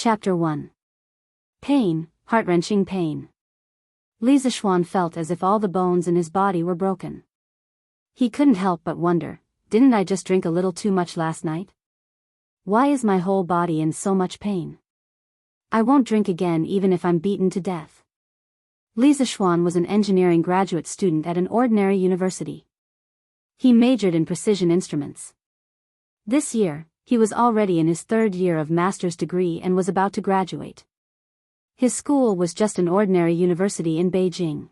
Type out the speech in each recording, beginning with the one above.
Chapter 1. Pain, heart-wrenching pain. Li Zixuan felt as if all the bones in his body were broken. He couldn't help but wonder, didn't I just drink a little too much last night? Why is my whole body in so much pain? I won't drink again even if I'm beaten to death. Li Zixuan was an engineering graduate student at an ordinary university. He majored in precision instruments. This year, he was already in his third year of master's degree and was about to graduate. His school was just an ordinary university in Beijing.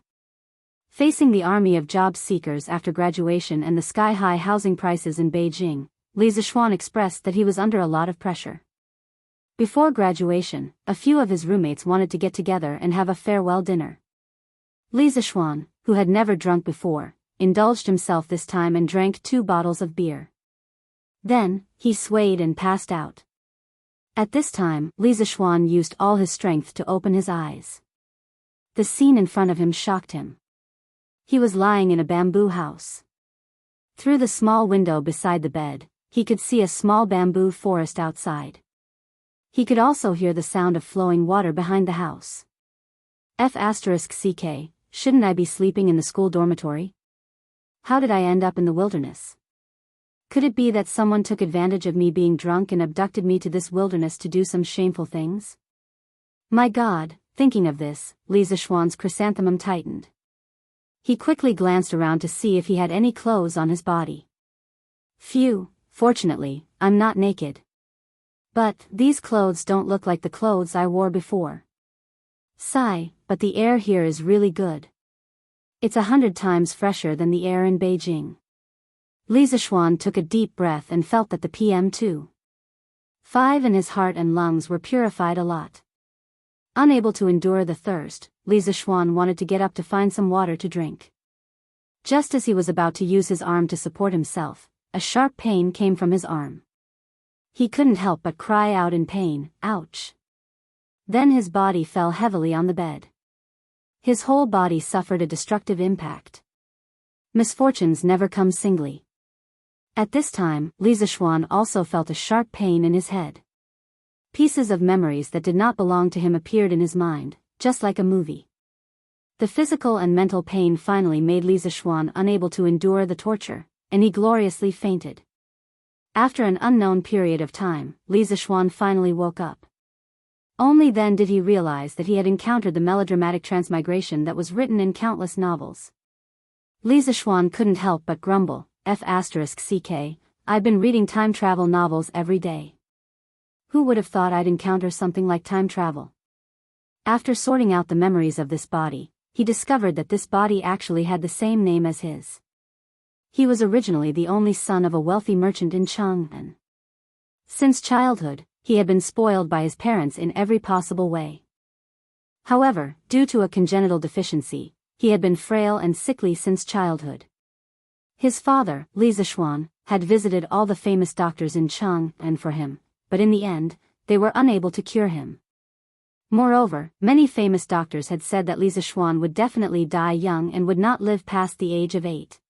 Facing the army of job seekers after graduation and the sky-high housing prices in Beijing, Li Zixuan expressed that he was under a lot of pressure. Before graduation, a few of his roommates wanted to get together and have a farewell dinner. Li Zixuan, who had never drunk before, indulged himself this time and drank 2 bottles of beer. Then, he swayed and passed out. At this time, Li Zixuan used all his strength to open his eyes. The scene in front of him shocked him. He was lying in a bamboo house. Through the small window beside the bed, he could see a small bamboo forest outside. He could also hear the sound of flowing water behind the house. **CK, shouldn't I be sleeping in the school dormitory? How did I end up in the wilderness? Could it be that someone took advantage of me being drunk and abducted me to this wilderness to do some shameful things? My God, thinking of this, Li Zixuan's chrysanthemum tightened. He quickly glanced around to see if he had any clothes on his body. Phew, fortunately, I'm not naked. But, these clothes don't look like the clothes I wore before. Sigh, but the air here is really good. It's 100 times fresher than the air in Beijing. Li Zixuan took a deep breath and felt that the PM2.5 in his heart and lungs were purified a lot. Unable to endure the thirst, Li Zixuan wanted to get up to find some water to drink. Just as he was about to use his arm to support himself, a sharp pain came from his arm. He couldn't help but cry out in pain, ouch. Then his body fell heavily on the bed. His whole body suffered a destructive impact. Misfortunes never come singly. At this time, Li Zixuan also felt a sharp pain in his head. Pieces of memories that did not belong to him appeared in his mind, just like a movie. The physical and mental pain finally made Li Zixuan unable to endure the torture, and he gloriously fainted. After an unknown period of time, Li Zixuan finally woke up. Only then did he realize that he had encountered the melodramatic transmigration that was written in countless novels. Li Zixuan couldn't help but grumble, **CK, I've been reading time travel novels every day. Who would have thought I'd encounter something like time travel? After sorting out the memories of this body, he discovered that this body actually had the same name as his. He was originally the only son of a wealthy merchant in Jianghu. Since childhood, he had been spoiled by his parents in every possible way. However, due to a congenital deficiency, he had been frail and sickly since childhood. His father, Li Zixuan, had visited all the famous doctors in Jianghu for him, but in the end, they were unable to cure him. Moreover, many famous doctors had said that Li Zixuan would definitely die young and would not live past the age of 8.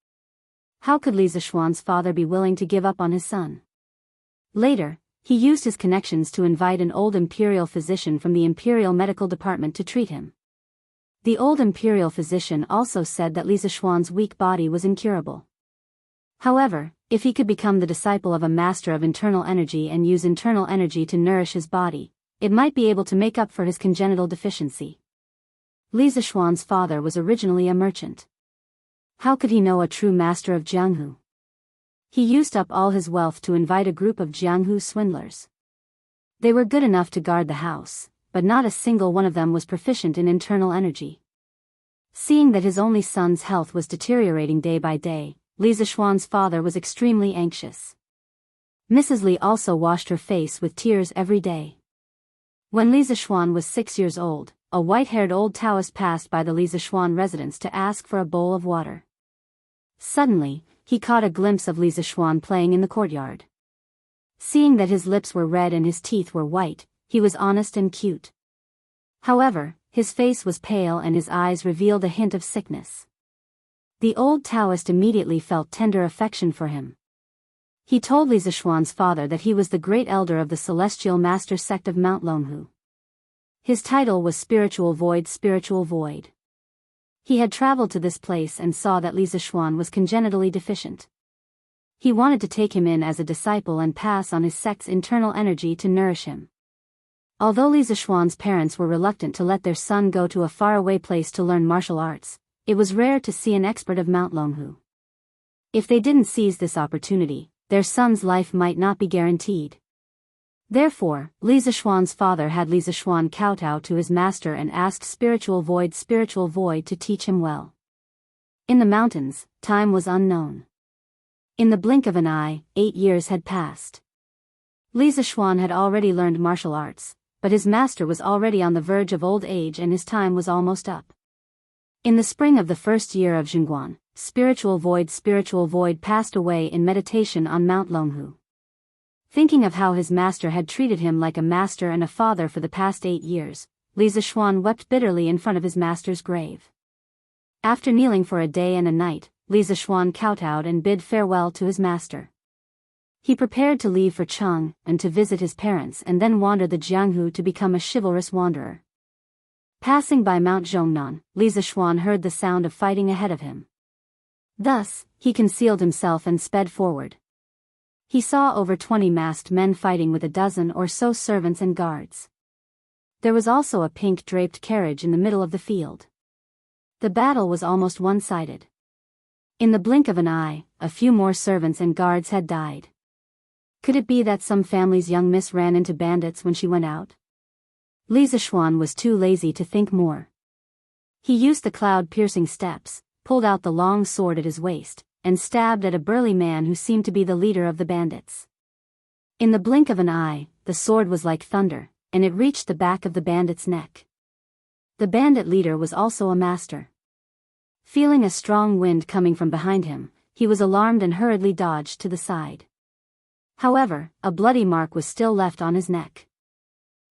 How could Li Zixuan's father be willing to give up on his son? Later, he used his connections to invite an old imperial physician from the imperial medical department to treat him. The old imperial physician also said that Li Zixuan's weak body was incurable. However, if he could become the disciple of a master of internal energy and use internal energy to nourish his body, it might be able to make up for his congenital deficiency. Li Zixuan's father was originally a merchant. How could he know a true master of Jianghu? He used up all his wealth to invite a group of Jianghu swindlers. They were good enough to guard the house, but not a single one of them was proficient in internal energy. Seeing that his only son's health was deteriorating day by day, Li Zixuan's father was extremely anxious. Mrs. Li also washed her face with tears every day. When Li Zixuan was 6 years old, a white-haired old Taoist passed by the Li Zixuan residence to ask for a bowl of water. Suddenly, he caught a glimpse of Li Zixuan playing in the courtyard. Seeing that his lips were red and his teeth were white, he was honest and cute. However, his face was pale and his eyes revealed a hint of sickness. The old Taoist immediately felt tender affection for him. He told Li Zishuan's father that he was the great elder of the Celestial Master sect of Mount Longhu. His title was Spiritual Void, Spiritual Void. He had traveled to this place and saw that Li Zishuan was congenitally deficient. He wanted to take him in as a disciple and pass on his sect's internal energy to nourish him. Although Li Zishuan's parents were reluctant to let their son go to a faraway place to learn martial arts, it was rare to see an expert of Mount Longhu. If they didn't seize this opportunity, their son's life might not be guaranteed. Therefore, Li Zishuan's father had Li Zishuan kowtow to his master and asked Spiritual Void to teach him well. In the mountains, time was unknown. In the blink of an eye, 8 years had passed. Li Zishuan had already learned martial arts, but his master was already on the verge of old age and his time was almost up. In the spring of the first year of Jianghu, Spiritual Void passed away in meditation on Mount Longhu. Thinking of how his master had treated him like a master and a father for the past 8 years, Li Zishuan wept bitterly in front of his master's grave. After kneeling for a day and a night, Li Zishuan kowtowed and bid farewell to his master. He prepared to leave for Cheng and to visit his parents and then wander the Jianghu to become a chivalrous wanderer. Passing by Mount Zhongnan, Li Zishuan heard the sound of fighting ahead of him. Thus, he concealed himself and sped forward. He saw over 20 masked men fighting with a dozen or so servants and guards. There was also a pink-draped carriage in the middle of the field. The battle was almost one-sided. In the blink of an eye, a few more servants and guards had died. Could it be that some family's young miss ran into bandits when she went out? Li Zishuan was too lazy to think more. He used the cloud-piercing steps, pulled out the long sword at his waist, and stabbed at a burly man who seemed to be the leader of the bandits. In the blink of an eye, the sword was like thunder, and it reached the back of the bandit's neck. The bandit leader was also a master. Feeling a strong wind coming from behind him, he was alarmed and hurriedly dodged to the side. However, a bloody mark was still left on his neck.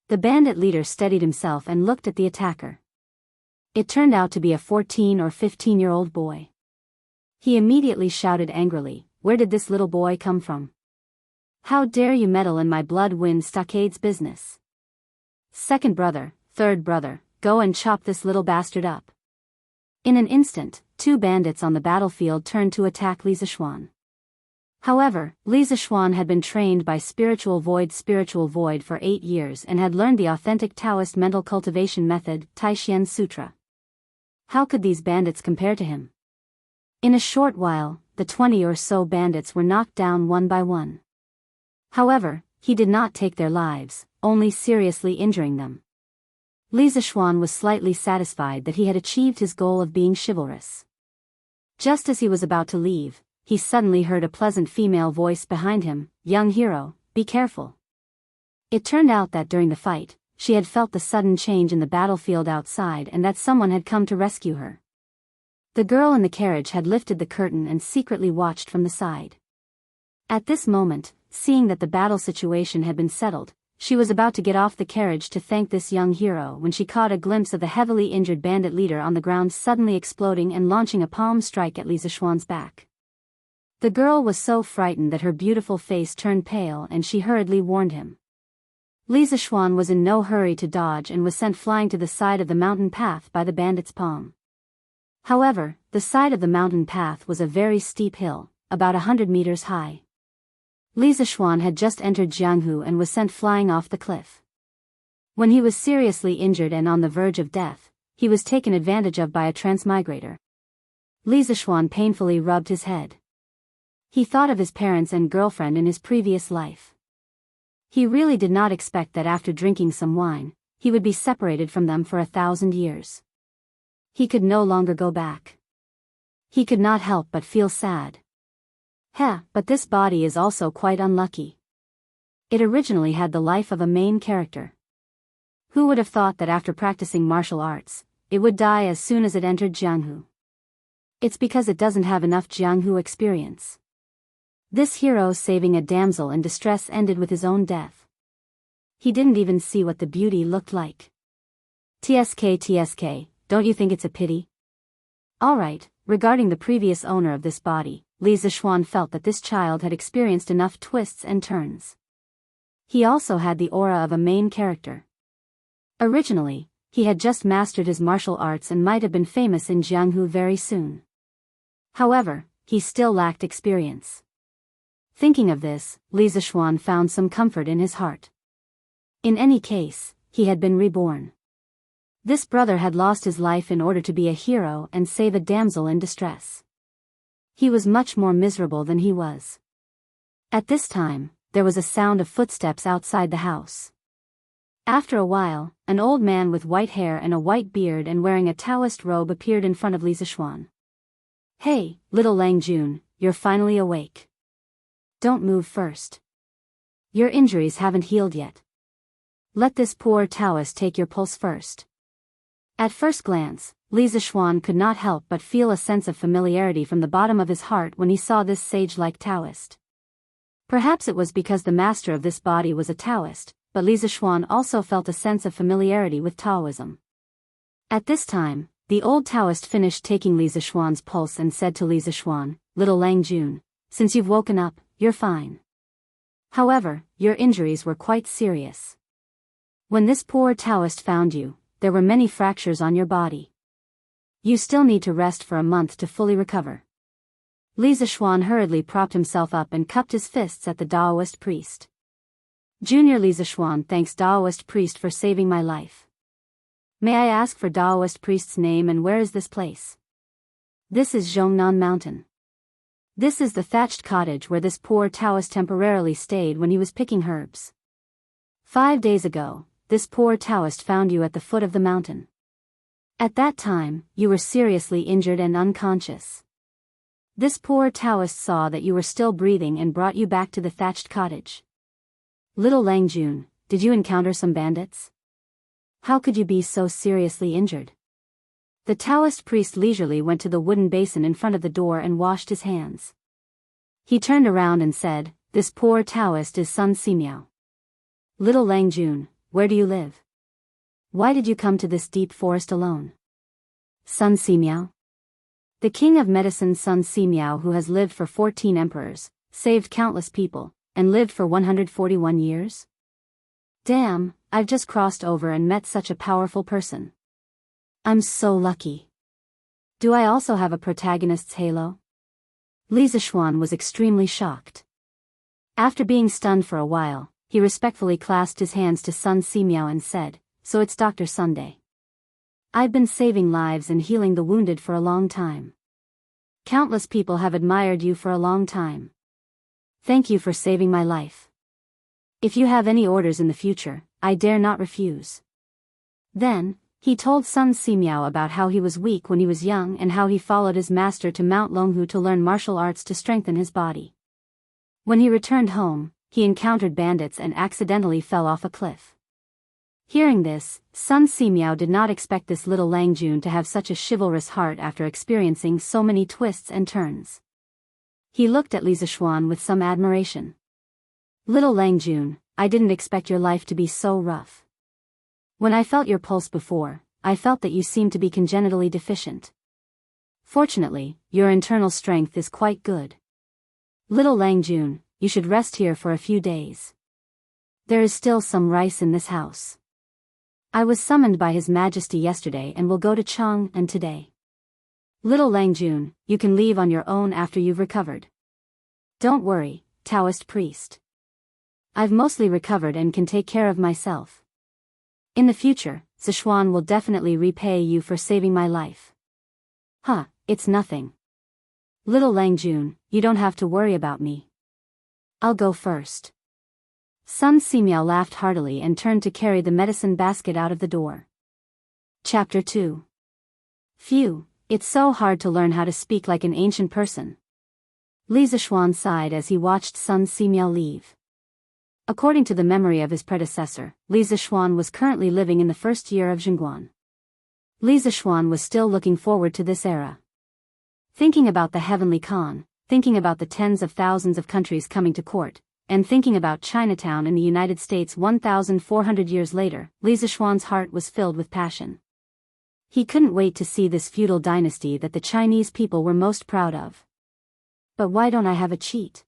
The bandit leader steadied himself and looked at the attacker. It turned out to be a 14 or 15-year-old boy. He immediately shouted angrily, "Where did this little boy come from? How dare you meddle in my blood-wind stockade's business? Second brother, third brother, go and chop this little bastard up." In an instant, 2 bandits on the battlefield turned to attack Li Zishuan. However, Li Zishuan had been trained by Spiritual Void for 8 years and had learned the authentic Taoist mental cultivation method, Taishian Sutra. How could these bandits compare to him? In a short while, the 20 or so bandits were knocked down one by one. However, he did not take their lives, only seriously injuring them. Li Zishuan was slightly satisfied that he had achieved his goal of being chivalrous. Just as he was about to leave, he suddenly heard a pleasant female voice behind him, "Young hero, be careful." It turned out that during the fight, she had felt the sudden change in the battlefield outside and that someone had come to rescue her. The girl in the carriage had lifted the curtain and secretly watched from the side. At this moment, seeing that the battle situation had been settled, she was about to get off the carriage to thank this young hero when she caught a glimpse of the heavily injured bandit leader on the ground suddenly exploding and launching a palm strike at Li Zishuan's back. The girl was so frightened that her beautiful face turned pale and she hurriedly warned him. Li Zishuan was in no hurry to dodge and was sent flying to the side of the mountain path by the bandit's palm. However, the side of the mountain path was a very steep hill, about 100 meters high. Li Zishuan had just entered Jianghu and was sent flying off the cliff. When he was seriously injured and on the verge of death, he was taken advantage of by a transmigrator. Li Zishuan painfully rubbed his head. He thought of his parents and girlfriend in his previous life. He really did not expect that after drinking some wine, he would be separated from them for 1,000 years. He could no longer go back. He could not help but feel sad. But this body is also quite unlucky. It originally had the life of a main character. Who would have thought that after practicing martial arts, it would die as soon as it entered Jianghu? It's because it doesn't have enough Jianghu experience. This hero saving a damsel in distress ended with his own death. He didn't even see what the beauty looked like. TSK, don't you think it's a pity? Alright, regarding the previous owner of this body, Li Zixuan felt that this child had experienced enough twists and turns. He also had the aura of a main character. Originally, he had just mastered his martial arts and might have been famous in Jianghu very soon. However, he still lacked experience. Thinking of this, Li Zixuan found some comfort in his heart. In any case, he had been reborn. This brother had lost his life in order to be a hero and save a damsel in distress. He was much more miserable than he was. At this time, there was a sound of footsteps outside the house. After a while, an old man with white hair and a white beard and wearing a Taoist robe appeared in front of Li Zixuan. "Hey, little Lang Jun, you're finally awake. Don't move first. Your injuries haven't healed yet. Let this poor Taoist take your pulse first." At first glance, Li Zixuan could not help but feel a sense of familiarity from the bottom of his heart when he saw this sage-like Taoist. Perhaps it was because the master of this body was a Taoist, but Li Zixuan also felt a sense of familiarity with Taoism. At this time, the old Taoist finished taking Li Zixuan's pulse and said to Li Zixuan, "Little Lang Jun, since you've woken up, you're fine. However, your injuries were quite serious. When this poor Taoist found you, there were many fractures on your body. You still need to rest for a month to fully recover." Li Zixuan hurriedly propped himself up and cupped his fists at the Taoist priest. "Junior Li Zixuan thanks Taoist priest for saving my life. May I ask for Taoist priest's name and where is this place?" "This is Zhongnan Mountain. This is the thatched cottage where this poor Taoist temporarily stayed when he was picking herbs. 5 days ago, this poor Taoist found you at the foot of the mountain. At that time, you were seriously injured and unconscious. This poor Taoist saw that you were still breathing and brought you back to the thatched cottage. Little Lang Jun, did you encounter some bandits? How could you be so seriously injured?" The Taoist priest leisurely went to the wooden basin in front of the door and washed his hands. He turned around and said, "This poor Taoist is Sun Simiao. Little Lang Jun, where do you live? Why did you come to this deep forest alone?" "Sun Simiao? The king of medicine Sun Simiao, who has lived for 14 emperors, saved countless people, and lived for 141 years? Damn, I've just crossed over and met such a powerful person. I'm so lucky. Do I also have a protagonist's halo?" Li Zixuan was extremely shocked. After being stunned for a while, he respectfully clasped his hands to Sun Simiao and said, "So it's Dr. Sunday. I've been saving lives and healing the wounded for a long time. Countless people have admired you for a long time. Thank you for saving my life. If you have any orders in the future, I dare not refuse." Then, he told Sun Simiao about how he was weak when he was young and how he followed his master to Mount Longhu to learn martial arts to strengthen his body. When he returned home, he encountered bandits and accidentally fell off a cliff. Hearing this, Sun Simiao did not expect this little Lang Jun to have such a chivalrous heart after experiencing so many twists and turns. He looked at Li Zixuan with some admiration. "Little Lang Jun, I didn't expect your life to be so rough. When I felt your pulse before, I felt that you seemed to be congenitally deficient. Fortunately, your internal strength is quite good. Little Lang Jun, you should rest here for a few days. There is still some rice in this house. I was summoned by His Majesty yesterday and will go to Chang'an today. Little Lang Jun, you can leave on your own after you've recovered. Don't worry, Taoist priest. I've mostly recovered and can take care of myself. In the future, Zixuan will definitely repay you for saving my life." "Huh, it's nothing. Little Lang Jun, you don't have to worry about me. I'll go first." Sun Simiao laughed heartily and turned to carry the medicine basket out of the door. Chapter 2. Phew, it's so hard to learn how to speak like an ancient person. Li Zixuan sighed as he watched Sun Simiao leave. According to the memory of his predecessor, Li Zixuan was currently living in the first year of Zhengguan. Li Zixuan was still looking forward to this era. Thinking about the heavenly Khan, thinking about the tens of thousands of countries coming to court, and thinking about Chinatown in the United States 1,400 years later, Li Zixuan's heart was filled with passion. He couldn't wait to see this feudal dynasty that the Chinese people were most proud of. But why don't I have a cheat?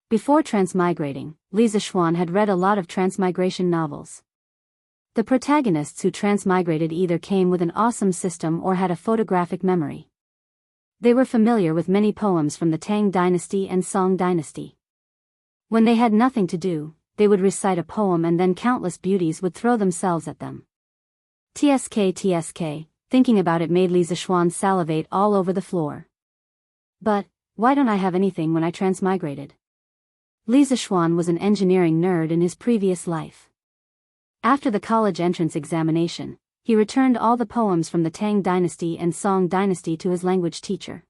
Before transmigrating, Li Zixuan had read a lot of transmigration novels. The protagonists who transmigrated either came with an awesome system or had a photographic memory. They were familiar with many poems from the Tang dynasty and Song dynasty. When they had nothing to do, they would recite a poem and then countless beauties would throw themselves at them. TSK, thinking about it made Li Zixuan salivate all over the floor. But, why don't I have anything when I transmigrated? Li Zixuan was an engineering nerd in his previous life. After the college entrance examination, he returned all the poems from the Tang dynasty and Song dynasty to his language teacher.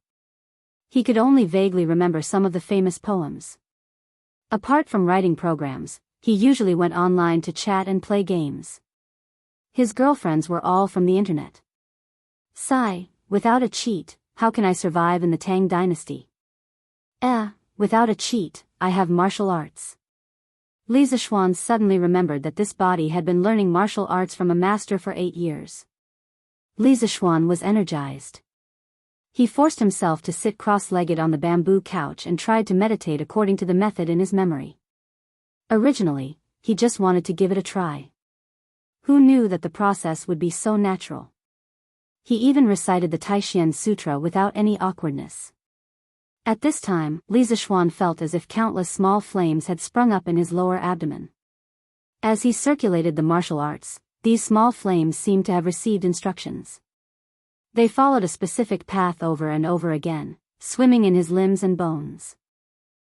He could only vaguely remember some of the famous poems. Apart from writing programs, he usually went online to chat and play games. His girlfriends were all from the internet. Sigh, without a cheat, how can I survive in the Tang dynasty? Without a cheat, I have martial arts. Li Zixuan suddenly remembered that this body had been learning martial arts from a master for 8 years. Li Zixuan was energized. He forced himself to sit cross-legged on the bamboo couch and tried to meditate according to the method in his memory. Originally, he just wanted to give it a try. Who knew that the process would be so natural? He even recited the Taishan Sutra without any awkwardness. At this time, Li Zixuan felt as if countless small flames had sprung up in his lower abdomen. As he circulated the martial arts, these small flames seemed to have received instructions. They followed a specific path over and over again, swimming in his limbs and bones.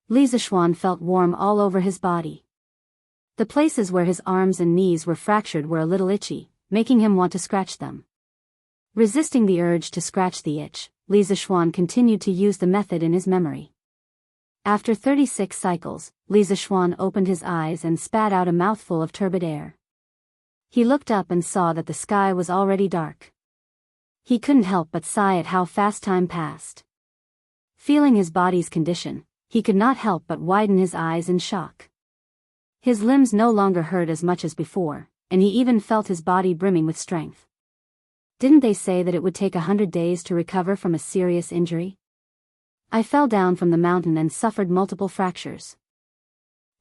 Li Zixuan felt warm all over his body. The places where his arms and knees were fractured were a little itchy, making him want to scratch them. Resisting the urge to scratch the itch, Li Zixuan continued to use the method in his memory. After 36 cycles, Li Zixuan opened his eyes and spat out a mouthful of turbid air. He looked up and saw that the sky was already dark. He couldn't help but sigh at how fast time passed. Feeling his body's condition, he could not help but widen his eyes in shock. His limbs no longer hurt as much as before, and he even felt his body brimming with strength. Didn't they say that it would take 100 days to recover from a serious injury? I fell down from the mountain and suffered multiple fractures.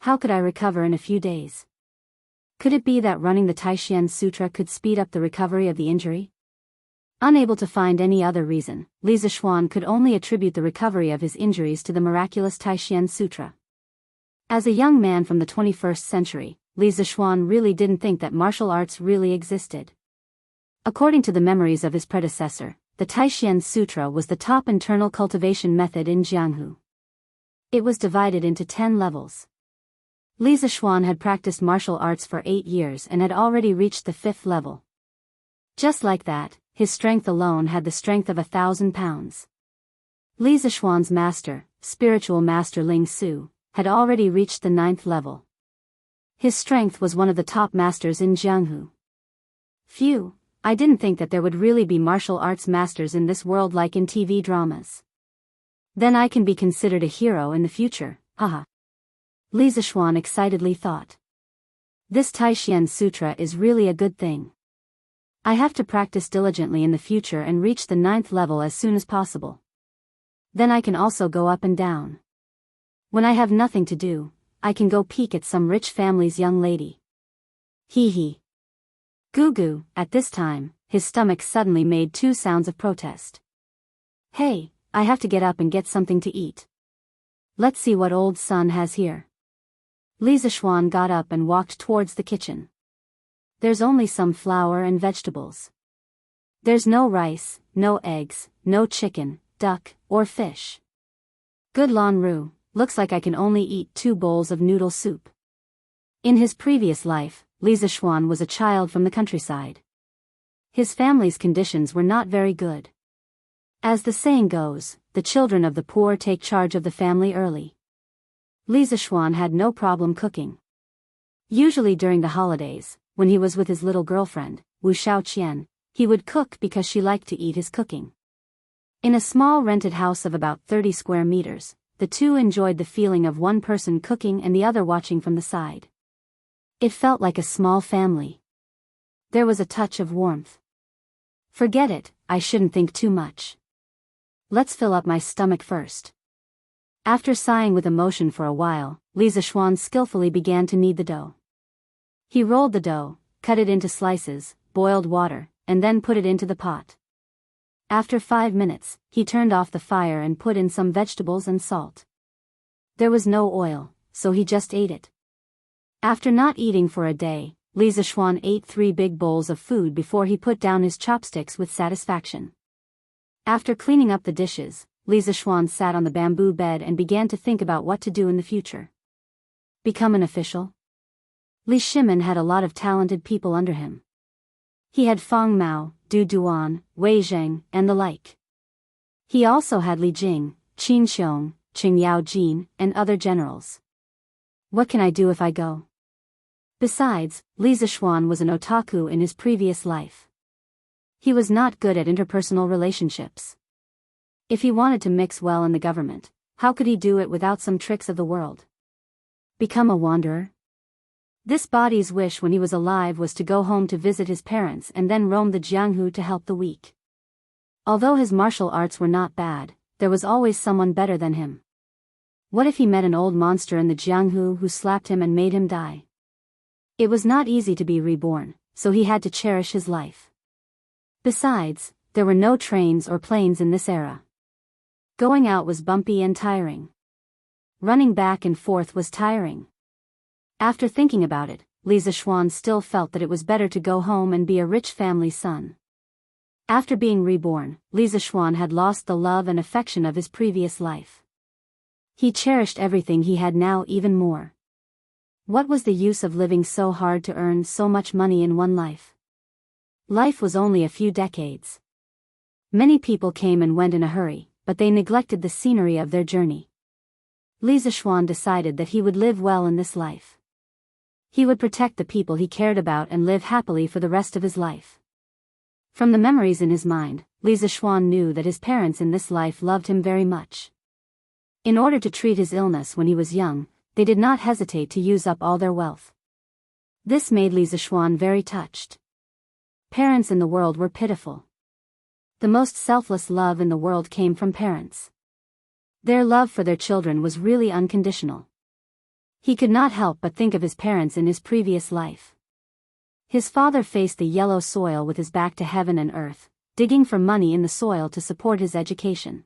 How could I recover in a few days? Could it be that running the Taishan Sutra could speed up the recovery of the injury? Unable to find any other reason, Li Zixuan could only attribute the recovery of his injuries to the miraculous Taishan Sutra. As a young man from the 21st century, Li Zixuan really didn't think that martial arts really existed. According to the memories of his predecessor, the Taishan Sutra was the top internal cultivation method in Jianghu. It was divided into 10 levels. Li Zixuan had practiced martial arts for 8 years and had already reached the 5th level. Just like that, his strength alone had the strength of 1,000 pounds. Li Zixuan's master, spiritual master Ling Su, had already reached the 9th level. His strength was one of the top masters in Jianghu. Phew, I didn't think that there would really be martial arts masters in this world like in TV dramas. Then I can be considered a hero in the future, haha. Li Zixuan excitedly thought. This Taishan Sutra is really a good thing. I have to practice diligently in the future and reach the 9th level as soon as possible. Then I can also go up and down. When I have nothing to do, I can go peek at some rich family's young lady. Hee hee. Goo goo. At this time, his stomach suddenly made 2 sounds of protest. Hey, I have to get up and get something to eat. Let's see what old son has here. Li Zixuan got up and walked towards the kitchen. There's only some flour and vegetables. There's no rice, no eggs, no chicken, duck, or fish. Good Lan Ru, looks like I can only eat 2 bowls of noodle soup. In his previous life, Li Zixuan was a child from the countryside. His family's conditions were not very good. As the saying goes, the children of the poor take charge of the family early. Li Zixuan had no problem cooking. Usually during the holidays, when he was with his little girlfriend, Wuxia, he would cook because she liked to eat his cooking. In a small rented house of about 30 square meters, the two enjoyed the feeling of one person cooking and the other watching from the side. It felt like a small family. There was a touch of warmth. Forget it, I shouldn't think too much. Let's fill up my stomach first. After sighing with emotion for a while, Li Zixuan skillfully began to knead the dough. He rolled the dough, cut it into slices, boiled water, and then put it into the pot. After 5 minutes, he turned off the fire and put in some vegetables and salt. There was no oil, so he just ate it. After not eating for a day, Li Zixuan ate 3 big bowls of food before he put down his chopsticks with satisfaction. After cleaning up the dishes, Li Zixuan sat on the bamboo bed and began to think about what to do in the future. Become an official? Li Shimin had a lot of talented people under him. He had Feng Mao, Du Duan, Wei Zheng, and the like. He also had Li Jing, Qin Xiong, Qing Yaojin, and other generals. What can I do if I go? Besides, Li Zixuan was an otaku in his previous life. He was not good at interpersonal relationships. If he wanted to mix well in the government, how could he do it without some tricks of the world? Become a wanderer? This body's wish when he was alive was to go home to visit his parents and then roam the Jianghu to help the weak. Although his martial arts were not bad, there was always someone better than him. What if he met an old monster in the Jianghu who slapped him and made him die? It was not easy to be reborn, so he had to cherish his life. Besides, there were no trains or planes in this era. Going out was bumpy and tiring. Running back and forth was tiring. After thinking about it, Li Zixuan still felt that it was better to go home and be a rich family son. After being reborn, Li Zixuan had lost the love and affection of his previous life. He cherished everything he had now even more. What was the use of living so hard to earn so much money in one life? Life was only a few decades. Many people came and went in a hurry, but they neglected the scenery of their journey. Li Zixuan decided that he would live well in this life. He would protect the people he cared about and live happily for the rest of his life. From the memories in his mind, Li Zixuan knew that his parents in this life loved him very much. In order to treat his illness when he was young, they did not hesitate to use up all their wealth. This made Li Zixuan very touched. Parents in the world were pitiful. The most selfless love in the world came from parents. Their love for their children was really unconditional. He could not help but think of his parents in his previous life. His father faced the yellow soil with his back to heaven and earth, digging for money in the soil to support his education.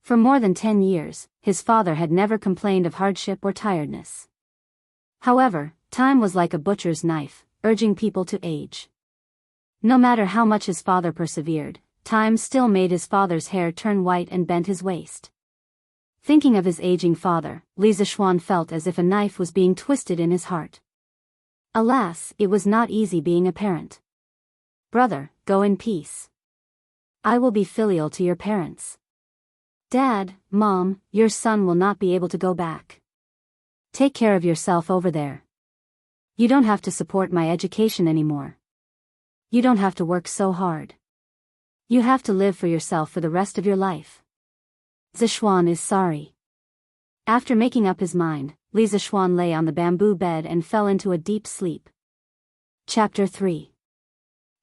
For more than 10 years, his father had never complained of hardship or tiredness. However, time was like a butcher's knife, urging people to age. No matter how much his father persevered, time still made his father's hair turn white and bent his waist. Thinking of his aging father, Li Zixuan felt as if a knife was being twisted in his heart. Alas, it was not easy being a parent. Brother, go in peace. I will be filial to your parents. Dad, Mom, your son will not be able to go back. Take care of yourself over there. You don't have to support my education anymore. You don't have to work so hard. You have to live for yourself for the rest of your life. Zixuan is sorry. After making up his mind, Li Zixuan lay on the bamboo bed and fell into a deep sleep. Chapter 3.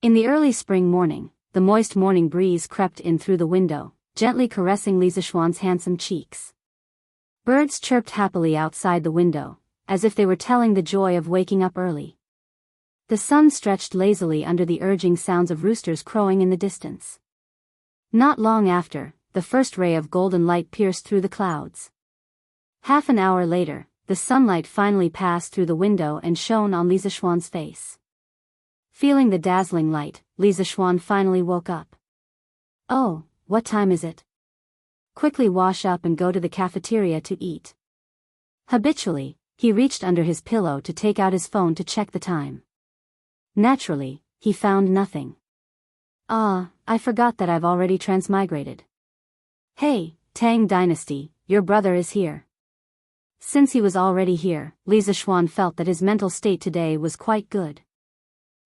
In the early spring morning, the moist morning breeze crept in through the window, gently caressing Li Zixuan's handsome cheeks. Birds chirped happily outside the window, as if they were telling the joy of waking up early. The sun stretched lazily under the urging sounds of roosters crowing in the distance. Not long after, the first ray of golden light pierced through the clouds. Half an hour later, the sunlight finally passed through the window and shone on Li Zixuan's face. Feeling the dazzling light, Li Zixuan finally woke up. Oh, what time is it? Quickly wash up and go to the cafeteria to eat. Habitually, he reached under his pillow to take out his phone to check the time. Naturally, he found nothing. I forgot that I've already transmigrated. Hey, Tang Dynasty, your brother is here. Since he was already here, Li Zixuan felt that his mental state today was quite good.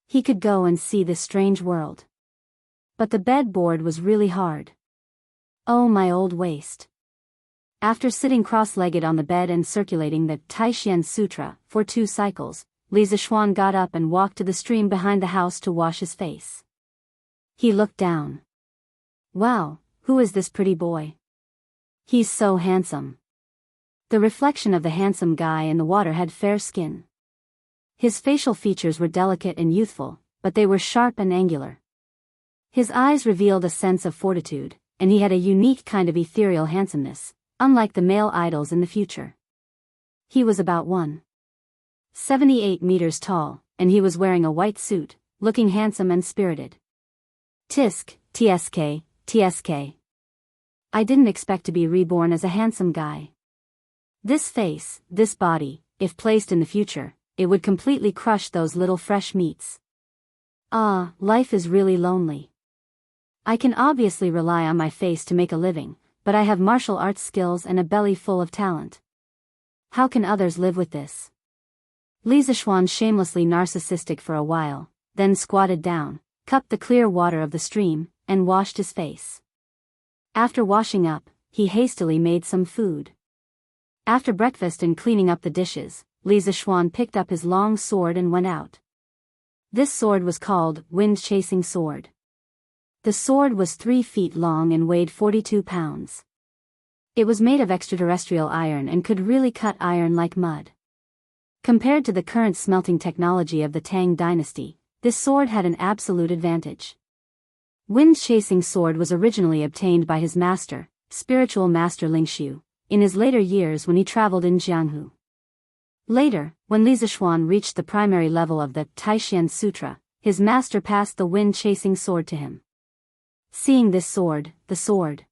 He could go and see this strange world. But the bed board was really hard. Oh, my old waist. After sitting cross-legged on the bed and circulating the Taishan Sutra for 2 cycles, Li Zixuan got up and walked to the stream behind the house to wash his face. He looked down. Wow, who is this pretty boy? He's so handsome. The reflection of the handsome guy in the water had fair skin. His facial features were delicate and youthful, but they were sharp and angular. His eyes revealed a sense of fortitude, and he had a unique kind of ethereal handsomeness, unlike the male idols in the future. He was about 1.78 meters tall, and he was wearing a white suit, looking handsome and spirited. TSK. I didn't expect to be reborn as a handsome guy. This face, this body, if placed in the future, it would completely crush those little fresh meats. Life is really lonely. I can obviously rely on my face to make a living, but I have martial arts skills and a belly full of talent. How can others live with this? Li Zixuan shamelessly narcissistic for a while, then squatted down, cupped the clear water of the stream, and washed his face. After washing up, he hastily made some food. After breakfast and cleaning up the dishes, Li Zixuan picked up his long sword and went out. This sword was called Wind-Chasing Sword. The sword was 3 feet long and weighed 42 pounds. It was made of extraterrestrial iron and could really cut iron like mud. Compared to the current smelting technology of the Tang dynasty, this sword had an absolute advantage. Wind-Chasing Sword was originally obtained by his master, spiritual master Lingxiu, in his later years when he traveled in Jianghu. Later, when Li Zixuan reached the primary level of the Taishan Sutra, his master passed the wind-chasing sword to him. Seeing this sword, the sword.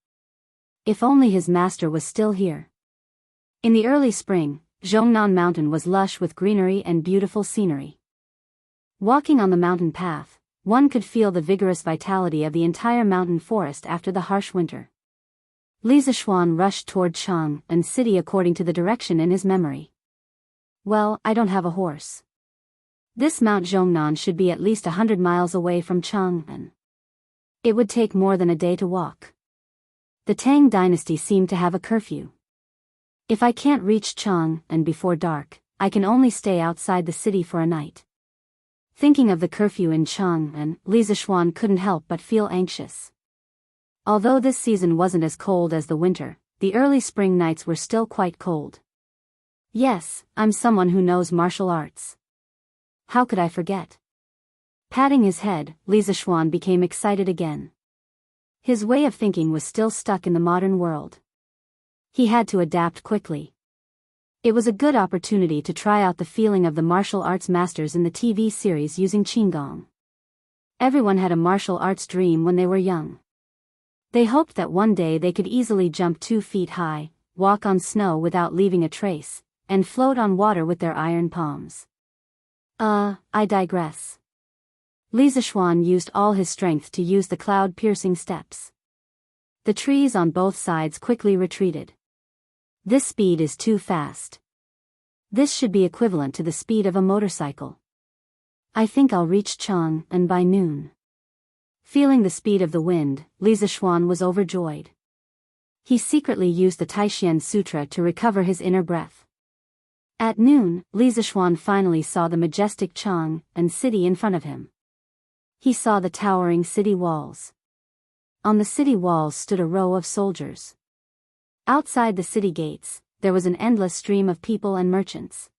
If only his master was still here. In the early spring, Zhongnan Mountain was lush with greenery and beautiful scenery. Walking on the mountain path, one could feel the vigorous vitality of the entire mountain forest after the harsh winter. Li Zixuan rushed toward Chang'an city according to the direction in his memory. Well, I don't have a horse. This Mount Zhongnan should be at least 100 miles away from Chang'an. It would take more than a day to walk. The Tang dynasty seemed to have a curfew. If I can't reach Chang'an before dark, I can only stay outside the city for a night. Thinking of the curfew in Chang'an, Li Zixuan couldn't help but feel anxious. Although this season wasn't as cold as the winter, the early spring nights were still quite cold. Yes, I'm someone who knows martial arts. How could I forget? Patting his head, Li Zixuan became excited again. His way of thinking was still stuck in the modern world. He had to adapt quickly. It was a good opportunity to try out the feeling of the martial arts masters in the TV series using Qigong. Everyone had a martial arts dream when they were young. They hoped that one day they could easily jump 2 feet high, walk on snow without leaving a trace, and float on water with their iron palms. I digress. Li Zixuan used all his strength to use the cloud-piercing steps. The trees on both sides quickly retreated. This speed is too fast. This should be equivalent to the speed of a motorcycle. I think I'll reach Chang'an by noon. Feeling the speed of the wind, Li Zixuan was overjoyed. He secretly used the Taishan Sutra to recover his inner breath. At noon, Li Zixuan finally saw the majestic Chang'an city in front of him. He saw the towering city walls. On the city walls stood a row of soldiers. Outside the city gates, there was an endless stream of people and merchants.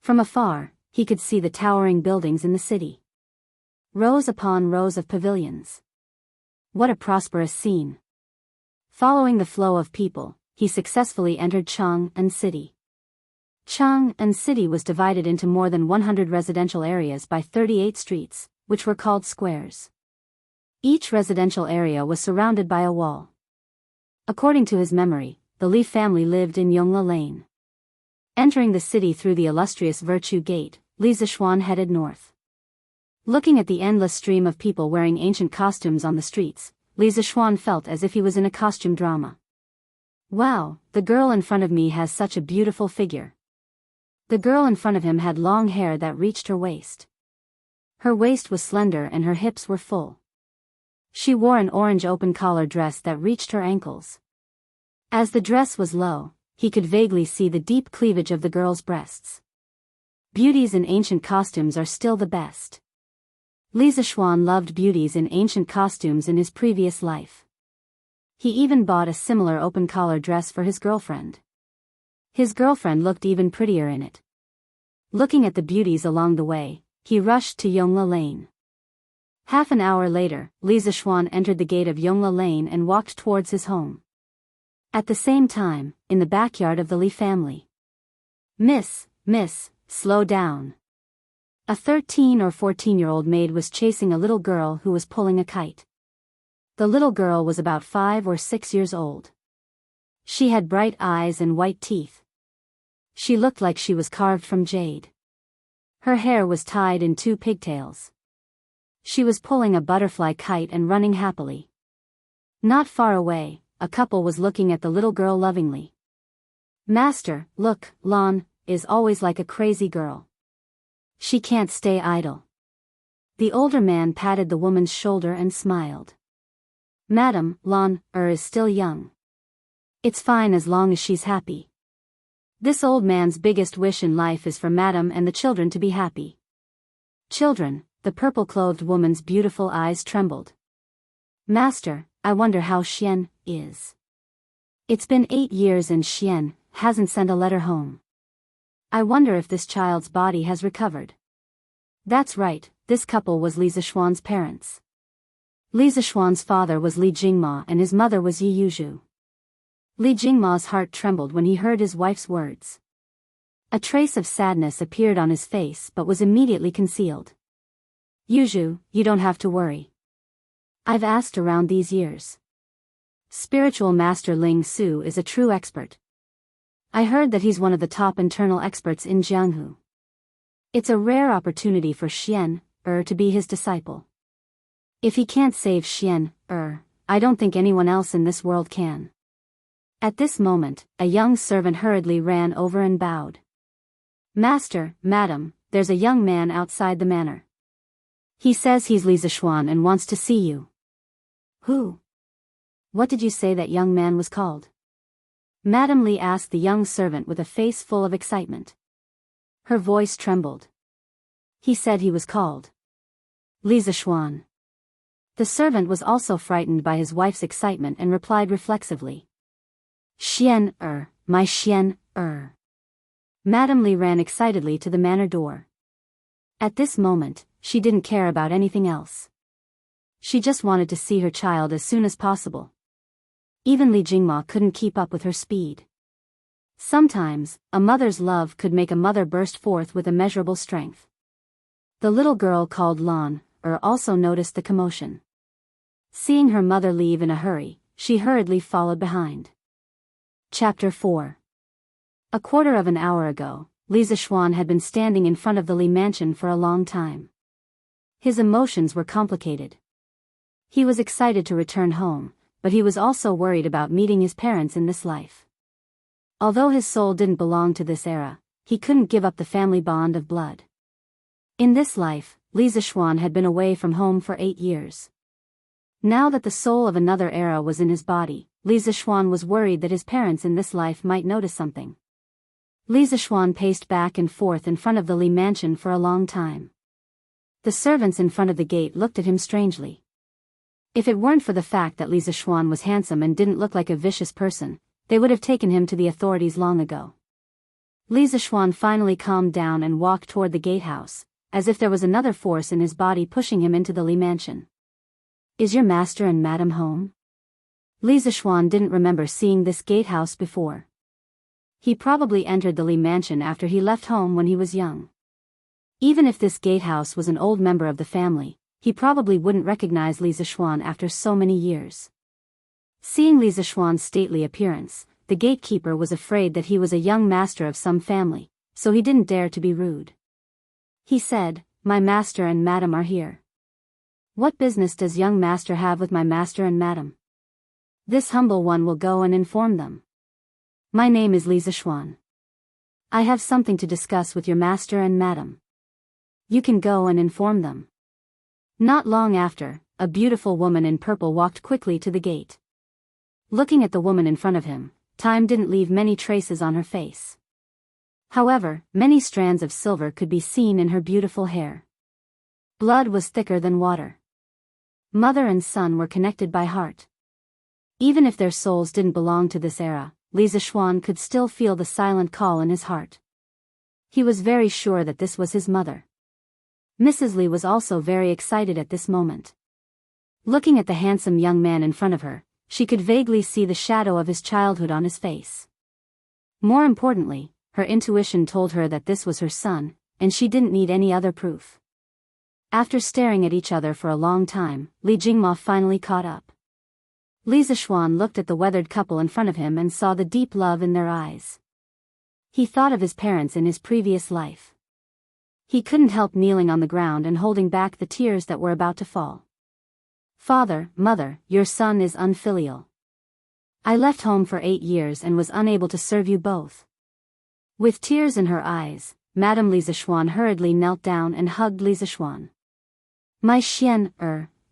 From afar, he could see the towering buildings in the city. Rows upon rows of pavilions. What a prosperous scene. Following the flow of people, he successfully entered Chang'an city. Chang'an city was divided into more than 100 residential areas by 38 streets, which were called squares. Each residential area was surrounded by a wall. According to his memory, the Li family lived in Yongla Lane. Entering the city through the illustrious Virtue Gate, Li Zixuan headed north. Looking at the endless stream of people wearing ancient costumes on the streets, Li Zixuan felt as if he was in a costume drama. Wow, the girl in front of me has such a beautiful figure. The girl in front of him had long hair that reached her waist. Her waist was slender and her hips were full. She wore an orange open-collar dress that reached her ankles. As the dress was low, he could vaguely see the deep cleavage of the girl's breasts. Beauties in ancient costumes are still the best. Li Zixuan loved beauties in ancient costumes in his previous life. He even bought a similar open-collar dress for his girlfriend. His girlfriend looked even prettier in it. Looking at the beauties along the way, he rushed to Yongla Lane. Half an hour later, Li Zishuan entered the gate of Yongla Lane and walked towards his home. At the same time, in the backyard of the Li family. Miss, slow down. A 13 or 14-year-old maid was chasing a little girl who was pulling a kite. The little girl was about 5 or 6 years old. She had bright eyes and white teeth. She looked like she was carved from jade. Her hair was tied in 2 pigtails. She was pulling a butterfly kite and running happily. Not far away, a couple was looking at the little girl lovingly. Master, look, Lan is always like a crazy girl. She can't stay idle. The older man patted the woman's shoulder and smiled. Madam, Lan is still young. It's fine as long as she's happy. This old man's biggest wish in life is for Madam and the children to be happy. Children, the purple-clothed woman's beautiful eyes trembled. Master, I wonder how Xian is. It's been 8 years and Xian hasn't sent a letter home. I wonder if this child's body has recovered. That's right, this couple was Li Zishuan's parents. Li Zishuan's father was Li Jingma and his mother was Yi Yuzhu. Li Jingma's heart trembled when he heard his wife's words. A trace of sadness appeared on his face but was immediately concealed. Yuzhu, you don't have to worry. I've asked around these years. Spiritual Master Ling Su is a true expert. I heard that he's one of the top internal experts in Jianghu. It's a rare opportunity for Xian to be his disciple. If he can't save Xian I don't think anyone else in this world can. At this moment, a young servant hurriedly ran over and bowed. Master, Madam, there's a young man outside the manor. He says he's Li Zishuan and wants to see you. Who? What did you say that young man was called? Madam Li asked the young servant with a face full of excitement. Her voice trembled. He said he was called Li Zishuan. The servant was also frightened by his wife's excitement and replied reflexively. Xian my Xian Madam Li ran excitedly to the manor door. At this moment, she didn't care about anything else. She just wanted to see her child as soon as possible. Even Li Jingma couldn't keep up with her speed. Sometimes, a mother's love could make a mother burst forth with immeasurable strength. The little girl called Lan also noticed the commotion. Seeing her mother leave in a hurry, she hurriedly followed behind. Chapter 4. A quarter of an hour ago, Li Zishuan had been standing in front of the Li mansion for a long time. His emotions were complicated. He was excited to return home, but he was also worried about meeting his parents in this life. Although his soul didn't belong to this era, he couldn't give up the family bond of blood. In this life, Li Zishuan had been away from home for 8 years. Now that the soul of another era was in his body, Li Zishuan was worried that his parents in this life might notice something. Li Zishuan paced back and forth in front of the Li mansion for a long time. The servants in front of the gate looked at him strangely. If it weren't for the fact that Li Zishuan was handsome and didn't look like a vicious person, they would have taken him to the authorities long ago. Li Zishuan finally calmed down and walked toward the gatehouse, as if there was another force in his body pushing him into the Li mansion. Is your master and madam home? Li Zishuan didn't remember seeing this gatehouse before. He probably entered the Li mansion after he left home when he was young. Even if this gatehouse was an old member of the family, he probably wouldn't recognize Li Zishuan after so many years. Seeing Li Zishuan's stately appearance, the gatekeeper was afraid that he was a young master of some family, so he didn't dare to be rude. He said, "My master and madam are here." What business does young master have with my master and madam? This humble one will go and inform them. My name is Li Zishuan. I have something to discuss with your master and madam. You can go and inform them. Not long after, a beautiful woman in purple walked quickly to the gate. Looking at the woman in front of him, time didn't leave many traces on her face. However, many strands of silver could be seen in her beautiful hair. Blood was thicker than water. Mother and son were connected by heart. Even if their souls didn't belong to this era, Li Zixuan could still feel the silent call in his heart. He was very sure that this was his mother. Mrs. Li was also very excited at this moment. Looking at the handsome young man in front of her, she could vaguely see the shadow of his childhood on his face. More importantly, her intuition told her that this was her son, and she didn't need any other proof. After staring at each other for a long time, Li Jingma finally caught up. Li Zixuan looked at the weathered couple in front of him and saw the deep love in their eyes. He thought of his parents in his previous life. He couldn't help kneeling on the ground and holding back the tears that were about to fall. Father, mother, your son is unfilial. I left home for 8 years and was unable to serve you both. With tears in her eyes, Madame Li Zixuan hurriedly knelt down and hugged Li Zixuan. My Xian,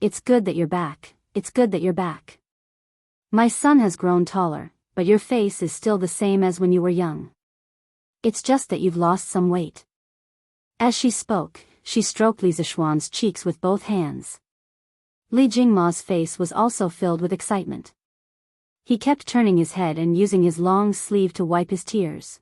it's good that you're back, it's good that you're back. My son has grown taller, but your face is still the same as when you were young. It's just that you've lost some weight. As she spoke, she stroked Li Zixuan's cheeks with both hands. Li Jingma's face was also filled with excitement. He kept turning his head and using his long sleeve to wipe his tears.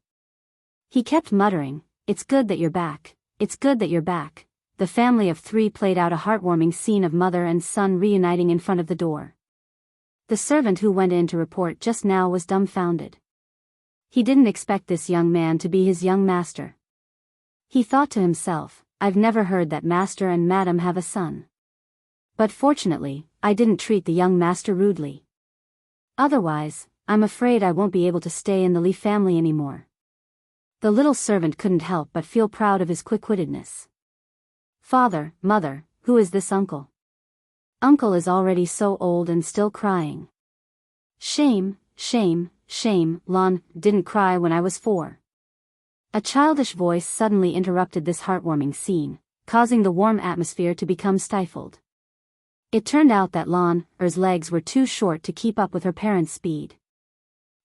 He kept muttering, it's good that you're back, it's good that you're back. The family of 3 played out a heartwarming scene of mother and son reuniting in front of the door. The servant who went in to report just now was dumbfounded. He didn't expect this young man to be his young master. He thought to himself, I've never heard that master and madam have a son. But fortunately, I didn't treat the young master rudely. Otherwise, I'm afraid I won't be able to stay in the Li family anymore. The little servant couldn't help but feel proud of his quick-wittedness. Father, mother, who is this uncle? Uncle is already so old and still crying. Shame, shame, shame, Lan didn't cry when I was 4. A childish voice suddenly interrupted this heartwarming scene, causing the warm atmosphere to become stifled. It turned out that Lan's legs were too short to keep up with her parents' speed.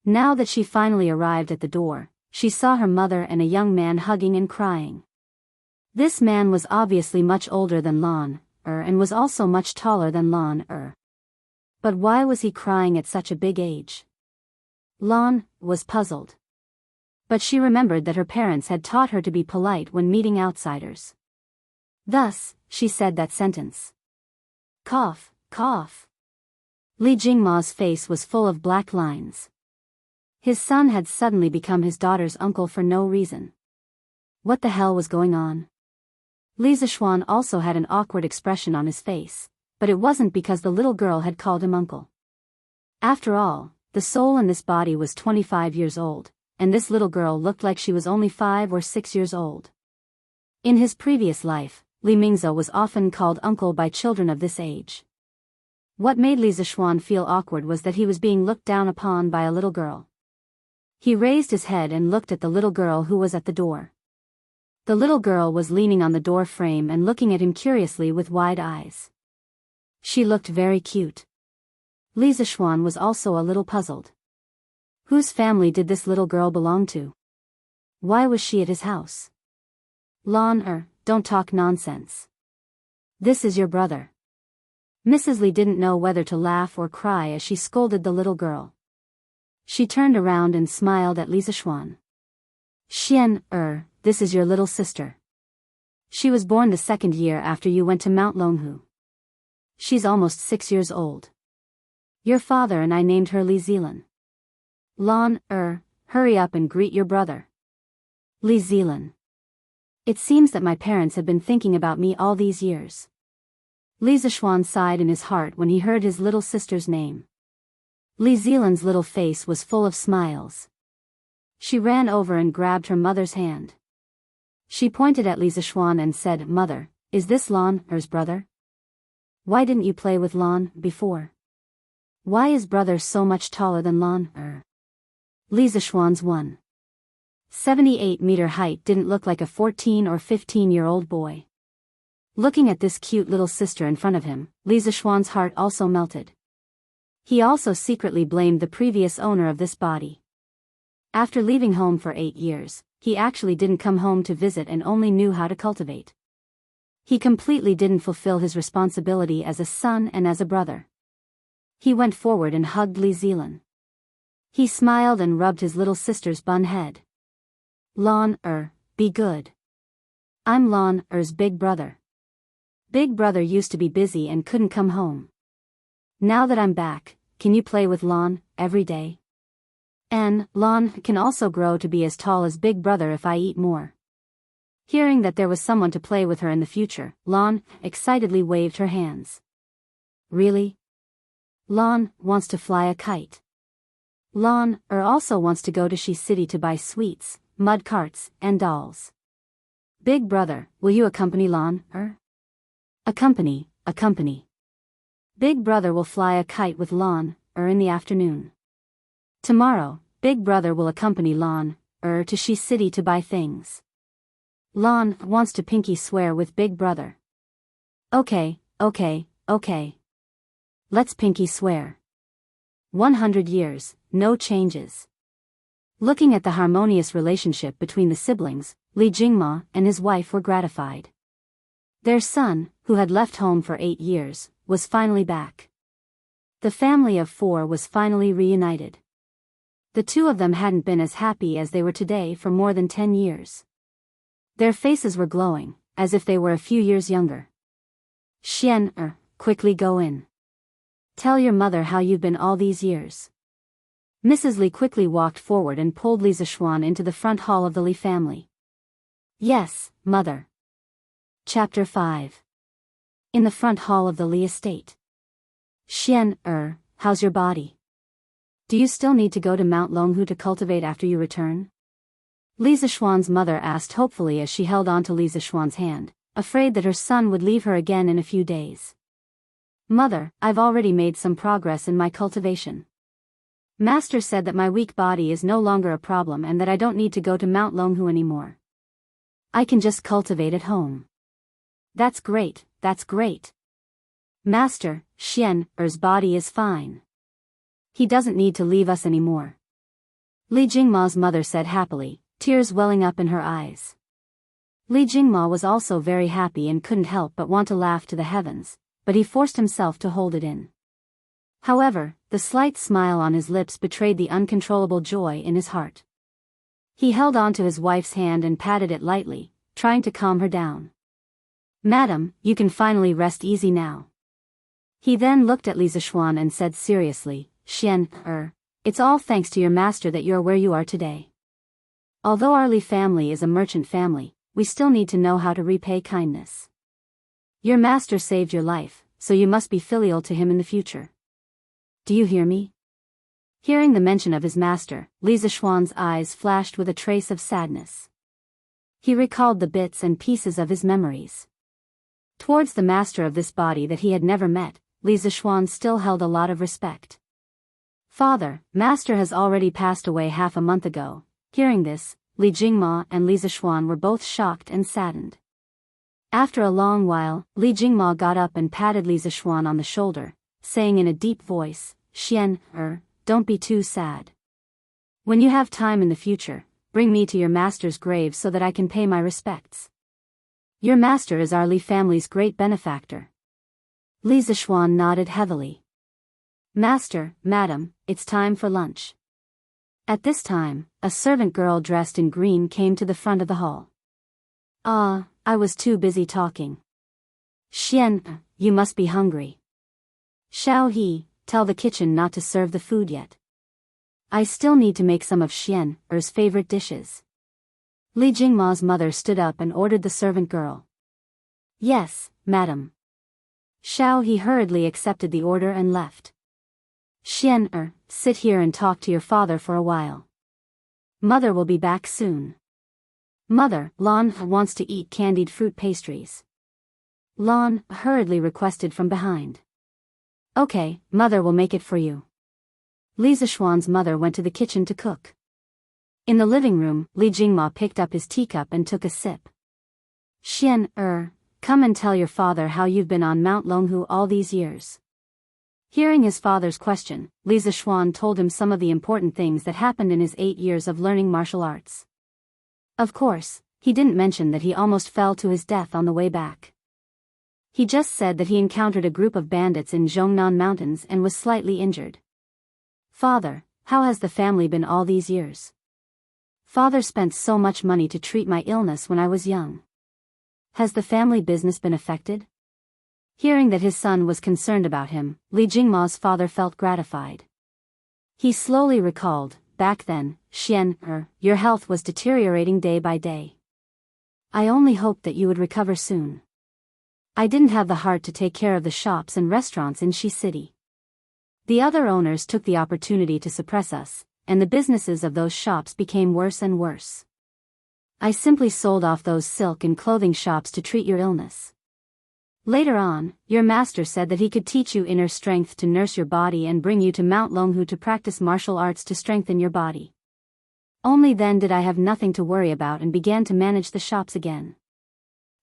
Now that she finally arrived at the door, she saw her mother and a young man hugging and crying. This man was obviously much older than Lan and was also much taller than Lan But why was he crying at such a big age? Lan was puzzled. But she remembered that her parents had taught her to be polite when meeting outsiders. Thus, she said that sentence. Cough, cough. Li Jingma's face was full of black lines. His son had suddenly become his daughter's uncle for no reason. What the hell was going on? Li Zixuan also had an awkward expression on his face, but it wasn't because the little girl had called him uncle. After all, the soul in this body was 25 years old, and this little girl looked like she was only 5 or 6 years old. In his previous life, Li Mingzhou was often called uncle by children of this age. What made Li Zixuan feel awkward was that he was being looked down upon by a little girl. He raised his head and looked at the little girl who was at the door. The little girl was leaning on the door frame and looking at him curiously with wide eyes. She looked very cute. Li Zixuan was also a little puzzled. Whose family did this little girl belong to? Why was she at his house? Lan don't talk nonsense. This is your brother. Mrs. Li didn't know whether to laugh or cry as she scolded the little girl. She turned around and smiled at Li Zixuan. Xian, this is your little sister. She was born the 2nd year after you went to Mount Longhu. She's almost 6 years old. Your father and I named her Li Zilan. Lan, hurry up and greet your brother. Li Zilan. It seems that my parents have been thinking about me all these years. Li Zixuan sighed in his heart when he heard his little sister's name. Li Zilan's little face was full of smiles. She ran over and grabbed her mother's hand. She pointed at Li Zixuan and said, Mother, is this Lan's brother? Why didn't you play with Lan before? Why is brother so much taller than Lan? Li Zixuan's 1.78-meter height didn't look like a 14 or 15-year-old boy. Looking at this cute little sister in front of him, Li Zixuan's heart also melted. He also secretly blamed the previous owner of this body. After leaving home for 8 years, he actually didn't come home to visit and only knew how to cultivate. He completely didn't fulfill his responsibility as a son and as a brother. He went forward and hugged Li Zilan. He smiled and rubbed his little sister's bun head. Lan, be good. I'm Lan, big brother. Big brother used to be busy and couldn't come home. Now that I'm back, can you play with Lan, every day? And, Lan can also grow to be as tall as big brother if I eat more. Hearing that there was someone to play with her in the future, Lan excitedly waved her hands. Really? Lan wants to fly a kite. Lan also wants to go to Shi City to buy sweets, mud carts, and dolls. Big brother, will you accompany Lan, Accompany. Big brother will fly a kite with Lan, in the afternoon. Tomorrow, big brother will accompany Lan, to Shi City to buy things. Lan wants to pinky swear with big brother. Okay. Let's pinky swear. 100 years, no changes. Looking at the harmonious relationship between the siblings, Li Jingma and his wife were gratified. Their son, who had left home for 8 years, was finally back. The family of 4 was finally reunited. The two of them hadn't been as happy as they were today for more than 10 years. Their faces were glowing, as if they were a few years younger. Xian, quickly go in. Tell your mother how you've been all these years. Mrs. Li quickly walked forward and pulled Li Zishuan into the front hall of the Li family. Yes, mother. Chapter 5. In the front hall of the Li estate. Xian, how's your body? Do you still need to go to Mount Longhu to cultivate after you return? Li Zishuan's mother asked hopefully as she held on to Li Zishuan's hand, afraid that her son would leave her again in a few days. Mother, I've already made some progress in my cultivation. Master said that my weak body is no longer a problem and that I don't need to go to Mount Longhu anymore. I can just cultivate at home. That's great. Master, Xian's body is fine. He doesn't need to leave us anymore. Li Jingma's mother said happily, tears welling up in her eyes. Li Jingma was also very happy and couldn't help but want to laugh to the heavens, but he forced himself to hold it in. However, the slight smile on his lips betrayed the uncontrollable joy in his heart. He held on to his wife's hand and patted it lightly, trying to calm her down. Madam, you can finally rest easy now. He then looked at Li Zishuan and said seriously, Xian, it's all thanks to your master that you're where you are today. Although our Li family is a merchant family, we still need to know how to repay kindness. Your master saved your life, so you must be filial to him in the future. Do you hear me? Hearing the mention of his master, Li Zishuan's eyes flashed with a trace of sadness. He recalled the bits and pieces of his memories. Towards the master of this body that he had never met, Li Zishuan still held a lot of respect. Father, master has already passed away half a month ago. Hearing this, Li Jingma and Li Zishuan were both shocked and saddened. After a long while, Li Jingma got up and patted Li Zishuan on the shoulder, saying in a deep voice, Xian, don't be too sad. When you have time in the future, bring me to your master's grave so that I can pay my respects. Your master is our Li family's great benefactor. Li Zishuan nodded heavily. Master, madam, it's time for lunch. At this time, a servant girl dressed in green came to the front of the hall. I was too busy talking. Xian, you must be hungry. Xiao He, tell the kitchen not to serve the food yet. I still need to make some of Xian's favorite dishes. Li Jingma's mother stood up and ordered the servant girl. Yes, madam. Xiao He hurriedly accepted the order and left. Xian, sit here and talk to your father for a while. Mother will be back soon. Mother, Lan wants to eat candied fruit pastries. Lan hurriedly requested from behind. Okay, mother will make it for you. Li Zishuan's mother went to the kitchen to cook. In the living room, Li Jingma picked up his teacup and took a sip. Xian, come and tell your father how you've been on Mount Longhu all these years. Hearing his father's question, Li Zishuan told him some of the important things that happened in his 8 years of learning martial arts. Of course, he didn't mention that he almost fell to his death on the way back. He just said that he encountered a group of bandits in Zhongnan Mountains and was slightly injured. Father, How has the family been all these years? Father spent so much money to treat my illness when I was young. Has the family business been affected? Hearing that his son was concerned about him, Li Jingma's father felt gratified. He slowly recalled, back then, your health was deteriorating day by day. I only hoped that you would recover soon. I didn't have the heart to take care of the shops and restaurants in Shi City. The other owners took the opportunity to suppress us, and the businesses of those shops became worse and worse. I simply sold off those silk and clothing shops to treat your illness. Later on, your master said that he could teach you inner strength to nurse your body and bring you to Mount Longhu to practice martial arts to strengthen your body. Only then did I have nothing to worry about and began to manage the shops again.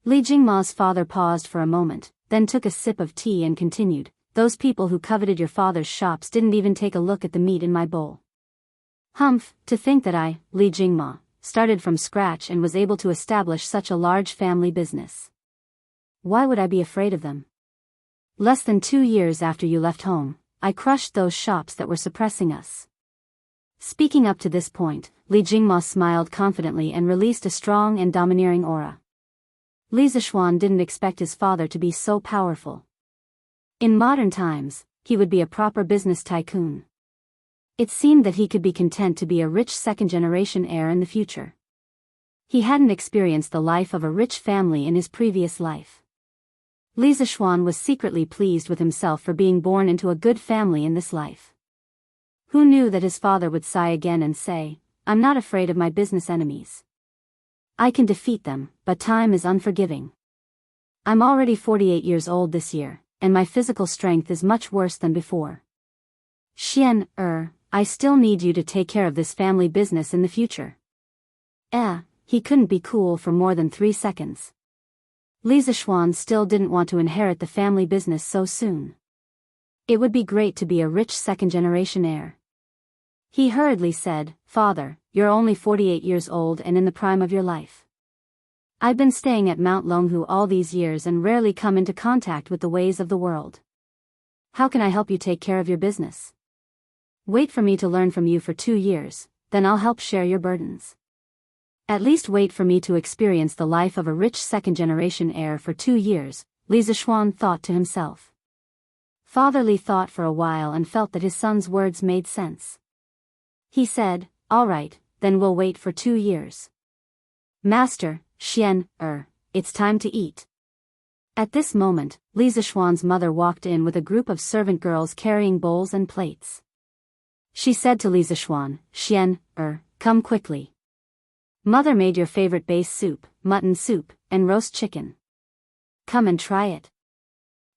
Li Jingma's father paused for a moment, then took a sip of tea and continued, those people who coveted your father's shops didn't even take a look at the meat in my bowl. Humph, to think that I, Li Jingma, started from scratch and was able to establish such a large family business. Why would I be afraid of them? Less than 2 years after you left home, I crushed those shops that were suppressing us. Speaking up to this point, Li Jingma smiled confidently and released a strong and domineering aura. Li Zishuan didn't expect his father to be so powerful. In modern times, he would be a proper business tycoon. It seemed that he could be content to be a rich second-generation heir in the future. He hadn't experienced the life of a rich family in his previous life. Li Zishuan was secretly pleased with himself for being born into a good family in this life. Who knew that his father would sigh again and say, I'm not afraid of my business enemies. I can defeat them, but time is unforgiving. I'm already 48 years old this year, and my physical strength is much worse than before. I still need you to take care of this family business in the future. He couldn't be cool for more than 3 seconds. Li Zishuan still didn't want to inherit the family business so soon. It would be great to be a rich second-generation heir. He hurriedly said, Father, you're only 48 years old and in the prime of your life. I've been staying at Mount Longhu all these years and rarely come into contact with the ways of the world. How can I help you take care of your business? Wait for me to learn from you for 2 years, then I'll help share your burdens. At least wait for me to experience the life of a rich second-generation heir for 2 years, Li Zishuan thought to himself. Father Li thought for a while and felt that his son's words made sense. He said, all right, then we'll wait for 2 years. Master, it's time to eat. At this moment, Li Zishuan's mother walked in with a group of servant girls carrying bowls and plates. She said to Li Zishuan, come quickly. Mother made your favorite base soup, mutton soup, and roast chicken. Come and try it.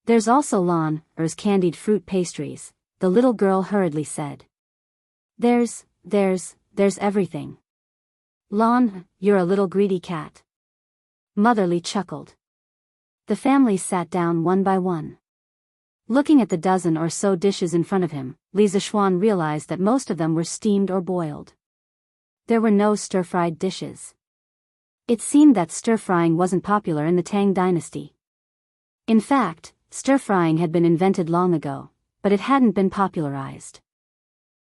There's also Lan's candied fruit pastries, the little girl hurriedly said. There's everything. Lan, you're a little greedy cat. Motherly chuckled. The family sat down one by one. Looking at the dozen or so dishes in front of him, Li Zishuan realized that most of them were steamed or boiled. There were no stir-fried dishes. It seemed that stir-frying wasn't popular in the Tang dynasty. In fact, stir-frying had been invented long ago, but it hadn't been popularized.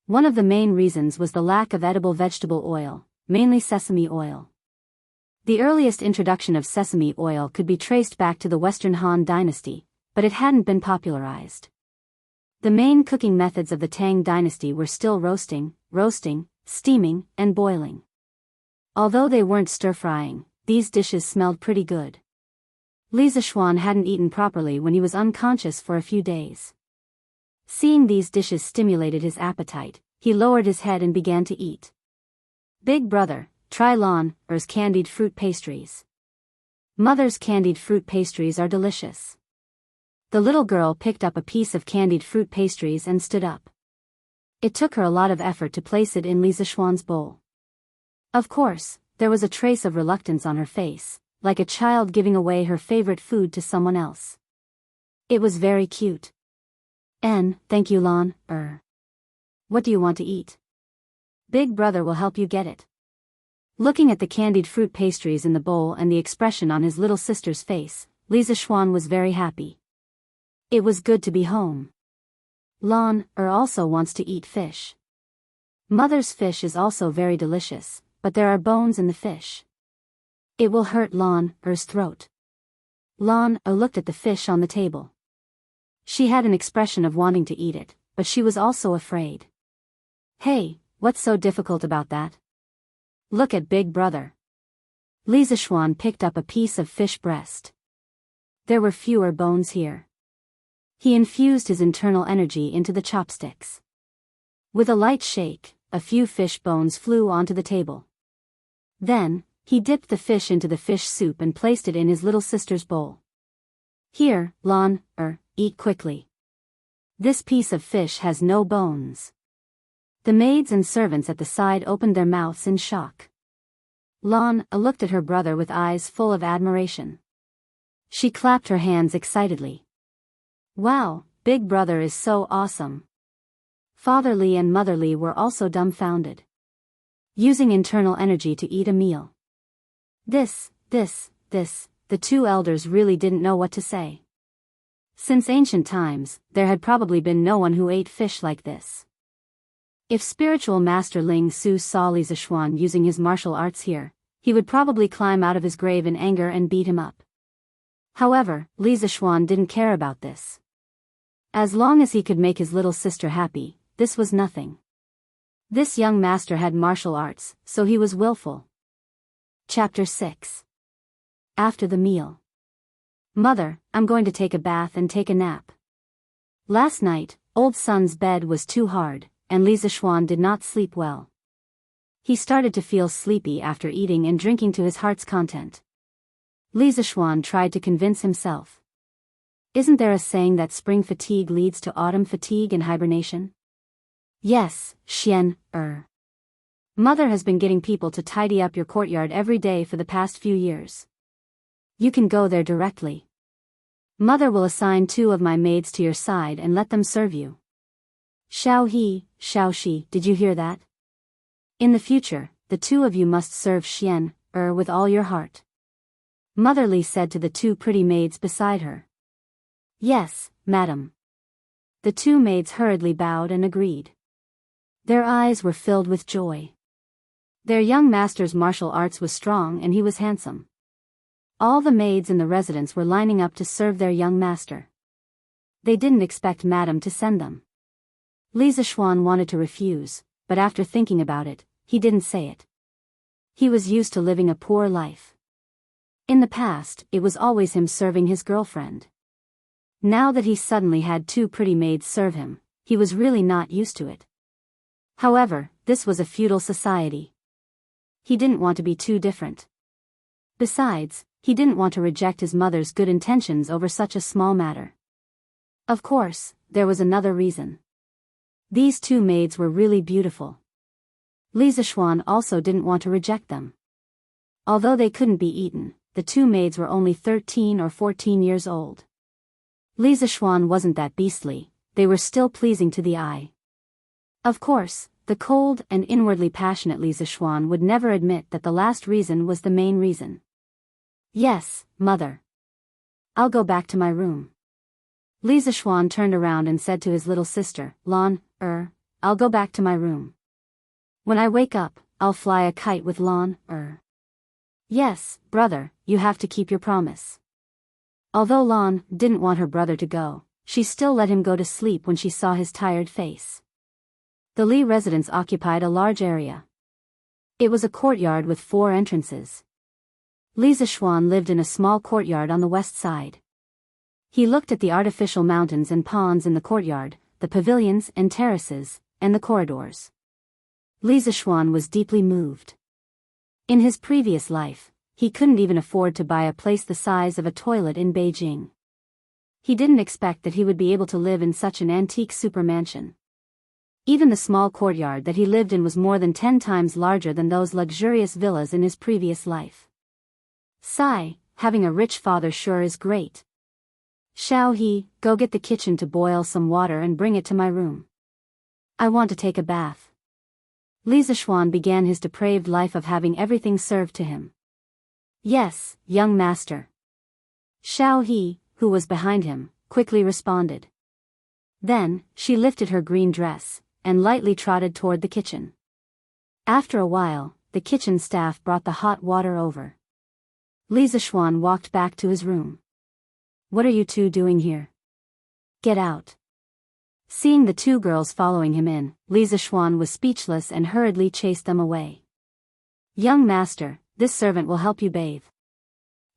One of the main reasons was the lack of edible vegetable oil, mainly sesame oil. The earliest introduction of sesame oil could be traced back to the Western Han dynasty, but it hadn't been popularized. The main cooking methods of the Tang dynasty were still roasting, steaming, and boiling. Although they weren't stir-frying, these dishes smelled pretty good. Li Zishuan hadn't eaten properly when he was unconscious for a few days. Seeing these dishes stimulated his appetite, he lowered his head and began to eat. Big brother, try Lan's candied fruit pastries. Mother's candied fruit pastries are delicious. The little girl picked up a piece of candied fruit pastries and stood up. It took her a lot of effort to place it in Li Zishuan's bowl. Of course, there was a trace of reluctance on her face, like a child giving away her favorite food to someone else. It was very cute. Thank you Lan. What do you want to eat? Big brother will help you get it. Looking at the candied fruit pastries in the bowl and the expression on his little sister's face, Li Zishuan was very happy. It was good to be home. Lan also wants to eat fish. Mother's fish is also very delicious, but there are bones in the fish. It will hurt Lan Er's throat. Lan Er looked at the fish on the table. She had an expression of wanting to eat it, but she was also afraid. Hey, what's so difficult about that? Look at Big Brother. Li Zishuan picked up a piece of fish breast. There were fewer bones here. He infused his internal energy into the chopsticks. With a light shake, a few fish bones flew onto the table. Then, he dipped the fish into the fish soup and placed it in his little sister's bowl. Here, Lan Er, eat quickly. This piece of fish has no bones. The maids and servants at the side opened their mouths in shock. Lan Er looked at her brother with eyes full of admiration. She clapped her hands excitedly. Wow, Big Brother is so awesome. Father Li and Mother Li were also dumbfounded. Using internal energy to eat a meal. The two elders really didn't know what to say. Since ancient times, there had probably been no one who ate fish like this. If spiritual master Ling Su saw Li Zishuan using his martial arts here, he would probably climb out of his grave in anger and beat him up. However, Li Zishuan didn't care about this. As long as he could make his little sister happy, this was nothing. This young master had martial arts, so he was willful. Chapter 6. After the meal. Mother, I'm going to take a bath and take a nap. Last night, old son's bed was too hard, and Li Zishuan did not sleep well. He started to feel sleepy after eating and drinking to his heart's content. Li Zishuan tried to convince himself. Isn't there a saying that spring fatigue leads to autumn fatigue and hibernation? Yes, Xian Er. Mother has been getting people to tidy up your courtyard every day for the past few years. You can go there directly. Mother will assign 2 of my maids to your side and let them serve you. Xiao He, Xiao Shi, did you hear that? In the future, the 2 of you must serve Xian Er with all your heart. Mother Li said to the 2 pretty maids beside her. Yes, madam. The 2 maids hurriedly bowed and agreed. Their eyes were filled with joy. Their young master's martial arts was strong and he was handsome. All the maids in the residence were lining up to serve their young master. They didn't expect madam to send them. Li Zishuan wanted to refuse, but after thinking about it, he didn't say it. He was used to living a poor life. In the past, it was always him serving his girlfriend. Now that he suddenly had 2 pretty maids serve him, he was really not used to it. However, this was a feudal society. He didn't want to be too different. Besides, he didn't want to reject his mother's good intentions over such a small matter. Of course, there was another reason. These 2 maids were really beautiful. Li Zishuan also didn't want to reject them. Although they couldn't be eaten, the 2 maids were only 13 or 14 years old. Li Zishuan wasn't that beastly, they were still pleasing to the eye. Of course, the cold and inwardly passionate Li Zishuan would never admit that the last reason was the main reason. Yes, mother. I'll go back to my room. Li Zishuan turned around and said to his little sister, Lan Er, I'll go back to my room. When I wake up, I'll fly a kite with Lan Er. Yes, brother, you have to keep your promise. Although Lan didn't want her brother to go, she still let him go to sleep when she saw his tired face. The Li residence occupied a large area. It was a courtyard with 4 entrances. Li Zishuan lived in a small courtyard on the west side. He looked at the artificial mountains and ponds in the courtyard, the pavilions and terraces, and the corridors. Li Zishuan was deeply moved. In his previous life, he couldn't even afford to buy a place the size of a toilet in Beijing. He didn't expect that he would be able to live in such an antique supermansion. Even the small courtyard that he lived in was more than 10 times larger than those luxurious villas in his previous life. Sigh, having a rich father sure is great. Xiao He, go get the kitchen to boil some water and bring it to my room. I want to take a bath. Li Zishuan began his depraved life of having everything served to him. Yes, young master. Xiao He, who was behind him, quickly responded. Then, she lifted her green dress, and lightly trotted toward the kitchen. After a while, the kitchen staff brought the hot water over. Li Zishuan walked back to his room. What are you two doing here? Get out. Seeing the two girls following him in, Li Zishuan was speechless and hurriedly chased them away. Young master, this servant will help you bathe.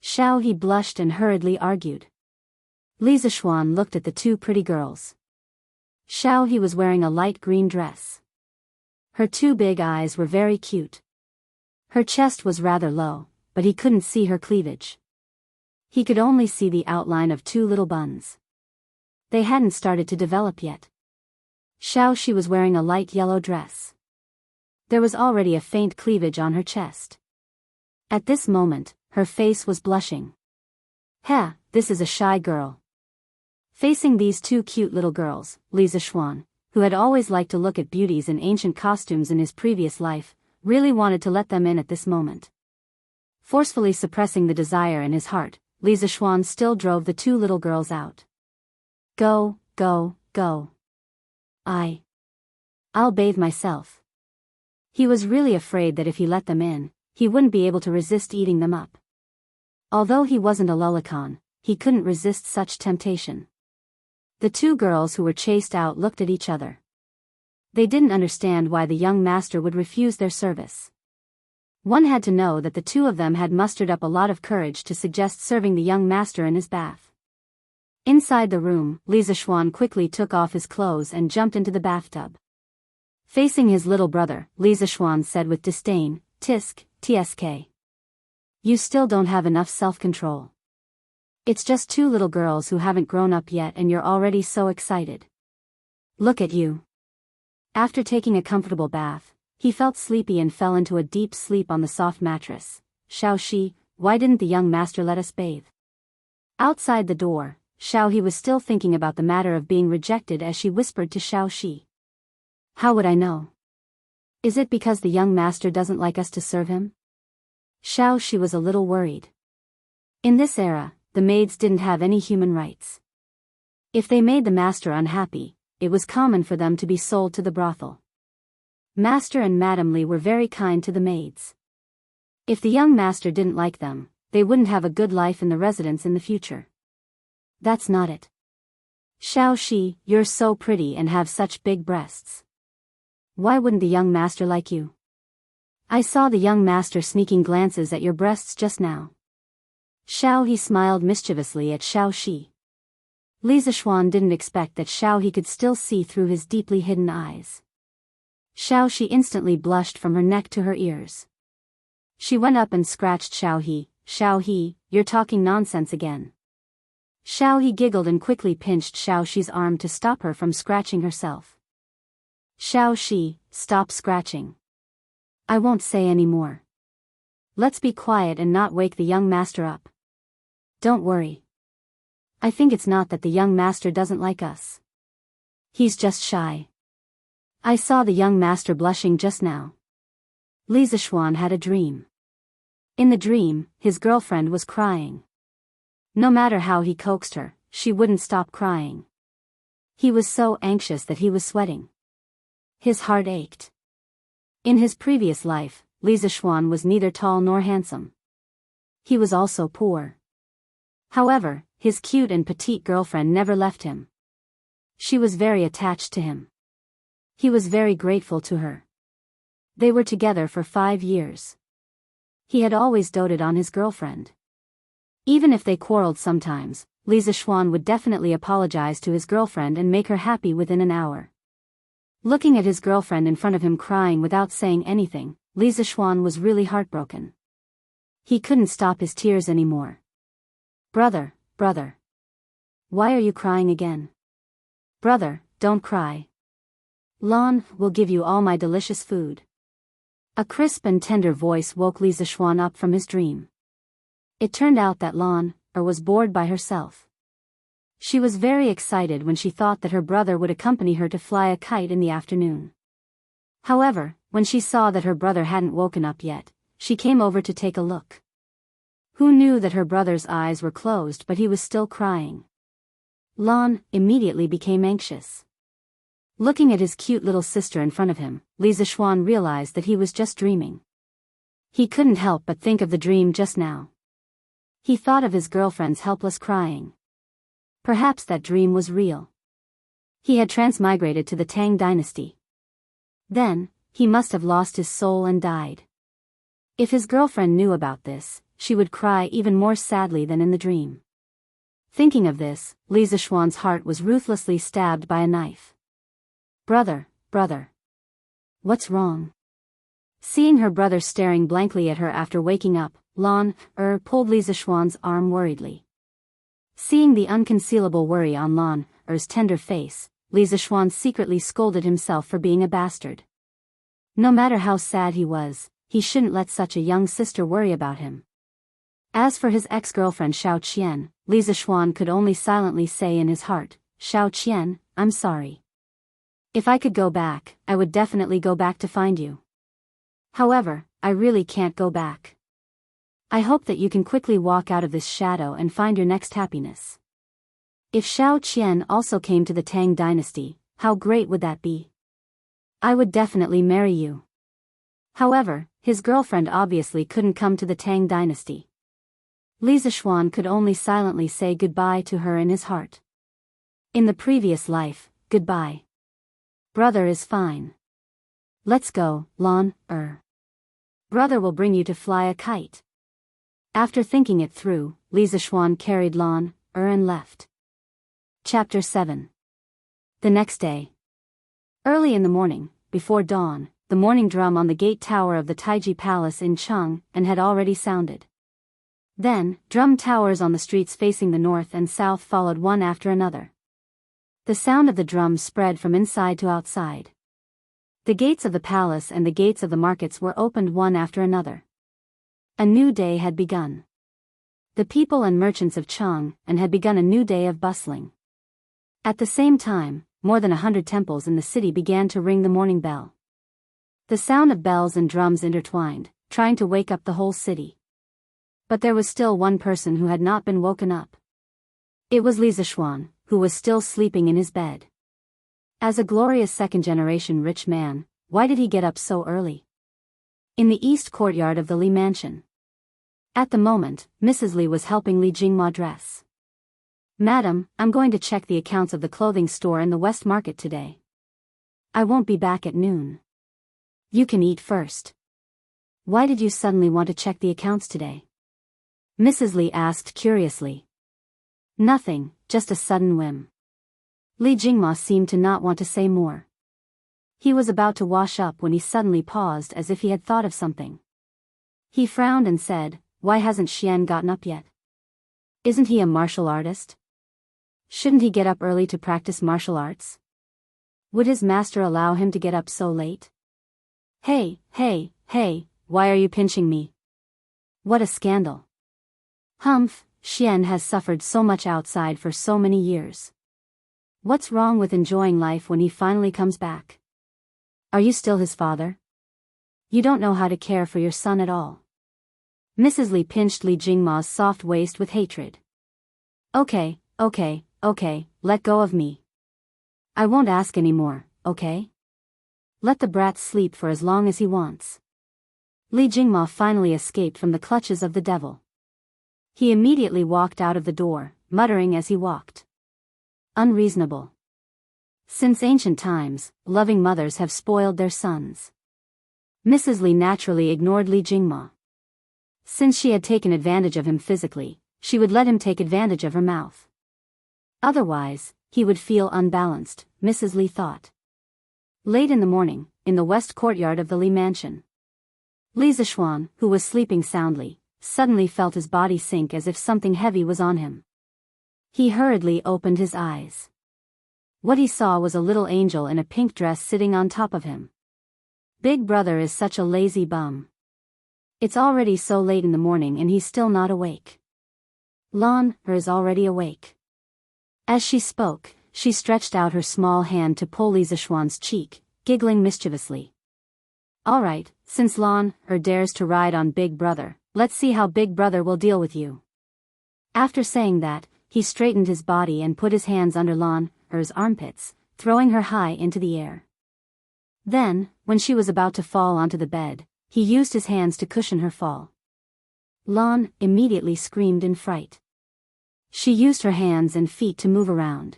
Xiao He blushed and hurriedly argued. Li Zishuan looked at the two pretty girls. Xiao He was wearing a light green dress. Her two big eyes were very cute. Her chest was rather low, but he couldn't see her cleavage. He could only see the outline of two little buns. They hadn't started to develop yet. Xiao Shi was wearing a light yellow dress. There was already a faint cleavage on her chest. At this moment, her face was blushing. Heh, this is a shy girl. Facing these two cute little girls, Li Zishuan, who had always liked to look at beauties in ancient costumes in his previous life, really wanted to let them in at this moment. Forcefully suppressing the desire in his heart, Li Zishuan still drove the two little girls out. Go, go, go. I'll bathe myself. He was really afraid that if he let them in, he wouldn't be able to resist eating them up. Although he wasn't a lullicon, he couldn't resist such temptation. The two girls who were chased out looked at each other. They didn't understand why the young master would refuse their service. One had to know that the two of them had mustered up a lot of courage to suggest serving the young master in his bath. Inside the room, Li Zishuan quickly took off his clothes and jumped into the bathtub. Facing his little brother, Li Zishuan said with disdain, Tsk. You still don't have enough self-control. It's just two little girls who haven't grown up yet and you're already so excited. Look at you. After taking a comfortable bath, he felt sleepy and fell into a deep sleep on the soft mattress. Xiao Shi, why didn't the young master let us bathe? Outside the door, Xiao He was still thinking about the matter of being rejected as she whispered to Xiao Shi. How would I know? Is it because the young master doesn't like us to serve him? Xiao Shi was a little worried. In this era, the maids didn't have any human rights. If they made the master unhappy, it was common for them to be sold to the brothel. Master and Madame Li were very kind to the maids. If the young master didn't like them, they wouldn't have a good life in the residence in the future. That's not it. Xiao Shi, you're so pretty and have such big breasts. Why wouldn't the young master like you? I saw the young master sneaking glances at your breasts just now. Xiao He smiled mischievously at Xiao Shi. Li Zishuan didn't expect that Xiao He could still see through his deeply hidden eyes. Xiao Shi instantly blushed from her neck to her ears. She went up and scratched Xiao He. Xiao He, you're talking nonsense again. Xiao He giggled and quickly pinched Xiao Shi's arm to stop her from scratching herself. Xiao Shi, stop scratching. I won't say any more. Let's be quiet and not wake the young master up. Don't worry. I think it's not that the young master doesn't like us. He's just shy. I saw the young master blushing just now. Li Zishuan had a dream. In the dream, his girlfriend was crying. No matter how he coaxed her, she wouldn't stop crying. He was so anxious that he was sweating. His heart ached. In his previous life, Li Zishuan was neither tall nor handsome. He was also poor. However, his cute and petite girlfriend never left him. She was very attached to him. He was very grateful to her. They were together for 5 years. He had always doted on his girlfriend. Even if they quarreled sometimes, Li Zishuan would definitely apologize to his girlfriend and make her happy within an hour. Looking at his girlfriend in front of him crying without saying anything, Li Zishuan was really heartbroken. He couldn't stop his tears anymore. Brother. Why are you crying again? Brother, don't cry. Lan will give you all my delicious food. A crisp and tender voice woke Li Zishuan up from his dream. It turned out that Lan was bored by herself. She was very excited when she thought that her brother would accompany her to fly a kite in the afternoon. However, when she saw that her brother hadn't woken up yet, she came over to take a look. Who knew that her brother's eyes were closed but he was still crying? Lan immediately became anxious. Looking at his cute little sister in front of him, Li Zixuan realized that he was just dreaming. He couldn't help but think of the dream just now. He thought of his girlfriend's helpless crying. Perhaps that dream was real. He had transmigrated to the Tang dynasty. Then, he must have lost his soul and died. If his girlfriend knew about this, she would cry even more sadly than in the dream. Thinking of this, Li Zixuan's heart was ruthlessly stabbed by a knife. Brother. What's wrong? Seeing her brother staring blankly at her after waking up, Lan pulled Li Zixuan's arm worriedly. Seeing the unconcealable worry on Lan tender face, Li Zixuan secretly scolded himself for being a bastard. No matter how sad he was, he shouldn't let such a young sister worry about him. As for his ex-girlfriend Xiao Qian, Li Zixuan could only silently say in his heart, Xiao Qian, I'm sorry. If I could go back, I would definitely go back to find you. However, I really can't go back. I hope that you can quickly walk out of this shadow and find your next happiness. If Xiao Qian also came to the Tang dynasty, how great would that be? I would definitely marry you. However, his girlfriend obviously couldn't come to the Tang dynasty. Li Zixuan could only silently say goodbye to her in his heart. In the previous life, goodbye. Brother is fine. Let's go, Lan. Brother will bring you to fly a kite. After thinking it through, Li Zixuan carried Lan and left. Chapter 7. The next day. Early in the morning, before dawn, the morning drum on the gate tower of the Taiji Palace in Chengdu had already sounded. Then, drum towers on the streets facing the north and south followed one after another. The sound of the drums spread from inside to outside. The gates of the palace and the gates of the markets were opened one after another. A new day had begun. The people and merchants of Chengdu had begun a new day of bustling. At the same time, more than 100 temples in the city began to ring the morning bell. The sound of bells and drums intertwined, trying to wake up the whole city. But there was still one person who had not been woken up. It was Li Zixuan, who was still sleeping in his bed. As a glorious second-generation rich man, why did he get up so early? In the east courtyard of the Li mansion. At the moment, Mrs. Li was helping Li Jingma dress. Madam, I'm going to check the accounts of the clothing store in the West Market today. I won't be back at noon. You can eat first. Why did you suddenly want to check the accounts today? Mrs. Li asked curiously. Nothing, just a sudden whim. Li Jingma seemed to not want to say more. He was about to wash up when he suddenly paused as if he had thought of something. He frowned and said, Why hasn't Xian gotten up yet? Isn't he a martial artist? Shouldn't he get up early to practice martial arts? Would his master allow him to get up so late? Hey, why are you pinching me? What a scandal. Humph, Xian has suffered so much outside for so many years. What's wrong with enjoying life when he finally comes back? Are you still his father? You don't know how to care for your son at all. Mrs. Li pinched Li Jingma's soft waist with hatred. Okay, let go of me. I won't ask any more, okay? Let the brat sleep for as long as he wants. Li Jingma finally escaped from the clutches of the devil. He immediately walked out of the door, muttering as he walked. Unreasonable. Since ancient times, loving mothers have spoiled their sons. Mrs. Li naturally ignored Li Jingma. Since she had taken advantage of him physically, she would let him take advantage of her mouth. Otherwise, he would feel unbalanced, Mrs. Li thought. Late in the morning, in the west courtyard of the Li mansion. Li Zixuan, who was sleeping soundly, suddenly felt his body sink as if something heavy was on him. He hurriedly opened his eyes. What he saw was a little angel in a pink dress sitting on top of him. Big brother is such a lazy bum. It's already so late in the morning and he's still not awake. Lan is already awake. As she spoke, she stretched out her small hand to pull Li Zixuan's cheek, giggling mischievously. Alright, since Lan dares to ride on Big Brother, let's see how Big Brother will deal with you. After saying that, he straightened his body and put his hands under Lan's armpits, throwing her high into the air. Then, when she was about to fall onto the bed, he used his hands to cushion her fall. Lan immediately screamed in fright. She used her hands and feet to move around.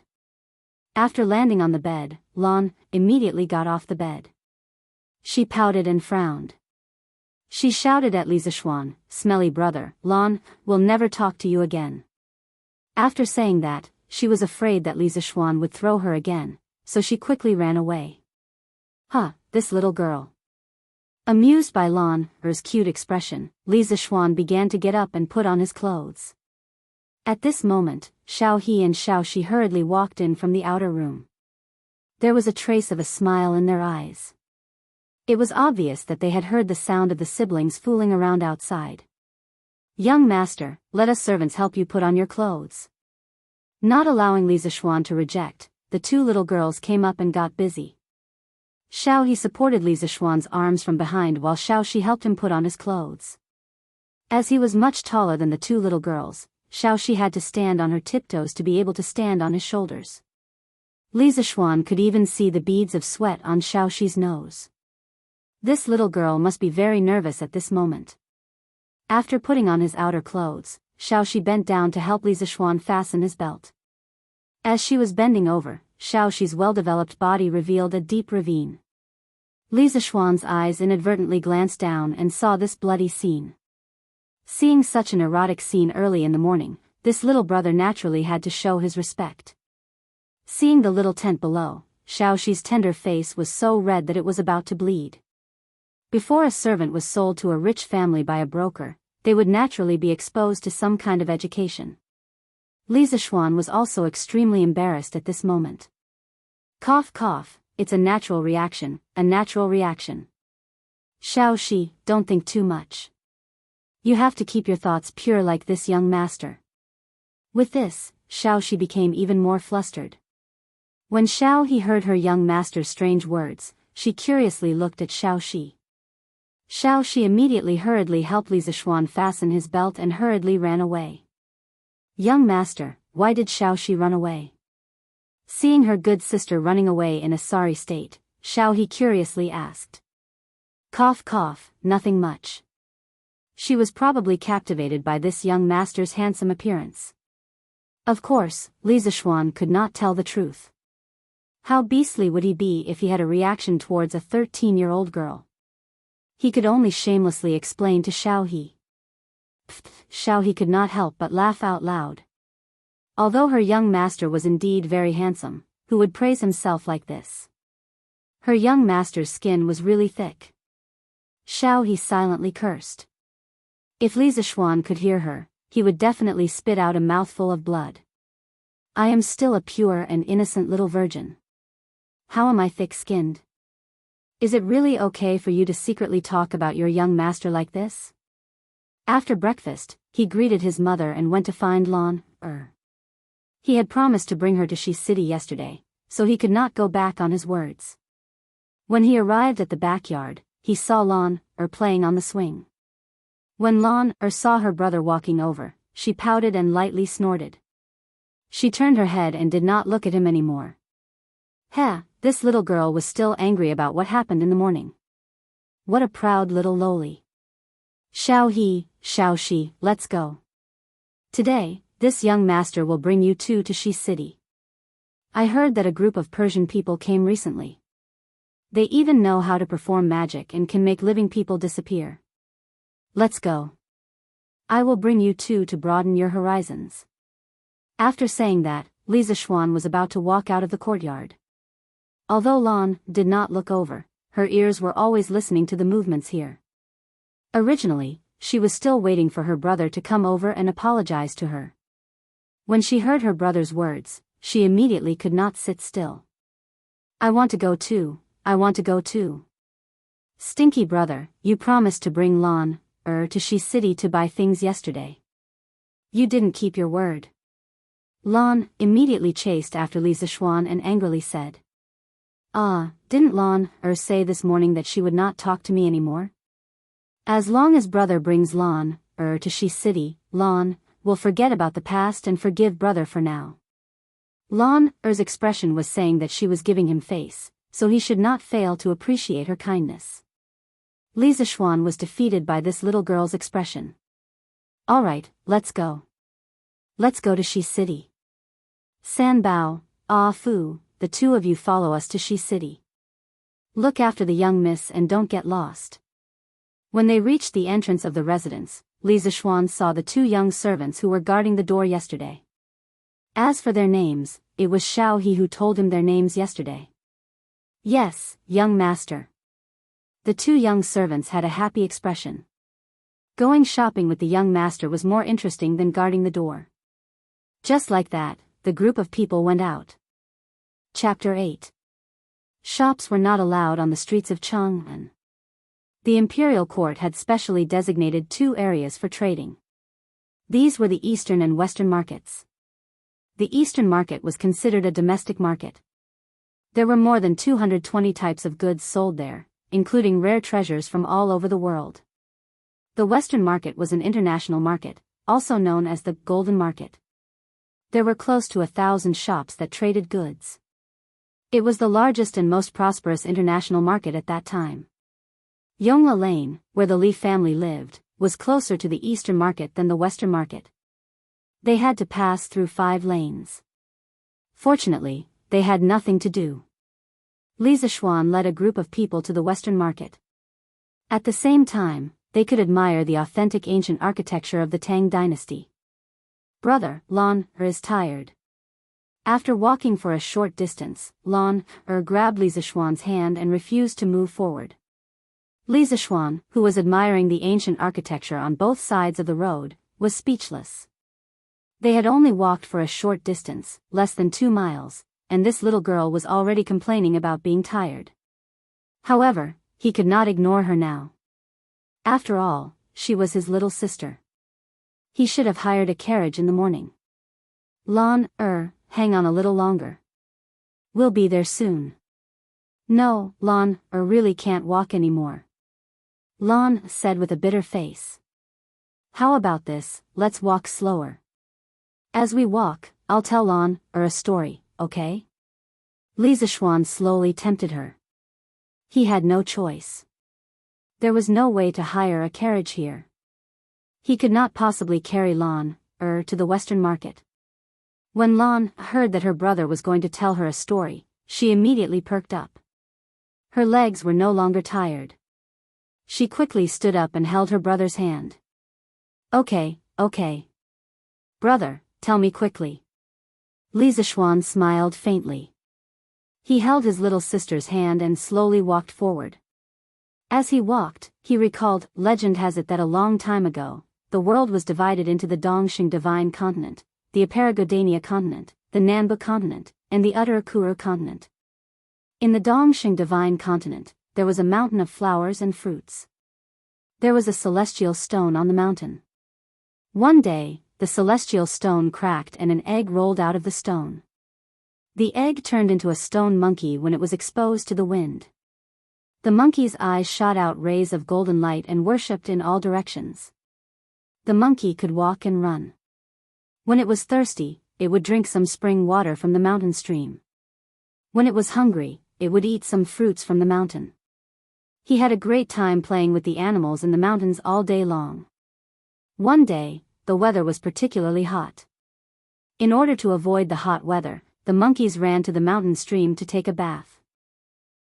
After landing on the bed, Lan immediately got off the bed. She pouted and frowned. She shouted at Li Zishuan, "Smelly brother, Lan will never talk to you again." After saying that, she was afraid that Li Zishuan would throw her again, so she quickly ran away. This little girl. Amused by Lan's cute expression, Li Zishuan began to get up and put on his clothes. At this moment, Xiao He and Xiao Shi hurriedly walked in from the outer room. There was a trace of a smile in their eyes. It was obvious that they had heard the sound of the siblings fooling around outside. "Young master, let us servants help you put on your clothes." Not allowing Li Zishuan to reject, the two little girls came up and got busy. Xiao He supported Li Zishuan's arms from behind while Xiao Shi helped him put on his clothes. As he was much taller than the two little girls, Xiao Shi had to stand on her tiptoes to be able to stand on his shoulders. Li Zishuan could even see the beads of sweat on Xiao Shi's nose. This little girl must be very nervous at this moment. After putting on his outer clothes, Xiao Shi bent down to help Li Zishuan fasten his belt. As she was bending over, Xiao Shi's well-developed body revealed a deep ravine. Li Zishuan's eyes inadvertently glanced down and saw this bloody scene. Seeing such an erotic scene early in the morning, this little brother naturally had to show his respect. Seeing the little tent below, Xiao Shi's tender face was so red that it was about to bleed. Before a servant was sold to a rich family by a broker, they would naturally be exposed to some kind of education. Li Zishuan was also extremely embarrassed at this moment. Cough cough, it's a natural reaction, a natural reaction. Xiao Shi, don't think too much. You have to keep your thoughts pure like this, young master. With this, Xiao Shi became even more flustered. When Xiao He heard her young master's strange words, she curiously looked at Xiao Shi. Xiao Shi immediately hurriedly helped Li Zishuan fasten his belt and hurriedly ran away. "Young master, why did Xiao Shi run away?" Seeing her good sister running away in a sorry state, Xiao He curiously asked. Cough cough, nothing much. She was probably captivated by this young master's handsome appearance. Of course, Li Zishuan could not tell the truth. How beastly would he be if he had a reaction towards a 13-year-old girl? He could only shamelessly explain to Xiao He. Xiao He could not help but laugh out loud. Although her young master was indeed very handsome, who would praise himself like this? Her young master's skin was really thick. Xiao He silently cursed. If Li Zishuan could hear her, he would definitely spit out a mouthful of blood. I am still a pure and innocent little virgin. How am I thick-skinned? Is it really okay for you to secretly talk about your young master like this? After breakfast, he greeted his mother and went to find Lan. He had promised to bring her to Shi City yesterday, so he could not go back on his words. When he arrived at the backyard, he saw Lan playing on the swing. When Lan saw her brother walking over, she pouted and lightly snorted. She turned her head and did not look at him anymore. This little girl was still angry about what happened in the morning. What a proud little loli. Xiao He, Xiao Shi, let's go. Today, this young master will bring you two to Shi City. I heard that a group of Persian people came recently. They even know how to perform magic and can make living people disappear. Let's go. I will bring you two to broaden your horizons. After saying that, Li Zishuan was about to walk out of the courtyard. Although Lan did not look over, her ears were always listening to the movements here. Originally, she was still waiting for her brother to come over and apologize to her. When she heard her brother's words, she immediately could not sit still. I want to go too, I want to go too. Stinky brother, you promised to bring Lan to Shi City to buy things yesterday. You didn't keep your word. Lan immediately chased after Li Zishuan and angrily said. Didn't Lan say this morning that she would not talk to me anymore? As long as brother brings Lan to Shi City, Lan will forget about the past and forgive brother for now. Lan Er's expression was saying that she was giving him face, so he should not fail to appreciate her kindness. Li Zishuan was defeated by this little girl's expression. Alright, let's go. Let's go to Shi City. San Bao, Ah Fu, the two of you follow us to Shi City. Look after the young miss and don't get lost. When they reached the entrance of the residence, Li Zishuan saw the two young servants who were guarding the door yesterday. As for their names, it was Xiao He who told him their names yesterday. Yes, young master. The two young servants had a happy expression. Going shopping with the young master was more interesting than guarding the door. Just like that, the group of people went out. Chapter 8. Shops were not allowed on the streets of Chang'an. The imperial court had specially designated two areas for trading. These were the eastern and western markets. The eastern market was considered a domestic market. There were more than 220 types of goods sold there, including rare treasures from all over the world. The western market was an international market, also known as the Golden Market. There were close to 1,000 shops that traded goods. It was the largest and most prosperous international market at that time. Yongla Lane, where the Li family lived, was closer to the eastern market than the western market. They had to pass through 5 lanes. Fortunately, they had nothing to do. Li Zishuan led a group of people to the western market. At the same time, they could admire the authentic ancient architecture of the Tang dynasty. Brother, Lan Er is tired. After walking for a short distance, Lan Er grabbed Li Zishuan's hand and refused to move forward. Li Zishuan, who was admiring the ancient architecture on both sides of the road, was speechless. They had only walked for a short distance, less than 2 miles, and this little girl was already complaining about being tired. However, he could not ignore her now. After all, she was his little sister. He should have hired a carriage in the morning. Lan Er, hang on a little longer. We'll be there soon. No, Lan Er really can't walk anymore. Lan said with a bitter face. How about this, let's walk slower. As we walk, I'll tell Lan Er a story, okay? Li Zishuan slowly tempted her. He had no choice. There was no way to hire a carriage here. He could not possibly carry Lan Er to the western market. When Lan heard that her brother was going to tell her a story, she immediately perked up. Her legs were no longer tired. She quickly stood up and held her brother's hand. Okay. Brother, tell me quickly. Li Zishuan smiled faintly. He held his little sister's hand and slowly walked forward. As he walked, he recalled, legend has it that a long time ago, the world was divided into the Dongxing Divine Continent, the Aparagodania Continent, the Nanbu Continent, and the Uttarakuru Continent. In the Dongxing Divine Continent, there was a mountain of flowers and fruits. There was a celestial stone on the mountain. One day, the celestial stone cracked and an egg rolled out of the stone. The egg turned into a stone monkey when it was exposed to the wind. The monkey's eyes shot out rays of golden light and worshipped in all directions. The monkey could walk and run. When it was thirsty, it would drink some spring water from the mountain stream. When it was hungry, it would eat some fruits from the mountain. He had a great time playing with the animals in the mountains all day long. One day, the weather was particularly hot. In order to avoid the hot weather, the monkeys ran to the mountain stream to take a bath.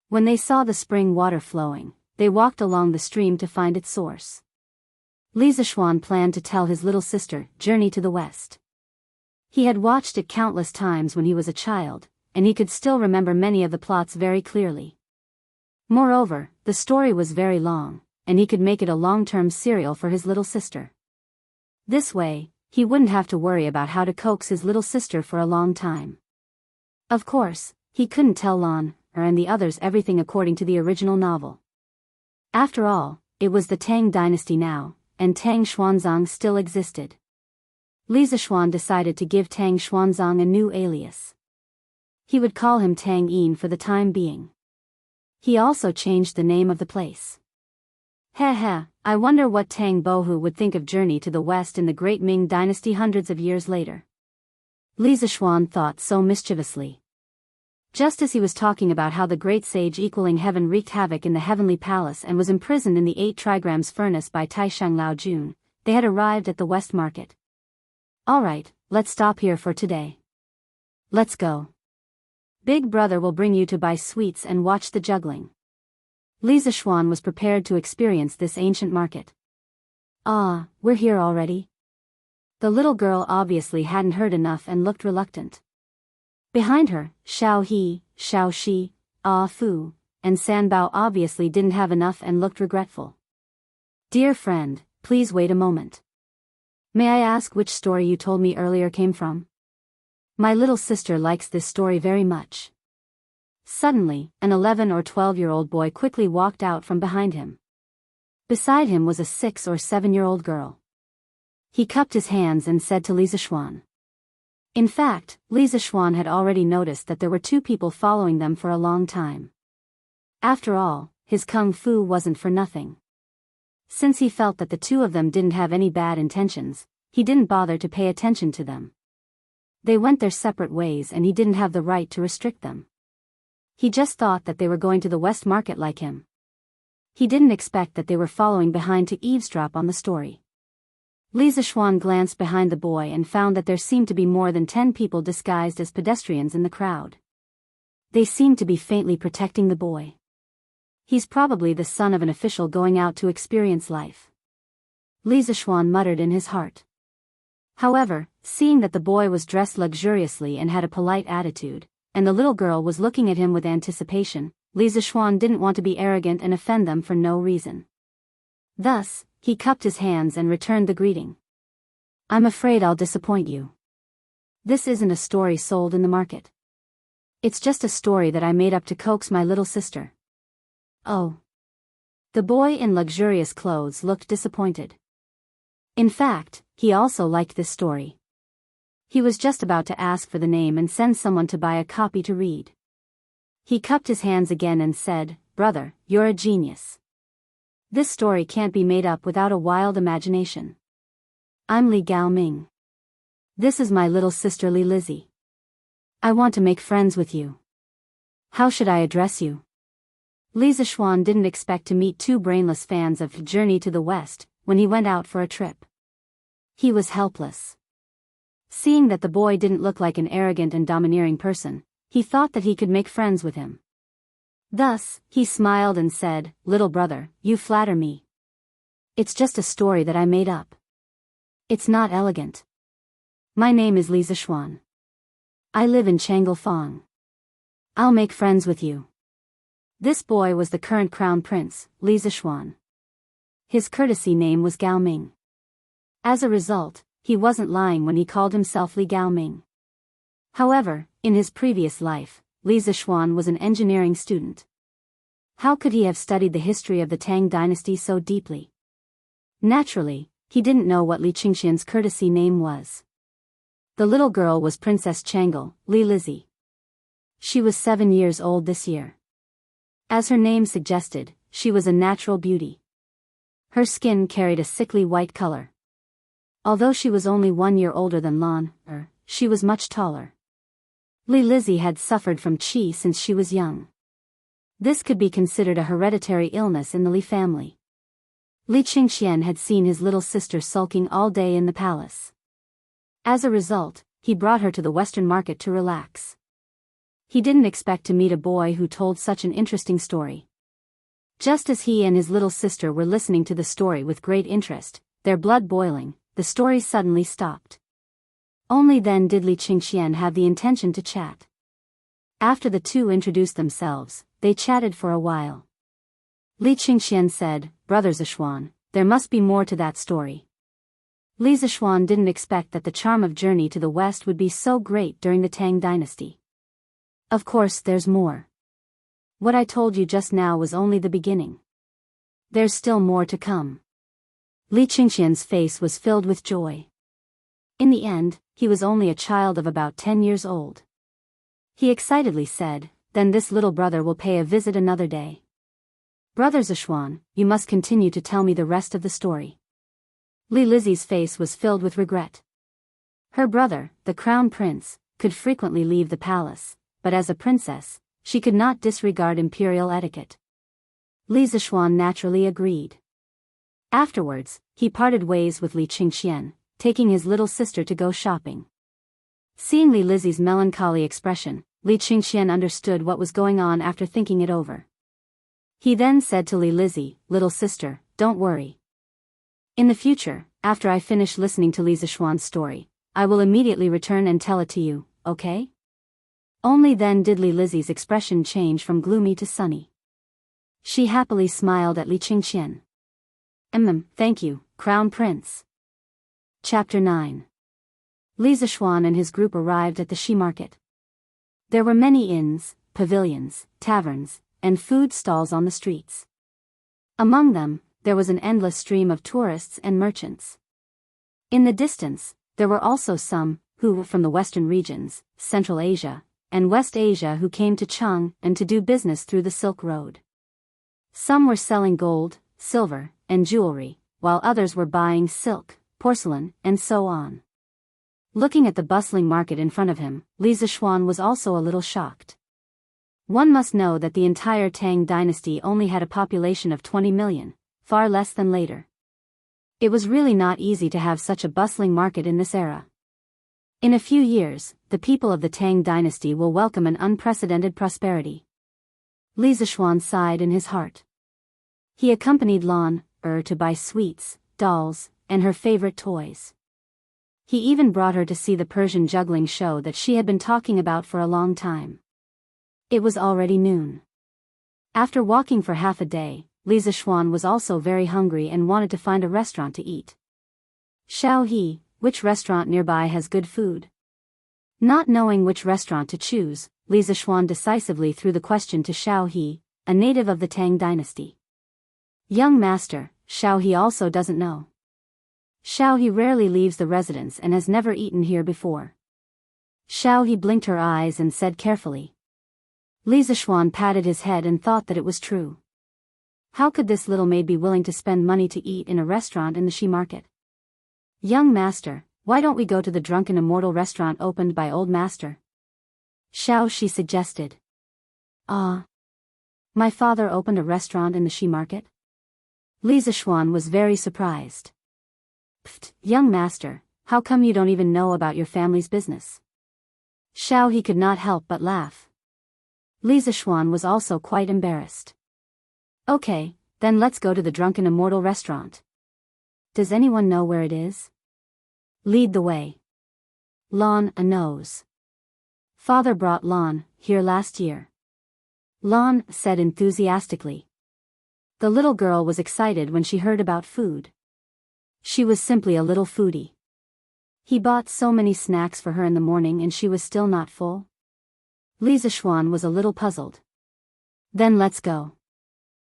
When they saw the spring water flowing, they walked along the stream to find its source. Li Zishuan planned to tell his little sister, Journey to the West. He had watched it countless times when he was a child, and he could still remember many of the plots very clearly. Moreover, the story was very long, and he could make it a long-term serial for his little sister. This way, he wouldn't have to worry about how to coax his little sister for a long time. Of course, he couldn't tell Lan Er and the others everything according to the original novel. After all, it was the Tang dynasty now, and Tang Xuanzang still existed. Li Zishuan decided to give Tang Xuanzang a new alias. He would call him Tang Yin for the time being. He also changed the name of the place. I wonder what Tang Bohu would think of Journey to the West in the Great Ming Dynasty hundreds of years later. Li Zishuan thought so mischievously. Just as he was talking about how the great sage equaling heaven wreaked havoc in the heavenly palace and was imprisoned in the 8 trigrams furnace by Taisheng Lao Jun, they had arrived at the West Market. Alright, let's stop here for today. Let's go. Big brother will bring you to buy sweets and watch the juggling. Li Zishuan was prepared to experience this ancient market. Ah, we're here already? The little girl obviously hadn't heard enough and looked reluctant. Behind her, Xiao He, Xiao Shi, Ah Fu, and San Bao obviously didn't have enough and looked regretful. Dear friend, please wait a moment. May I ask which story you told me earlier came from? My little sister likes this story very much. Suddenly, an 11 or 12-year-old boy quickly walked out from behind him. Beside him was a 6 or 7-year-old girl. He cupped his hands and said to Li Zishuan. In fact, Li Zishuan had already noticed that there were 2 people following them for a long time. After all, his kung fu wasn't for nothing. Since he felt that the 2 of them didn't have any bad intentions, he didn't bother to pay attention to them. They went their separate ways and he didn't have the right to restrict them. He just thought that they were going to the West Market like him. He didn't expect that they were following behind to eavesdrop on the story. Li Zishuan glanced behind the boy and found that there seemed to be more than 10 people disguised as pedestrians in the crowd. They seemed to be faintly protecting the boy. He's probably the son of an official going out to experience life. Li Zishuan muttered in his heart. However, seeing that the boy was dressed luxuriously and had a polite attitude, and the little girl was looking at him with anticipation, Li Zishuan didn't want to be arrogant and offend them for no reason. Thus, he cupped his hands and returned the greeting. I'm afraid I'll disappoint you. This isn't a story sold in the market. It's just a story that I made up to coax my little sister. Oh. The boy in luxurious clothes looked disappointed. In fact, he also liked this story. He was just about to ask for the name and send someone to buy a copy to read. He cupped his hands again and said, Brother, you're a genius. This story can't be made up without a wild imagination. I'm Li Gaoming. This is my little sister Li Lizzie. I want to make friends with you. How should I address you? Li Zishuan didn't expect to meet 2 brainless fans of Journey to the West when he went out for a trip. He was helpless. Seeing that the boy didn't look like an arrogant and domineering person, he thought that he could make friends with him. Thus, he smiled and said, Little brother, you flatter me. It's just a story that I made up. It's not elegant. My name is Li Zishuan. I live in Changlefang. I'll make friends with you. This boy was the current crown prince, Li Zishuan. His courtesy name was Gao Ming. As a result, he wasn't lying when he called himself Li Gaoming. However, in his previous life, Li Zishuan was an engineering student. How could he have studied the history of the Tang dynasty so deeply? Naturally, he didn't know what Li Qingxian's courtesy name was. The little girl was Princess Changle, Li Lizzie. She was 7 years old this year. As her name suggested, she was a natural beauty. Her skin carried a sickly white color. Although she was only 1 year older than Lan, she was much taller. Li Lizzie had suffered from qi since she was young. This could be considered a hereditary illness in the Li family. Li Qingxian had seen his little sister sulking all day in the palace. As a result, he brought her to the Western market to relax. He didn't expect to meet a boy who told such an interesting story. Just as he and his little sister were listening to the story with great interest, their blood boiling, the story suddenly stopped. Only then did Li Qingxian have the intention to chat. After the 2 introduced themselves, they chatted for a while. Li Qingxian said, Brother Zishuan, there must be more to that story. Li Zishuan didn't expect that the charm of Journey to the West would be so great during the Tang dynasty. Of course there's more. What I told you just now was only the beginning. There's still more to come. Li Qingxian's face was filled with joy. In the end, he was only a child of about 10 years old. He excitedly said, Then this little brother will pay a visit another day. Brother Zishuan, you must continue to tell me the rest of the story. Li Lizzie's face was filled with regret. Her brother, the crown prince, could frequently leave the palace, but as a princess, she could not disregard imperial etiquette. Li Zishuan naturally agreed. Afterwards, he parted ways with Li Qingxian, taking his little sister to go shopping. Seeing Li Lizzie's melancholy expression, Li Qingxian understood what was going on after thinking it over. He then said to Li Lizzie, "Little sister, don't worry. In the future, after I finish listening to Li Zishuan's story, I will immediately return and tell it to you, okay?" Only then did Li Lizzie's expression change from gloomy to sunny. She happily smiled at Li Qingxian. Thank you, Crown Prince." Chapter 9. Li Zishuan and his group arrived at the Shi market. There were many inns, pavilions, taverns, and food stalls on the streets. Among them, there was an endless stream of tourists and merchants. In the distance, there were also some, who were from the western regions, Central Asia, and West Asia who came to Chang and to do business through the Silk Road. Some were selling gold, silver, and jewelry, while others were buying silk, porcelain, and so on. Looking at the bustling market in front of him, Li Zishuan was also a little shocked. One must know that the entire Tang dynasty only had a population of 20 million, far less than later. It was really not easy to have such a bustling market in this era. In a few years, the people of the Tang dynasty will welcome an unprecedented prosperity. Li Zishuan sighed in his heart. He accompanied Lan to buy sweets, dolls, and her favorite toys. He even brought her to see the Persian juggling show that she had been talking about for a long time. It was already noon. After walking for half a day, Li Zishuan was also very hungry and wanted to find a restaurant to eat. Xiaohe, which restaurant nearby has good food? Not knowing which restaurant to choose, Li Zishuan decisively threw the question to Xiaohe, a native of the Tang dynasty. "Young master, Xiaohe also doesn't know. Xiaohe rarely leaves the residence and has never eaten here before." Xiaohe blinked her eyes and said carefully. Li Zishuan patted his head and thought that it was true. How could this little maid be willing to spend money to eat in a restaurant in the Shi market? "Young master, why don't we go to the Drunken Immortal restaurant opened by old master?" Xiaohe suggested. My father opened a restaurant in the Shi market? Li Zishuan was very surprised. "Pfft, young master, how come you don't even know about your family's business?" Xiaohe could not help but laugh. Li Zishuan was also quite embarrassed. "Okay, then let's go to the Drunken Immortal restaurant. Does anyone know where it is?" "Lead the way." "Lan knows. Father brought Lan here last year," Lan said enthusiastically. The little girl was excited when she heard about food. She was simply a little foodie. He bought so many snacks for her in the morning and she was still not full. Li Zishuan was a little puzzled. "Then let's go."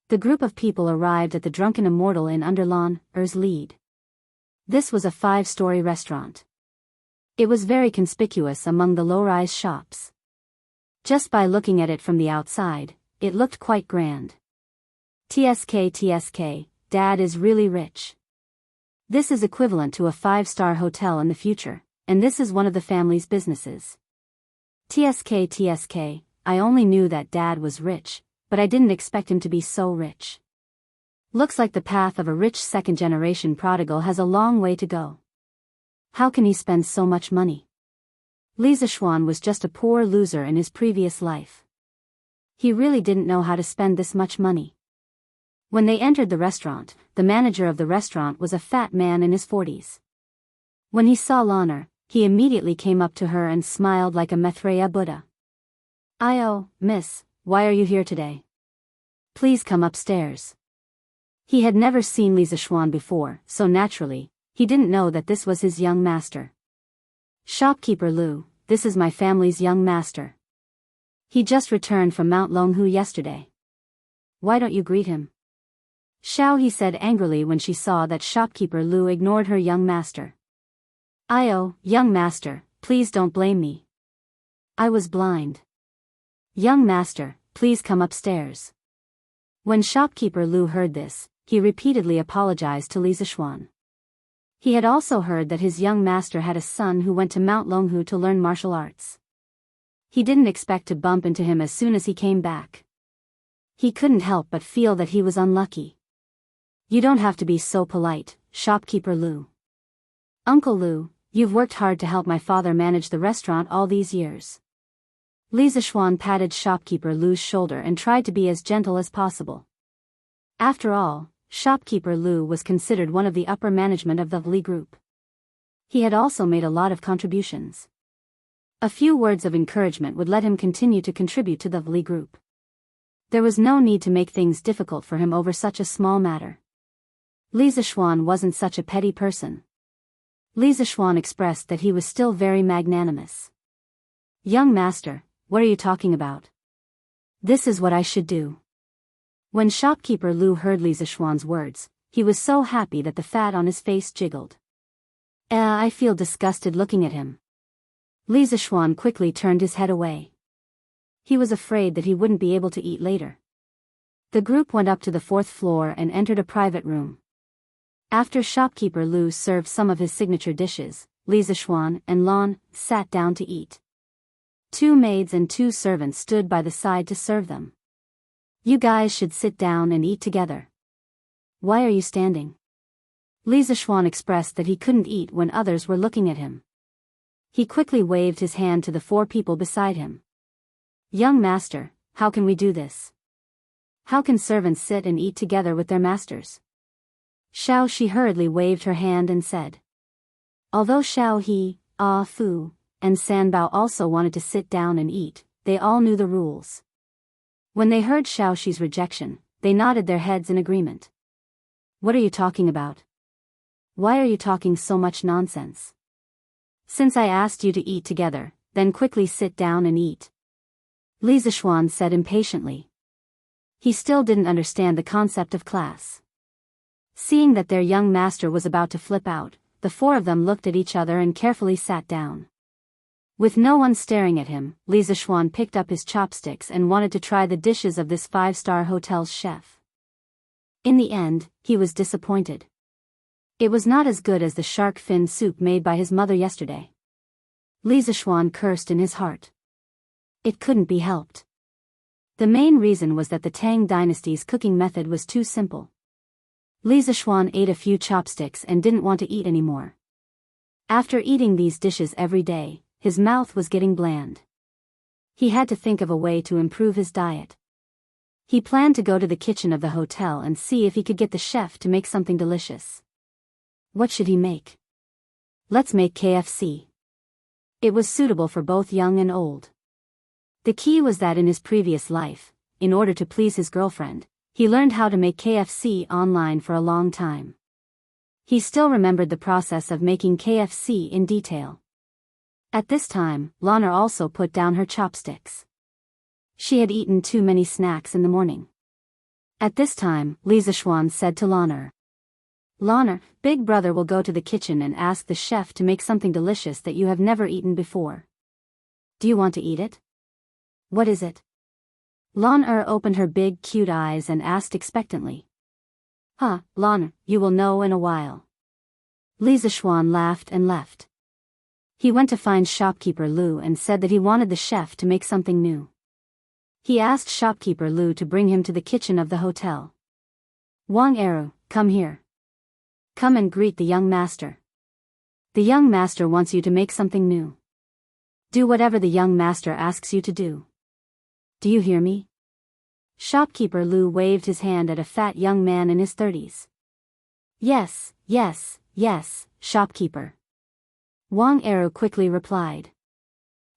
The group of people arrived at the Drunken Immortal Inn under Lan's lead. This was a 5-story restaurant. It was very conspicuous among the low-rise shops. Just by looking at it from the outside, it looked quite grand. TSK, Dad is really rich. This is equivalent to a 5-star hotel in the future, and this is one of the family's businesses. TSK, I only knew that Dad was rich, but I didn't expect him to be so rich. Looks like the path of a rich second-generation prodigal has a long way to go. How can he spend so much money? Li Zishuan was just a poor loser in his previous life. He really didn't know how to spend this much money. When they entered the restaurant, the manager of the restaurant was a fat man in his 40s. When he saw Lanner, he immediately came up to her and smiled like a Maitreya Buddha. Miss, why are you here today? Please come upstairs." He had never seen Li Zishuan before, so naturally, he didn't know that this was his young master. "Shopkeeper Lu, this is my family's young master. He just returned from Mount Longhu yesterday. Why don't you greet him?" Xiaohe said angrily when she saw that shopkeeper Lu ignored her young master. Young master, please don't blame me. I was blind. Young master, please come upstairs." When shopkeeper Lu heard this, he repeatedly apologized to Li Zishuan. He had also heard that his young master had a son who went to Mount Longhu to learn martial arts. He didn't expect to bump into him as soon as he came back. He couldn't help but feel that he was unlucky. You don't have to be so polite, shopkeeper Lu. Uncle Lu, you've worked hard to help my father manage the restaurant all these years. Li Zishuan patted shopkeeper Lu's shoulder and tried to be as gentle as possible. After all, shopkeeper Lu was considered one of the upper management of the Li group. He had also made a lot of contributions. A few words of encouragement would let him continue to contribute to the Li group. There was no need to make things difficult for him over such a small matter. Li Zishuan wasn't such a petty person. Li Zishuan expressed that he was still very magnanimous. Young master, what are you talking about? This is what I should do. When shopkeeper Lu heard Li Zishuan's words, he was so happy that the fat on his face jiggled. I feel disgusted looking at him. Li Zishuan quickly turned his head away. He was afraid that he wouldn't be able to eat later. The group went up to the 4th floor and entered a private room. After shopkeeper Lu served some of his signature dishes, Li Zishuan and Lan sat down to eat. 2 maids and 2 servants stood by the side to serve them. You guys should sit down and eat together. Why are you standing? Li Zishuan expressed that he couldn't eat when others were looking at him. He quickly waved his hand to the 4 people beside him. Young master, how can we do this? How can servants sit and eat together with their masters? Xiao Shi hurriedly waved her hand and said. Although Xiao He, Fu, and San Bao also wanted to sit down and eat, they all knew the rules. When they heard Xiao Shi's rejection, they nodded their heads in agreement. What are you talking about? Why are you talking so much nonsense? Since I asked you to eat together, then quickly sit down and eat. Li Zishuan said impatiently. He still didn't understand the concept of class. Seeing that their young master was about to flip out, the 4 of them looked at each other and carefully sat down. With no one staring at him, Li Zishuan picked up his chopsticks and wanted to try the dishes of this 5-star hotel's chef. In the end, he was disappointed. It was not as good as the shark fin soup made by his mother yesterday. Li Zishuan cursed in his heart. It couldn't be helped. The main reason was that the Tang dynasty's cooking method was too simple. Li Zishuan ate a few chopsticks and didn't want to eat anymore. After eating these dishes every day, his mouth was getting bland. He had to think of a way to improve his diet. He planned to go to the kitchen of the hotel and see if he could get the chef to make something delicious. What should he make? Let's make KFC. It was suitable for both young and old. The key was that in his previous life, in order to please his girlfriend, he learned how to make KFC online for a long time. He still remembered the process of making KFC in detail. At this time, Lana also put down her chopsticks. She had eaten too many snacks in the morning. At this time, Li Zishuan said to Lana, Lana, Big Brother will go to the kitchen and ask the chef to make something delicious that you have never eaten before. Do you want to eat it? What is it? Lan opened her big cute eyes and asked expectantly. Lan, you will know in a while. Li Zishuan laughed and left. He went to find shopkeeper Lu and said that he wanted the chef to make something new. He asked shopkeeper Lu to bring him to the kitchen of the hotel. Wang Eru, come here. Come and greet the young master. The young master wants you to make something new. Do whatever the young master asks you to do. Do you hear me? Shopkeeper Lu waved his hand at a fat young man in his 30s. Yes, yes, yes, shopkeeper. Wang Eru quickly replied.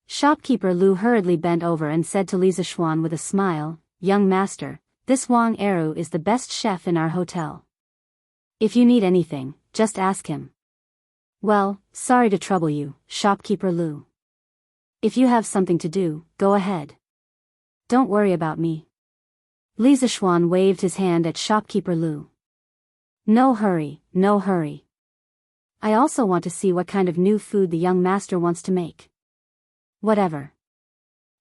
Shopkeeper Lu hurriedly bent over and said to Li Zishuan with a smile, Young master, this Wang Eru is the best chef in our hotel. If you need anything, just ask him. Well, sorry to trouble you, shopkeeper Lu. If you have something to do, go ahead. Don't worry about me. Li Zishuan waved his hand at shopkeeper Lu. No hurry, no hurry. I also want to see what kind of new food the young master wants to make. Whatever.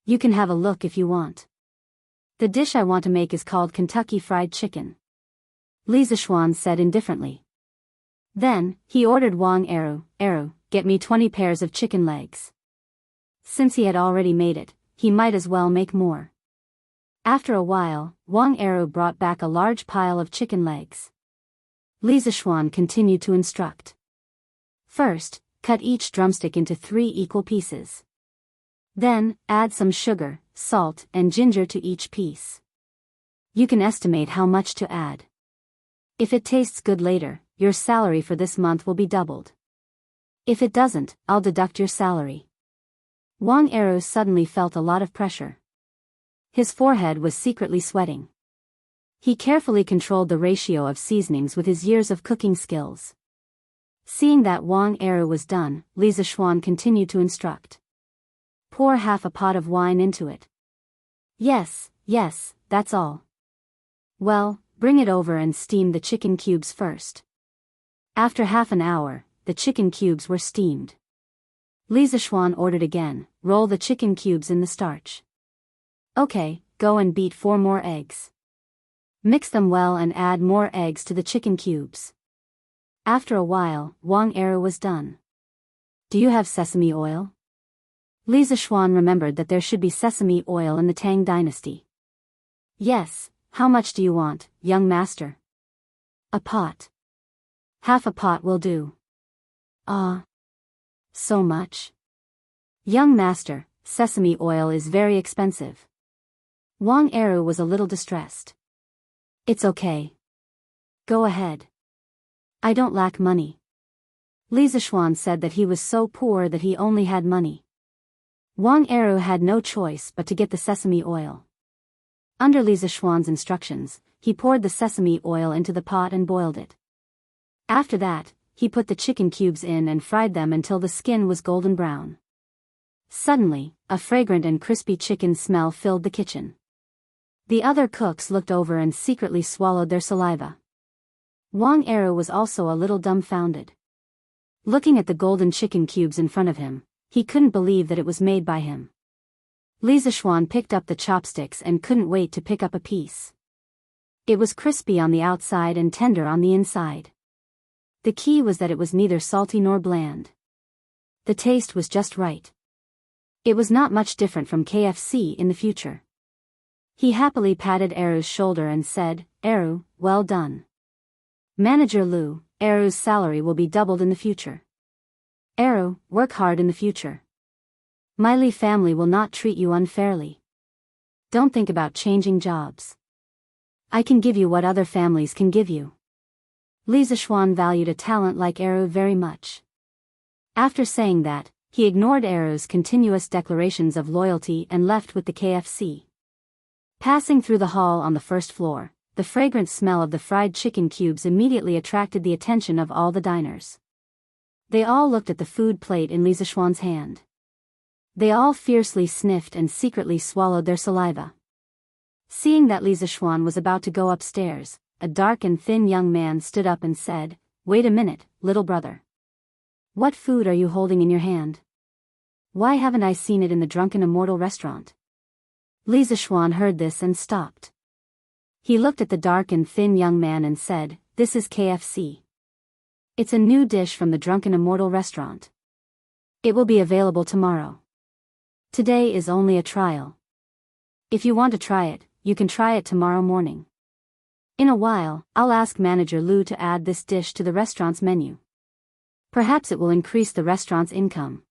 You can have a look if you want. The dish I want to make is called Kentucky Fried Chicken. Li Zishuan said indifferently. Then, he ordered Wang Eru, get me 20 pairs of chicken legs. Since he had already made it, he might as well make more. After a while, Wang Eru brought back a large pile of chicken legs. Li Zishuan continued to instruct. First, cut each drumstick into 3 equal pieces. Then, add some sugar, salt, and ginger to each piece. You can estimate how much to add. If it tastes good later, your salary for this month will be doubled. If it doesn't, I'll deduct your salary. Wang Eru suddenly felt a lot of pressure. His forehead was secretly sweating. He carefully controlled the ratio of seasonings with his years of cooking skills. Seeing that Wang Eru was done, Li Zishuan continued to instruct. Pour half a pot of wine into it. Yes, that's all. Well, bring it over and steam the chicken cubes first. After half an hour, the chicken cubes were steamed. Li Zishuan ordered again, roll the chicken cubes in the starch. Okay, go and beat 4 more eggs. Mix them well and add more eggs to the chicken cubes. After a while, Wang Eru was done. Do you have sesame oil? Li Zishuan remembered that there should be sesame oil in the Tang dynasty. Yes, how much do you want, young master? A pot. Half a pot will do. Ah. So much? Young master, sesame oil is very expensive. Wang Eru was a little distressed. It's okay. Go ahead. I don't lack money. Li Zishuan said that he was so poor that he only had money. Wang Eru had no choice but to get the sesame oil. Under Li Zishuan's instructions, he poured the sesame oil into the pot and boiled it. After that, he put the chicken cubes in and fried them until the skin was golden brown. Suddenly, a fragrant and crispy chicken smell filled the kitchen. The other cooks looked over and secretly swallowed their saliva. Wang Eru was also a little dumbfounded. Looking at the golden chicken cubes in front of him, he couldn't believe that it was made by him. Li Zishuan picked up the chopsticks and couldn't wait to pick up a piece. It was crispy on the outside and tender on the inside. The key was that it was neither salty nor bland. The taste was just right. It was not much different from KFC in the future. He happily patted Eru's shoulder and said, Eru, well done. Manager Lu, Eru's salary will be doubled in the future. Eru, work hard in the future. My Li family will not treat you unfairly. Don't think about changing jobs. I can give you what other families can give you. Li Zishuan valued a talent like Eru very much. After saying that, he ignored Eru's continuous declarations of loyalty and left with the KFC. Passing through the hall on the first floor, the fragrant smell of the fried chicken cubes immediately attracted the attention of all the diners. They all looked at the food plate in Li Zishuan's hand. They all fiercely sniffed and secretly swallowed their saliva. Seeing that Li Zishuan was about to go upstairs, a dark and thin young man stood up and said, Wait a minute, little brother. What food are you holding in your hand? Why haven't I seen it in the Drunken Immortal restaurant? Li Zishuan heard this and stopped. He looked at the dark and thin young man and said, This is KFC. It's a new dish from the Drunken Immortal restaurant. It will be available tomorrow. Today is only a trial. If you want to try it, you can try it tomorrow morning. In a while, I'll ask Manager Lu to add this dish to the restaurant's menu. Perhaps it will increase the restaurant's income.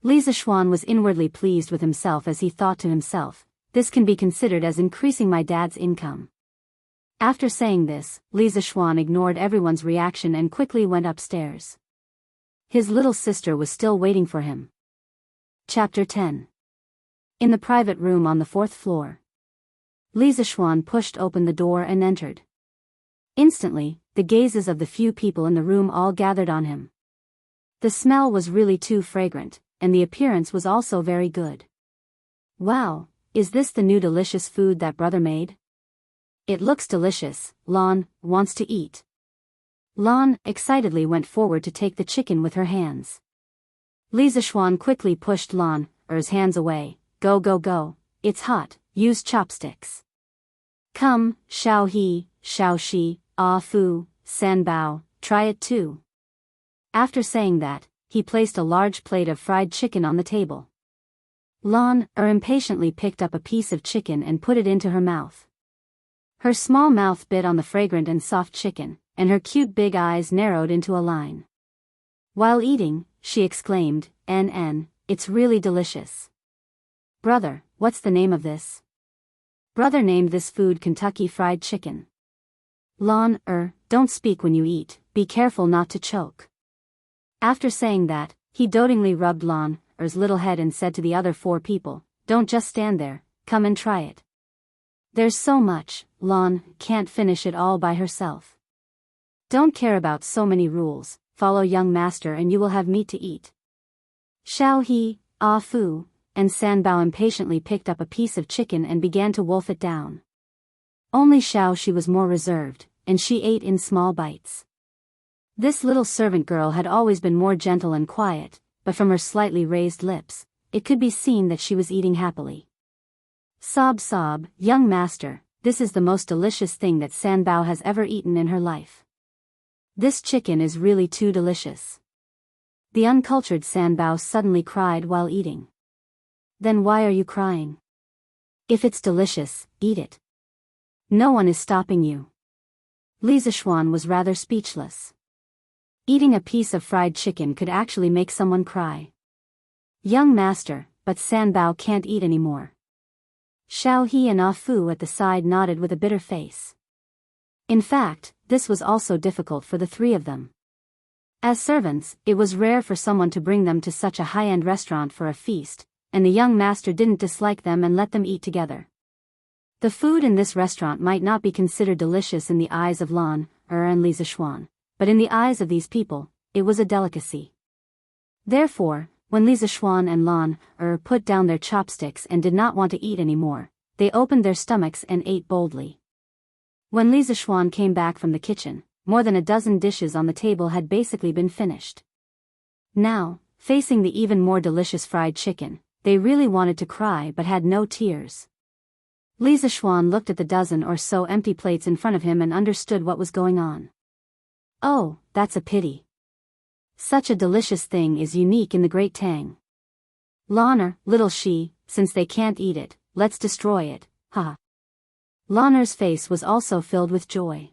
Li Zishuan was inwardly pleased with himself as he thought to himself, this can be considered as increasing my dad's income. After saying this, Li Zishuan ignored everyone's reaction and quickly went upstairs. His little sister was still waiting for him. Chapter 10. In the private room on the 4th floor. Li Zishuan pushed open the door and entered. Instantly, the gazes of the few people in the room all gathered on him. The smell was really too fragrant, and the appearance was also very good. Wow, is this the new delicious food that brother made? It looks delicious, Lan wants to eat. Lan excitedly went forward to take the chicken with her hands. Li Zishuan quickly pushed Lan's hands away. Go, it's hot, use chopsticks. Come, Xiao He, Xiao Shi, Ah Fu, San Bao, try it too. After saying that, he placed a large plate of fried chicken on the table. Lan impatiently picked up a piece of chicken and put it into her mouth. Her small mouth bit on the fragrant and soft chicken, and her cute big eyes narrowed into a line. While eating, she exclaimed, it's really delicious. Brother, what's the name of this? Brother named this food Kentucky Fried Chicken. Lan, don't speak when you eat, be careful not to choke. After saying that, he dotingly rubbed Lan's little head and said to the other 4 people, don't just stand there, come and try it. There's so much, Lan can't finish it all by herself. Don't care about so many rules, follow young master and you will have meat to eat. Xiao He, Ah Fu, and Sanbao impatiently picked up a piece of chicken and began to wolf it down. Only Xiao Shi was more reserved, and she ate in small bites. This little servant girl had always been more gentle and quiet, but from her slightly raised lips, it could be seen that she was eating happily. Sob, young master, this is the most delicious thing that Sanbao has ever eaten in her life. This chicken is really too delicious. The uncultured Sanbao suddenly cried while eating. Then why are you crying? If it's delicious, eat it. No one is stopping you. Li Zishuan was rather speechless. Eating a piece of fried chicken could actually make someone cry. Young master, but Sanbao can't eat anymore. Xiao He and Ah Fu at the side nodded with a bitter face. In fact, this was also difficult for the 3 of them. As servants, it was rare for someone to bring them to such a high-end restaurant for a feast, and the young master didn't dislike them and let them eat together. The food in this restaurant might not be considered delicious in the eyes of Lan and Li Zishuan, but in the eyes of these people, it was a delicacy. Therefore, when Li Zishuan and Lan put down their chopsticks and did not want to eat anymore, they opened their stomachs and ate boldly. When Li Zishuan came back from the kitchen, more than a dozen dishes on the table had basically been finished. Now, facing the even more delicious fried chicken, they really wanted to cry but had no tears. Li Zishuan looked at the dozen or so empty plates in front of him and understood what was going on. Oh, that's a pity. Such a delicious thing is unique in the Great Tang. Lan little Shi, since they can't eat it, let's destroy it, haha. Lan's face was also filled with joy.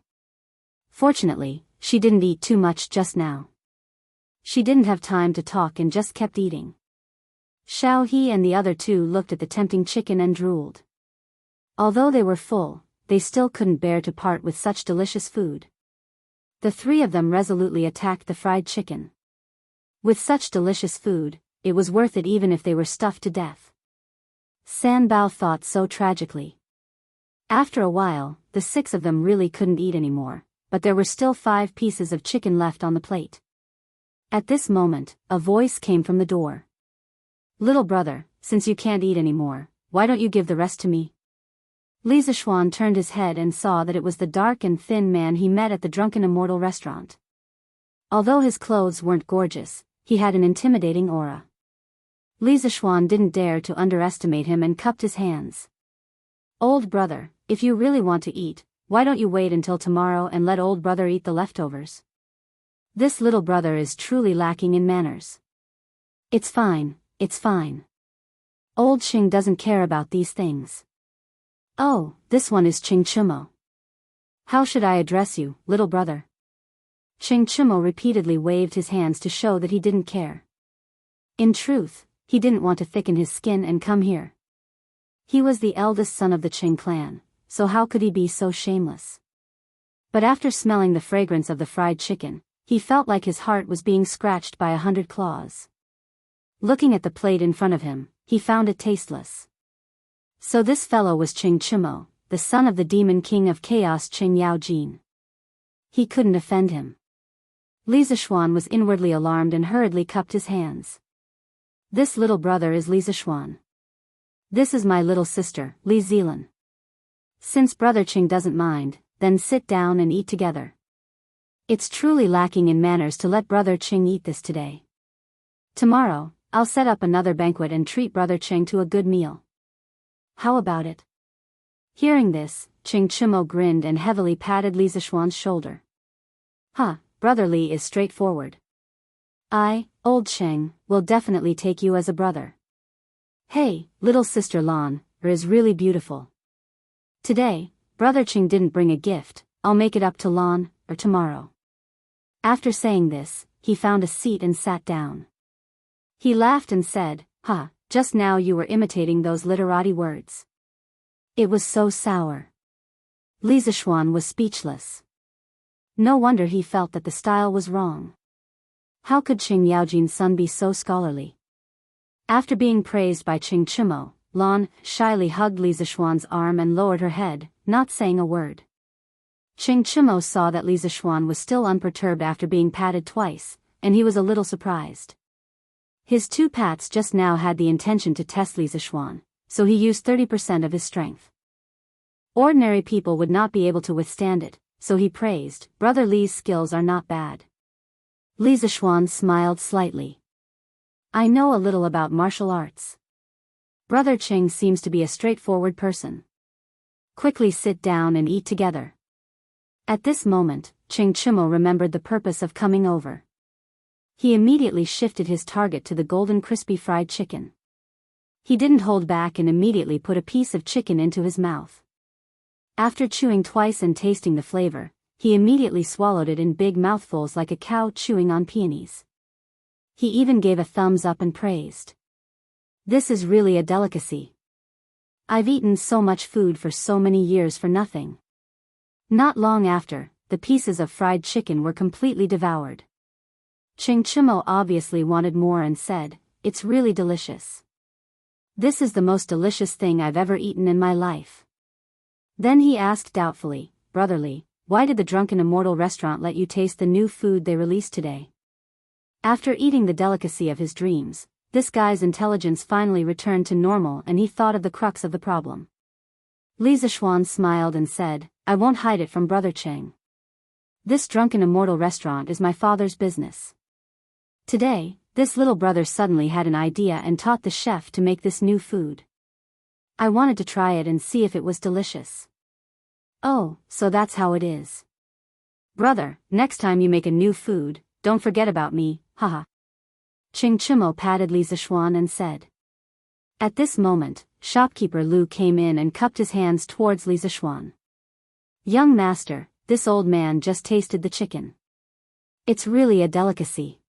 Fortunately, she didn't eat too much just now. She didn't have time to talk and just kept eating. Xiao He and the other 2 looked at the tempting chicken and drooled. Although they were full, they still couldn't bear to part with such delicious food. The 3 of them resolutely attacked the fried chicken. With such delicious food, it was worth it even if they were stuffed to death. Sanbao thought so tragically. After a while, the 6 of them really couldn't eat anymore, but there were still 5 pieces of chicken left on the plate. At this moment, a voice came from the door. Little brother, since you can't eat anymore, why don't you give the rest to me? Li Zishuan turned his head and saw that it was the dark and thin man he met at the Drunken Immortal restaurant. Although his clothes weren't gorgeous, he had an intimidating aura. Li Zishuan didn't dare to underestimate him and cupped his hands. Old brother, if you really want to eat, why don't you wait until tomorrow and let old brother eat the leftovers? This little brother is truly lacking in manners. It's fine, it's fine. Old Qing doesn't care about these things. Oh, this one is Qing Chumo. How should I address you, little brother? Qing Chumo repeatedly waved his hands to show that he didn't care. In truth, he didn't want to thicken his skin and come here. He was the eldest son of the Qing clan, so how could he be so shameless? But after smelling the fragrance of the fried chicken, he felt like his heart was being scratched by 100 claws. Looking at the plate in front of him, he found it tasteless. So this fellow was Qing Chumo, the son of the demon king of chaos Qing Yaojin. He couldn't offend him. Li Zishuan was inwardly alarmed and hurriedly cupped his hands. This little brother is Li Zishuan. This is my little sister, Li Zilan. Since brother Qing doesn't mind, then sit down and eat together. It's truly lacking in manners to let brother Qing eat this today. Tomorrow, I'll set up another banquet and treat brother Qing to a good meal. How about it? Hearing this, Qing Chumo grinned and heavily patted Li Zishuan's shoulder. Brother Li is straightforward. I, old Cheng, will definitely take you as a brother. Hey, little sister Lan, is really beautiful. Today, Brother Cheng didn't bring a gift, I'll make it up to Lan, or tomorrow. After saying this, he found a seat and sat down. He laughed and said, "Ha, just now you were imitating those literati words." It was so sour. Li Zishuan was speechless. No wonder he felt that the style was wrong. How could Qing Yaojin's son be so scholarly? After being praised by Qing Chimo, Lan shyly hugged Li Zishuan's arm and lowered her head, not saying a word. Qing Chimo saw that Li Zishuan was still unperturbed after being patted twice, and he was a little surprised. His 2 pats just now had the intention to test Li Zishuan, so he used 30% of his strength. Ordinary people would not be able to withstand it, so he praised, "Brother Li's skills are not bad." Li Zishuan smiled slightly. "I know a little about martial arts. Brother Qing seems to be a straightforward person. Quickly sit down and eat together." At this moment, Qing Chimo remembered the purpose of coming over. He immediately shifted his target to the golden crispy fried chicken. He didn't hold back and immediately put a piece of chicken into his mouth. After chewing twice and tasting the flavor, he immediately swallowed it in big mouthfuls like a cow chewing on peonies. He even gave a thumbs up and praised. "This is really a delicacy. I've eaten so much food for so many years for nothing." Not long after, the pieces of fried chicken were completely devoured. Qing Chimo obviously wanted more and said, "It's really delicious. This is the most delicious thing I've ever eaten in my life." Then he asked doubtfully, "Brother Li, why did the Drunken Immortal restaurant let you taste the new food they released today?" After eating the delicacy of his dreams, this guy's intelligence finally returned to normal and he thought of the crux of the problem. Li Zishuan smiled and said, "I won't hide it from Brother Cheng. This Drunken Immortal restaurant is my father's business. Today, this little brother suddenly had an idea and taught the chef to make this new food. I wanted to try it and see if it was delicious. Oh, so that's how it is. Brother, next time you make a new food, don't forget about me, haha." Qing Chimo patted Li Zishuan and said. At this moment, shopkeeper Lu came in and cupped his hands towards Li Zishuan. "Young master, this old man just tasted the chicken. It's really a delicacy.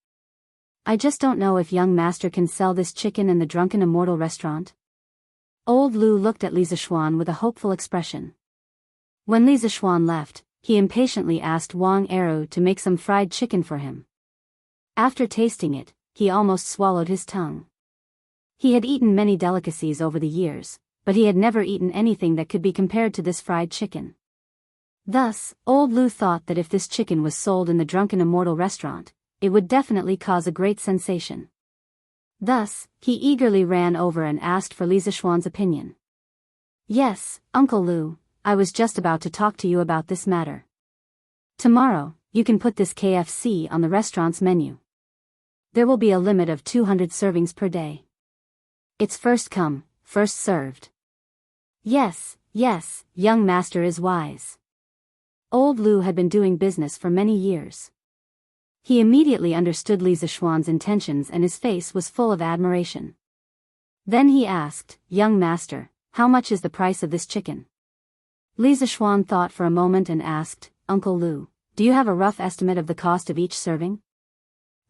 I just don't know if young master can sell this chicken in the Drunken Immortal restaurant." Old Lu looked at Li Zishuan with a hopeful expression. When Li Zishuan left, he impatiently asked Wang Eru to make some fried chicken for him. After tasting it, he almost swallowed his tongue. He had eaten many delicacies over the years, but he had never eaten anything that could be compared to this fried chicken. Thus, old Lu thought that if this chicken was sold in the Drunken Immortal restaurant, it would definitely cause a great sensation. Thus, he eagerly ran over and asked for Li Zishuan's opinion. "Yes, Uncle Lu, I was just about to talk to you about this matter. Tomorrow, you can put this KFC on the restaurant's menu. There will be a limit of 200 servings per day. It's first come, first served." Yes, young master is wise. Old Lu had been doing business for many years. He immediately understood Li Zishuan's intentions and his face was full of admiration. Then he asked, "Young master, how much is the price of this chicken?" Li Zishuan thought for a moment and asked, "Uncle Lu, do you have a rough estimate of the cost of each serving?"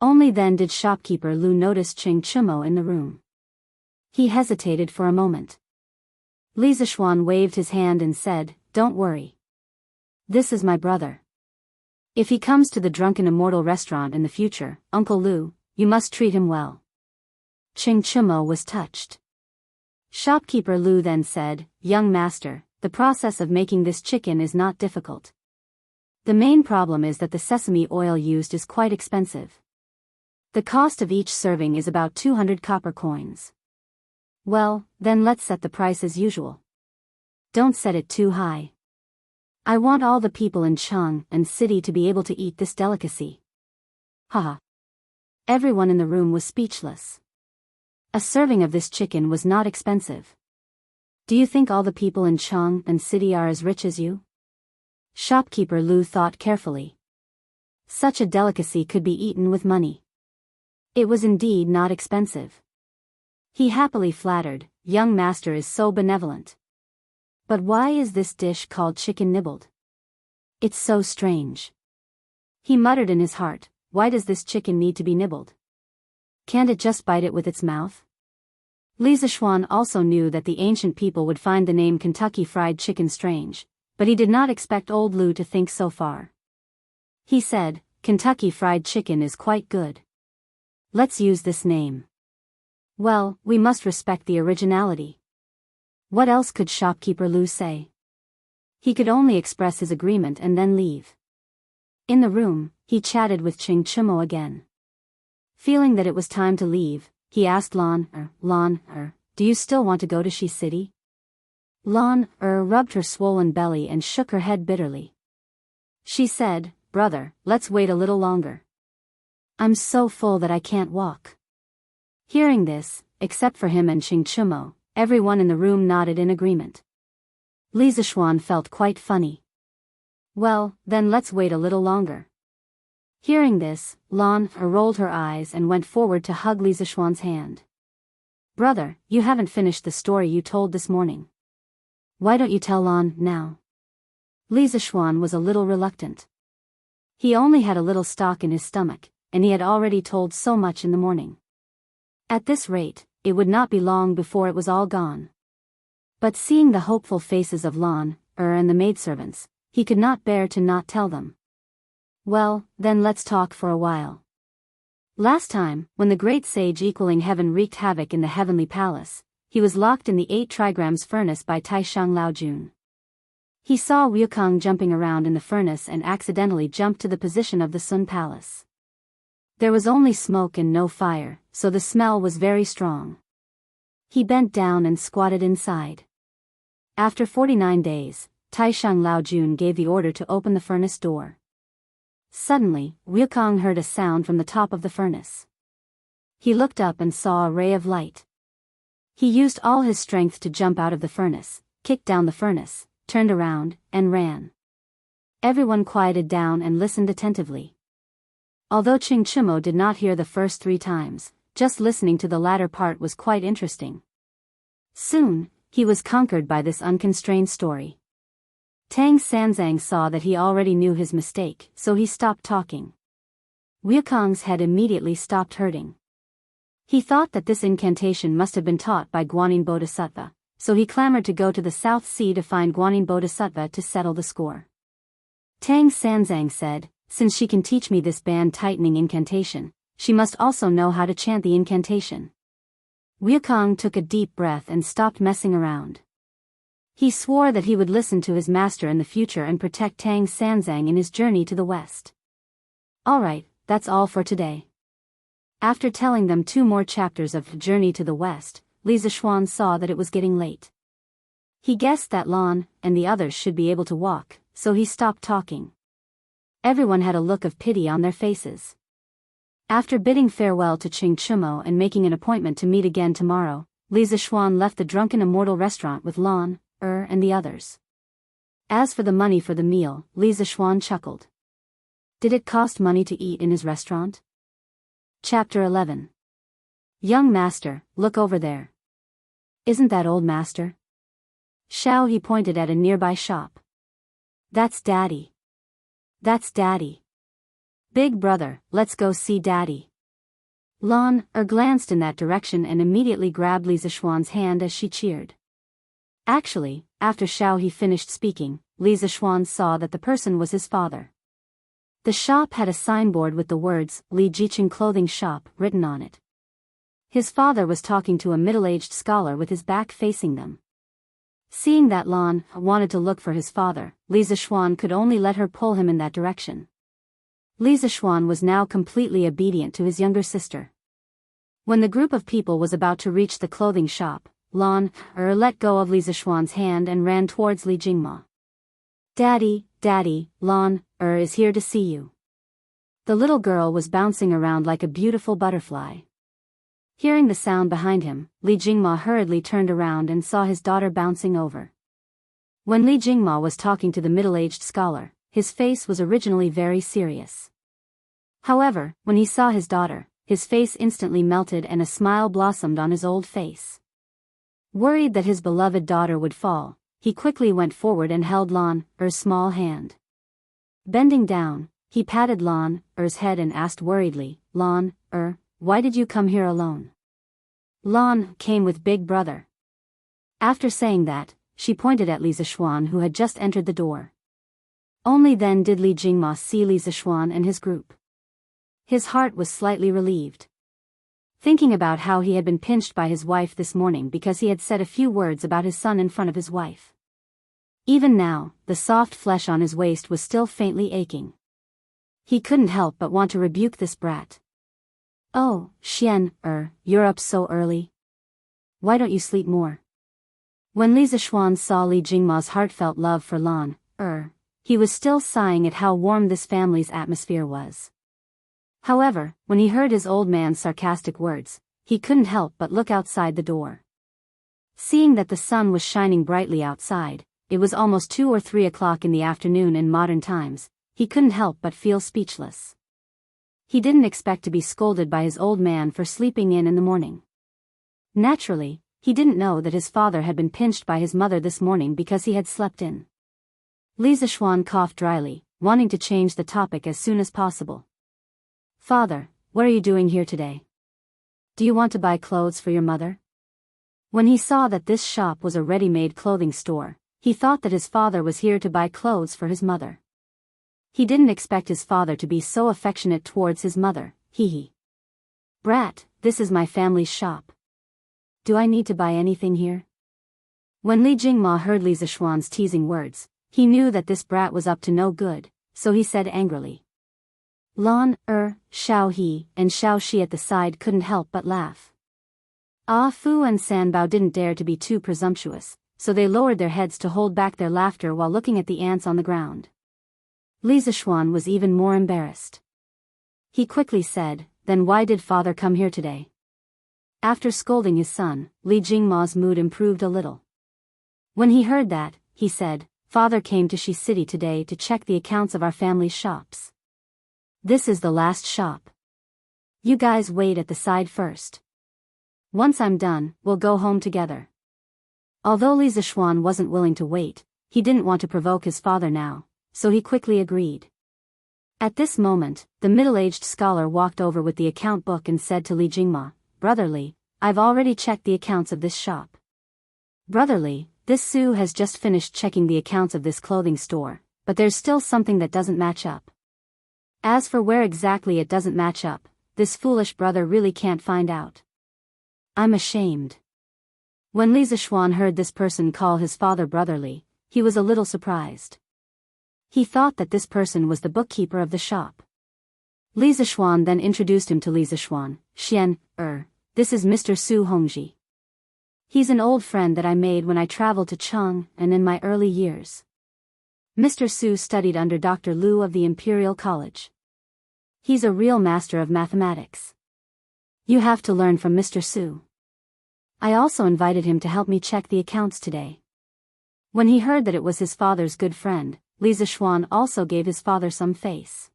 Only then did shopkeeper Lu notice Qing Chimo in the room. He hesitated for a moment. Li Zishuan waved his hand and said, "Don't worry. This is my brother. If he comes to the Drunken Immortal restaurant in the future, Uncle Lu, you must treat him well." Qing Chimo was touched. Shopkeeper Lu then said, "Young master, the process of making this chicken is not difficult. The main problem is that the sesame oil used is quite expensive. The cost of each serving is about 200 copper coins. Well, then let's set the price as usual. Don't set it too high. I want all the people in Cheng and city to be able to eat this delicacy." Haha. Everyone in the room was speechless. A serving of this chicken was not expensive. Do you think all the people in Cheng and city are as rich as you? Shopkeeper Lu thought carefully. Such a delicacy could be eaten with money. It was indeed not expensive. He happily flattered, "Young master is so benevolent. But why is this dish called chicken nibbled? It's so strange." He muttered in his heart, "Why does this chicken need to be nibbled? Can't it just bite it with its mouth?" Li Zishuan also knew that the ancient people would find the name Kentucky Fried Chicken strange, but he did not expect old Lu to think so far. He said, "Kentucky Fried Chicken is quite good. Let's use this name. Well, we must respect the originality." What else could shopkeeper Lu say? He could only express his agreement and then leave. In the room, he chatted with Ching Chimo again. Feeling that it was time to leave, he asked Lan, "Do you still want to go to Shi City?" Lan rubbed her swollen belly and shook her head bitterly. She said, "Brother, let's wait a little longer. I'm so full that I can't walk." Hearing this, except for him and Ching Chimo, everyone in the room nodded in agreement. Li Zishuan felt quite funny. "Well, then let's wait a little longer." Hearing this, Lan rolled her eyes and went forward to hug Li Zishuan's hand. "Brother, you haven't finished the story you told this morning. Why don't you tell Lan now?" Li Zishuan was a little reluctant. He only had a little stock in his stomach, and he had already told so much in the morning. At this rate, it would not be long before it was all gone. But seeing the hopeful faces of Lan and the maidservants, he could not bear to not tell them. "Well, then let's talk for a while. Last time, when the great sage equaling heaven wreaked havoc in the heavenly palace, he was locked in the 8 trigrams furnace by Taishang Laojun. He saw Wukong jumping around in the furnace and accidentally jumped to the position of the Sun Palace. There was only smoke and no fire, so the smell was very strong. He bent down and squatted inside. After 49 days, Taishang Laojun gave the order to open the furnace door. Suddenly, Wukong heard a sound from the top of the furnace. He looked up and saw a ray of light. He used all his strength to jump out of the furnace, kicked down the furnace, turned around, and ran. Everyone quieted down and listened attentively. Although Ching Chimo did not hear the first 3 times, just listening to the latter part was quite interesting. Soon, he was conquered by this unconstrained story. Tang Sanzang saw that he already knew his mistake, so he stopped talking. Wukong's head immediately stopped hurting. He thought that this incantation must have been taught by Guanyin Bodhisattva, so he clamored to go to the South Sea to find Guanyin Bodhisattva to settle the score. Tang Sanzang said, "Since she can teach me this band-tightening incantation, she must also know how to chant the incantation." Wukong took a deep breath and stopped messing around. He swore that he would listen to his master in the future and protect Tang Sanzang in his journey to the west. Alright, that's all for today. After telling them 2 more chapters of Journey to the West, Li Zishuan saw that it was getting late. He guessed that Lan and the others should be able to walk, so he stopped talking. Everyone had a look of pity on their faces. After bidding farewell to Ching Chimo and making an appointment to meet again tomorrow, Li Zishuan left the Drunken Immortal restaurant with Lan, and the others. As for the money for the meal, Li Zishuan chuckled. Did it cost money to eat in his restaurant? Chapter 11. Young master, look over there. Isn't that old master? Shao, he pointed at a nearby shop. That's Daddy. That's Daddy. Big brother, let's go see Daddy. Lan glanced in that direction and immediately grabbed Li Zishuan's hand as she cheered. Actually, after Shao he finished speaking, Li Zishuan saw that the person was his father. The shop had a signboard with the words, Li Jiqing Clothing Shop, written on it. His father was talking to a middle-aged scholar with his back facing them. Seeing that Lan wanted to look for his father, Li Zishuan could only let her pull him in that direction. Li Zishuan was now completely obedient to his younger sister. When the group of people was about to reach the clothing shop, Lan let go of Li Zishuan's hand and ran towards Li Jingma. Daddy, Lan is here to see you. The little girl was bouncing around like a beautiful butterfly. Hearing the sound behind him, Li Jingma hurriedly turned around and saw his daughter bouncing over. When Li Jingma was talking to the middle-aged scholar, his face was originally very serious. However, when he saw his daughter, his face instantly melted and a smile blossomed on his old face. Worried that his beloved daughter would fall, he quickly went forward and held Lan Er's small hand. Bending down, he patted Lan Er's head and asked worriedly, Lan Er, why did you come here alone? Lan came with Big Brother. After saying that, she pointed at Li Zishuan who had just entered the door. Only then did Li Jingma see Li Zishuan and his group. His heart was slightly relieved. Thinking about how he had been pinched by his wife this morning because he had said a few words about his son in front of his wife. Even now, the soft flesh on his waist was still faintly aching. He couldn't help but want to rebuke this brat. Oh, Xian, you're up so early. Why don't you sleep more? When Li Zishuan saw Li Jingma's heartfelt love for Lan he was still sighing at how warm this family's atmosphere was. However, when he heard his old man's sarcastic words, he couldn't help but look outside the door. Seeing that the sun was shining brightly outside, it was almost 2 or 3 o'clock in the afternoon in modern times, he couldn't help but feel speechless. He didn't expect to be scolded by his old man for sleeping in the morning. Naturally, he didn't know that his father had been pinched by his mother this morning because he had slept in. Li Zishuan coughed dryly, wanting to change the topic as soon as possible. Father, what are you doing here today? Do you want to buy clothes for your mother? When he saw that this shop was a ready-made clothing store, he thought that his father was here to buy clothes for his mother. He didn't expect his father to be so affectionate towards his mother, hee. Brat, this is my family's shop. Do I need to buy anything here? When Li Jingma heard Li Zishuan's teasing words, he knew that this brat was up to no good, so he said angrily. Lan Xiao He and Xiao Shi at the side couldn't help but laugh. Ah Fu and San Bao didn't dare to be too presumptuous, so they lowered their heads to hold back their laughter while looking at the ants on the ground. Li Zishuan was even more embarrassed. He quickly said, then why did father come here today? After scolding his son, Li Jingma's mood improved a little. When he heard that, he said, father came to Shi City today to check the accounts of our family's shops. This is the last shop. You guys wait at the side first. Once I'm done, we'll go home together. Although Li Zishuan wasn't willing to wait, he didn't want to provoke his father now, so he quickly agreed. At this moment, the middle-aged scholar walked over with the account book and said to Li Jingma, Brother Li, I've already checked the accounts of this shop. Brother Li, this Su has just finished checking the accounts of this clothing store, but there's still something that doesn't match up. As for where exactly it doesn't match up, this foolish brother really can't find out. I'm ashamed. When Li Zishuan heard this person call his father Brother Li, he was a little surprised. He thought that this person was the bookkeeper of the shop. Li Zishuan then introduced him to Li Zishuan. Xian, this is Mr. Su Hongji. He's an old friend that I made when I traveled to Chang and in my early years. Mr. Su studied under Dr. Liu of the Imperial College. He's a real master of mathematics. You have to learn from Mr. Su. I also invited him to help me check the accounts today. When he heard that it was his father's good friend, Li Zishuan also gave his father some face.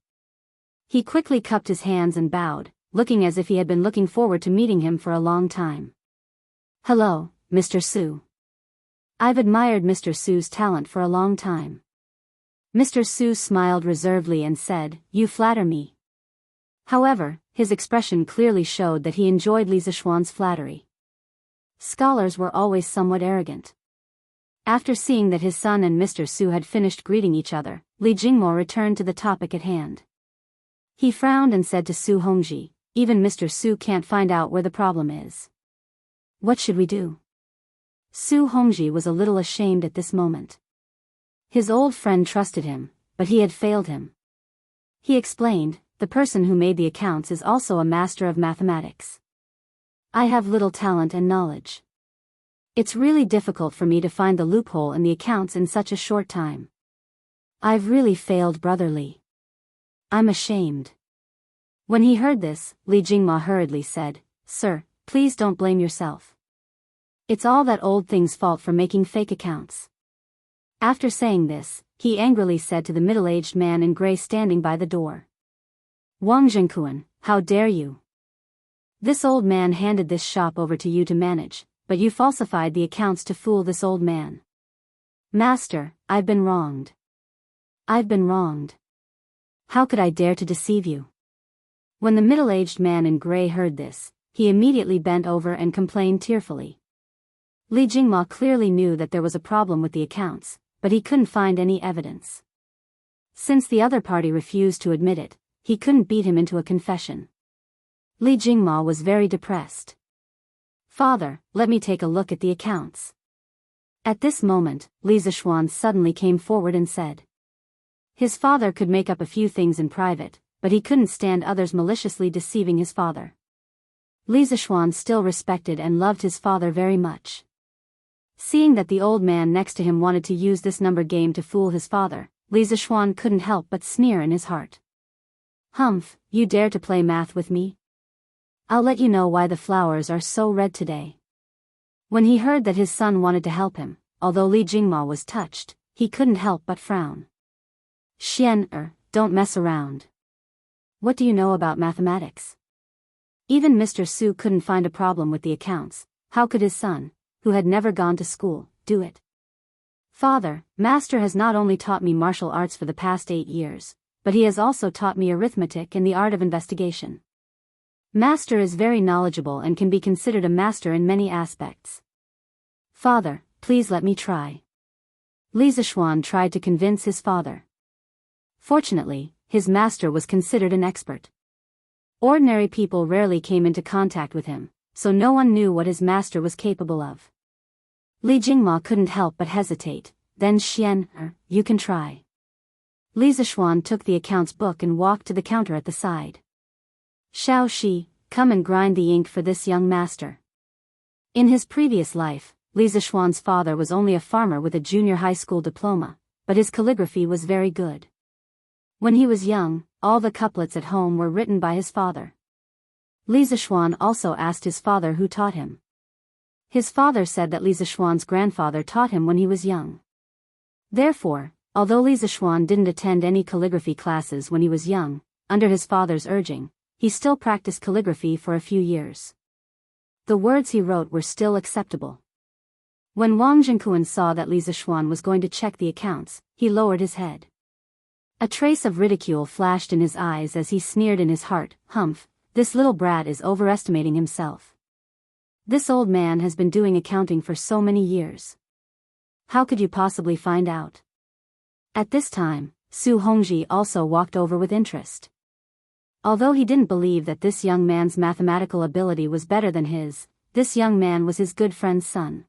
He quickly cupped his hands and bowed, looking as if he had been looking forward to meeting him for a long time. Hello, Mr. Su. I've admired Mr. Su's talent for a long time. Mr. Su smiled reservedly and said, You flatter me. However, his expression clearly showed that he enjoyed Li Zishuan's flattery. Scholars were always somewhat arrogant. After seeing that his son and Mr. Su had finished greeting each other, Li Jingmo returned to the topic at hand. He frowned and said to Su Hongji, Even Mr. Su can't find out where the problem is. What should we do? Su Hongji was a little ashamed at this moment. His old friend trusted him, but he had failed him. He explained, the person who made the accounts is also a master of mathematics. I have little talent and knowledge. It's really difficult for me to find the loophole in the accounts in such a short time. I've really failed Brother Li. I'm ashamed. When he heard this, Li Jingma hurriedly said, Sir, please don't blame yourself. It's all that old thing's fault for making fake accounts. After saying this, he angrily said to the middle-aged man in gray standing by the door. Wang Zhengkuan, how dare you? This old man handed this shop over to you to manage, but you falsified the accounts to fool this old man. Master, I've been wronged. I've been wronged. How could I dare to deceive you? When the middle-aged man in gray heard this, he immediately bent over and complained tearfully. Li Jingma clearly knew that there was a problem with the accounts, but he couldn't find any evidence. Since the other party refused to admit it, he couldn't beat him into a confession. Li Jingma was very depressed. Father, let me take a look at the accounts. At this moment, Li Zishuan suddenly came forward and said. His father could make up a few things in private, but he couldn't stand others maliciously deceiving his father. Li Zishuan still respected and loved his father very much. Seeing that the old man next to him wanted to use this number game to fool his father, Li Zishuan couldn't help but sneer in his heart. Humph, you dare to play math with me? I'll let you know why the flowers are so red today. When he heard that his son wanted to help him, although Li Jingma was touched, he couldn't help but frown. Don't mess around. What do you know about mathematics? Even Mr. Su couldn't find a problem with the accounts. How could his son, who had never gone to school, do it? Father, Master has not only taught me martial arts for the past 8 years, but he has also taught me arithmetic and the art of investigation. Master is very knowledgeable and can be considered a master in many aspects. Father, please let me try. Li Zishuan tried to convince his father. Fortunately, his master was considered an expert. Ordinary people rarely came into contact with him, so no one knew what his master was capable of. Li Jingma couldn't help but hesitate. Then you can try. Li Zishuan took the accounts book and walked to the counter at the side. Shao Shi, come and grind the ink for this young master. In his previous life, Li Zishuan's father was only a farmer with a junior high school diploma, but his calligraphy was very good. When he was young, all the couplets at home were written by his father. Li Zishuan also asked his father who taught him. His father said that Li Zishuan's grandfather taught him when he was young. Therefore, although Li Zishuan didn't attend any calligraphy classes when he was young, under his father's urging, he still practiced calligraphy for a few years. The words he wrote were still acceptable. When Wang Zhengkuan saw that Li Zishuan was going to check the accounts, he lowered his head. A trace of ridicule flashed in his eyes as he sneered in his heart, Humph, this little brat is overestimating himself. This old man has been doing accounting for so many years. How could you possibly find out? At this time, Su Hongji also walked over with interest. Although he didn't believe that this young man's mathematical ability was better than his, this young man was his good friend's son.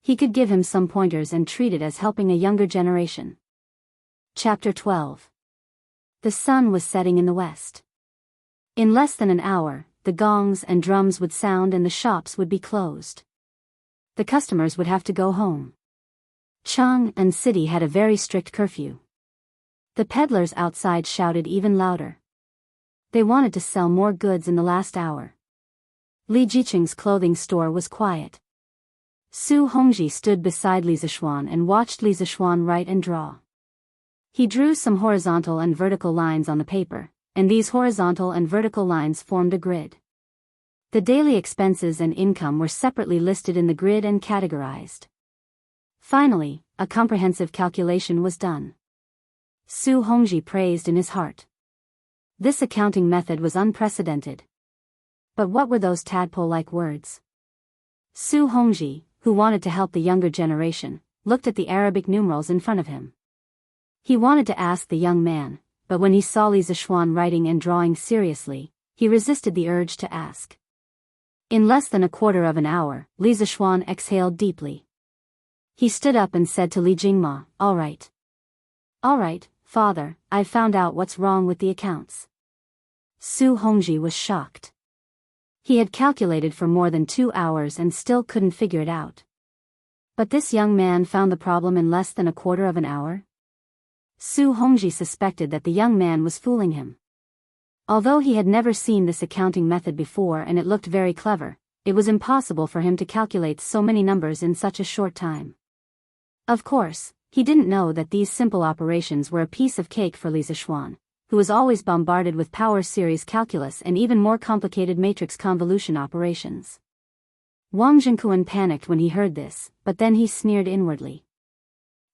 He could give him some pointers and treat it as helping a younger generation. Chapter 12. The sun was setting in the west. In less than an hour, the gongs and drums would sound and the shops would be closed. The customers would have to go home. Chang'an City had a very strict curfew. The peddlers outside shouted even louder. They wanted to sell more goods in the last hour. Li Jiqing's clothing store was quiet. Su Hongji stood beside Li Zishuan and watched Li Zishuan write and draw. He drew some horizontal and vertical lines on the paper, and these horizontal and vertical lines formed a grid. The daily expenses and income were separately listed in the grid and categorized. Finally, a comprehensive calculation was done. Su Hongji praised in his heart. This accounting method was unprecedented. But what were those tadpole-like words? Su Hongji, who wanted to help the younger generation, looked at the Arabic numerals in front of him. He wanted to ask the young man, but when he saw Li Zishuan writing and drawing seriously, he resisted the urge to ask. In less than a quarter of an hour, Li Zishuan exhaled deeply. He stood up and said to Li Jingma, All right. All right, father, I've found out what's wrong with the accounts. Su Hongji was shocked. He had calculated for more than 2 hours and still couldn't figure it out. But this young man found the problem in less than a quarter of an hour? Su Hongji suspected that the young man was fooling him. Although he had never seen this accounting method before and it looked very clever, it was impossible for him to calculate so many numbers in such a short time. Of course, he didn't know that these simple operations were a piece of cake for Li Zishuan, who was always bombarded with power series calculus and even more complicated matrix convolution operations. Wang Jingquan panicked when he heard this, but then he sneered inwardly.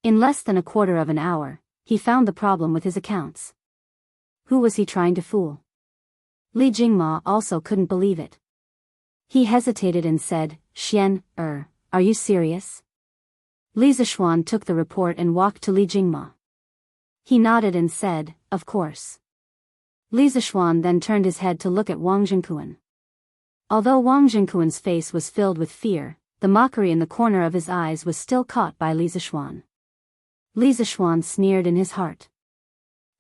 In less than a quarter of an hour, he found the problem with his accounts. Who was he trying to fool? Li Jingma also couldn't believe it. He hesitated and said, "Xian, are you serious?" Li Zishuan took the report and walked to Li Jingma. He nodded and said, "Of course." Li Zishuan then turned his head to look at Wang Jingquan. Although Wang Jingquan's face was filled with fear, the mockery in the corner of his eyes was still caught by Li Zishuan. Li Zishuan sneered in his heart.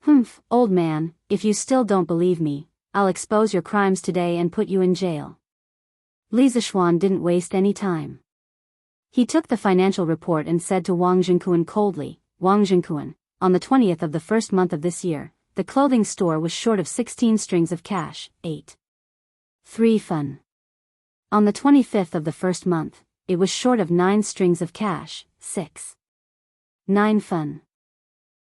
"Humph, old man, if you still don't believe me, I'll expose your crimes today and put you in jail." Li Zishuan didn't waste any time. He took the financial report and said to Wang Jingquan coldly, "Wang Jingquan, on the 20th of the first month of this year, the clothing store was short of 16 strings of cash, 8.3 fun. On the 25th of the first month, it was short of 9 strings of cash, 6.9 fun.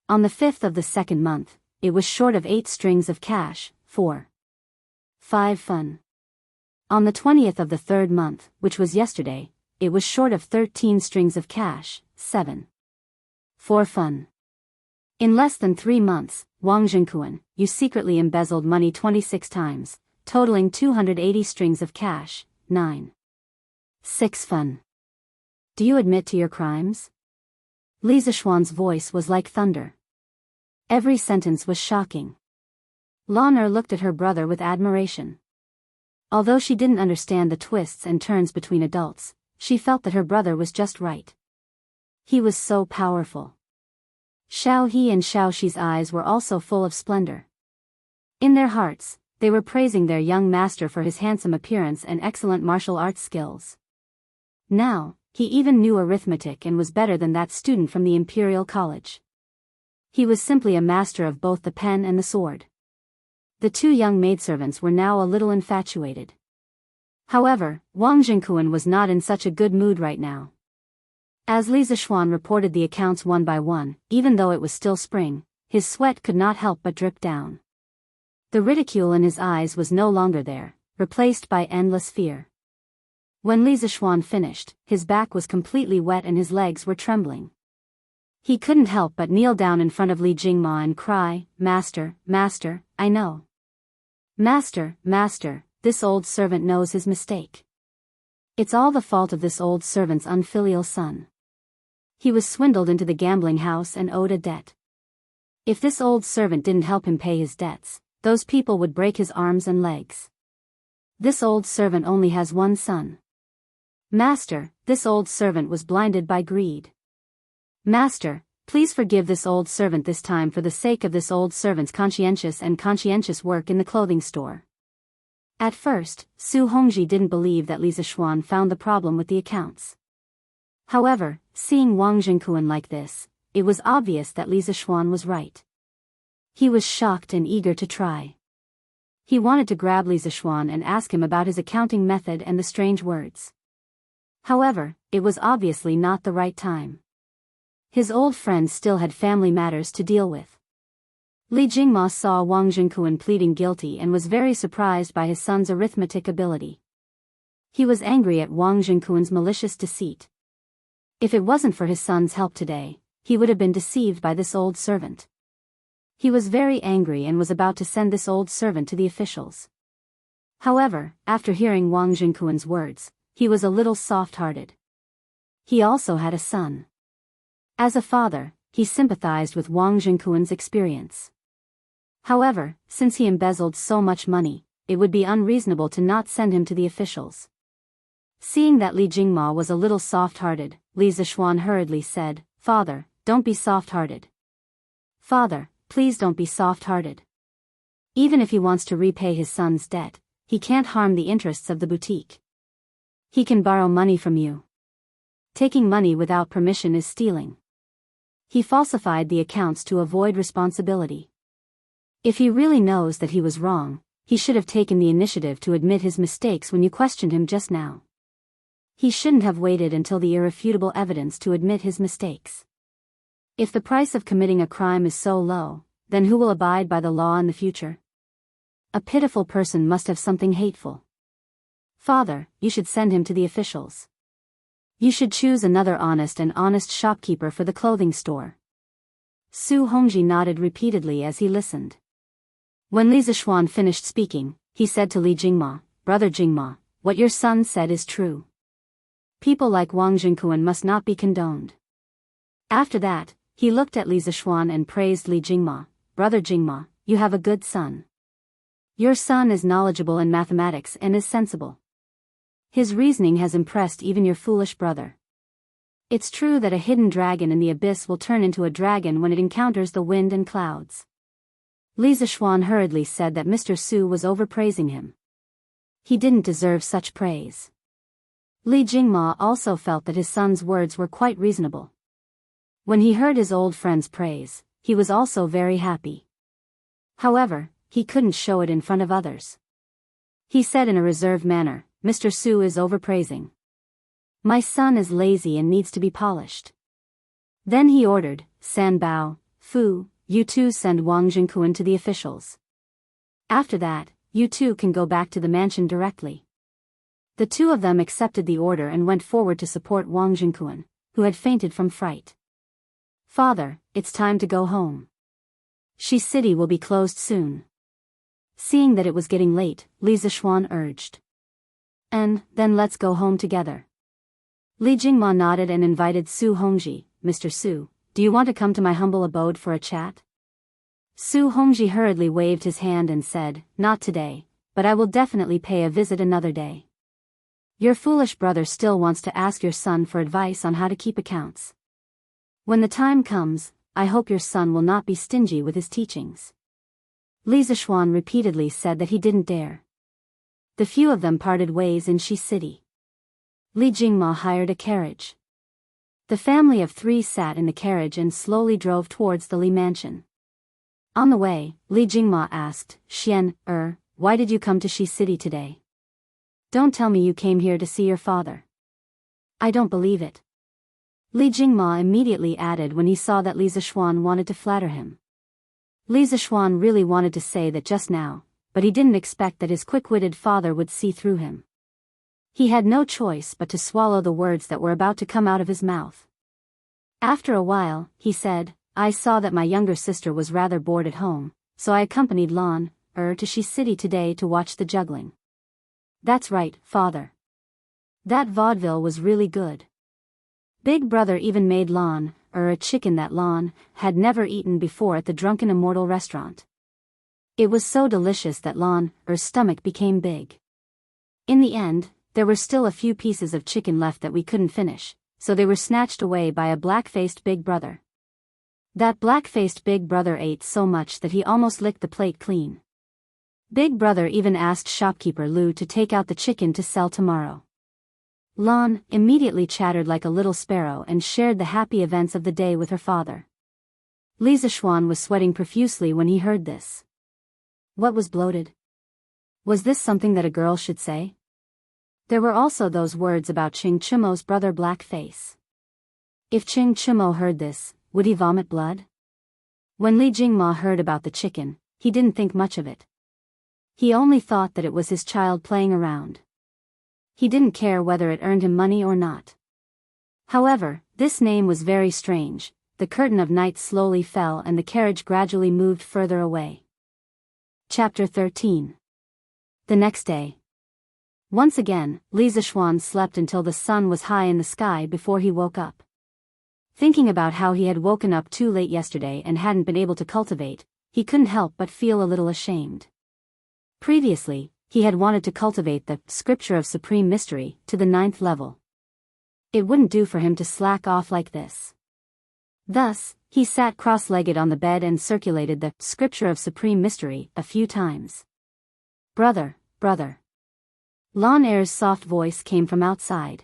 On the 5th of the second month, it was short of 8 strings of cash, 4.5 fun. On the 20th of the third month, which was yesterday, it was short of 13 strings of cash, 7.4 fun. In less than 3 months, Wang Jingquan, you secretly embezzled money 26 times, totaling 280 strings of cash, 9.6 fun. Do you admit to your crimes?" Li Zishuan's voice was like thunder. Every sentence was shocking. Lan Er looked at her brother with admiration. Although she didn't understand the twists and turns between adults, she felt that her brother was just right. He was so powerful. Xiao He and Xiao Shi's eyes were also full of splendor. In their hearts, they were praising their young master for his handsome appearance and excellent martial arts skills. Now, he even knew arithmetic and was better than that student from the Imperial College. He was simply a master of both the pen and the sword. The 2 young maidservants were now a little infatuated. However, Wang Jingquan was not in such a good mood right now. As Li Zishuan reported the accounts one by one, even though it was still spring, his sweat could not help but drip down. The ridicule in his eyes was no longer there, replaced by endless fear. When Li Zishuan finished, his back was completely wet and his legs were trembling. He couldn't help but kneel down in front of Li Jingma and cry, "Master, master, I know. Master, master, this old servant knows his mistake. It's all the fault of this old servant's unfilial son. He was swindled into the gambling house and owed a debt. If this old servant didn't help him pay his debts, those people would break his arms and legs. This old servant only has one son. Master, this old servant was blinded by greed. Master, please forgive this old servant this time for the sake of this old servant's conscientious work in the clothing store." At first, Su Hongji didn't believe that Li Zishuan found the problem with the accounts. However, seeing Wang Jingquan like this, it was obvious that Li Zishuan was right. He was shocked and eager to try. He wanted to grab Li Zishuan and ask him about his accounting method and the strange words. However, it was obviously not the right time. His old friend still had family matters to deal with. Li Jingma saw Wang Jingquan pleading guilty and was very surprised by his son's arithmetic ability. He was angry at Wang Jingquan's malicious deceit. If it wasn't for his son's help today, he would have been deceived by this old servant. He was very angry and was about to send this old servant to the officials. However, after hearing Wang Jingquan's words, he was a little soft-hearted. He also had a son. As a father, he sympathized with Wang Jingquan's experience. However, since he embezzled so much money, it would be unreasonable to not send him to the officials. Seeing that Li Jingma was a little soft-hearted, Li Zishuan hurriedly said, "Father, don't be soft-hearted. Father, please don't be soft-hearted. Even if he wants to repay his son's debt, he can't harm the interests of the boutique. He can borrow money from you. Taking money without permission is stealing. He falsified the accounts to avoid responsibility. If he really knows that he was wrong, he should have taken the initiative to admit his mistakes when you questioned him just now. He shouldn't have waited until the irrefutable evidence to admit his mistakes. If the price of committing a crime is so low, then who will abide by the law in the future? A pitiful person must have something hateful. Father, you should send him to the officials. You should choose another honest shopkeeper for the clothing store. Su Hongji nodded repeatedly as he listened. When Li Zixuan finished speaking, he said to Li Jingma, Brother Jingma, what your son said is true. People like Wang Jingquan must not be condoned. After that, he looked at Li Zixuan and praised Li Jingma, Brother Jingma, you have a good son. Your son is knowledgeable in mathematics and is sensible. His reasoning has impressed even your foolish brother. It's true that a hidden dragon in the abyss will turn into a dragon when it encounters the wind and clouds. Li Zixuan hurriedly said that Mr. Su was overpraising him. He didn't deserve such praise. Li Jingma also felt that his son's words were quite reasonable. When he heard his old friend's praise, he was also very happy. However, he couldn't show it in front of others. He said in a reserved manner, Mr. Su is overpraising. My son is lazy and needs to be polished. Then he ordered, San Bao, Fu, you two send Wang Jingquan to the officials. After that, you two can go back to the mansion directly. The two of them accepted the order and went forward to support Wang Jingquan, who had fainted from fright. Father, it's time to go home. Shi City will be closed soon. Seeing that it was getting late, Li Zixuan urged. And, then let's go home together. Li Jingma nodded and invited Su Hongji, Mr. Su, do you want to come to my humble abode for a chat? Su Hongji hurriedly waved his hand and said, not today, but I will definitely pay a visit another day. Your foolish brother still wants to ask your son for advice on how to keep accounts. When the time comes, I hope your son will not be stingy with his teachings. Li Zixuan repeatedly said that he didn't dare. The few of them parted ways in Shi City. Li Jingma hired a carriage. The family of 3 sat in the carriage and slowly drove towards the Li mansion. On the way, Li Jingma asked, Xian, why did you come to Shi City today? Don't tell me you came here to see your father. I don't believe it. Li Jingma immediately added when he saw that Li Zixuan wanted to flatter him. Li Zixuan really wanted to say that just now, but he didn't expect that his quick-witted father would see through him. He had no choice but to swallow the words that were about to come out of his mouth. After a while, he said, I saw that my younger sister was rather bored at home, so I accompanied Lan, to Shi City today to watch the juggling. That's right, father. That vaudeville was really good. Big brother even made Lan, a chicken that Lan had never eaten before at the Drunken Immortal restaurant. It was so delicious that Lan's stomach became big. In the end, there were still a few pieces of chicken left that we couldn't finish, so they were snatched away by a black-faced big brother. That black-faced big brother ate so much that he almost licked the plate clean. Big brother even asked shopkeeper Lu to take out the chicken to sell tomorrow. Lan immediately chattered like a little sparrow and shared the happy events of the day with her father. Li Zixuan was sweating profusely when he heard this. What was bloated? Was this something that a girl should say? There were also those words about Ching Chimo's brother Blackface. If Ching Chimo heard this, would he vomit blood? When Li Jingma heard about the chicken, he didn't think much of it. He only thought that it was his child playing around. He didn't care whether it earned him money or not. However, this name was very strange. The curtain of night slowly fell and the carriage gradually moved further away. Chapter 13. The next day. Once again, Li Zixuan slept until the sun was high in the sky before he woke up. Thinking about how he had woken up too late yesterday and hadn't been able to cultivate, he couldn't help but feel a little ashamed. Previously, he had wanted to cultivate the Scripture of Supreme Mystery to the 9th level. It wouldn't do for him to slack off like this. Thus, he sat cross-legged on the bed and circulated the Scripture of Supreme Mystery a few times. Brother, brother. Lan Er's soft voice came from outside.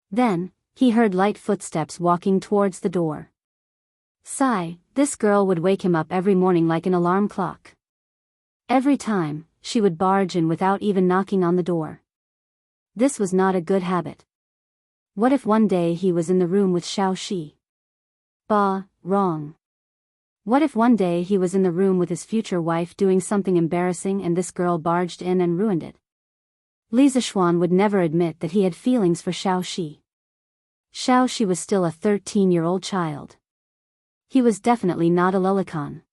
Then, he heard light footsteps walking towards the door. Sigh, this girl would wake him up every morning like an alarm clock. Every time, she would barge in without even knocking on the door. This was not a good habit. What if one day he was in the room with Xiao Shi? Bah, wrong. What if one day he was in the room with his future wife doing something embarrassing and this girl barged in and ruined it? Li Zixuan would never admit that he had feelings for Xiao Shi. Xiao Shi was still a 13-year-old child. He was definitely not a lolicon.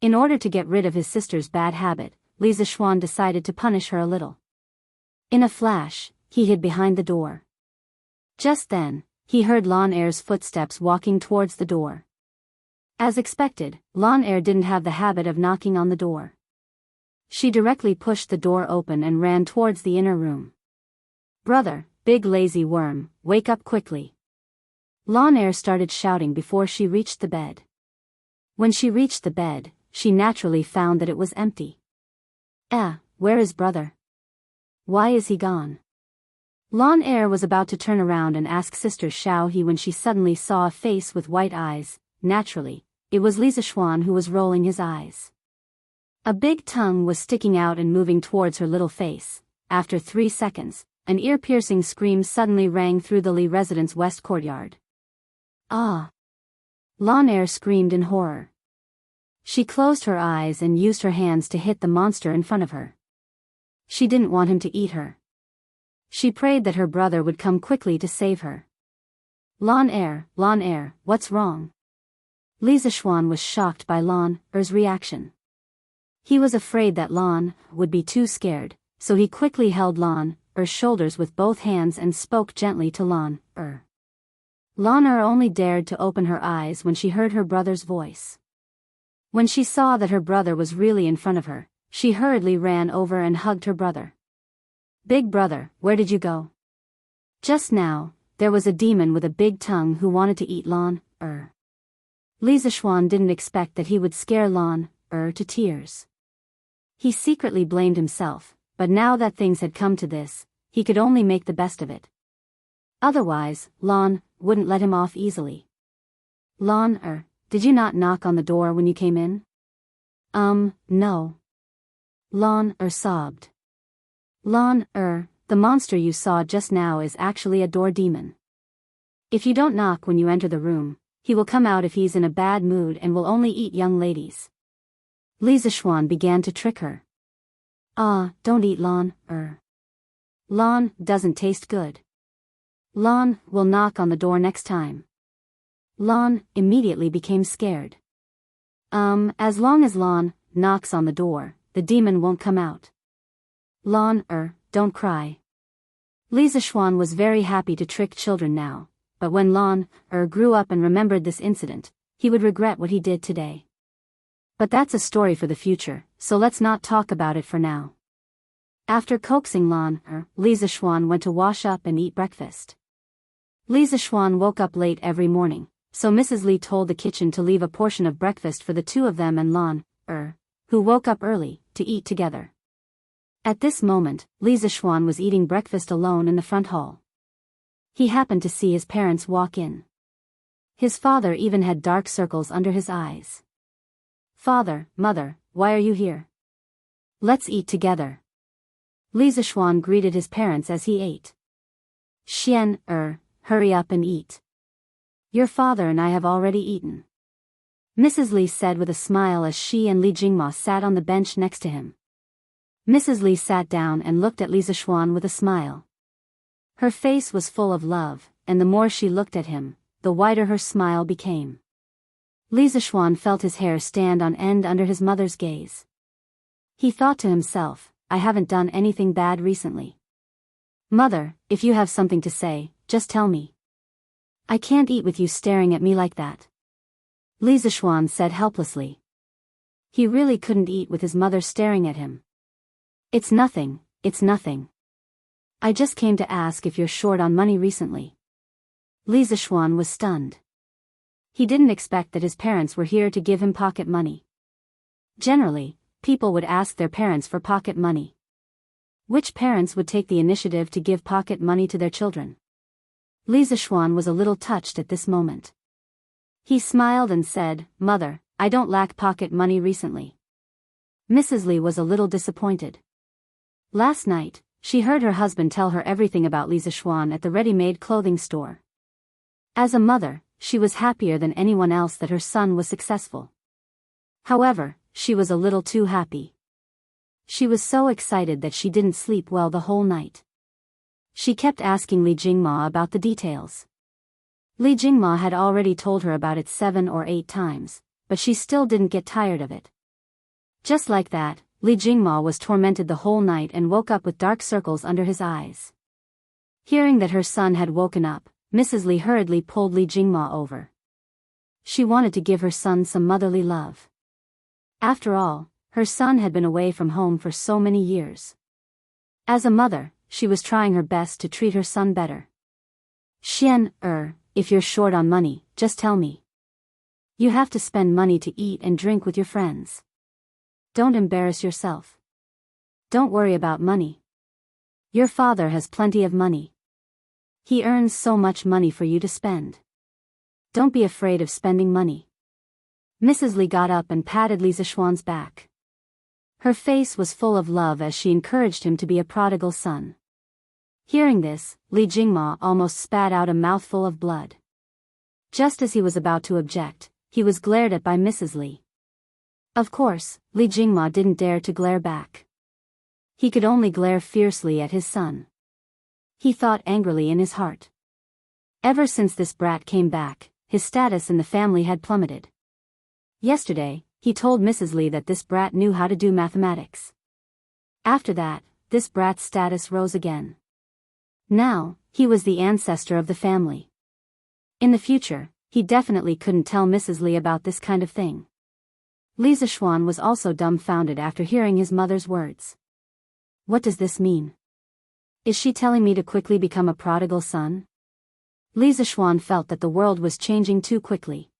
In order to get rid of his sister's bad habit, Li Zixuan decided to punish her a little. In a flash, he hid behind the door. Just then, he heard Lan Er's footsteps walking towards the door. As expected, Lan Er didn't have the habit of knocking on the door. She directly pushed the door open and ran towards the inner room. "Brother, big lazy worm, wake up quickly." Lan Er started shouting before she reached the bed. When she reached the bed, she naturally found that it was empty. Where is brother? Why is he gone? Lan Er was about to turn around and ask Sister Xiao He when she suddenly saw a face with white eyes. Naturally, it was Li Zixuan who was rolling his eyes. A big tongue was sticking out and moving towards her little face. After 3 seconds, an ear-piercing scream suddenly rang through the Li residence west courtyard. "Ah!" Lan Er screamed in horror. She closed her eyes and used her hands to hit the monster in front of her. She didn't want him to eat her. She prayed that her brother would come quickly to save her. Lan Er, what's wrong?" Li Zixuan was shocked by Lan Er's reaction. He was afraid that Lan would be too scared, so he quickly held Lan Er's shoulders with both hands and spoke gently to Lan Er. Lan Er only dared to open her eyes when she heard her brother's voice. When she saw that her brother was really in front of her, she hurriedly ran over and hugged her brother. "Big brother, where did you go?" Just now, there was a demon with a big tongue who wanted to eat Lan Er. Li Zixuan didn't expect that he would scare Lan Er to tears. He secretly blamed himself, but now that things had come to this, he could only make the best of it. Otherwise, Lan wouldn't let him off easily. "Lan Er, did you not knock on the door when you came in?" No. Lan Er sobbed. "Lan Er, the monster you saw just now is actually a door demon. If you don't knock when you enter the room, he will come out if he's in a bad mood and will only eat young ladies." Li Zixuan began to trick her. Don't eat Lan Er. Lan doesn't taste good. Lan will knock on the door next time. Lan immediately became scared. As long as Lan knocks on the door, the demon won't come out. Lan Er, don't cry." Li Zixuan was very happy to trick children now, but when Lan Er grew up and remembered this incident, he would regret what he did today. But that's a story for the future, so let's not talk about it for now. After coaxing Lan Er, Li Zixuan went to wash up and eat breakfast. Li Zixuan woke up late every morning, so Mrs. Li told the kitchen to leave a portion of breakfast for the two of them and Lan Er, who woke up early, to eat together. At this moment, Li Zixuan was eating breakfast alone in the front hall. He happened to see his parents walk in. His father even had dark circles under his eyes. "Father, mother, why are you here? Let's eat together." Li Zixuan greeted his parents as he ate. "Xian Er, hurry up and eat. Your father and I have already eaten," Mrs. Li said with a smile as she and Li Jingma sat on the bench next to him. Mrs. Li sat down and looked at Li Zixuan with a smile. Her face was full of love, and the more she looked at him, the wider her smile became. Li Zixuan felt his hair stand on end under his mother's gaze. He thought to himself, "I haven't done anything bad recently. Mother, if you have something to say, just tell me. I can't eat with you staring at me like that," Li Zixuan said helplessly. He really couldn't eat with his mother staring at him. It's nothing. I just came to ask if you're short on money recently." Li Zixuan was stunned. He didn't expect that his parents were here to give him pocket money. Generally, people would ask their parents for pocket money. Which parents would take the initiative to give pocket money to their children? Li Zixuan was a little touched at this moment. He smiled and said, "Mother, I don't lack pocket money recently." Mrs. Li was a little disappointed. Last night, she heard her husband tell her everything about Li Zixuan at the ready-made clothing store. As a mother, she was happier than anyone else that her son was successful. However, she was a little too happy. She was so excited that she didn't sleep well the whole night. She kept asking Li Jingma about the details. Li Jingma had already told her about it 7 or 8 times, but she still didn't get tired of it. Just like that, Li Jingma was tormented the whole night and woke up with dark circles under his eyes. Hearing that her son had woken up, Mrs. Li hurriedly pulled Li Jingma over. She wanted to give her son some motherly love. After all, her son had been away from home for so many years. As a mother, she was trying her best to treat her son better. Xian, if you're short on money, just tell me. You have to spend money to eat and drink with your friends. Don't embarrass yourself. Don't worry about money. Your father has plenty of money. He earns so much money for you to spend. Don't be afraid of spending money. Mrs. Li got up and patted Li Zishuan's back. Her face was full of love as she encouraged him to be a prodigal son. Hearing this, Li Jingma almost spat out a mouthful of blood. Just as he was about to object, he was glared at by Mrs. Li. Of course, Li Jingma didn't dare to glare back. He could only glare fiercely at his son. He thought angrily in his heart. Ever since this brat came back, his status in the family had plummeted. Yesterday, he told Mrs. Li that this brat knew how to do mathematics. After that, this brat's status rose again. Now, he was the ancestor of the family. In the future, he definitely couldn't tell Mrs. Li about this kind of thing. Li Zishuan was also dumbfounded after hearing his mother's words. What does this mean? Is she telling me to quickly become a prodigal son? Li Zishuan felt that the world was changing too quickly.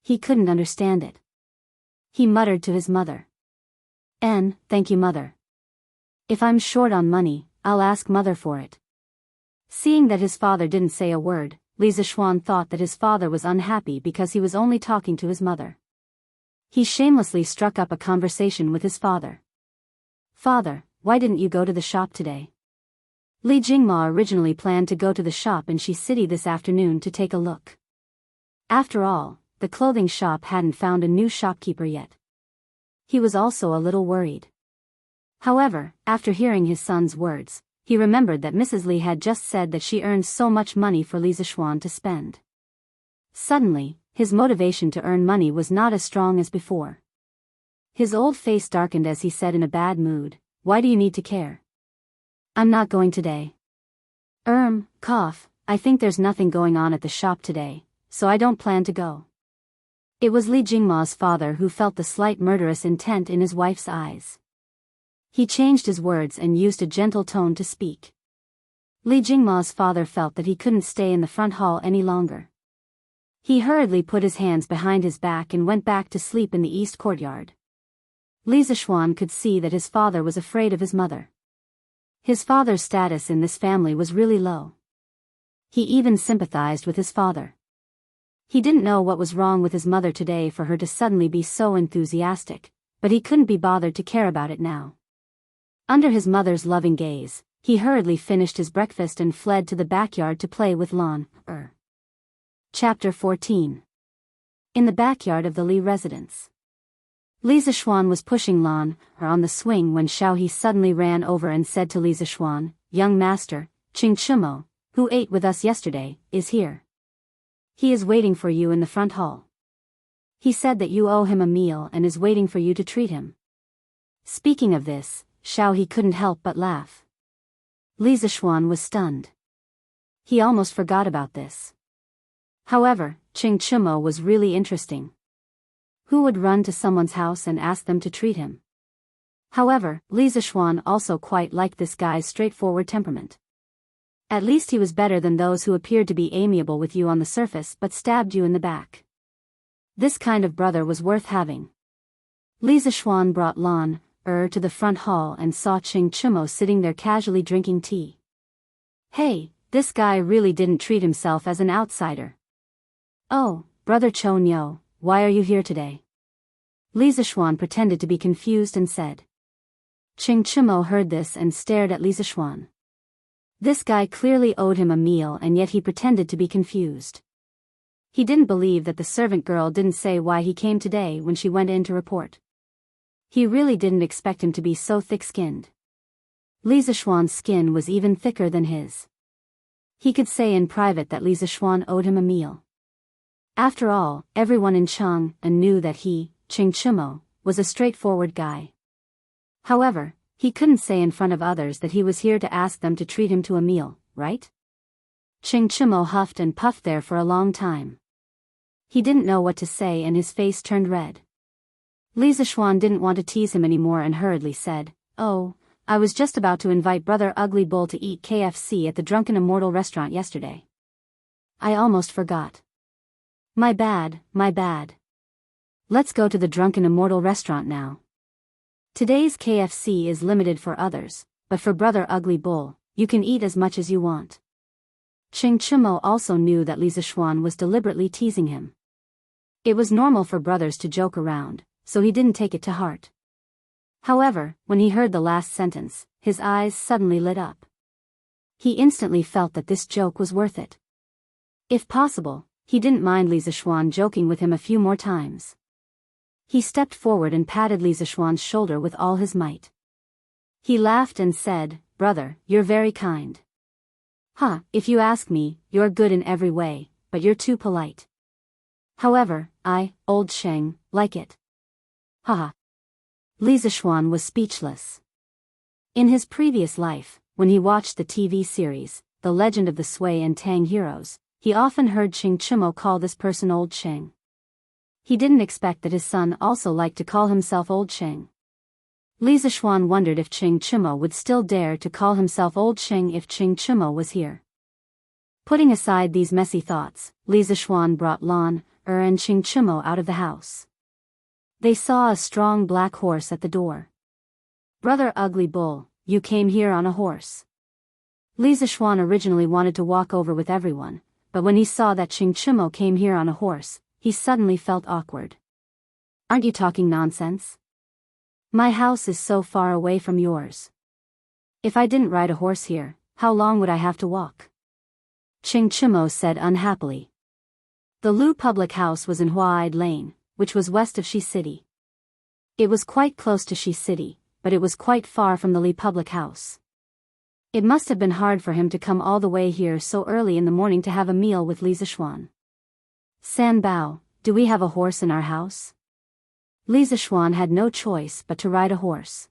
He couldn't understand it. He muttered to his mother. Thank you, mother. If I'm short on money, I'll ask mother for it. Seeing that his father didn't say a word, Li Zishuan thought that his father was unhappy because he was only talking to his mother. He shamelessly struck up a conversation with his father. Father, why didn't you go to the shop today? Li Jingma originally planned to go to the shop in Shi City this afternoon to take a look. After all, the clothing shop hadn't found a new shopkeeper yet. He was also a little worried. However, after hearing his son's words, he remembered that Mrs. Li had just said that she earned so much money for Li Zishuan to spend. Suddenly, his motivation to earn money was not as strong as before. His old face darkened as he said in a bad mood, "Why do you need to care? I'm not going today. I think there's nothing going on at the shop today, so I don't plan to go." It was Li Jingma's father who felt the slight murderous intent in his wife's eyes. He changed his words and used a gentle tone to speak. Li Jingma's father felt that he couldn't stay in the front hall any longer. He hurriedly put his hands behind his back and went back to sleep in the east courtyard. Li Zishuan could see that his father was afraid of his mother. His father's status in this family was really low. He even sympathized with his father. He didn't know what was wrong with his mother today for her to suddenly be so enthusiastic, but he couldn't be bothered to care about it now. Under his mother's loving gaze, he hurriedly finished his breakfast and fled to the backyard to play with Lan. Chapter 14. In the backyard of the Li residence. Li Zishuan was pushing Lan on the swing when Xiaohe suddenly ran over and said to Li Zishuan, "Young master, Qing Chimo, who ate with us yesterday, is here. He is waiting for you in the front hall. He said that you owe him a meal and is waiting for you to treat him." Speaking of this, Xiaohe couldn't help but laugh. Li Zishuan was stunned. He almost forgot about this. However, Qing Chimo was really interesting. Who would run to someone's house and ask them to treat him? However, Li Zishuan also quite liked this guy's straightforward temperament. At least he was better than those who appeared to be amiable with you on the surface but stabbed you in the back. This kind of brother was worth having. Li Zishuan brought Lan to the front hall and saw Qing Chimo sitting there casually drinking tea. Hey, this guy really didn't treat himself as an outsider. "Oh, brother Chonyo, why are you here today?" Li Zishuan pretended to be confused and said. Qing Chimo heard this and stared at Li Zishuan. This guy clearly owed him a meal and yet he pretended to be confused. He didn't believe that the servant girl didn't say why he came today when she went in to report. He really didn't expect him to be so thick-skinned. Li Zishuan's skin was even thicker than his. He could say in private that Li Zishuan owed him a meal. After all, everyone in Jianghu knew that he, Ching Chimo, was a straightforward guy. However, he couldn't say in front of others that he was here to ask them to treat him to a meal, right? Ching Chimo huffed and puffed there for a long time. He didn't know what to say and his face turned red. Li Zishuan didn't want to tease him anymore and hurriedly said, "Oh, I was just about to invite Brother Ugly Bull to eat KFC at the Drunken Immortal restaurant yesterday. I almost forgot. My bad, my bad. Let's go to the Drunken Immortal restaurant now. Today's KFC is limited for others, but for Brother Ugly Bull, you can eat as much as you want." Ching Chimo also knew that Li Zishuan was deliberately teasing him. It was normal for brothers to joke around, so he didn't take it to heart. However, when he heard the last sentence, his eyes suddenly lit up. He instantly felt that this joke was worth it. If possible, he didn't mind Li Zishuan joking with him a few more times. He stepped forward and patted Li Zishuan's shoulder with all his might. He laughed and said, "Brother, you're very kind. If you ask me, you're good in every way, but you're too polite. However, I, old Sheng, like it." Li Zishuan was speechless. In his previous life, when he watched the TV series, The Legend of the Sui and Tang Heroes, he often heard Ching Chimo call this person Old Sheng. He didn't expect that his son also liked to call himself Old Sheng. Li Zishuan wondered if Ching Chimo would still dare to call himself Old Sheng if Ching Chimo was here. Putting aside these messy thoughts, Li Zishuan brought Lan, and Ching Chimo out of the house. They saw a strong black horse at the door. "Brother Ugly Bull, you came here on a horse." Li Zishuan originally wanted to walk over with everyone, but when he saw that Ching Chimo came here on a horse, he suddenly felt awkward. "Aren't you talking nonsense? My house is so far away from yours. If I didn't ride a horse here, how long would I have to walk?" Ching Chimo said unhappily. The Lu public house was in Huaid Lane, which was west of Shi City. It was quite close to Shi City, but it was quite far from the Li public house. It must have been hard for him to come all the way here so early in the morning to have a meal with Li Zishuan. "San Bao, do we have a horse in our house?" Li Zishuan had no choice but to ride a horse.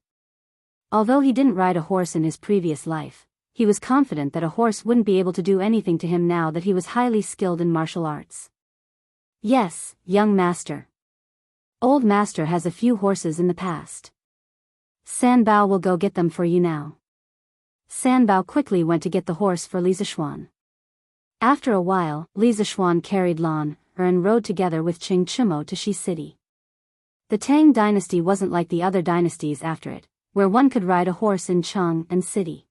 Although he didn't ride a horse in his previous life, he was confident that a horse wouldn't be able to do anything to him now that he was highly skilled in martial arts. "Yes, young master. Old master has a few horses in the past. San Bao will go get them for you now." San Bao quickly went to get the horse for Li Zishuan. After a while, Li Zishuan carried Lan, and rode together with Ching Chimo to Shi City. The Tang dynasty wasn't like the other dynasties after it, where one could ride a horse in Jianghu and city.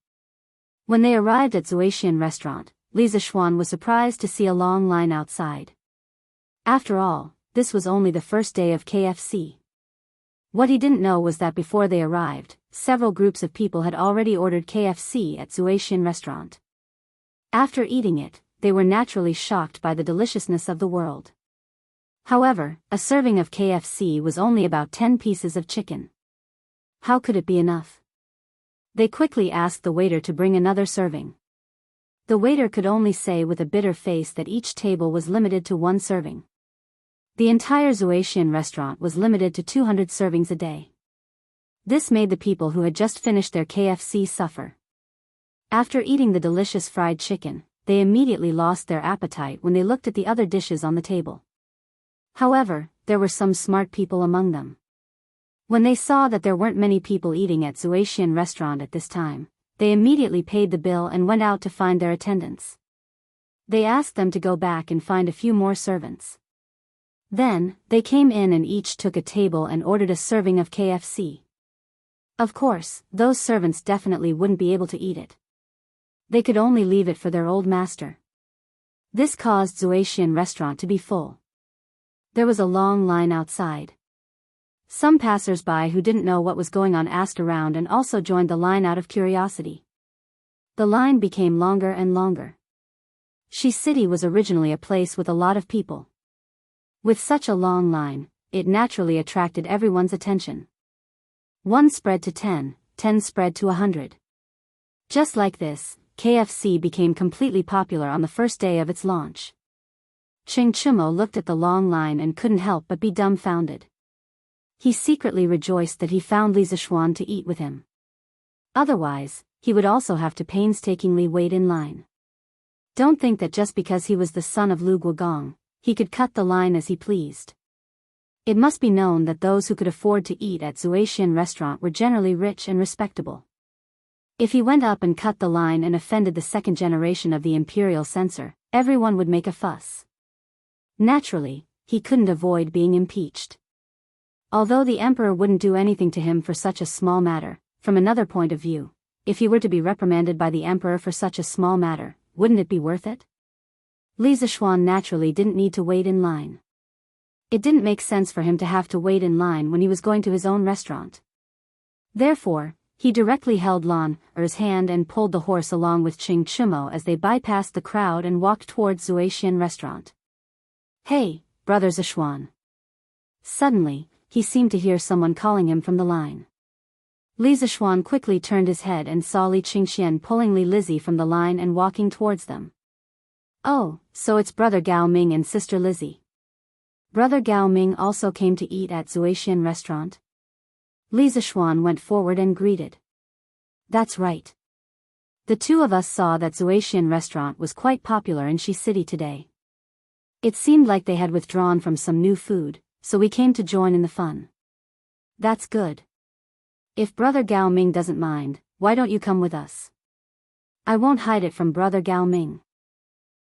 When they arrived at Zuaxian restaurant, Li Zishuan was surprised to see a long line outside. After all, this was only the first day of KFC. What he didn't know was that before they arrived, several groups of people had already ordered KFC at Zuaxian restaurant. After eating it, they were naturally shocked by the deliciousness of the world. However, a serving of KFC was only about 10 pieces of chicken. How could it be enough? They quickly asked the waiter to bring another serving. The waiter could only say with a bitter face that each table was limited to one serving. The entire Zuaxian restaurant was limited to 200 servings a day. This made the people who had just finished their KFC suffer. After eating the delicious fried chicken, they immediately lost their appetite when they looked at the other dishes on the table. However, there were some smart people among them. When they saw that there weren't many people eating at Zuaxian restaurant at this time, they immediately paid the bill and went out to find their attendants. They asked them to go back and find a few more servants. Then, they came in and each took a table and ordered a serving of KFC. Of course, those servants definitely wouldn't be able to eat it. They could only leave it for their old master. This caused Zuaxian restaurant to be full. There was a long line outside. Some passers-by who didn't know what was going on asked around and also joined the line out of curiosity. The line became longer and longer. Shi City was originally a place with a lot of people. With such a long line, it naturally attracted everyone's attention. 1 spread to 10, 10 spread to 100. Just like this, KFC became completely popular on the first day of its launch. Ching Chumo looked at the long line and couldn't help but be dumbfounded. He secretly rejoiced that he found Li Zishuan to eat with him. Otherwise, he would also have to painstakingly wait in line. Don't think that just because he was the son of Lu Guogong, he could cut the line as he pleased. It must be known that those who could afford to eat at Zuaxian restaurant were generally rich and respectable. If he went up and cut the line and offended the second generation of the imperial censor, everyone would make a fuss. Naturally, he couldn't avoid being impeached. Although the emperor wouldn't do anything to him for such a small matter, from another point of view, if he were to be reprimanded by the emperor for such a small matter, wouldn't it be worth it? Li Zishuan naturally didn't need to wait in line. It didn't make sense for him to have to wait in line when he was going to his own restaurant. Therefore, he directly held Lan Er's hand and pulled the horse along with Ching Chumo as they bypassed the crowd and walked towards Zuaxian restaurant. "Hey, brother Zishuan." Suddenly, he seemed to hear someone calling him from the line. Li Zishuan quickly turned his head and saw Li Qingxian pulling Li Lizzie from the line and walking towards them. "Oh, so it's brother Gao Ming and sister Lizzie. Brother Gao Ming also came to eat at Zuaxian restaurant?" Li Zishuan went forward and greeted. "That's right. The two of us saw that Zuaxian restaurant was quite popular in Shi City today. It seemed like they had withdrawn from some new food, so we came to join in the fun." "That's good. If brother Gao Ming doesn't mind, why don't you come with us?" "I won't hide it from brother Gao Ming."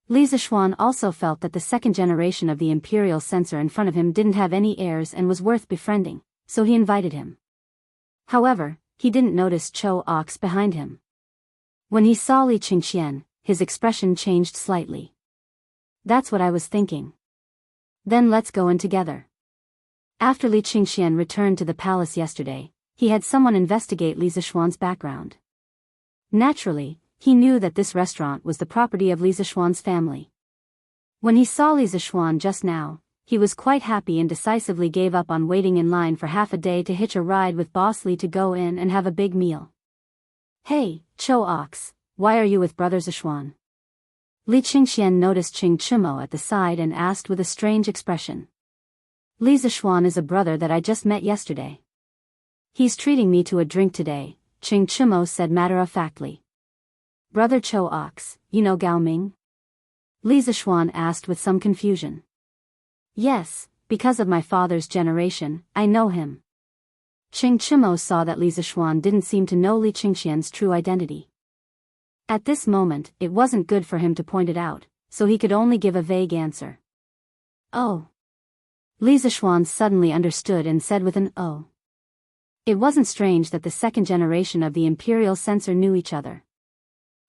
Li Zishuan also felt that the second generation of the imperial censor in front of him didn't have any heirs and was worth befriending, so he invited him. However, he didn't notice Cho Ox behind him. When he saw Li Qingxian, his expression changed slightly. "That's what I was thinking. Then let's go in together." After Li Qingxian returned to the palace yesterday, he had someone investigate Li Zishuan's background. Naturally, he knew that this restaurant was the property of Li Zishuan's family. When he saw Li Zishuan just now, he was quite happy and decisively gave up on waiting in line for half a day to hitch a ride with Boss Li to go in and have a big meal. "Hey, Cho Ox, why are you with brother Zishuan?" Li Qingxian noticed Ching Chumo at the side and asked with a strange expression. "Li Zishuan is a brother that I just met yesterday. He's treating me to a drink today," Ching Chumo said matter-of-factly. "Brother Cho Ox, you know Gao Ming?" Li Zishuan asked with some confusion. "Yes, because of my father's generation, I know him." Ching Chumo saw that Li Zishuan didn't seem to know Li Qingxian's true identity. At this moment, it wasn't good for him to point it out, so he could only give a vague answer. "Oh." Li Zishuan suddenly understood and said with an "oh." It wasn't strange that the second generation of the imperial censor knew each other.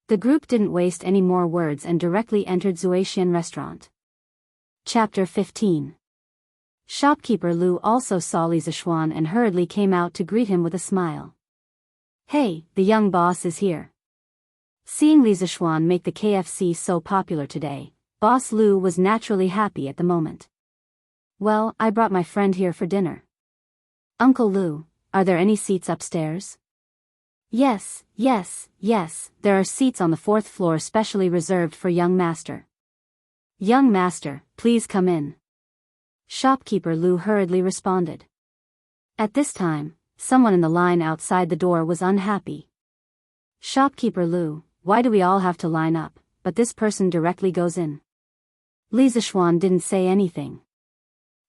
The group didn't waste any more words and directly entered Zuaxian restaurant. Chapter 15. Shopkeeper Lu also saw Li Zishuan and hurriedly came out to greet him with a smile. "Hey, the young boss is here." Seeing Li Zishuan make the KFC so popular today, Boss Lu was naturally happy at the moment. "Well, I brought my friend here for dinner." "Uncle Lu, are there any seats upstairs?" Yes, there are seats on the 4th floor specially reserved for young master." "Young master, please come in." Shopkeeper Lu hurriedly responded. At this time, someone in the line outside the door was unhappy. "Shopkeeper Lu, why do we all have to line up, but this person directly goes in?" Li Zishuan didn't say anything.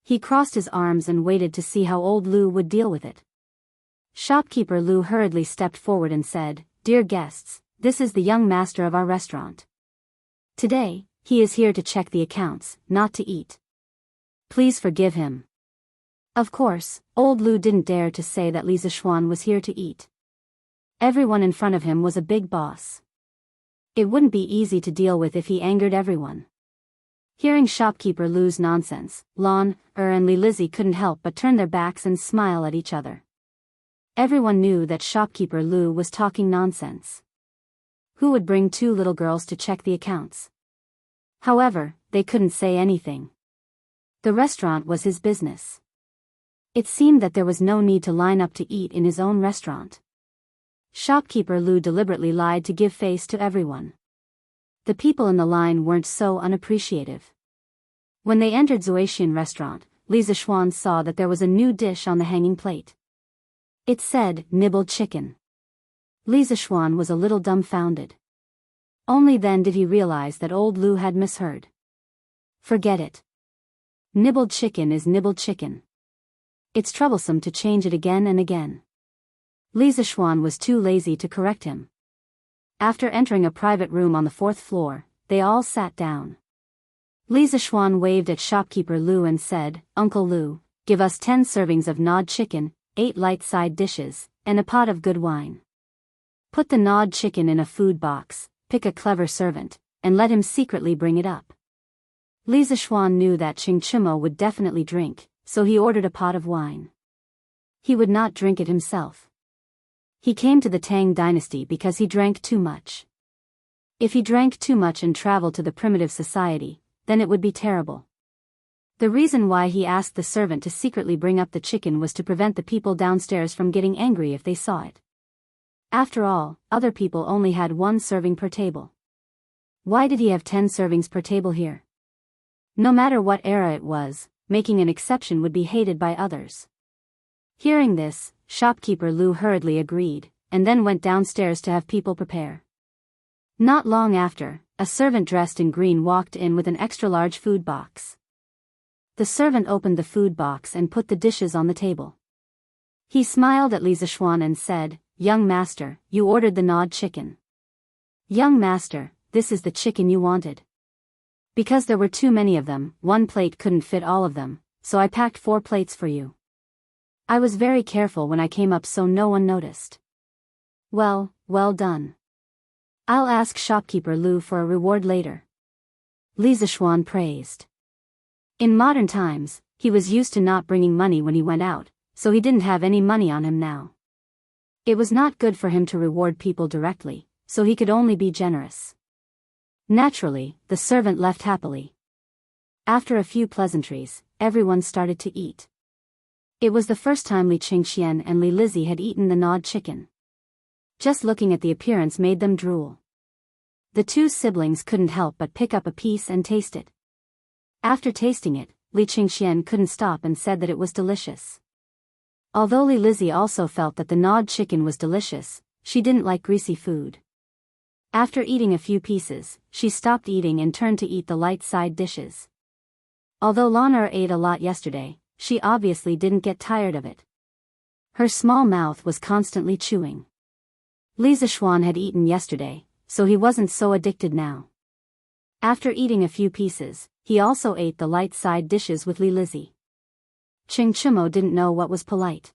He crossed his arms and waited to see how old Lu would deal with it. Shopkeeper Lu hurriedly stepped forward and said, "Dear guests, this is the young master of our restaurant. Today, he is here to check the accounts, not to eat. Please forgive him." Of course, old Lu didn't dare to say that Li Zishuan was here to eat. Everyone in front of him was a big boss. It wouldn't be easy to deal with if he angered everyone. Hearing Shopkeeper Lu's nonsense, Lan and Li Lizzie couldn't help but turn their backs and smile at each other. Everyone knew that Shopkeeper Lu was talking nonsense. Who would bring two little girls to check the accounts? However, they couldn't say anything. The restaurant was his business. It seemed that there was no need to line up to eat in his own restaurant. Shopkeeper Lu deliberately lied to give face to everyone. The people in the line weren't so unappreciative. When they entered Zoetian restaurant, Li Zixuan saw that there was a new dish on the hanging plate. It said, nibbled chicken. Li Zixuan was a little dumbfounded. Only then did he realize that old Lu had misheard. Forget it. Nibbled chicken is nibbled chicken. It's troublesome to change it again and again. Li Zixuan was too lazy to correct him. After entering a private room on the 4th floor, they all sat down. Li Zixuan waved at shopkeeper Lu and said, Uncle Lu, give us 10 servings of gnawed chicken, 8 light side dishes, and a pot of good wine. Put the gnawed chicken in a food box, pick a clever servant, and let him secretly bring it up. Li Zixuan knew that Qing Chimo would definitely drink, so he ordered a pot of wine. He would not drink it himself. He came to the Tang dynasty because he drank too much. If he drank too much and traveled to the primitive society, then it would be terrible. The reason why he asked the servant to secretly bring up the chicken was to prevent the people downstairs from getting angry if they saw it. After all, other people only had 1 serving per table. Why did he have 10 servings per table here? No matter what era it was, making an exception would be hated by others. Hearing this, shopkeeper Lu hurriedly agreed, and then went downstairs to have people prepare. Not long after, a servant dressed in green walked in with an extra-large food box. The servant opened the food box and put the dishes on the table. He smiled at Li Zixuan and said, Young master, you ordered the gnawed chicken. Young master, this is the chicken you wanted. Because there were too many of them, 1 plate couldn't fit all of them, so I packed 4 plates for you. I was very careful when I came up so no one noticed. Well done. I'll ask shopkeeper Lu for a reward later. Li Zixuan praised. In modern times, he was used to not bringing money when he went out, so he didn't have any money on him now. It was not good for him to reward people directly, so he could only be generous. Naturally, the servant left happily. After a few pleasantries, everyone started to eat. It was the first time Li Qingxian and Li Lizzie had eaten the gnawed chicken. Just looking at the appearance made them drool. The 2 siblings couldn't help but pick up a piece and taste it. After tasting it, Li Qingxian couldn't stop and said that it was delicious. Although Li Lizzie also felt that the gnawed chicken was delicious, she didn't like greasy food. After eating a few pieces, she stopped eating and turned to eat the light side dishes. Although Lana ate a lot yesterday, she obviously didn't get tired of it. Her small mouth was constantly chewing. Li Zixuan had eaten yesterday, so he wasn't so addicted now. After eating a few pieces, he also ate the light side dishes with Li Lizzie. Qing Chimo didn't know what was polite.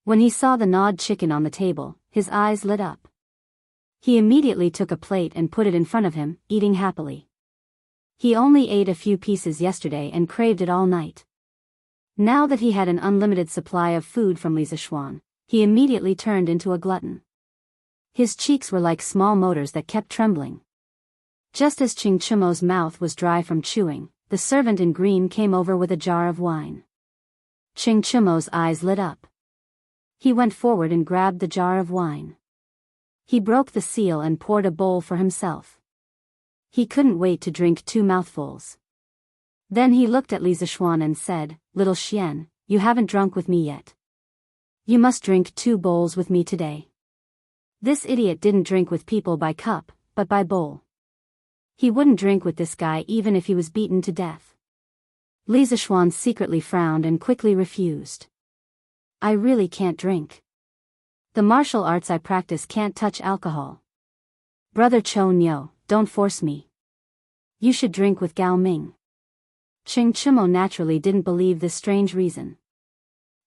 When he saw the gnawed chicken on the table, his eyes lit up. He immediately took a plate and put it in front of him, eating happily. He only ate a few pieces yesterday and craved it all night. Now that he had an unlimited supply of food from Li Zixuan, he immediately turned into a glutton. His cheeks were like small motors that kept trembling. Just as Qing Chimo's mouth was dry from chewing, the servant in green came over with a jar of wine. Qing Chimo's eyes lit up. He went forward and grabbed the jar of wine. He broke the seal and poured a bowl for himself. He couldn't wait to drink 2 mouthfuls. Then he looked at Li Zixuan and said, Little Xian, you haven't drunk with me yet. You must drink 2 bowls with me today. This idiot didn't drink with people by cup, but by bowl. He wouldn't drink with this guy even if he was beaten to death. Li Zixuan secretly frowned and quickly refused. I really can't drink. The martial arts I practice can't touch alcohol. Brother Chou Nyo, don't force me. You should drink with Gao Ming. Qing Chimo naturally didn't believe this strange reason.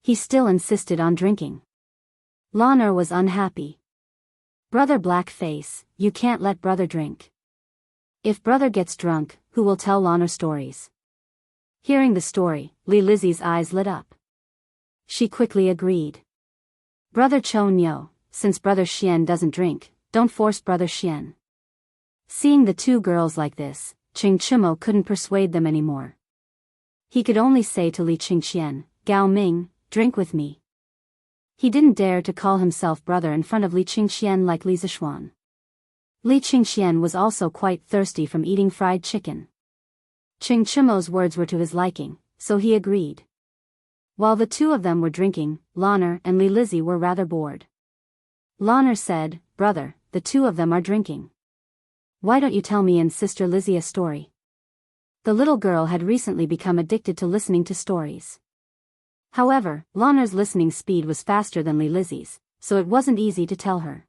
He still insisted on drinking. Lana was unhappy. Brother Blackface, you can't let brother drink. If brother gets drunk, who will tell Lana stories? Hearing the story, Li Lizzie's eyes lit up. She quickly agreed. Brother Chou Nyo, since brother Xian doesn't drink, don't force brother Xian. Seeing the 2 girls like this, Ching Chimo couldn't persuade them anymore. He could only say to Li Qingxian, "Gao Ming, drink with me." He didn't dare to call himself brother in front of Li Qingxian like Li Zishuan. Li Qingxian was also quite thirsty from eating fried chicken. Ching Chimo's words were to his liking, so he agreed. While the two of them were drinking, Lanner and Li Lizzie were rather bored. Lanner said, "Brother, the two of them are drinking. Why don't you tell me and Sister Lizzie a story?" The little girl had recently become addicted to listening to stories. However, Lanner's listening speed was faster than Li Lizzie's, so it wasn't easy to tell her.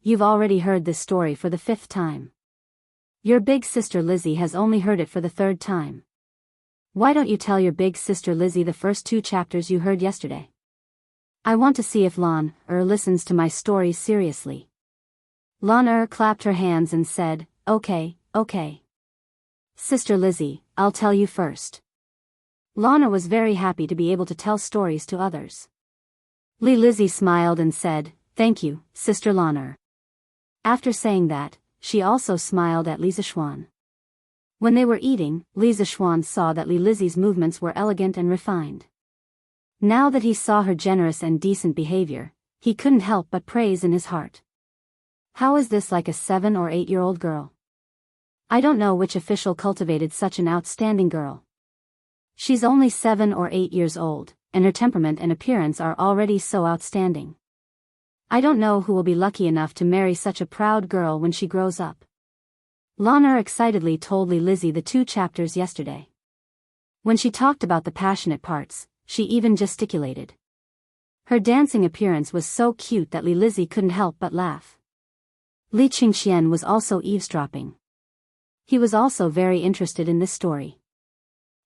You've already heard this story for the 5th time. Your big sister Lizzie has only heard it for the 3rd time. Why don't you tell your big sister Lizzie the first 2 chapters you heard yesterday? I want to see if listens to my stories seriously. Clapped her hands and said, Okay. Sister Lizzie, I'll tell you first. Lanner was very happy to be able to tell stories to others. Li Lizzie smiled and said, "Thank you, Sister Lanner." After saying that, she also smiled at Li Zishuan. When they were eating, Li Zishuan saw that Li Lizzie's movements were elegant and refined. Now that he saw her generous and decent behavior, he couldn't help but praise in his heart. How is this like a 7 or 8-year-old girl? I don't know which official cultivated such an outstanding girl. She's only 7 or 8 years old, and her temperament and appearance are already so outstanding. I don't know who will be lucky enough to marry such a proud girl when she grows up. Lanner excitedly told Li Lizzie the 2 chapters yesterday. When she talked about the passionate parts, she even gesticulated. Her dancing appearance was so cute that Li Lizzie couldn't help but laugh. Li Qingxian was also eavesdropping. He was also very interested in this story.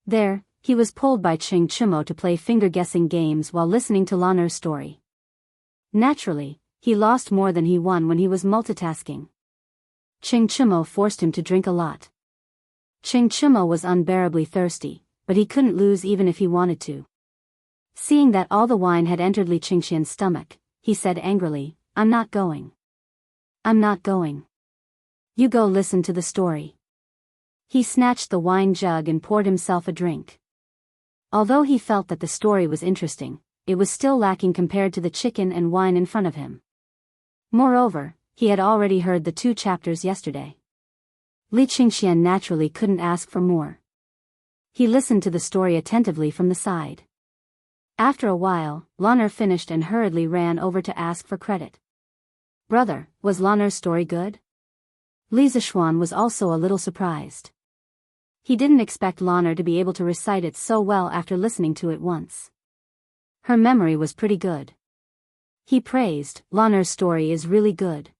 There, he was pulled by Ching Chimo to play finger-guessing games while listening to Lanner's story. Naturally, he lost more than he won when he was multitasking. Ching Chimo forced him to drink a lot. Ching Chimo was unbearably thirsty, but he couldn't lose even if he wanted to. Seeing that all the wine had entered Li Qingxian's stomach, he said angrily, I'm not going. You go listen to the story." He snatched the wine jug and poured himself a drink. Although he felt that the story was interesting, it was still lacking compared to the chicken and wine in front of him. Moreover, he had already heard the 2 chapters yesterday. Li Qingxian naturally couldn't ask for more. He listened to the story attentively from the side. After a while, Lanner finished and hurriedly ran over to ask for credit. "Brother, was Lanner's story good?" Li Zishuan was also a little surprised. He didn't expect Lanner to be able to recite it so well after listening to it once. Her memory was pretty good. He praised, "Lanner's story is really good.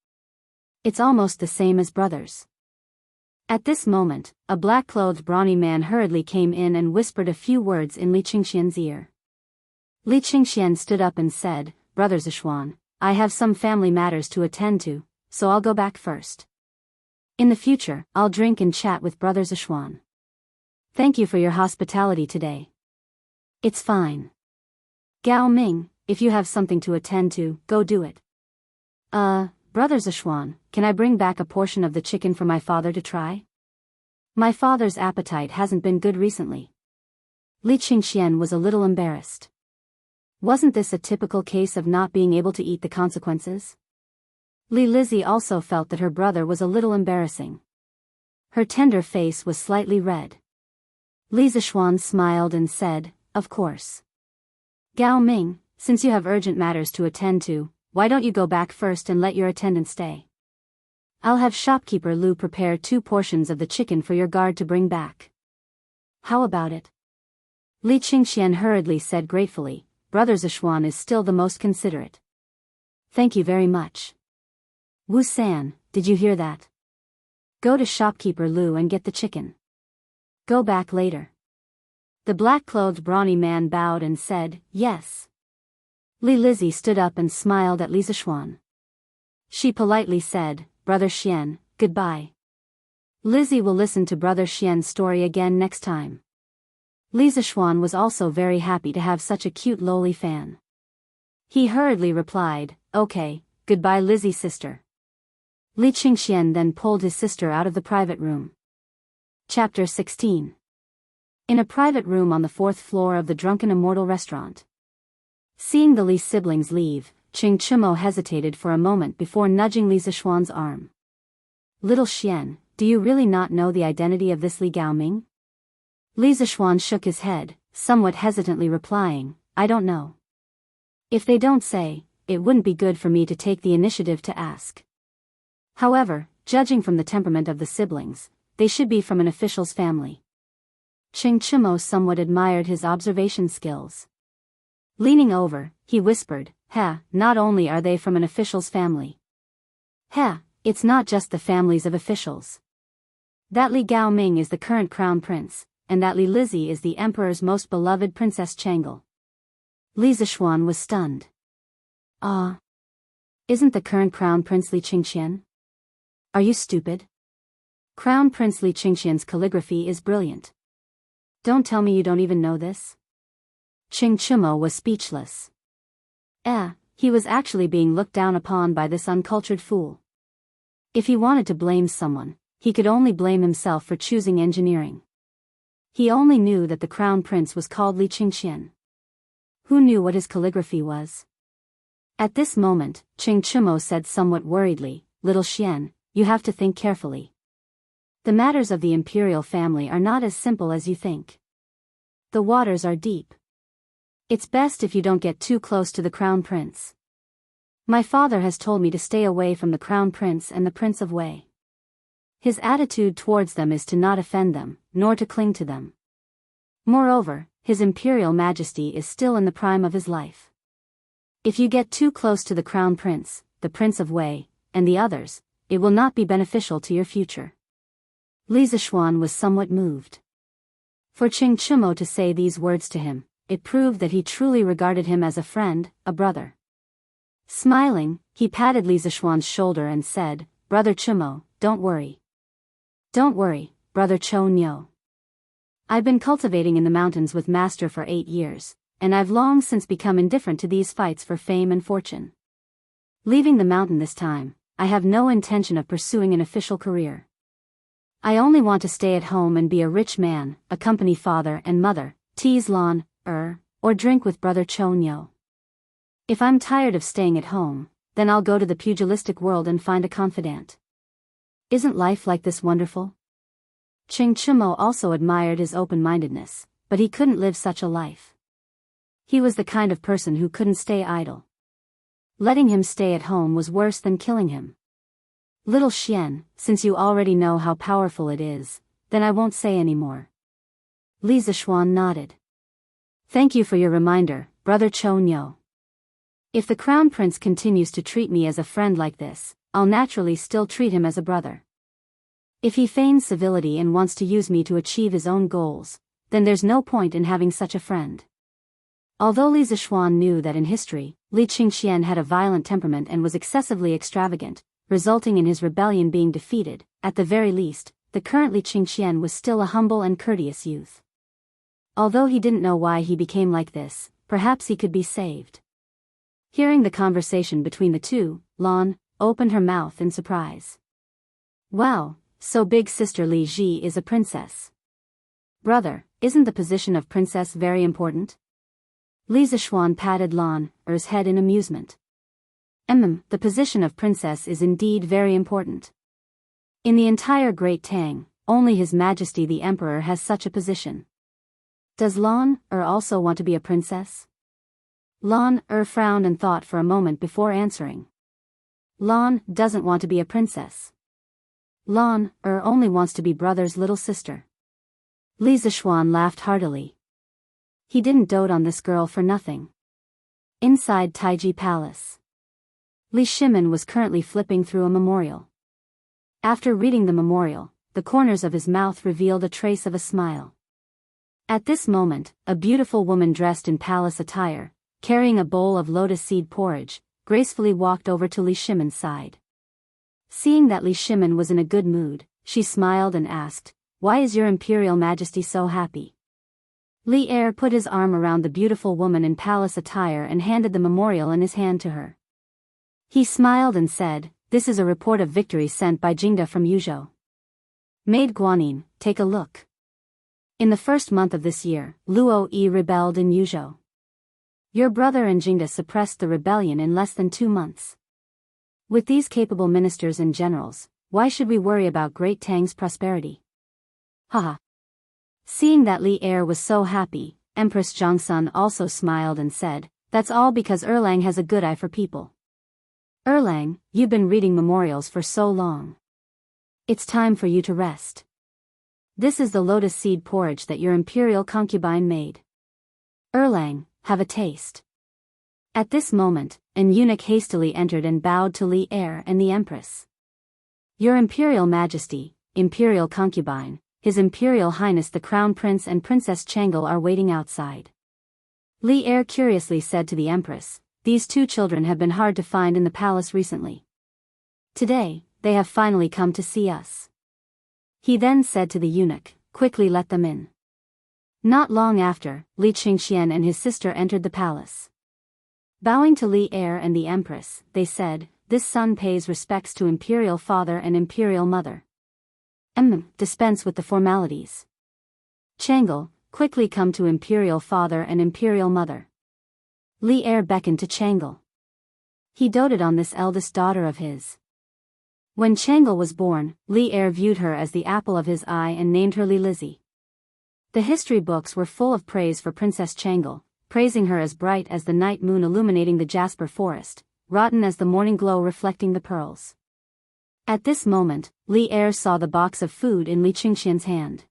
It's almost the same as brother's." At this moment, a black-clothed brawny man hurriedly came in and whispered a few words in Li Qingxian's ear. Li Qingxian stood up and said, "Brother Zishuan, I have some family matters to attend to, so I'll go back first. In the future, I'll drink and chat with Brother Zishuan. Thank you for your hospitality today." "It's fine. Gao Ming, if you have something to attend to, go do it." Brother Zishuan, can I bring back a portion of the chicken for my father to try? My father's appetite hasn't been good recently." Li Qingxian was a little embarrassed. Wasn't this a typical case of not being able to eat the consequences? Li Lizzie also felt that her brother was a little embarrassing. Her tender face was slightly red. Li Zishuan smiled and said, "Of course. Gao Ming, since you have urgent matters to attend to, why don't you go back first and let your attendant stay? I'll have shopkeeper Lu prepare 2 portions of the chicken for your guard to bring back. How about it?" Li Qingxian hurriedly said gratefully, "Brother Zishuan is still the most considerate. Thank you very much. Wu San, did you hear that? Go to shopkeeper Lu and get the chicken. Go back later." The black-clothed brawny man bowed and said, "Yes." Li Lizzie stood up and smiled at Li Zishuan. She politely said, "Brother Xian, goodbye. Lizzie will listen to Brother Xian's story again next time." Li Zishuan was also very happy to have such a cute lowly fan. He hurriedly replied, "Okay, goodbye Lizzie sister." Li Qingxian then pulled his sister out of the private room. Chapter 16. In a private room on the 4th floor of the Drunken Immortal restaurant. Seeing the Li siblings leave, Qing Chimo hesitated for a moment before nudging Li Zishuan's arm. Little Xian, do you really not know the identity of this Li Gaoming? Li Zishuan shook his head, somewhat hesitantly replying, I don't know. If they don't say, it wouldn't be good for me to take the initiative to ask. However, judging from the temperament of the siblings, they should be from an official's family. Qing Chimo somewhat admired his observation skills. Leaning over, he whispered, not only are they from an official's family. It's not just the families of officials. That Li Gaoming is the current crown prince, and that Li Lizzie is the emperor's most beloved Princess Changel. Li Zishuan was stunned. Isn't the current crown prince Li Qingxian? Are you stupid? Crown Prince Li Qingxian's calligraphy is brilliant. Don't tell me you don't even know this? Qing Chimo was speechless. He was actually being looked down upon by this uncultured fool. If he wanted to blame someone, he could only blame himself for choosing engineering. He only knew that the crown prince was called Li Qingxian. Who knew what his calligraphy was? At this moment, Qing Chimo said somewhat worriedly, Little Xian, you have to think carefully. The matters of the imperial family are not as simple as you think. The waters are deep. It's best if you don't get too close to the crown prince. My father has told me to stay away from the crown prince and the Prince of Wei. His attitude towards them is to not offend them, nor to cling to them. Moreover, His Imperial Majesty is still in the prime of his life. If you get too close to the crown prince, the Prince of Wei, and the others, it will not be beneficial to your future. Li Zishuan was somewhat moved. For Qing Chimo to say these words to him, it proved that he truly regarded him as a friend, a brother. Smiling, he patted Li Zishuan's shoulder and said, Brother Chimo, don't worry. Don't worry, Brother Cho Nyo. I've been cultivating in the mountains with Master for 8 years, and I've long since become indifferent to these fights for fame and fortune. Leaving the mountain this time, I have no intention of pursuing an official career. I only want to stay at home and be a rich man, accompany father and mother, tease Lon, or drink with Brother Cho Nyo. If I'm tired of staying at home, then I'll go to the pugilistic world and find a confidant. Isn't life like this wonderful? Qing Chimo also admired his open-mindedness, but he couldn't live such a life. He was the kind of person who couldn't stay idle. Letting him stay at home was worse than killing him. Little Xian, since you already know how powerful it is, then I won't say any more. Li Zishuan nodded. Thank you for your reminder, Brother Cho Nyo. If the Crown Prince continues to treat me as a friend like this, I'll naturally still treat him as a brother. If he feigns civility and wants to use me to achieve his own goals, then there's no point in having such a friend. Although Li Zishuan knew that in history, Li Qingxian had a violent temperament and was excessively extravagant, resulting in his rebellion being defeated, at the very least, the current Li Qingxian was still a humble and courteous youth. Although he didn't know why he became like this, perhaps he could be saved. Hearing the conversation between the two, Lon opened her mouth in surprise. Wow, so big sister Li Ji is a princess. Brother, isn't the position of princess very important? Li Zishuan patted Lan's head in amusement. The position of princess is indeed very important. In the entire Great Tang, only His Majesty the Emperor has such a position. Does Lan also want to be a princess? Lan frowned and thought for a moment before answering. Lan doesn't want to be a princess. Lan only wants to be brother's little sister. Li Zishuan laughed heartily. He didn't dote on this girl for nothing. Inside Taiji Palace, Li Shimin was currently flipping through a memorial. After reading the memorial, the corners of his mouth revealed a trace of a smile. At this moment, a beautiful woman dressed in palace attire, carrying a bowl of lotus seed porridge, gracefully walked over to Li Shimin's side. Seeing that Li Shimin was in a good mood, she smiled and asked, Why is your Imperial Majesty so happy? Li put his arm around the beautiful woman in palace attire and handed the memorial in his hand to her. He smiled and said, this is a report of victory sent by Jingda from Yuzhou. Maid Guanyin, take a look. In the first month of this year, Luo Yi rebelled in Yuzhou. Your brother and Jingda suppressed the rebellion in less than 2 months. With these capable ministers and generals, why should we worry about Great Tang's prosperity? Haha. Seeing that Li Er was so happy, Empress Zhongsun also smiled and said, that's all because Erlang has a good eye for people. Erlang, you've been reading memorials for so long. It's time for you to rest. This is the lotus seed porridge that your imperial concubine made. Erlang, have a taste. At this moment, an eunuch hastily entered and bowed to Li Er and the Empress. Your Imperial Majesty, Imperial Concubine, His Imperial Highness the Crown Prince and Princess Changel are waiting outside. Li Er curiously said to the Empress, these 2 children have been hard to find in the palace recently. Today, they have finally come to see us. He then said to the eunuch, quickly let them in. Not long after, Li Qingxian and his sister entered the palace. Bowing to Li Er and the Empress, they said, this son pays respects to Imperial Father and Imperial Mother. Dispense with the formalities. Changel, quickly come to Imperial Father and Imperial Mother. Li Er beckoned to Changel. He doted on this eldest daughter of his. When Changel was born, Li Er viewed her as the apple of his eye and named her Li Lizzie. The history books were full of praise for Princess Changel, praising her as bright as the night moon illuminating the jasper forest, rotten as the morning glow reflecting the pearls. At this moment, Li Er saw the box of food in Li Qingxian's hand.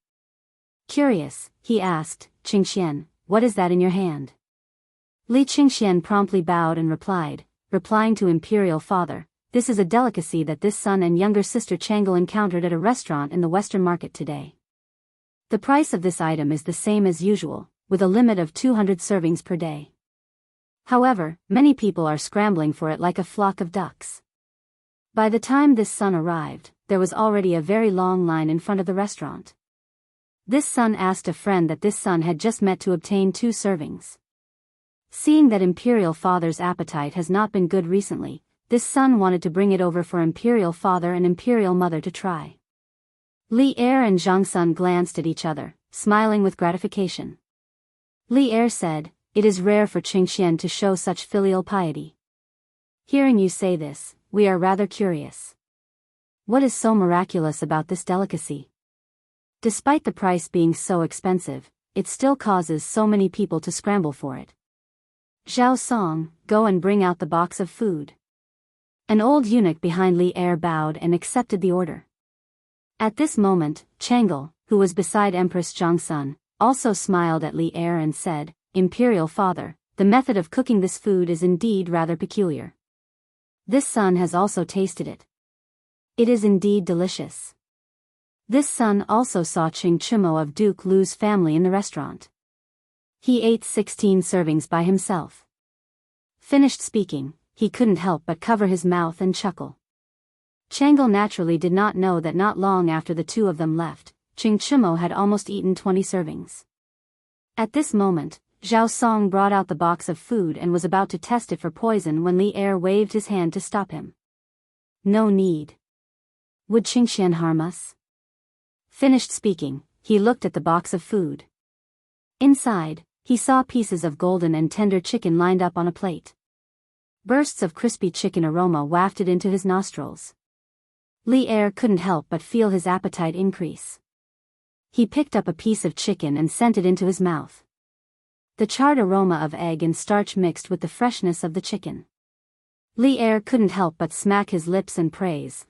Curious, he asked, Qingxian, what is that in your hand? Li Qingxian promptly bowed and replying to Imperial Father, this is a delicacy that this son and younger sister Changel encountered at a restaurant in the Western Market today. The price of this item is the same as usual, with a limit of 200 servings per day. However, many people are scrambling for it like a flock of ducks. By the time this son arrived, there was already a very long line in front of the restaurant. This son asked a friend that this son had just met to obtain 2 servings. Seeing that Imperial Father's appetite has not been good recently, this son wanted to bring it over for Imperial Father and Imperial Mother to try. Li Er and Zhongsun glanced at each other, smiling with gratification. Li Er said, it is rare for Qingxian to show such filial piety. Hearing you say this, we are rather curious. What is so miraculous about this delicacy? Despite the price being so expensive, it still causes so many people to scramble for it. Zhao Song, go and bring out the box of food. An old eunuch behind Li Er bowed and accepted the order. At this moment, Changel, who was beside Empress Zhongsun, also smiled at Li Er and said, Imperial Father, the method of cooking this food is indeed rather peculiar. This son has also tasted it. It is indeed delicious. This son also saw Qing Chimo of Duke Lu's family in the restaurant. He ate 16 servings by himself. Finished speaking, he couldn't help but cover his mouth and chuckle. Changel naturally did not know that not long after the 2 of them left, Qing Chimo had almost eaten 20 servings. At this moment, Zhao Song brought out the box of food and was about to test it for poison when Li Er waved his hand to stop him. No need. Would Qingxian harm us? Finished speaking, he looked at the box of food. Inside, he saw pieces of golden and tender chicken lined up on a plate. Bursts of crispy chicken aroma wafted into his nostrils. Li Er couldn't help but feel his appetite increase. He picked up a piece of chicken and sent it into his mouth. The charred aroma of egg and starch mixed with the freshness of the chicken. Li Er couldn't help but smack his lips and praise,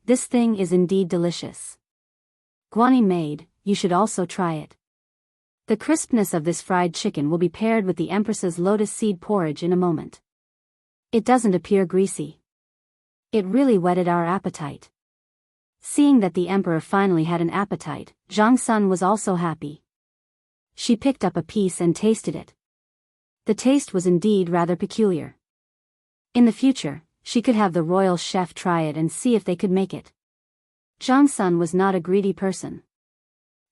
this thing is indeed delicious. Guanyin maid, you should also try it. The crispness of this fried chicken will be paired with the Empress's lotus seed porridge in a moment. It doesn't appear greasy. It really whetted our appetite. Seeing that the Emperor finally had an appetite, Zhongsun was also happy. She picked up a piece and tasted it. The taste was indeed rather peculiar. In the future, she could have the royal chef try it and see if they could make it. Zhongsun was not a greedy person.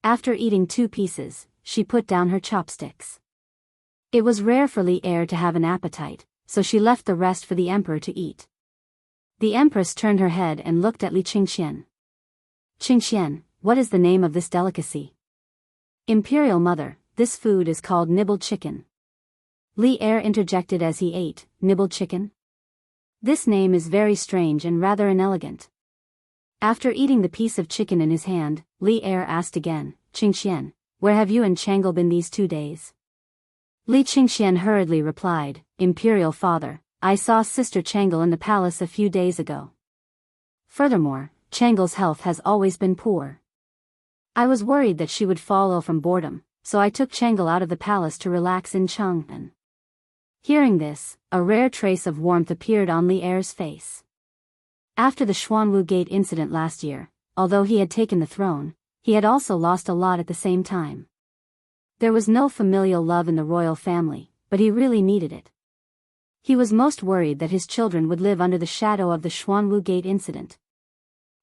After eating 2 pieces, she put down her chopsticks. It was rare for Li Er to have an appetite, so she left the rest for the Emperor to eat. The empress turned her head and looked at Li Qingxian. Qingxian, what is the name of this delicacy? Imperial mother, this food is called nibbled chicken. Li Er interjected as he ate. Nibbled chicken? This name is very strange and rather inelegant. After eating the piece of chicken in his hand, Li Er asked again, Qingxian, where have you and Chang'e been these 2 days? Li Qingxian hurriedly replied, Imperial father, I saw Sister Chang'e in the palace a few days ago. Furthermore, Chang'e's health has always been poor. I was worried that she would fall ill from boredom, so I took Chang'e out of the palace to relax in Chang'an. Hearing this, a rare trace of warmth appeared on Li Er's face. After the Xuanwu Gate incident last year, although he had taken the throne, he had also lost a lot at the same time. There was no familial love in the royal family, but he really needed it. He was most worried that his children would live under the shadow of the Xuanwu Gate incident.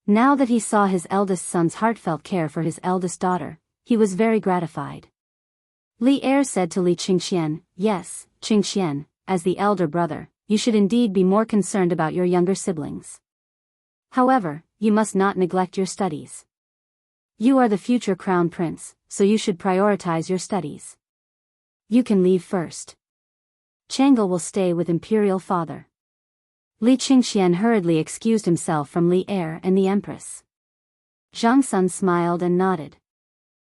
Now that he saw his eldest son's heartfelt care for his eldest daughter, he was very gratified. Li Er said to Li Qingxian, Yes, Qingxian, as the elder brother, you should indeed be more concerned about your younger siblings. However, you must not neglect your studies. You are the future crown prince, so you should prioritize your studies. You can leave first. Chang'e will stay with Imperial father. Li Qingxian hurriedly excused himself from Li Er and the empress. Zhang Sun smiled and nodded.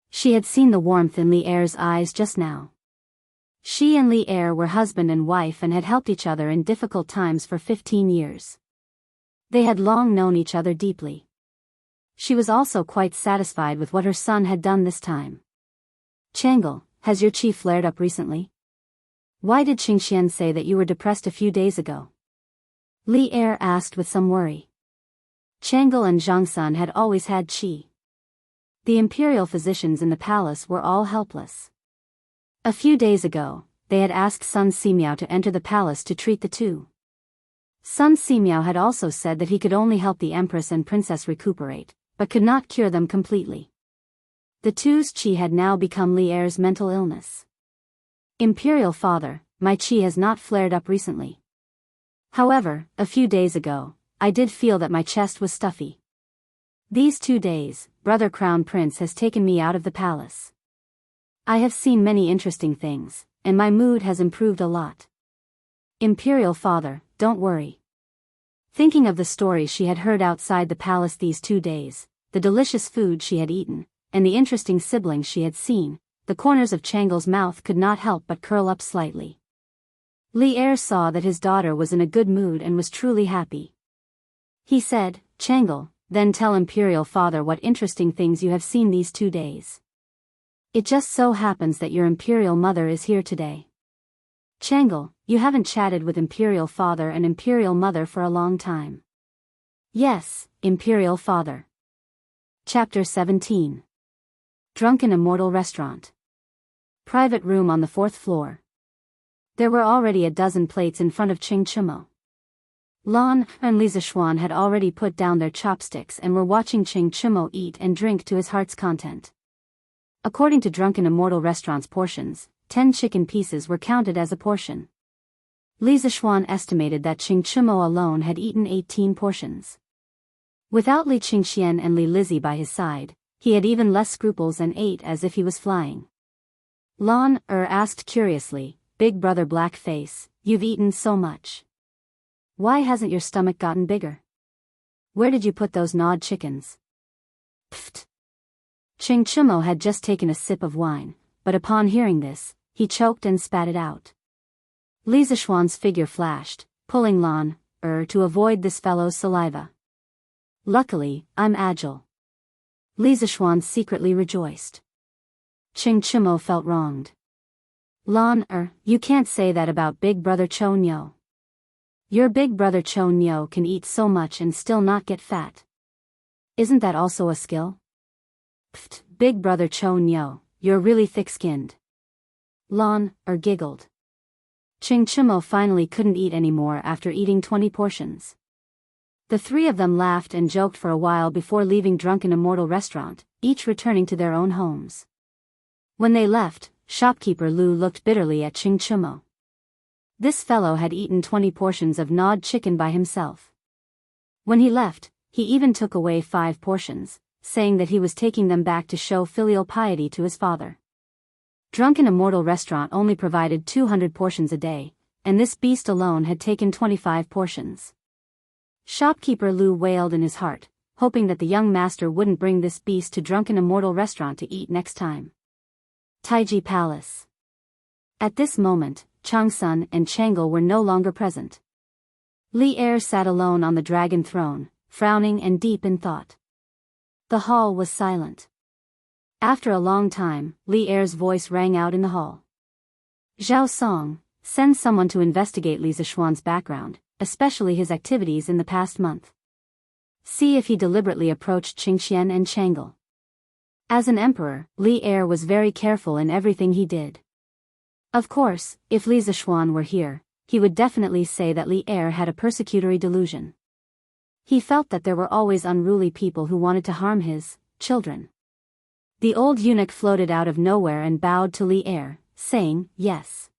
She had seen the warmth in Li Er's eyes just now. She and Li Er were husband and wife and had helped each other in difficult times for 15 years. They had long known each other deeply. She was also quite satisfied with what her son had done this time. Chang'e, has your qi flared up recently? Why did Qingxian say that you were depressed a few days ago? Li Er asked with some worry. Chang'e and Zhang Sun had always had qi. The imperial physicians in the palace were all helpless. A few days ago, they had asked Sun Simiao to enter the palace to treat the two. Sun Simiao had also said that he could only help the empress and princess recuperate, but could not cure them completely. The two's qi had now become Li Er's mental illness. Imperial father, my qi has not flared up recently. However, a few days ago, I did feel that my chest was stuffy. These 2 days, brother crown prince has taken me out of the palace. I have seen many interesting things, and my mood has improved a lot. Imperial father, don't worry. Thinking of the stories she had heard outside the palace these 2 days, the delicious food she had eaten, and the interesting siblings she had seen, the corners of Chang'e's mouth could not help but curl up slightly. Li Er saw that his daughter was in a good mood and was truly happy. He said, Chang'e, then tell Imperial father what interesting things you have seen these 2 days. It just so happens that your Imperial mother is here today. Chang'e, you haven't chatted with Imperial father and Imperial mother for a long time. Yes, Imperial father. Chapter 17. Drunken Immortal Restaurant. Private room on the 4th floor. There were already a dozen plates in front of Qing Chimo. Lan and Li Zishuan had already put down their chopsticks and were watching Qing Chimo eat and drink to his heart's content. According to Drunken Immortal Restaurant's portions, 10 chicken pieces were counted as a portion. Li Zishuan estimated that Qing Chimo alone had eaten 18 portions. Without Li Qingxian and Li Lizzie by his side, he had even less scruples and ate as if he was flying. Lan asked curiously, Big brother black face, you've eaten so much. Why hasn't your stomach gotten bigger? Where did you put those gnawed chickens? Pfft. Qing Chimo had just taken a sip of wine, but upon hearing this, he choked and spat it out. Li Zishuan's figure flashed, pulling Lan to avoid this fellow's saliva. Luckily, I'm agile. Li Zishuan secretly rejoiced. Qing Chimo felt wronged. Lan you can't say that about big brother Cho Nyo. Your big brother Cho Nyo can eat so much and still not get fat. Isn't that also a skill? Pfft, big brother Cho Nyo, you're really thick-skinned. Lan giggled. Qing Chimo finally couldn't eat anymore after eating 20 portions. The three of them laughed and joked for a while before leaving Drunken Immortal Restaurant, each returning to their own homes. When they left, shopkeeper Lu looked bitterly at Qing Chimo. This fellow had eaten 20 portions of gnawed chicken by himself. When he left, he even took away 5 portions, saying that he was taking them back to show filial piety to his father. Drunken Immortal Restaurant only provided 200 portions a day, and this beast alone had taken 25 portions. Shopkeeper Lu wailed in his heart, hoping that the young master wouldn't bring this beast to Drunken Immortal Restaurant to eat next time. Taiji Palace. At this moment, Chang Sun and Chang'e were no longer present. Li Er sat alone on the dragon throne, frowning and deep in thought. The hall was silent. After a long time, Li Er's voice rang out in the hall. Zhao Song, send someone to investigate Li Zishuan's background, especially his activities in the past month. See if he deliberately approached Qingxian and Chang'e. As an emperor, Li Er was very careful in everything he did. Of course, if Li Zishuan were here, he would definitely say that Li Er had a persecutory delusion. He felt that there were always unruly people who wanted to harm his children. The old eunuch floated out of nowhere and bowed to Li Er, saying, yes.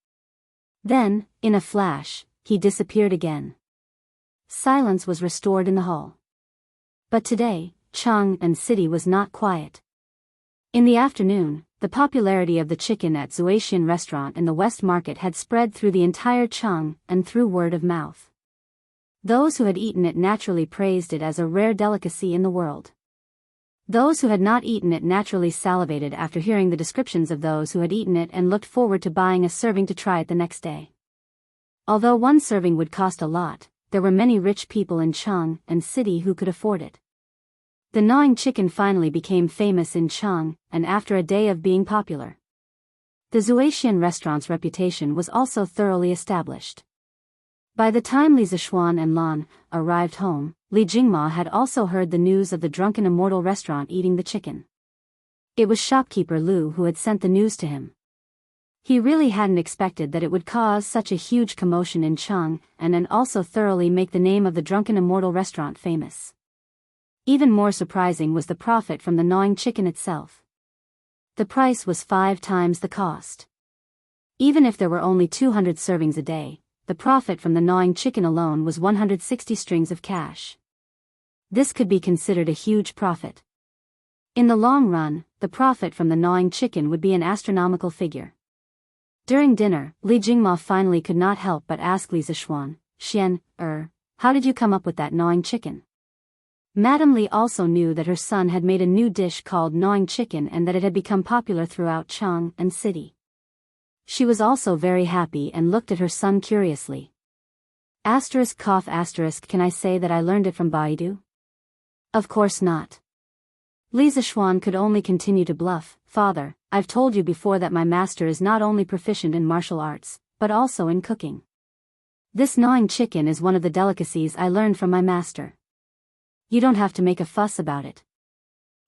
Then, in a flash, he disappeared again. Silence was restored in the hall. But today, Chang and city was not quiet. In the afternoon, the popularity of the chicken at Zhuaxian restaurant in the West Market had spread through the entire Chang and through word of mouth. Those who had eaten it naturally praised it as a rare delicacy in the world. Those who had not eaten it naturally salivated after hearing the descriptions of those who had eaten it and looked forward to buying a serving to try it the next day. Although one serving would cost a lot, there were many rich people in Chang and city who could afford it. The gnawing chicken finally became famous in Chang, and after a day of being popular, the Zhuaxian restaurant's reputation was also thoroughly established. By the time Li Zishuan and Lan arrived home, Li Jingma had also heard the news of the Drunken Immortal Restaurant eating the chicken. It was shopkeeper Lu who had sent the news to him. He really hadn't expected that it would cause such a huge commotion in Chang and also thoroughly make the name of the Drunken Immortal Restaurant famous. Even more surprising was the profit from the gnawing chicken itself. The price was 5 times the cost. Even if there were only 200 servings a day, the profit from the gnawing chicken alone was 160 strings of cash. This could be considered a huge profit. In the long run, the profit from the gnawing chicken would be an astronomical figure. During dinner, Li Jingma finally could not help but ask Li Zishuan, Xian, how did you come up with that gnawing chicken? Madame Li also knew that her son had made a new dish called gnawing chicken and that it had become popular throughout Chang and city. She was also very happy and looked at her son curiously. ****, can I say that I learned it from Baidu? Of course not. Li Zishuan could only continue to bluff. Father, I've told you before that my master is not only proficient in martial arts, but also in cooking. This gnawing chicken is one of the delicacies I learned from my master. You don't have to make a fuss about it.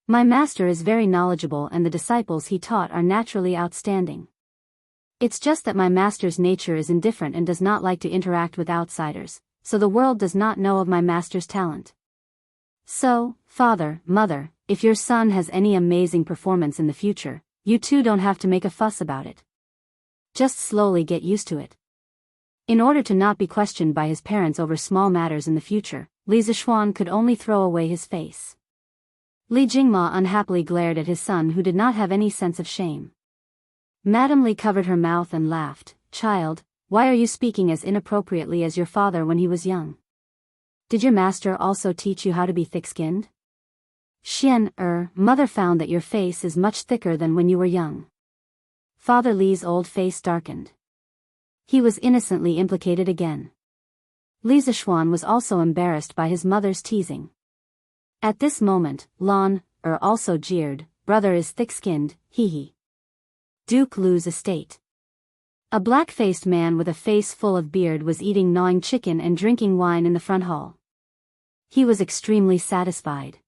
My master is very knowledgeable and the disciples he taught are naturally outstanding. It's just that my master's nature is indifferent and does not like to interact with outsiders, so the world does not know of my master's talent. So, father, mother, if your son has any amazing performance in the future, you too don't have to make a fuss about it. Just slowly get used to it. In order to not be questioned by his parents over small matters in the future, Li Zishuan could only throw away his face. Li Jingma unhappily glared at his son who did not have any sense of shame. Madame Li covered her mouth and laughed. Child, why are you speaking as inappropriately as your father when he was young? Did your master also teach you how to be thick-skinned? Xian, mother found that your face is much thicker than when you were young. Father Li's old face darkened. He was innocently implicated again. Li Zishuan was also embarrassed by his mother's teasing. At this moment, Lan, also jeered, brother is thick-skinned, hee. Duke Lu's estate. A black-faced man with a face full of beard was eating gnawing chicken and drinking wine in the front hall. He was extremely satisfied.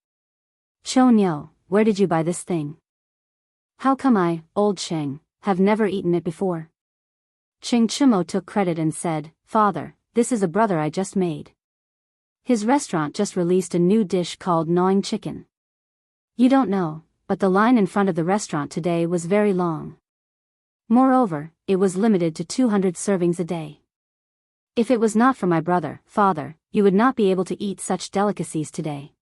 Chonyo, where did you buy this thing? How come I, old Cheng, have never eaten it before? Cheng Chimo took credit and said, Father, this is a brother I just made. His restaurant just released a new dish called gnawing chicken. You don't know, but the line in front of the restaurant today was very long. Moreover, it was limited to 200 servings a day. If it was not for my brother, father, you would not be able to eat such delicacies today.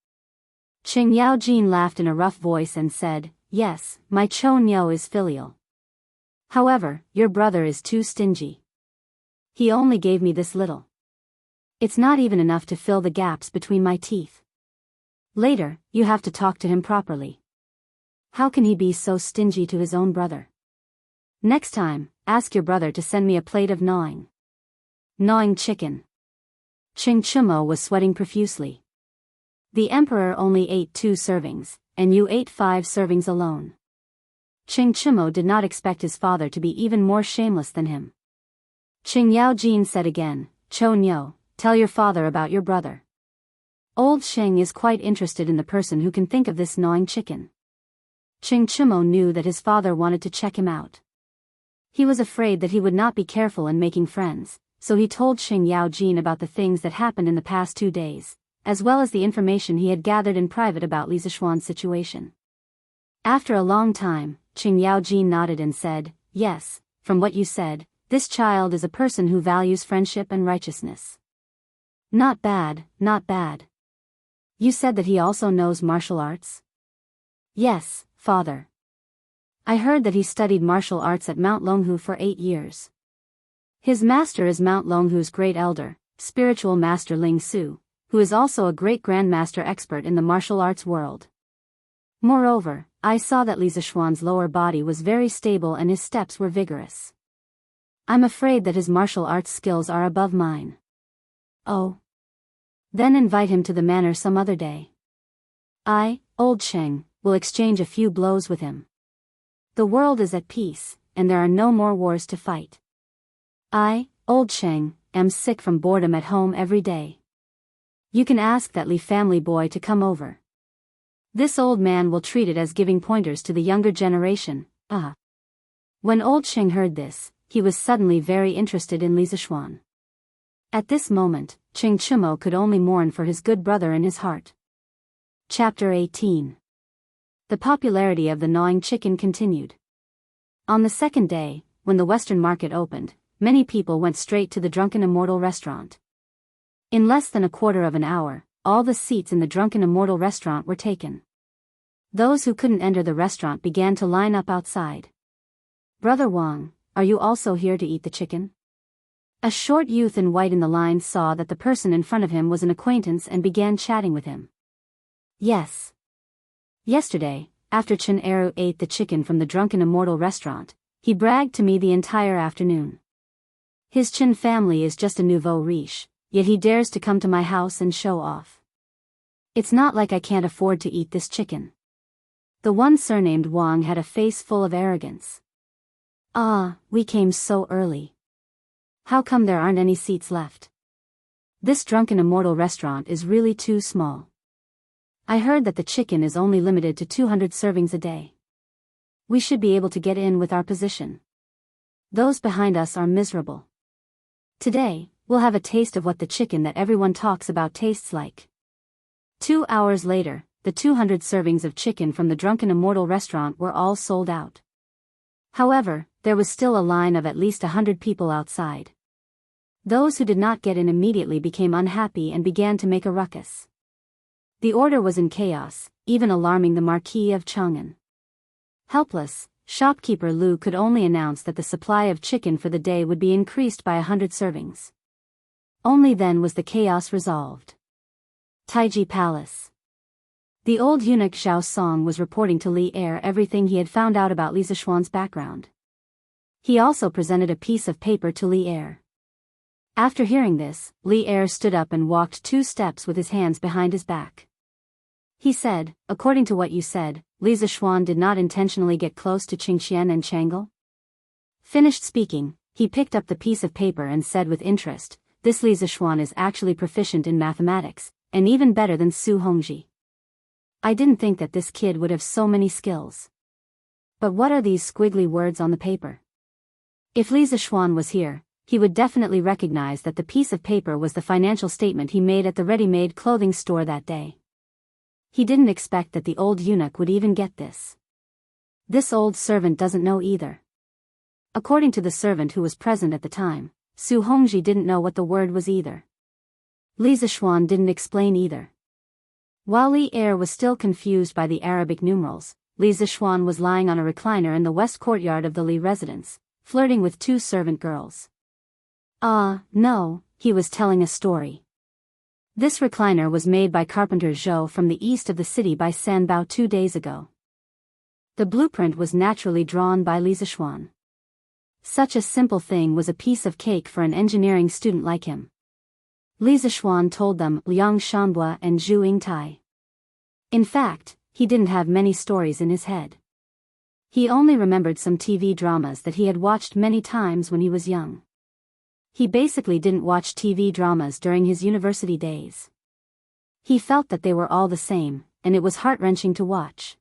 Qing Yaojin laughed in a rough voice and said, yes, my Chonyo is filial. However, your brother is too stingy. He only gave me this little. It's not even enough to fill the gaps between my teeth. Later, you have to talk to him properly. How can he be so stingy to his own brother? Next time, ask your brother to send me a plate of gnawing chicken. Qing Chumo was sweating profusely. The emperor only ate 2 servings, and you ate 5 servings alone. Qing Chumo did not expect his father to be even more shameless than him. Qing Yaojin said again, Chonyo, tell your father about your brother. Old Qing is quite interested in the person who can think of this gnawing chicken. Qing Chumo knew that his father wanted to check him out. He was afraid that he would not be careful in making friends, so he told Qing Yaojin about the things that happened in the past 2 days, as well as the information he had gathered in private about Li Zishuan's situation. After a long time, Qing Yaojin nodded and said, yes, from what you said, this child is a person who values friendship and righteousness. Not bad, not bad. You said that he also knows martial arts? Yes, father. I heard that he studied martial arts at Mount Longhu for 8 years. His master is Mount Longhu's great elder, spiritual master Ling Su, who is also a great grandmaster expert in the martial arts world. Moreover, I saw that Li Zishuan's lower body was very stable and his steps were vigorous. I'm afraid that his martial arts skills are above mine. Oh. Then invite him to the manor some other day. I, old Sheng, will exchange a few blows with him. The world is at peace, and there are no more wars to fight. I, old Sheng, am sick from boredom at home every day. You can ask that Li family boy to come over. This old man will treat it as giving pointers to the younger generation. When old Sheng heard this, he was suddenly very interested in Li Zishuan. At this moment, Qing Chumo could only mourn for his good brother in his heart. Chapter 18. The popularity of the gnawing chicken continued. On the second day, when the Western market opened, many people went straight to the Drunken Immortal restaurant. In less than a quarter of an hour, all the seats in the Drunken Immortal restaurant were taken. Those who couldn't enter the restaurant began to line up outside. Brother Wang, are you also here to eat the chicken? A short youth in white in the line saw that the person in front of him was an acquaintance and began chatting with him. Yes. Yesterday, after Chen Eru ate the chicken from the Drunken Immortal restaurant, he bragged to me the entire afternoon. His Chen family is just a nouveau riche, yet he dares to come to my house and show off. It's not like I can't afford to eat this chicken. The one surnamed Wang had a face full of arrogance. We came so early. How come there aren't any seats left? This Drunken Immortal restaurant is really too small. I heard that the chicken is only limited to 200 servings a day. We should be able to get in with our position. Those behind us are miserable. Today, we'll have a taste of what the chicken that everyone talks about tastes like. 2 hours later, the 200 servings of chicken from the Drunken Immortal restaurant were all sold out. However, there was still a line of at least 100 people outside. Those who did not get in immediately became unhappy and began to make a ruckus. The order was in chaos, even alarming the Marquis of Chang'an. Helpless, shopkeeper Lu could only announce that the supply of chicken for the day would be increased by 100 servings. Only then was the chaos resolved. Taiji Palace. The old eunuch Zhao Song was reporting to Li Er everything he had found out about Li Zishuan's background. He also presented a piece of paper to Li Er. After hearing this, Li Er stood up and walked 2 steps with his hands behind his back. He said, according to what you said, Li Zishuan did not intentionally get close to Qingxian and Chang'e? Finished speaking, he picked up the piece of paper and said with interest, this Li Zishuan is actually proficient in mathematics, and even better than Su Hongji. I didn't think that this kid would have so many skills. But what are these squiggly words on the paper? If Li Zishuan was here, he would definitely recognize that the piece of paper was the financial statement he made at the ready-made clothing store that day. He didn't expect that the old eunuch would even get this. This old servant doesn't know either. According to the servant who was present at the time, Su Hongji didn't know what the word was either. Li Zishuan didn't explain either. While Li Er was still confused by the Arabic numerals, Li Zishuan was lying on a recliner in the west courtyard of the Li residence, flirting with two servant girls. No, he was telling a story. This recliner was made by carpenter Zhou from the east of the city by Sanbao 2 days ago. The blueprint was naturally drawn by Li Zishuan. Such a simple thing was a piece of cake for an engineering student like him. Li Zishuan told them Liang Shanbua and Zhu Yingtai. In fact, he didn't have many stories in his head. He only remembered some TV dramas that he had watched many times when he was young. He basically didn't watch TV dramas during his university days. He felt that they were all the same, and it was heart-wrenching to watch.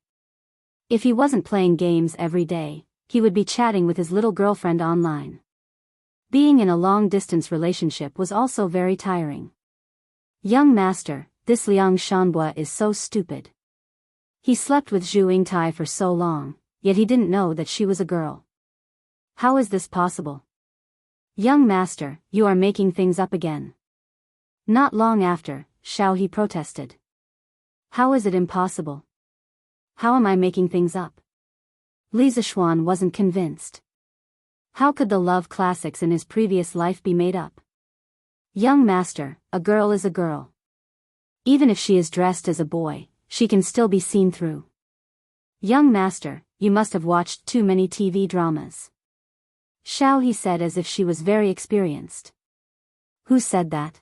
If he wasn't playing games every day, he would be chatting with his little girlfriend online. Being in a long-distance relationship was also very tiring. Young master, this Liang Shanbua is so stupid. He slept with Zhu Yingtai for so long, yet he didn't know that she was a girl. How is this possible? Young master, you are making things up again. Not long after, Xiao He protested. How is it impossible? How am I making things up? Li Zishuan wasn't convinced. How could the love classics in his previous life be made up? Young master, a girl is a girl. Even if she is dressed as a boy, she can still be seen through. Young master, you must have watched too many TV dramas. Xiao He said as if she was very experienced. Who said that?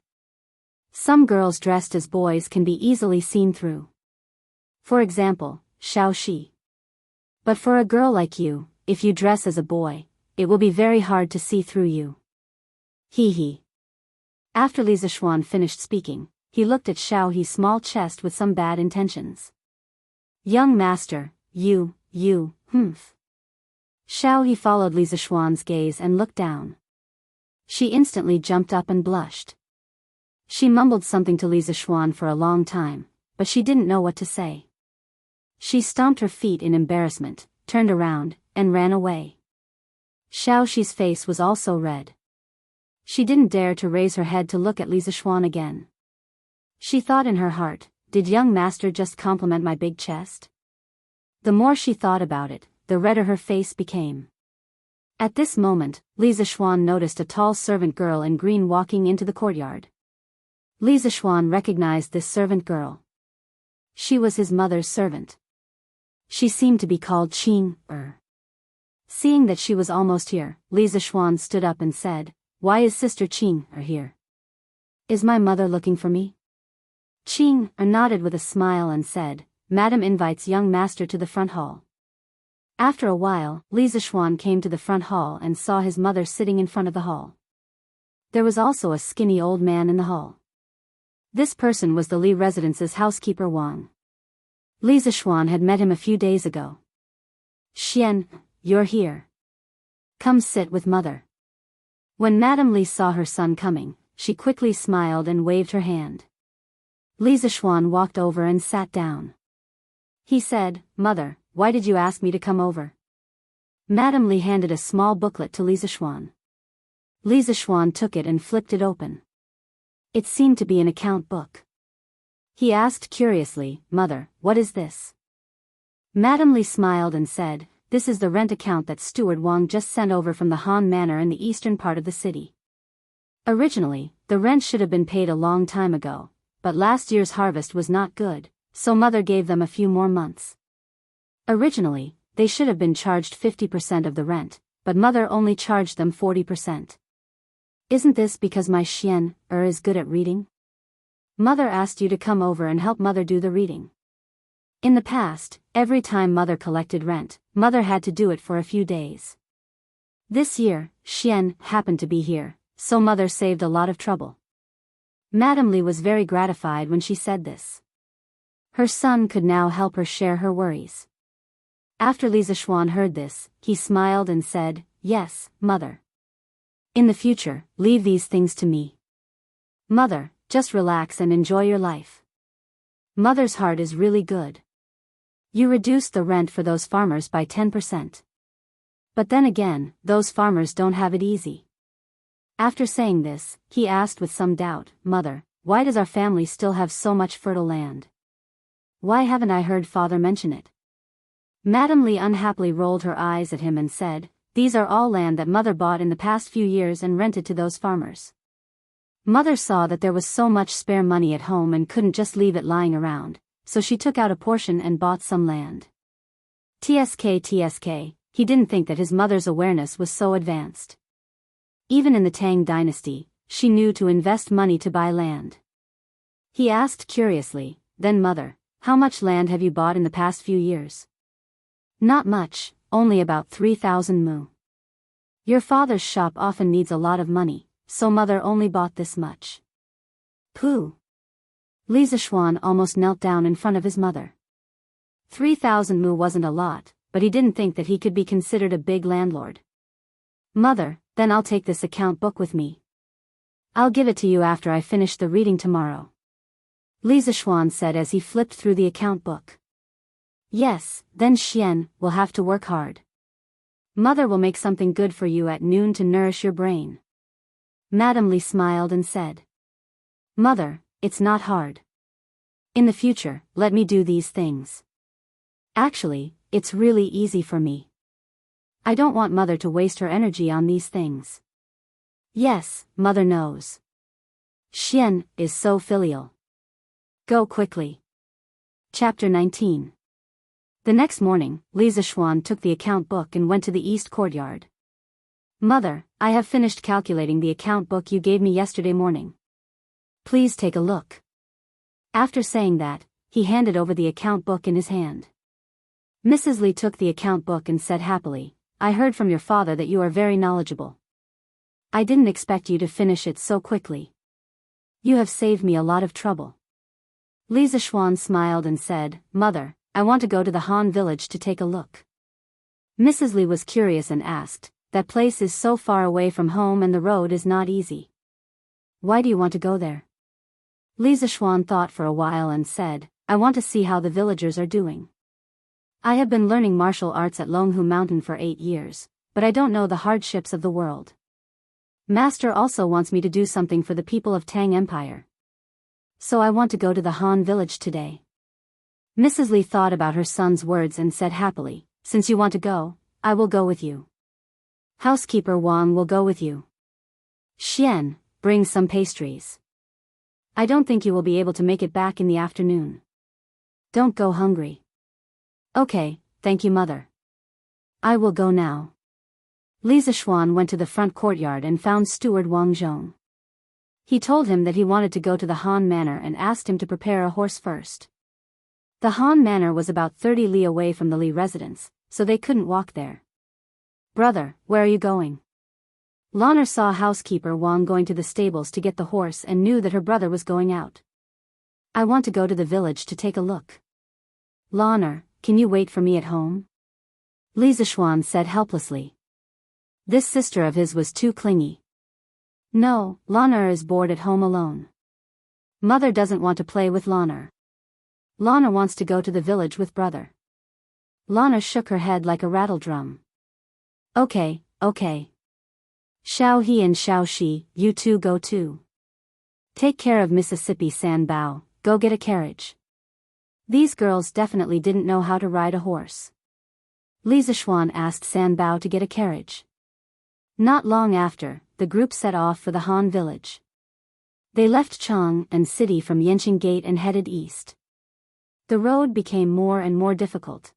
Some girls dressed as boys can be easily seen through. For example, Xiao Shi. But for a girl like you, if you dress as a boy, it will be very hard to see through you. He. After Li Zishuan finished speaking, he looked at Xiao He's small chest with some bad intentions. Young master, Xiao He followed Li Zishuan's gaze and looked down. She instantly jumped up and blushed. She mumbled something to Li Zishuan for a long time, but she didn't know what to say. She stomped her feet in embarrassment, turned around, and ran away. Xiao Shi's face was also red. She didn't dare to raise her head to look at Li Zishuan again. She thought in her heart, did young master just compliment my big chest? The more she thought about it, the redder her face became. At this moment, Li Zishuan noticed a tall servant girl in green walking into the courtyard. Li Zishuan recognized this servant girl. She was his mother's servant. She seemed to be called Qing. Seeing that she was almost here, Li Zishuan stood up and said, "Why is Sister Qing here? Is my mother looking for me?" Qing nodded with a smile and said, "Madam invites young master to the front hall." After a while, Li Zishuan came to the front hall and saw his mother sitting in front of the hall. There was also a skinny old man in the hall. This person was the Li residence's housekeeper Wang. Li Zishuan had met him a few days ago. "Xian, you're here. Come sit with mother." When Madame Li saw her son coming, she quickly smiled and waved her hand. Li Zishuan walked over and sat down. He said, "Mother, why did you ask me to come over?" Madame Li handed a small booklet to Li Zishuan. Li Zishuan took it and flipped it open. It seemed to be an account book. He asked curiously, "Mother, what is this?" Madame Li smiled and said, "This is the rent account that Steward Wang just sent over from the Han Manor in the eastern part of the city. Originally, the rent should have been paid a long time ago, but last year's harvest was not good, so Mother gave them a few more months. Originally, they should have been charged 50% of the rent, but Mother only charged them 40%. Isn't this because my Xian is good at reading? Mother asked you to come over and help Mother do the reading. In the past, every time Mother collected rent, Mother had to do it for a few days. This year, Xian happened to be here, so Mother saved a lot of trouble." Madame Li was very gratified when she said this. Her son could now help her share her worries. After Li Zishuan heard this, he smiled and said, "Yes, Mother. In the future, leave these things to me. Mother, just relax and enjoy your life. Mother's heart is really good. You reduced the rent for those farmers by 10%. But then again, those farmers don't have it easy." After saying this, he asked with some doubt, "Mother, why does our family still have so much fertile land? Why haven't I heard father mention it? Madame Li unhappily rolled her eyes at him and said, these are all land that mother bought in the past few years and rented to those farmers. Mother saw that there was so much spare money at home and couldn't just leave it lying around, so she took out a portion and bought some land. TSK, he didn't think that his mother's awareness was so advanced. Even in the Tang dynasty, she knew to invest money to buy land. He asked curiously, then mother, how much land have you bought in the past few years? Not much, only about 3,000 mu. Your father's shop often needs a lot of money, so mother only bought this much. Pooh. Li Zishuan almost knelt down in front of his mother. 3,000 mu wasn't a lot, but he didn't think that he could be considered a big landlord. Mother, then I'll take this account book with me. I'll give it to you after I finish the reading tomorrow. Li Zishuan said as he flipped through the account book. Yes, then Xian will have to work hard. Mother will make something good for you at noon to nourish your brain. Madame Li smiled and said. Mother, it's not hard. In the future, let me do these things. Actually, it's really easy for me. I don't want mother to waste her energy on these things. Yes, mother knows. Xian is so filial. Go quickly. Chapter 19. The next morning, Li Zishuan took the account book and went to the east courtyard. Mother, I have finished calculating the account book you gave me yesterday morning. Please take a look. After saying that, he handed over the account book in his hand. Mrs. Li took the account book and said happily, I heard from your father that you are very knowledgeable. I didn't expect you to finish it so quickly. You have saved me a lot of trouble. Li Zishuan smiled and said, Mother, I want to go to the Han village to take a look. Mrs. Li was curious and asked, that place is so far away from home and the road is not easy. Why do you want to go there? Li Zishuan thought for a while and said, I want to see how the villagers are doing. I have been learning martial arts at Longhu Mountain for 8 years, but I don't know the hardships of the world. Master also wants me to do something for the people of Tang Empire. So I want to go to the Han village today. Mrs. Li thought about her son's words and said happily, since you want to go, I will go with you. Housekeeper Wang will go with you. Xian, bring some pastries. I don't think you will be able to make it back in the afternoon. Don't go hungry. Okay, thank you mother. I will go now. Li Zishuan went to the front courtyard and found steward Wang Zhong. He told him that he wanted to go to the Han manor and asked him to prepare a horse first. The Han manor was about 30 li away from the Li residence, so they couldn't walk there. Brother, where are you going? Lanner saw housekeeper Wang going to the stables to get the horse and knew that her brother was going out. I want to go to the village to take a look. Lanner, can you wait for me at home? Li Zishuan said helplessly. This sister of his was too clingy. No, Lanner is bored at home alone. Mother doesn't want to play with Lanner. Lanner wants to go to the village with brother. Lanner shook her head like a rattle drum. Okay. Xiao He and Xiao Shi, you two go too. Take care of Mississippi San Bao, go get a carriage. These girls definitely didn't know how to ride a horse. Li Zishuan asked San Bao to get a carriage. Not long after, the group set off for the Han village. They left Chang and city from Yanqing Gate and headed east. The road became more and more difficult.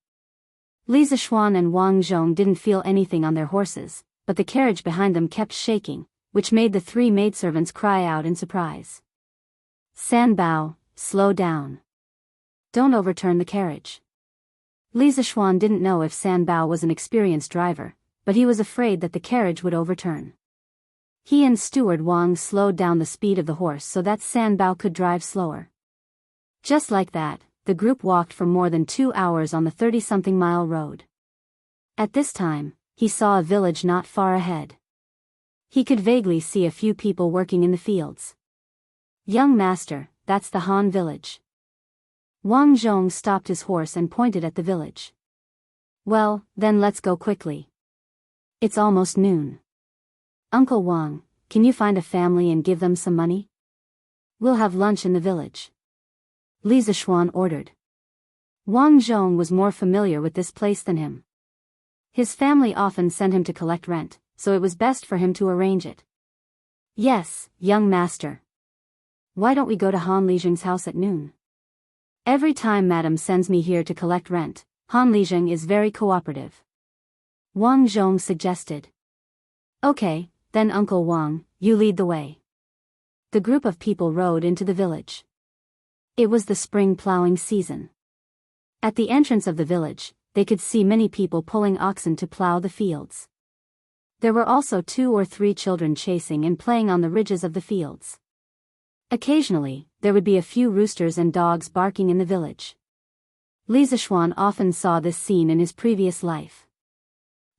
Li Zishuan and Wang Zhong didn't feel anything on their horses, but the carriage behind them kept shaking, which made the 3 maidservants cry out in surprise. San Bao, slow down. Don't overturn the carriage. Li Zishuan didn't know if San Bao was an experienced driver, but he was afraid that the carriage would overturn. He and steward Wang slowed down the speed of the horse so that San Bao could drive slower. Just like that, the group walked for more than 2 hours on the 30-something mile road. At this time, he saw a village not far ahead. He could vaguely see a few people working in the fields. Young master, that's the Han village. Wang Zhong stopped his horse and pointed at the village. Well, then let's go quickly. It's almost noon. Uncle Wang, can you find a family and give them some money? We'll have lunch in the village, Li Zishuan ordered. Wang Zhong was more familiar with this place than him. His family often sent him to collect rent, so it was best for him to arrange it. Yes, young master. Why don't we go to Han Lijing's house at noon? Every time madam sends me here to collect rent, Han Lijing is very cooperative. Wang Zhong suggested. Okay, then Uncle Wang, you lead the way. The group of people rode into the village. It was the spring plowing season. At the entrance of the village, they could see many people pulling oxen to plow the fields. There were also 2 or 3 children chasing and playing on the ridges of the fields. Occasionally, there would be a few roosters and dogs barking in the village. Li Zishuan often saw this scene in his previous life.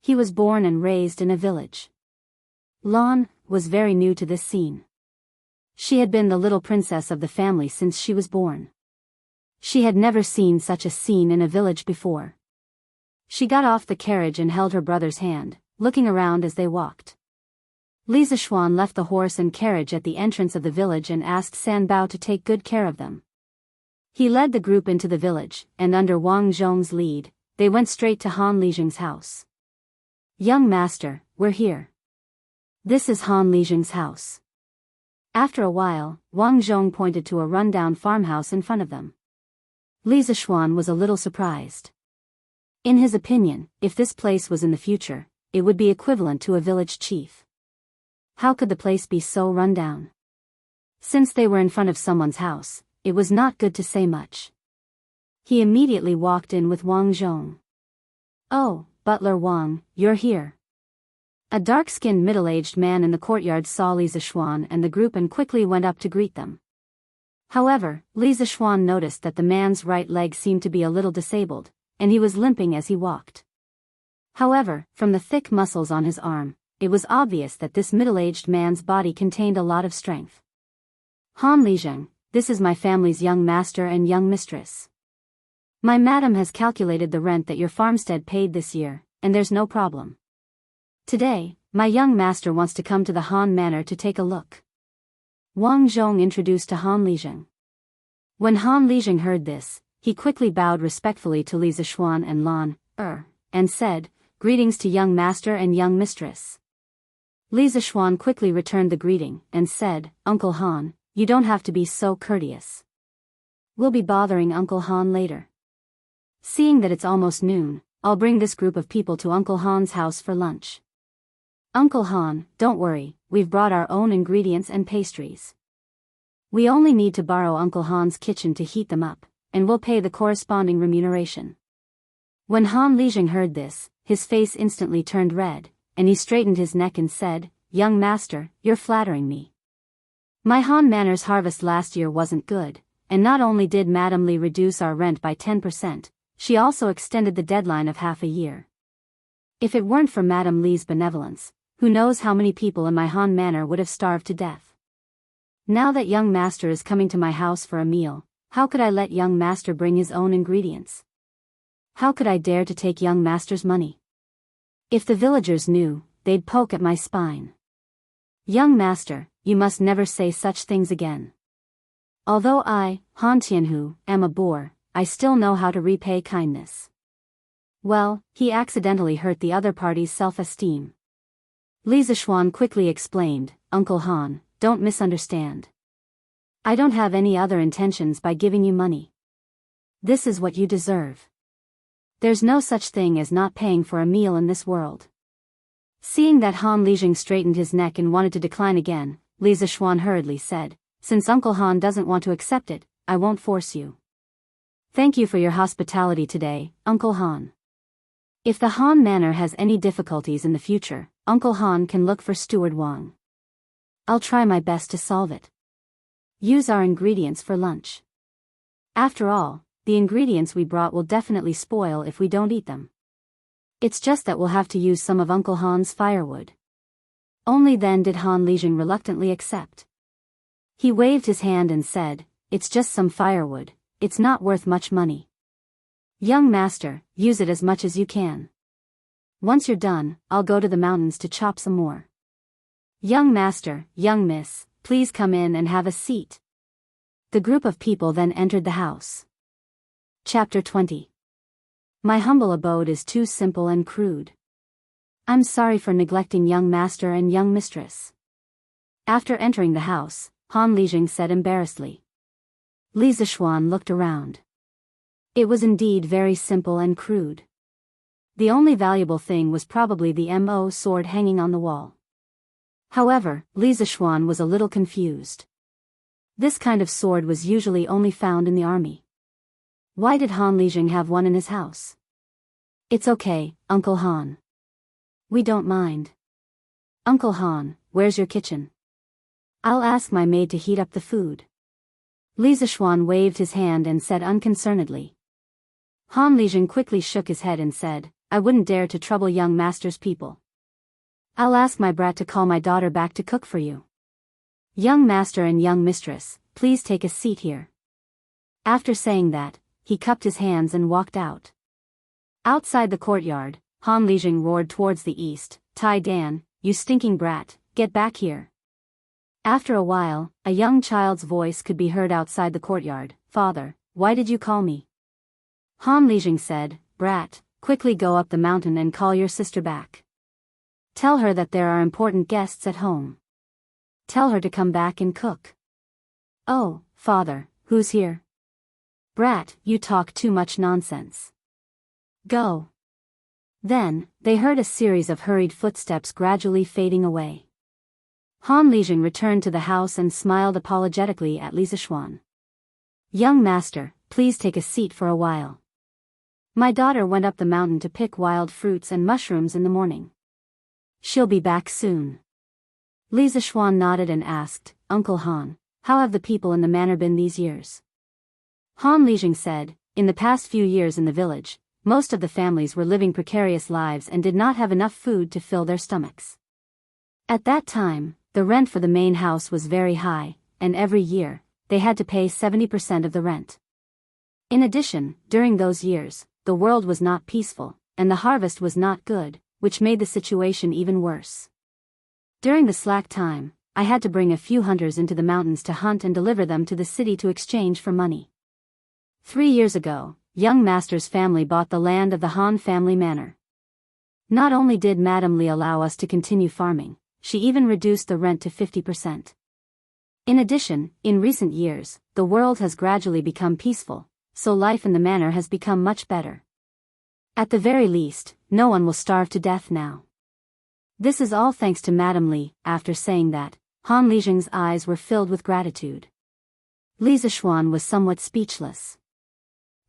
He was born and raised in a village. Lan was very new to this scene. She had been the little princess of the family since she was born. She had never seen such a scene in a village before. She got off the carriage and held her brother's hand, looking around as they walked. Li Zishuan left the horse and carriage at the entrance of the village and asked San Bao to take good care of them. He led the group into the village, and under Wang Zhong's lead, they went straight to Han Lijing's house. Young master, we're here. This is Han Lijing's house. After a while, Wang Zhong pointed to a rundown farmhouse in front of them. Li Zishuan was a little surprised. In his opinion, if this place was in the future, it would be equivalent to a village chief. How could the place be so run down? Since they were in front of someone's house, it was not good to say much. He immediately walked in with Wang Zhong. Oh, Butler Wang, you're here. A dark-skinned middle-aged man in the courtyard saw Li Zishuan and the group and quickly went up to greet them. However, Li Zishuan noticed that the man's right leg seemed to be a little disabled, and he was limping as he walked. However, from the thick muscles on his arm, it was obvious that this middle-aged man's body contained a lot of strength. Han Lijing, this is my family's young master and young mistress. My madam has calculated the rent that your farmstead paid this year, and there's no problem. Today, my young master wants to come to the Han Manor to take a look. Wang Zhong introduced to Han Lijing. When Han Lijing heard this, he quickly bowed respectfully to Li Zishuan and Lan, and said, "Greetings to young master and young mistress." Li Zishuan quickly returned the greeting, and said, "Uncle Han, you don't have to be so courteous. We'll be bothering Uncle Han later. Seeing that it's almost noon, I'll bring this group of people to Uncle Han's house for lunch. Uncle Han, don't worry, we've brought our own ingredients and pastries. We only need to borrow Uncle Han's kitchen to heat them up, and we'll pay the corresponding remuneration." When Han Lijing heard this, his face instantly turned red, and he straightened his neck and said, "Young master, you're flattering me. My Han Manor's harvest last year wasn't good, and not only did Madam Li reduce our rent by 10%, she also extended the deadline of half a year. If it weren't for Madam Li's benevolence, who knows how many people in my Han Manor would have starved to death. Now that young master is coming to my house for a meal, how could I let young master bring his own ingredients? How could I dare to take young master's money? If the villagers knew, they'd poke at my spine. Young master, you must never say such things again. Although I, Han Tianhu, am a boor, I still know how to repay kindness." Well, he accidentally hurt the other party's self-esteem. Li Zishuan quickly explained, "Uncle Han, don't misunderstand. I don't have any other intentions by giving you money. This is what you deserve. There's no such thing as not paying for a meal in this world." Seeing that Han Lijing straightened his neck and wanted to decline again, Li Zishuan hurriedly said, "Since Uncle Han doesn't want to accept it, I won't force you. Thank you for your hospitality today, Uncle Han. If the Han Manor has any difficulties in the future, Uncle Han can look for Steward Wang. I'll try my best to solve it. Use our ingredients for lunch. After all, the ingredients we brought will definitely spoil if we don't eat them. It's just that we'll have to use some of Uncle Han's firewood." Only then did Han Lijing reluctantly accept. He waved his hand and said, "It's just some firewood, it's not worth much money. Young master, use it as much as you can. Once you're done, I'll go to the mountains to chop some more. Young master, young miss, please come in and have a seat." The group of people then entered the house. Chapter 20. My humble abode is too simple and crude. I'm sorry for neglecting young master and young mistress. After entering the house, Han Lijing said embarrassedly. Li Zishuan looked around. It was indeed very simple and crude. The only valuable thing was probably the Mo sword hanging on the wall. However, Li Zishuan was a little confused. This kind of sword was usually only found in the army. Why did Han Lijing have one in his house? It's okay, Uncle Han. We don't mind. Uncle Han, where's your kitchen? I'll ask my maid to heat up the food. Li Zishuan waved his hand and said unconcernedly. Han Lijing quickly shook his head and said, I wouldn't dare to trouble young master's people. I'll ask my brat to call my daughter back to cook for you. Young master and young mistress, please take a seat here. After saying that, he cupped his hands and walked out. Outside the courtyard, Han Lijing roared towards the east, Tai Dan, you stinking brat, get back here. After a while, a young child's voice could be heard outside the courtyard. Father, why did you call me? Han Lijing said, Brat, quickly go up the mountain and call your sister back. Tell her that there are important guests at home. Tell her to come back and cook. Oh, father, who's here? Brat, you talk too much nonsense. Go. Then, they heard a series of hurried footsteps gradually fading away. Han Lijing returned to the house and smiled apologetically at Li Zishuan. Young master, please take a seat for a while. My daughter went up the mountain to pick wild fruits and mushrooms in the morning. She'll be back soon. Li Zishuan nodded and asked, Uncle Han, how have the people in the manor been these years? Han Lijing said, in the past few years in the village, most of the families were living precarious lives and did not have enough food to fill their stomachs. At that time, the rent for the main house was very high, and every year, they had to pay 70% of the rent. In addition, during those years, the world was not peaceful, and the harvest was not good, which made the situation even worse. During the slack time, I had to bring a few hunters into the mountains to hunt and deliver them to the city to exchange for money. 3 years ago, young master's family bought the land of the Han family manor. Not only did Madame Li allow us to continue farming, she even reduced the rent to 50%. In addition, in recent years, the world has gradually become peaceful, so life in the manor has become much better. At the very least, no one will starve to death now. This is all thanks to Madame Li. After saying that, Han Lijing's eyes were filled with gratitude. Li Zishuan was somewhat speechless.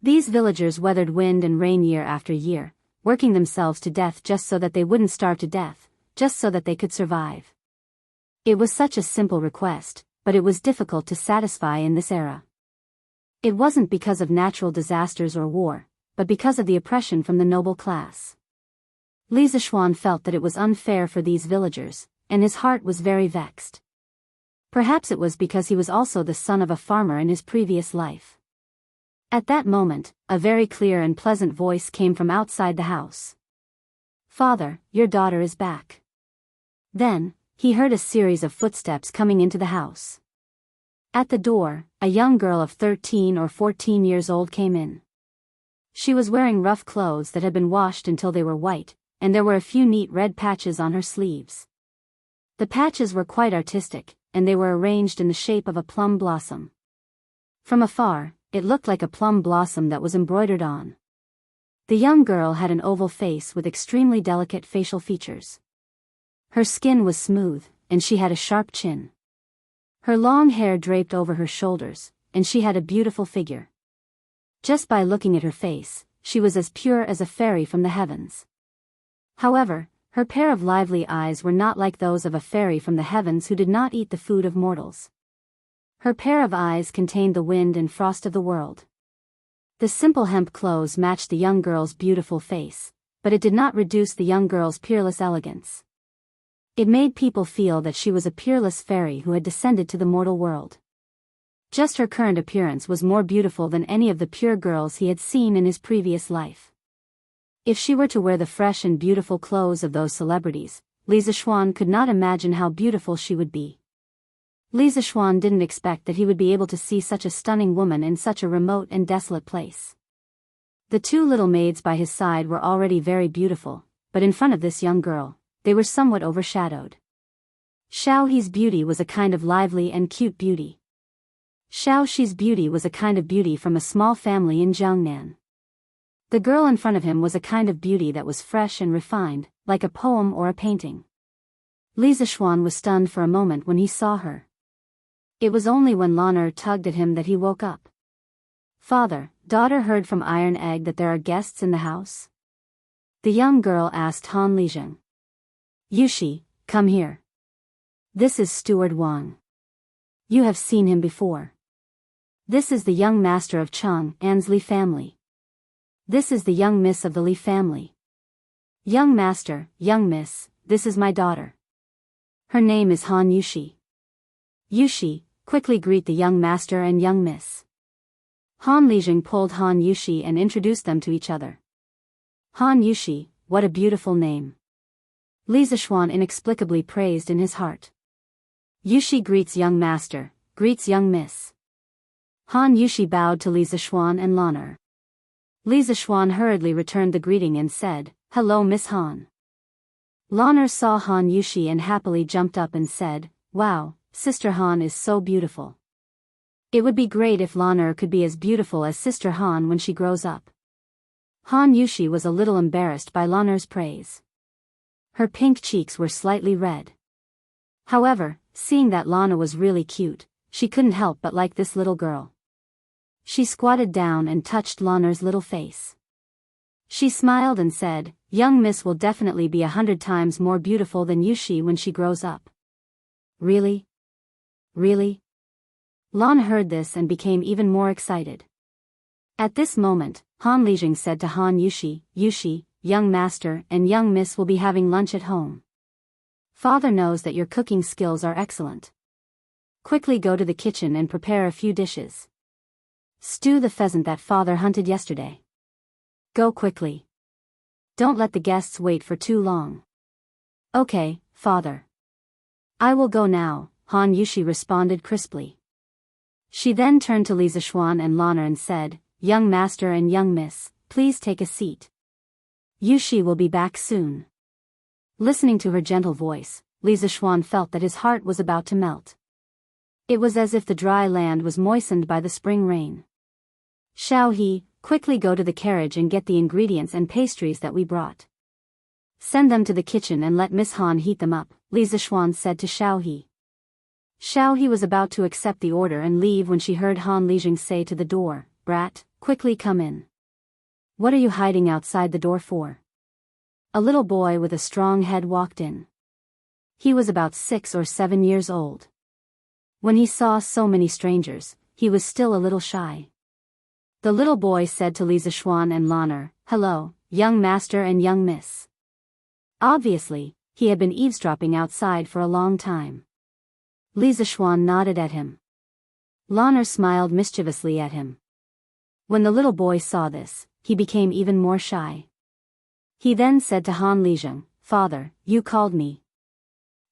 These villagers weathered wind and rain year after year, working themselves to death just so that they wouldn't starve to death, just so that they could survive. It was such a simple request, but it was difficult to satisfy in this era. It wasn't because of natural disasters or war, but because of the oppression from the noble class. Li Zishuan felt that it was unfair for these villagers, and his heart was very vexed. Perhaps it was because he was also the son of a farmer in his previous life. At that moment, a very clear and pleasant voice came from outside the house. Father, your daughter is back. Then, he heard a series of footsteps coming into the house. At the door, a young girl of 13 or 14 years old came in. She was wearing rough clothes that had been washed until they were white, and there were a few neat red patches on her sleeves. The patches were quite artistic, and they were arranged in the shape of a plum blossom. From afar, it looked like a plum blossom that was embroidered on. The young girl had an oval face with extremely delicate facial features. Her skin was smooth, and she had a sharp chin. Her long hair draped over her shoulders, and she had a beautiful figure. Just by looking at her face, she was as pure as a fairy from the heavens. However, her pair of lively eyes were not like those of a fairy from the heavens who did not eat the food of mortals. Her pair of eyes contained the wind and frost of the world. The simple hemp clothes matched the young girl's beautiful face, but it did not reduce the young girl's peerless elegance. It made people feel that she was a peerless fairy who had descended to the mortal world. Just her current appearance was more beautiful than any of the pure girls he had seen in his previous life. If she were to wear the fresh and beautiful clothes of those celebrities, Li Zishuan could not imagine how beautiful she would be. Li Zixuan didn't expect that he would be able to see such a stunning woman in such a remote and desolate place. The two little maids by his side were already very beautiful, but in front of this young girl, they were somewhat overshadowed. Xiao He's beauty was a kind of lively and cute beauty. Xiao Shi's beauty was a kind of beauty from a small family in Jiangnan. The girl in front of him was a kind of beauty that was fresh and refined, like a poem or a painting. Li Zixuan was stunned for a moment when he saw her. It was only when Lan'er tugged at him that he woke up. Father, daughter heard from Iron Egg that there are guests in the house? The young girl asked Han Lijing. Yushi, come here. This is Steward Wang. You have seen him before. This is the young master of Chang An's Li family. This is the young miss of the Li family. Young master, young miss, this is my daughter. Her name is Han Yushi. Yushi, quickly greet the young master and young miss. Han Lijing pulled Han Yushi and introduced them to each other. Han Yushi, what a beautiful name. Li Zixuan inexplicably praised in his heart. Yushi greets young master, greets young miss. Han Yushi bowed to Li Zixuan and Lan'er. Li Zixuan hurriedly returned the greeting and said, Hello Miss Han. Lan'er saw Han Yushi and happily jumped up and said, Wow, Sister Han is so beautiful. It would be great if Lan'er could be as beautiful as Sister Han when she grows up. Han Yushi was a little embarrassed by Lan'er's praise. Her pink cheeks were slightly red. However, seeing that Lana was really cute, she couldn't help but like this little girl. She squatted down and touched Lan'er's little face. She smiled and said, Young miss will definitely be 100 times more beautiful than Yushi when she grows up. Really? Really? Lan heard this and became even more excited. At this moment, Han Lijing said to Han Yushi, Yushi, young master and young miss will be having lunch at home. Father knows that your cooking skills are excellent. Quickly go to the kitchen and prepare a few dishes. Stew the pheasant that father hunted yesterday. Go quickly. Don't let the guests wait for too long. Okay, father. I will go now, Han Yushi responded crisply. She then turned to Li Zixuan and Lan'er and said, Young master and young miss, please take a seat. Yushi will be back soon. Listening to her gentle voice, Li Zixuan felt that his heart was about to melt. It was as if the dry land was moistened by the spring rain. Xiao He, quickly go to the carriage and get the ingredients and pastries that we brought. Send them to the kitchen and let Miss Han heat them up, Li Zixuan said to Xiao He. Xiao He was about to accept the order and leave when she heard Han Lijing say to the door, Brat, quickly come in. What are you hiding outside the door for? A little boy with a strong head walked in. He was about 6 or 7 years old. When he saw so many strangers, he was still a little shy. The little boy said to Li Zixuan and Lan'er, Hello, young master and young miss. Obviously, he had been eavesdropping outside for a long time. Li Zixuan nodded at him. Lan'er smiled mischievously at him. When the little boy saw this, he became even more shy. He then said to Han Lijing, Father, you called me.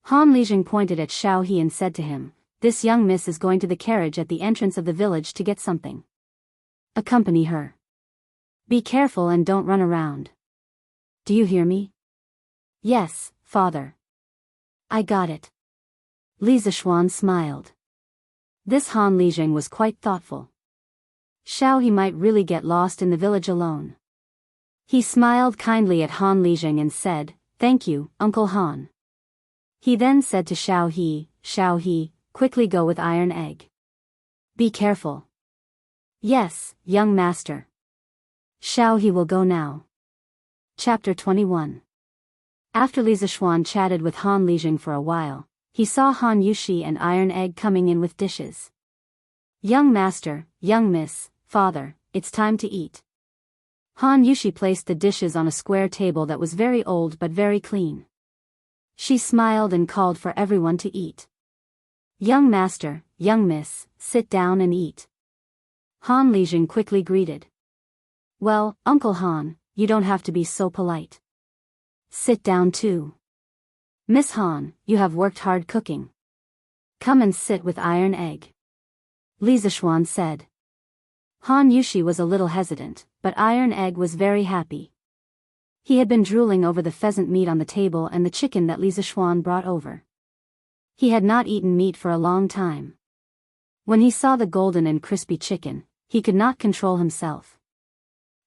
Han Lijing pointed at Xiao He and said to him, This young miss is going to the carriage at the entrance of the village to get something. Accompany her. Be careful and don't run around. Do you hear me? Yes, father. I got it. Li Zixuan smiled. This Han Lijing was quite thoughtful. Xiao He might really get lost in the village alone. He smiled kindly at Han Lijing and said, Thank you, Uncle Han. He then said to Xiao He, quickly go with Iron Egg. Be careful. Yes, young master. Xiao He will go now. Chapter 21. After Li Zixuan chatted with Han Lijing for a while, he saw Han Yushi and Iron Egg coming in with dishes. Young master, young miss, father, it's time to eat. Han Yushi placed the dishes on a square table that was very old but very clean. She smiled and called for everyone to eat. Young master, young miss, sit down and eat. Han Lijing quickly greeted. Well, Uncle Han, you don't have to be so polite. Sit down too. Miss Han, you have worked hard cooking. Come and sit with Iron Egg, Li Zishuan said. Han Yushi was a little hesitant, but Iron Egg was very happy. He had been drooling over the pheasant meat on the table and the chicken that Li Zishuan brought over. He had not eaten meat for a long time. When he saw the golden and crispy chicken, he could not control himself.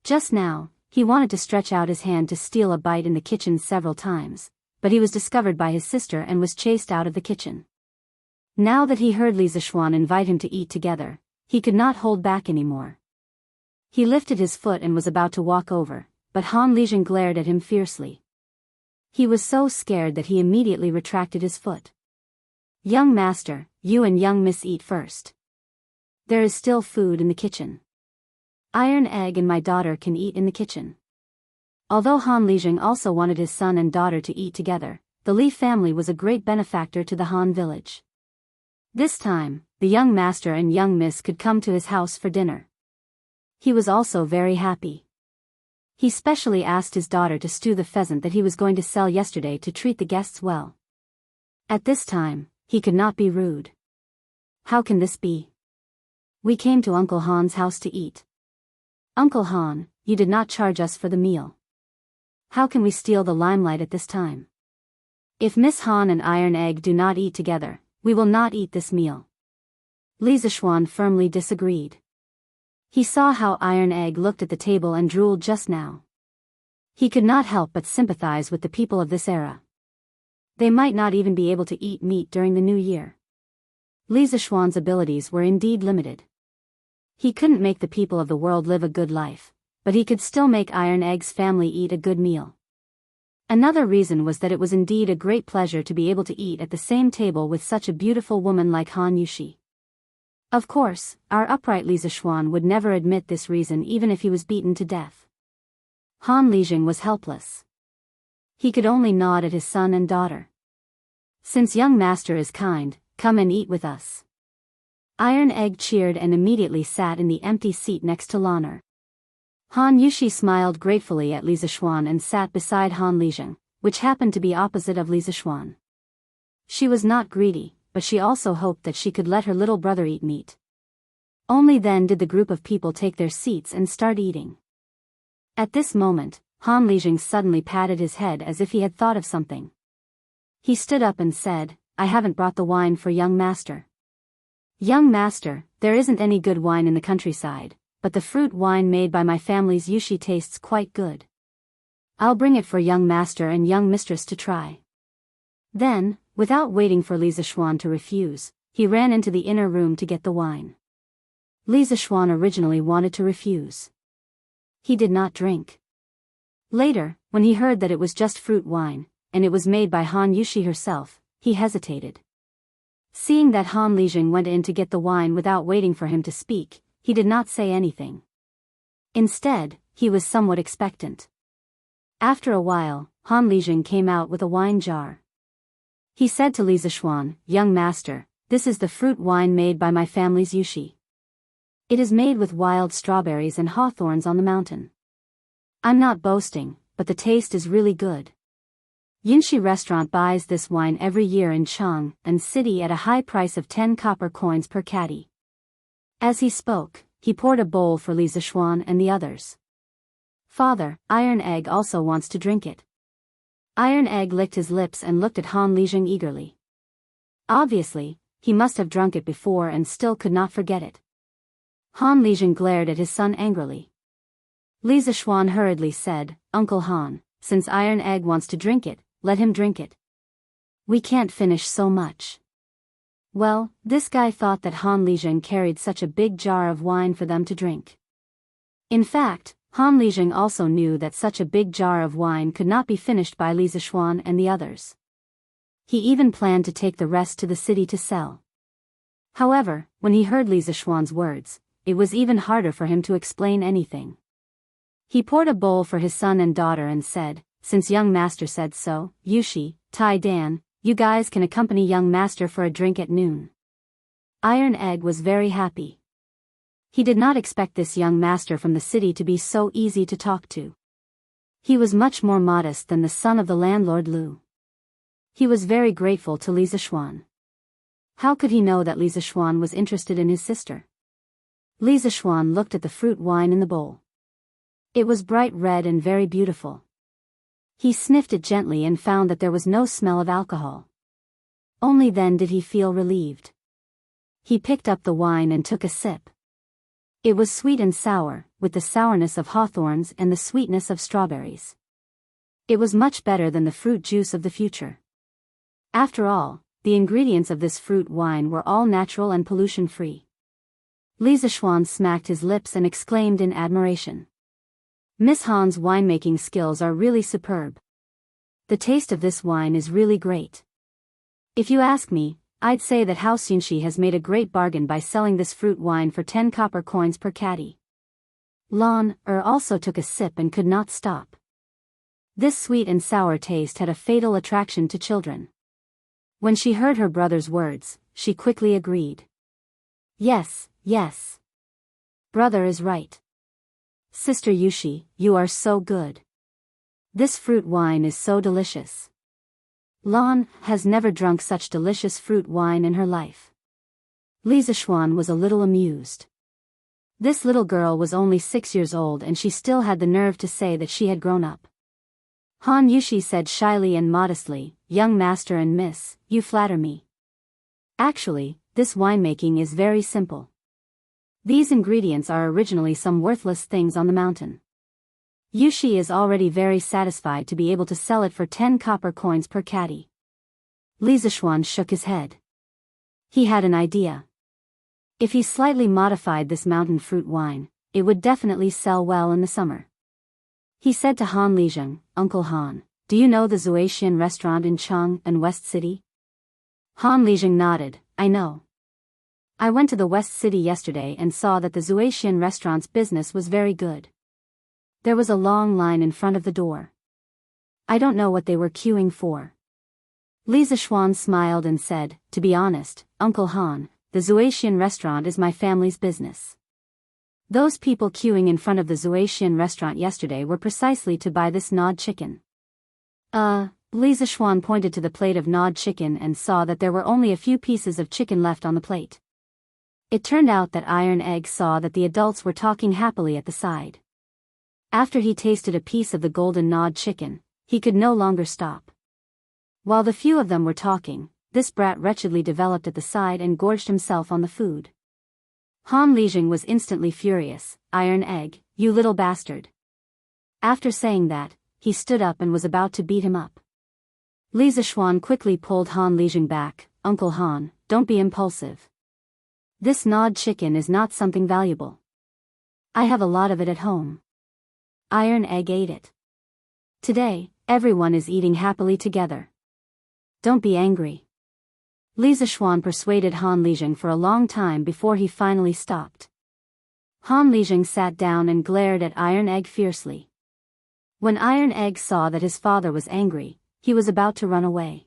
Just now, he wanted to stretch out his hand to steal a bite in the kitchen several times, but he was discovered by his sister and was chased out of the kitchen. Now that he heard Li Zishuan invite him to eat together, he could not hold back anymore. He lifted his foot and was about to walk over, but Han Lijing glared at him fiercely. He was so scared that he immediately retracted his foot. Young master, you and young miss eat first. There is still food in the kitchen. Iron Egg and my daughter can eat in the kitchen. Although Han Lijing also wanted his son and daughter to eat together, the Li family was a great benefactor to the Han village. This time, the young master and young miss could come to his house for dinner. He was also very happy. He specially asked his daughter to stew the pheasant that he was going to sell yesterday to treat the guests well. At this time, he could not be rude. How can this be? We came to Uncle Han's house to eat. Uncle Han, you did not charge us for the meal. How can we steal the limelight at this time? If Miss Han and Iron Egg do not eat together, we will not eat this meal. Li Zishuan firmly disagreed. He saw how Iron Egg looked at the table and drooled just now. He could not help but sympathize with the people of this era. They might not even be able to eat meat during the new year. Li Zishuan's abilities were indeed limited. He couldn't make the people of the world live a good life, but he could still make Iron Egg's family eat a good meal. Another reason was that it was indeed a great pleasure to be able to eat at the same table with such a beautiful woman like Han Yushi. Of course, our upright Li Zishuan would never admit this reason even if he was beaten to death. Han Lijing was helpless. He could only nod at his son and daughter. Since young master is kind, come and eat with us. Iron Egg cheered and immediately sat in the empty seat next to Lanner. Han Yushi smiled gratefully at Li Zishuan and sat beside Han Lijing, which happened to be opposite of Li Zishuan. She was not greedy, but she also hoped that she could let her little brother eat meat. Only then did the group of people take their seats and start eating. At this moment, Han Lijing suddenly patted his head as if he had thought of something. He stood up and said, I haven't brought the wine for young master. Young master, there isn't any good wine in the countryside, but the fruit wine made by my family's Yushi tastes quite good. I'll bring it for young master and young mistress to try. Then, without waiting for Li Zishuan to refuse, he ran into the inner room to get the wine. Li Zishuan originally wanted to refuse. He did not drink. Later, when he heard that it was just fruit wine, and it was made by Han Yushi herself, he hesitated. Seeing that Han Lijing went in to get the wine without waiting for him to speak, he did not say anything. Instead, he was somewhat expectant. After a while, Han Lijing came out with a wine jar. He said to Li Zishuan, young master, this is the fruit wine made by my family's Yushi. It is made with wild strawberries and hawthorns on the mountain. I'm not boasting, but the taste is really good. Yinshi restaurant buys this wine every year in Jianghu city at a high price of 10 copper coins per caddy. As he spoke, he poured a bowl for Li Zishuan and the others. Father, Iron Egg also wants to drink it. Iron Egg licked his lips and looked at Han Lijing eagerly. Obviously, he must have drunk it before and still could not forget it. Han Lijing glared at his son angrily. Li Zishuan hurriedly said, Uncle Han, since Iron Egg wants to drink it, let him drink it. We can't finish so much. Well, this guy thought that Han Lijing carried such a big jar of wine for them to drink. In fact, Han Lijing also knew that such a big jar of wine could not be finished by Li Zishuan and the others. He even planned to take the rest to the city to sell. However, when he heard Li Zishuan's words, it was even harder for him to explain anything. He poured a bowl for his son and daughter and said, since young master said so, Yushi, Tai Dan, you guys can accompany young master for a drink at noon. Iron Egg was very happy. He did not expect this young master from the city to be so easy to talk to. He was much more modest than the son of the landlord Lu. He was very grateful to Li Zishuan. How could he know that Li Zishuan was interested in his sister? Li Zishuan looked at the fruit wine in the bowl. It was bright red and very beautiful. He sniffed it gently and found that there was no smell of alcohol. Only then did he feel relieved. He picked up the wine and took a sip. It was sweet and sour, with the sourness of hawthorns and the sweetness of strawberries. It was much better than the fruit juice of the future. After all, the ingredients of this fruit wine were all natural and pollution-free. Li Zishuan smacked his lips and exclaimed in admiration. Miss Han's winemaking skills are really superb. The taste of this wine is really great. If you ask me, I'd say that Hao Xunxi has made a great bargain by selling this fruit wine for 10 copper coins per caddy. Lan Er also took a sip and could not stop. This sweet and sour taste had a fatal attraction to children. When she heard her brother's words, she quickly agreed. Yes, yes. Brother is right. Sister Yushi, you are so good. This fruit wine is so delicious. Lan has never drunk such delicious fruit wine in her life. Li Zishuan was a little amused. This little girl was only 6 years old and she still had the nerve to say that she had grown up. Han Yushi said shyly and modestly, "Young master and miss, you flatter me. Actually, this winemaking is very simple. These ingredients are originally some worthless things on the mountain. Yushi is already very satisfied to be able to sell it for 10 copper coins per caddy." Li Zishuan shook his head. He had an idea. If he slightly modified this mountain fruit wine, it would definitely sell well in the summer. He said to Han Lijing, "Uncle Han, do you know the Zuaxian restaurant in Chang and West City?" Han Lijing nodded, "I know. I went to the West City yesterday and saw that the Zuaxian restaurant's business was very good. There was a long line in front of the door. I don't know what they were queuing for." Li Zishuan smiled and said, "To be honest, Uncle Han, the Zuaxian restaurant is my family's business. Those people queuing in front of the Zuaxian restaurant yesterday were precisely to buy this gnawed chicken." Li Zishuan pointed to the plate of gnawed chicken and saw that there were only a few pieces of chicken left on the plate. It turned out that Iron Egg saw that the adults were talking happily at the side. After he tasted a piece of the golden gnawed chicken, he could no longer stop. While the few of them were talking, this brat wretchedly developed at the side and gorged himself on the food. Han Lijing was instantly furious. "Iron Egg, you little bastard." After saying that, he stood up and was about to beat him up. Li Zishuan quickly pulled Han Lijing back. "Uncle Han, don't be impulsive. This gnawed chicken is not something valuable. I have a lot of it at home." Iron Egg ate it. "Today, everyone is eating happily together. Don't be angry." Li Zishuan persuaded Han Lijing for a long time before he finally stopped. Han Lijing sat down and glared at Iron Egg fiercely. When Iron Egg saw that his father was angry, he was about to run away.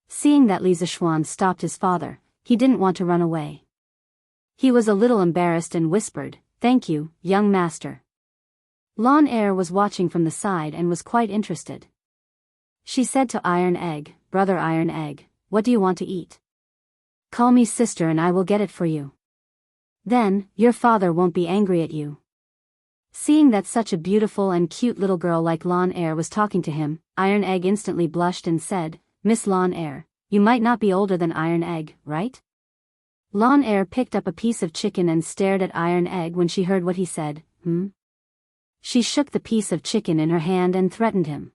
Seeing that Li Zishuan stopped his father, he didn't want to run away. He was a little embarrassed and whispered, "Thank you, young master." Lan Er was watching from the side and was quite interested. She said to Iron Egg, "Brother Iron Egg, what do you want to eat? Call me sister and I will get it for you. Then, your father won't be angry at you." Seeing that such a beautiful and cute little girl like Lan Er was talking to him, Iron Egg instantly blushed and said, "Miss Lan Er, you might not be older than Iron Egg, right?" Lan Er picked up a piece of chicken and stared at Iron Egg when she heard what he said. She shook the piece of chicken in her hand and threatened him.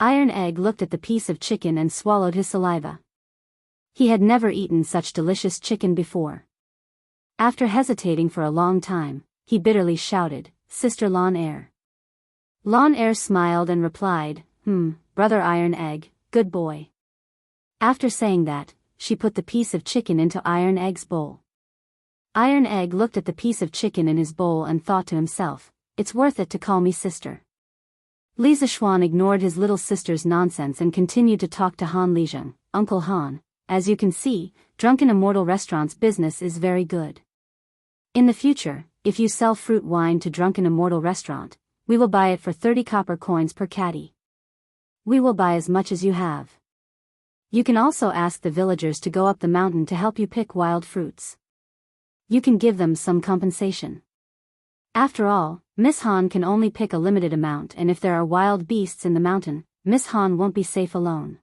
Iron Egg looked at the piece of chicken and swallowed his saliva. He had never eaten such delicious chicken before. After hesitating for a long time, he bitterly shouted, "Sister Lan Er." Lan Er smiled and replied, "Brother Iron Egg, good boy." After saying that, she put the piece of chicken into Iron Egg's bowl. Iron Egg looked at the piece of chicken in his bowl and thought to himself, "It's worth it to call me sister." Li Zishuan ignored his little sister's nonsense and continued to talk to Han Lijing. "Uncle Han, as you can see, Drunken Immortal Restaurant's business is very good. In the future, if you sell fruit wine to Drunken Immortal Restaurant, we will buy it for 30 copper coins per caddy. We will buy as much as you have. You can also ask the villagers to go up the mountain to help you pick wild fruits. You can give them some compensation. After all, Miss Han can only pick a limited amount, and if there are wild beasts in the mountain, Miss Han won't be safe alone.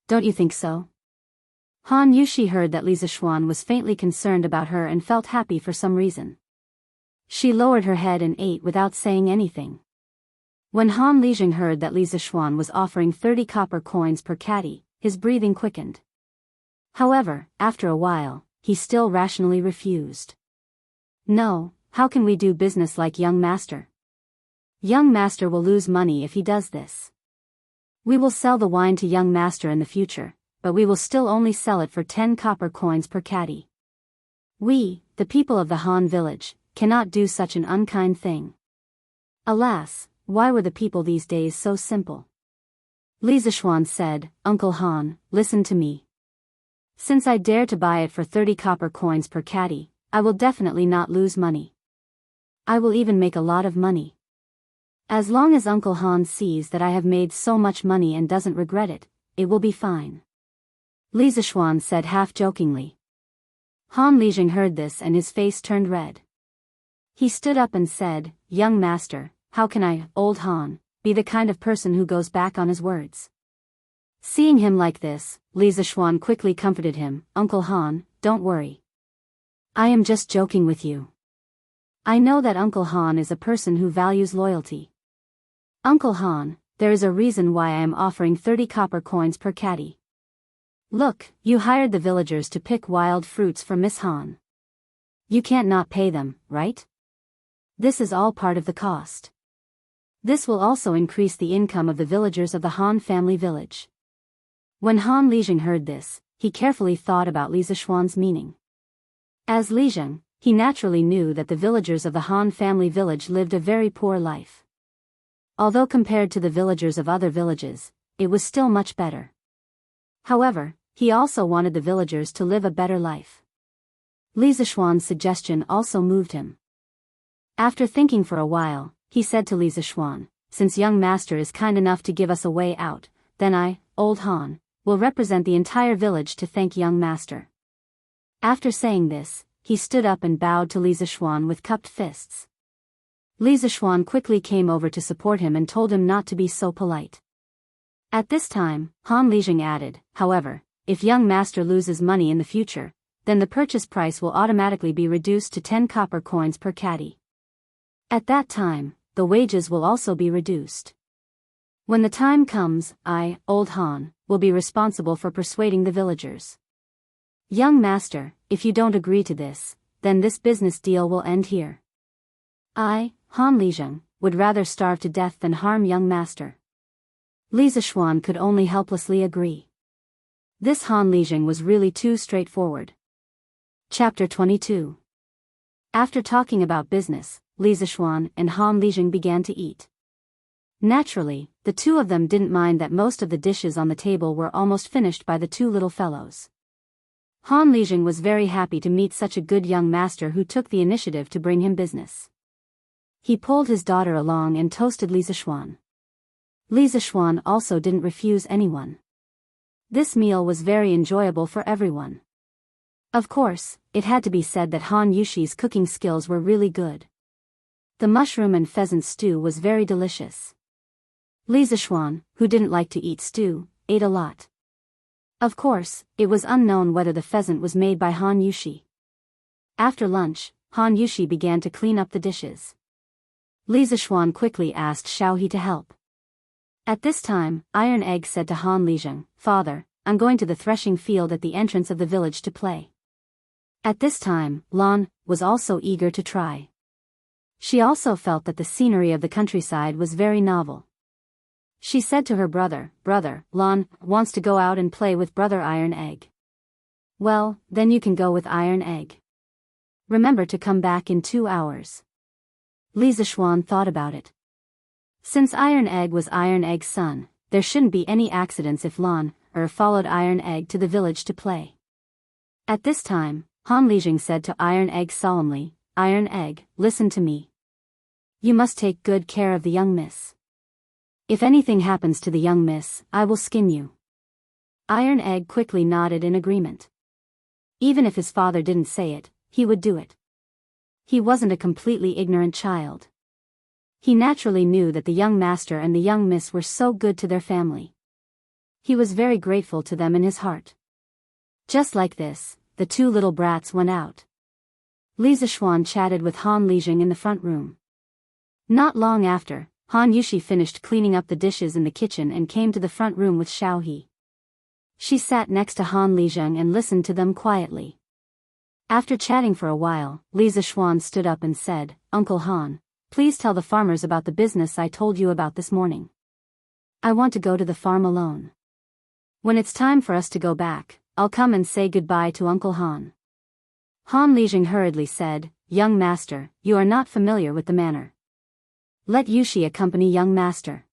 Don't you think so? Han Yushi heard that Li Zixuan was faintly concerned about her and felt happy for some reason. She lowered her head and ate without saying anything. When Han Lijing heard that Li Zixuan was offering 30 copper coins per caddy, his breathing quickened. However, after a while, he still rationally refused. No, how can we do business like young master? Young master will lose money if he does this. We will sell the wine to young master in the future, but we will still only sell it for 10 copper coins per caddy. We, the people of the Han village, cannot do such an unkind thing. Alas, why were the people these days so simple? Li Zixuan said, Uncle Han, listen to me. Since I dare to buy it for 30 copper coins per caddy, I will definitely not lose money. I will even make a lot of money. As long as Uncle Han sees that I have made so much money and doesn't regret it, it will be fine. Li Zixuan said half-jokingly. Han Lijing heard this and his face turned red. He stood up and said, Young master, how can I, old Han, be the kind of person who goes back on his words? Seeing him like this, Li Zixuan quickly comforted him, Uncle Han, don't worry. I am just joking with you. I know that Uncle Han is a person who values loyalty. Uncle Han, there is a reason why I am offering 30 copper coins per caddy. Look, you hired the villagers to pick wild fruits for Miss Han. You can't not pay them, right? This is all part of the cost. This will also increase the income of the villagers of the Han family village. When Han Lijing heard this, he carefully thought about Li Zixuan's meaning. As Lijing, he naturally knew that the villagers of the Han family village lived a very poor life. Although compared to the villagers of other villages, it was still much better. However, he also wanted the villagers to live a better life. Li Zixuan's suggestion also moved him. After thinking for a while, he said to Li Zixuan, since young master is kind enough to give us a way out, then I, old Han, will represent the entire village to thank young master. After saying this, he stood up and bowed to Li Zixuan with cupped fists. Li Zixuan quickly came over to support him and told him not to be so polite. At this time, Han Lijing added, however, if young master loses money in the future, then the purchase price will automatically be reduced to 10 copper coins per caddy. At that time, the wages will also be reduced. When the time comes, I, old Han, will be responsible for persuading the villagers. Young master, if you don't agree to this, then this business deal will end here. I, Han Lijing, would rather starve to death than harm young master. Li Zixuan could only helplessly agree. This Han Lijing was really too straightforward. Chapter 22. After talking about business, Li Zixuan and Han Lijing began to eat. Naturally, the two of them didn't mind that most of the dishes on the table were almost finished by the two little fellows. Han Lijing was very happy to meet such a good young master who took the initiative to bring him business. He pulled his daughter along and toasted Li Zixuan. Li Zixuan also didn't refuse anyone. This meal was very enjoyable for everyone. Of course, it had to be said that Han Yushi's cooking skills were really good. The mushroom and pheasant stew was very delicious. Li Zixuan, who didn't like to eat stew, ate a lot. Of course, it was unknown whether the pheasant was made by Han Yushi. After lunch, Han Yushi began to clean up the dishes. Li Zixuan quickly asked Xiaohe to help. At this time, Iron Egg said to Han Lijing, Father, I'm going to the threshing field at the entrance of the village to play. At this time, Lan was also eager to try. She also felt that the scenery of the countryside was very novel. She said to her brother, Brother, Lan wants to go out and play with Brother Iron Egg. Well, then you can go with Iron Egg. Remember to come back in 2 hours. Li Zixuan thought about it. Since Iron Egg was Iron Egg's son, there shouldn't be any accidents if Lan followed Iron Egg to the village to play. At this time, Han Lijing said to Iron Egg solemnly, Iron Egg, listen to me. You must take good care of the young miss. If anything happens to the young miss, I will skin you. Iron Egg quickly nodded in agreement. Even if his father didn't say it, he would do it. He wasn't a completely ignorant child. He naturally knew that the young master and the young miss were so good to their family. He was very grateful to them in his heart. Just like this, the two little brats went out. Li Zishuan chatted with Han Lijing in the front room. Not long after, Han Yushi finished cleaning up the dishes in the kitchen and came to the front room with Xiao He. She sat next to Han Lijing and listened to them quietly. After chatting for a while, Li Zishuan stood up and said, "Uncle Han, please tell the farmers about the business I told you about this morning. I want to go to the farm alone. When it's time for us to go back, I'll come and say goodbye to Uncle Han." Han Lijing hurriedly said, "Young master, you are not familiar with the manor. Let Yushi accompany young master."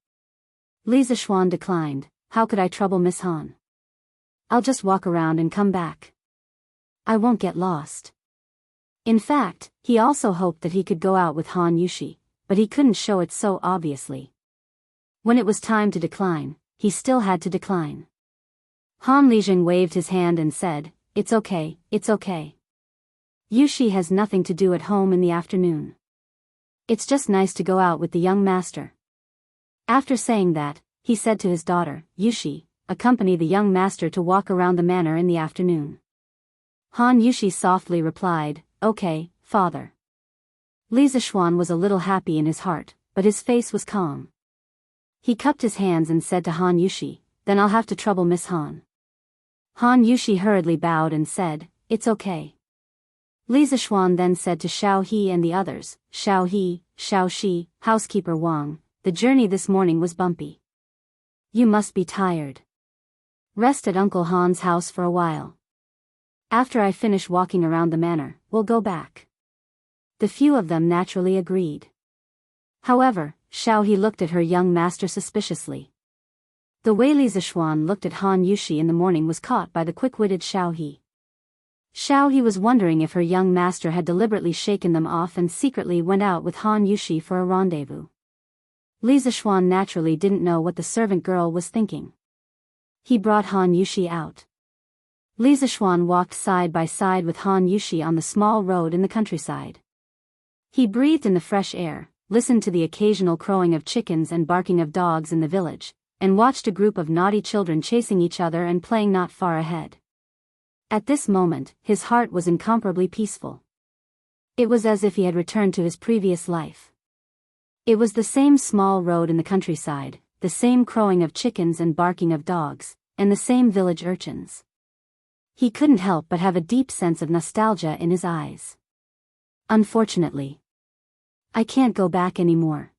Li Zishuan declined. "How could I trouble Miss Han? I'll just walk around and come back. I won't get lost." In fact, he also hoped that he could go out with Han Yushi, but he couldn't show it so obviously. When it was time to decline, he still had to decline. Han Lijing waved his hand and said, "It's okay, it's okay. Yushi has nothing to do at home in the afternoon. It's just nice to go out with the young master." After saying that, he said to his daughter, "Yushi, accompany the young master to walk around the manor in the afternoon." Han Yushi softly replied, "Okay, father." Li Zishuan was a little happy in his heart, but his face was calm. He cupped his hands and said to Han Yushi, "Then I'll have to trouble Miss Han." Han Yushi hurriedly bowed and said, "It's okay." Li Zishuan then said to Xiao He and the others, "Xiao He, Xiao Shi, housekeeper Wang, the journey this morning was bumpy. You must be tired. Rest at Uncle Han's house for a while. After I finish walking around the manor, we'll go back." The few of them naturally agreed. However, Xiao He looked at her young master suspiciously. The way Li Zishuan looked at Han Yushi in the morning was caught by the quick-witted Xiao He. Xiao He was wondering if her young master had deliberately shaken them off and secretly went out with Han Yushi for a rendezvous. Li Zishuan naturally didn't know what the servant girl was thinking. He brought Han Yushi out. Li Zishuan walked side by side with Han Yushi on the small road in the countryside. He breathed in the fresh air, listened to the occasional crowing of chickens and barking of dogs in the village, and watched a group of naughty children chasing each other and playing not far ahead. At this moment, his heart was incomparably peaceful. It was as if he had returned to his previous life. It was the same small road in the countryside, the same crowing of chickens and barking of dogs, and the same village urchins. He couldn't help but have a deep sense of nostalgia in his eyes. Unfortunately, I can't go back anymore.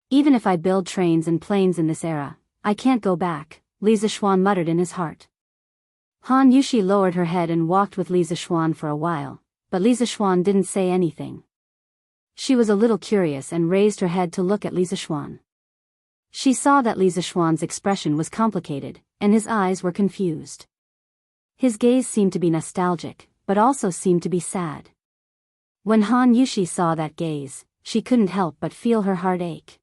Even if I build trains and planes in this era, I can't go back, Li Zishuan muttered in his heart. Han Yushi lowered her head and walked with Li Zishuan for a while, but Li Zishuan didn't say anything. She was a little curious and raised her head to look at Li Zishuan. She saw that Li Zishuan's expression was complicated, and his eyes were confused. His gaze seemed to be nostalgic, but also seemed to be sad. When Han Yushi saw that gaze, she couldn't help but feel her heart ache.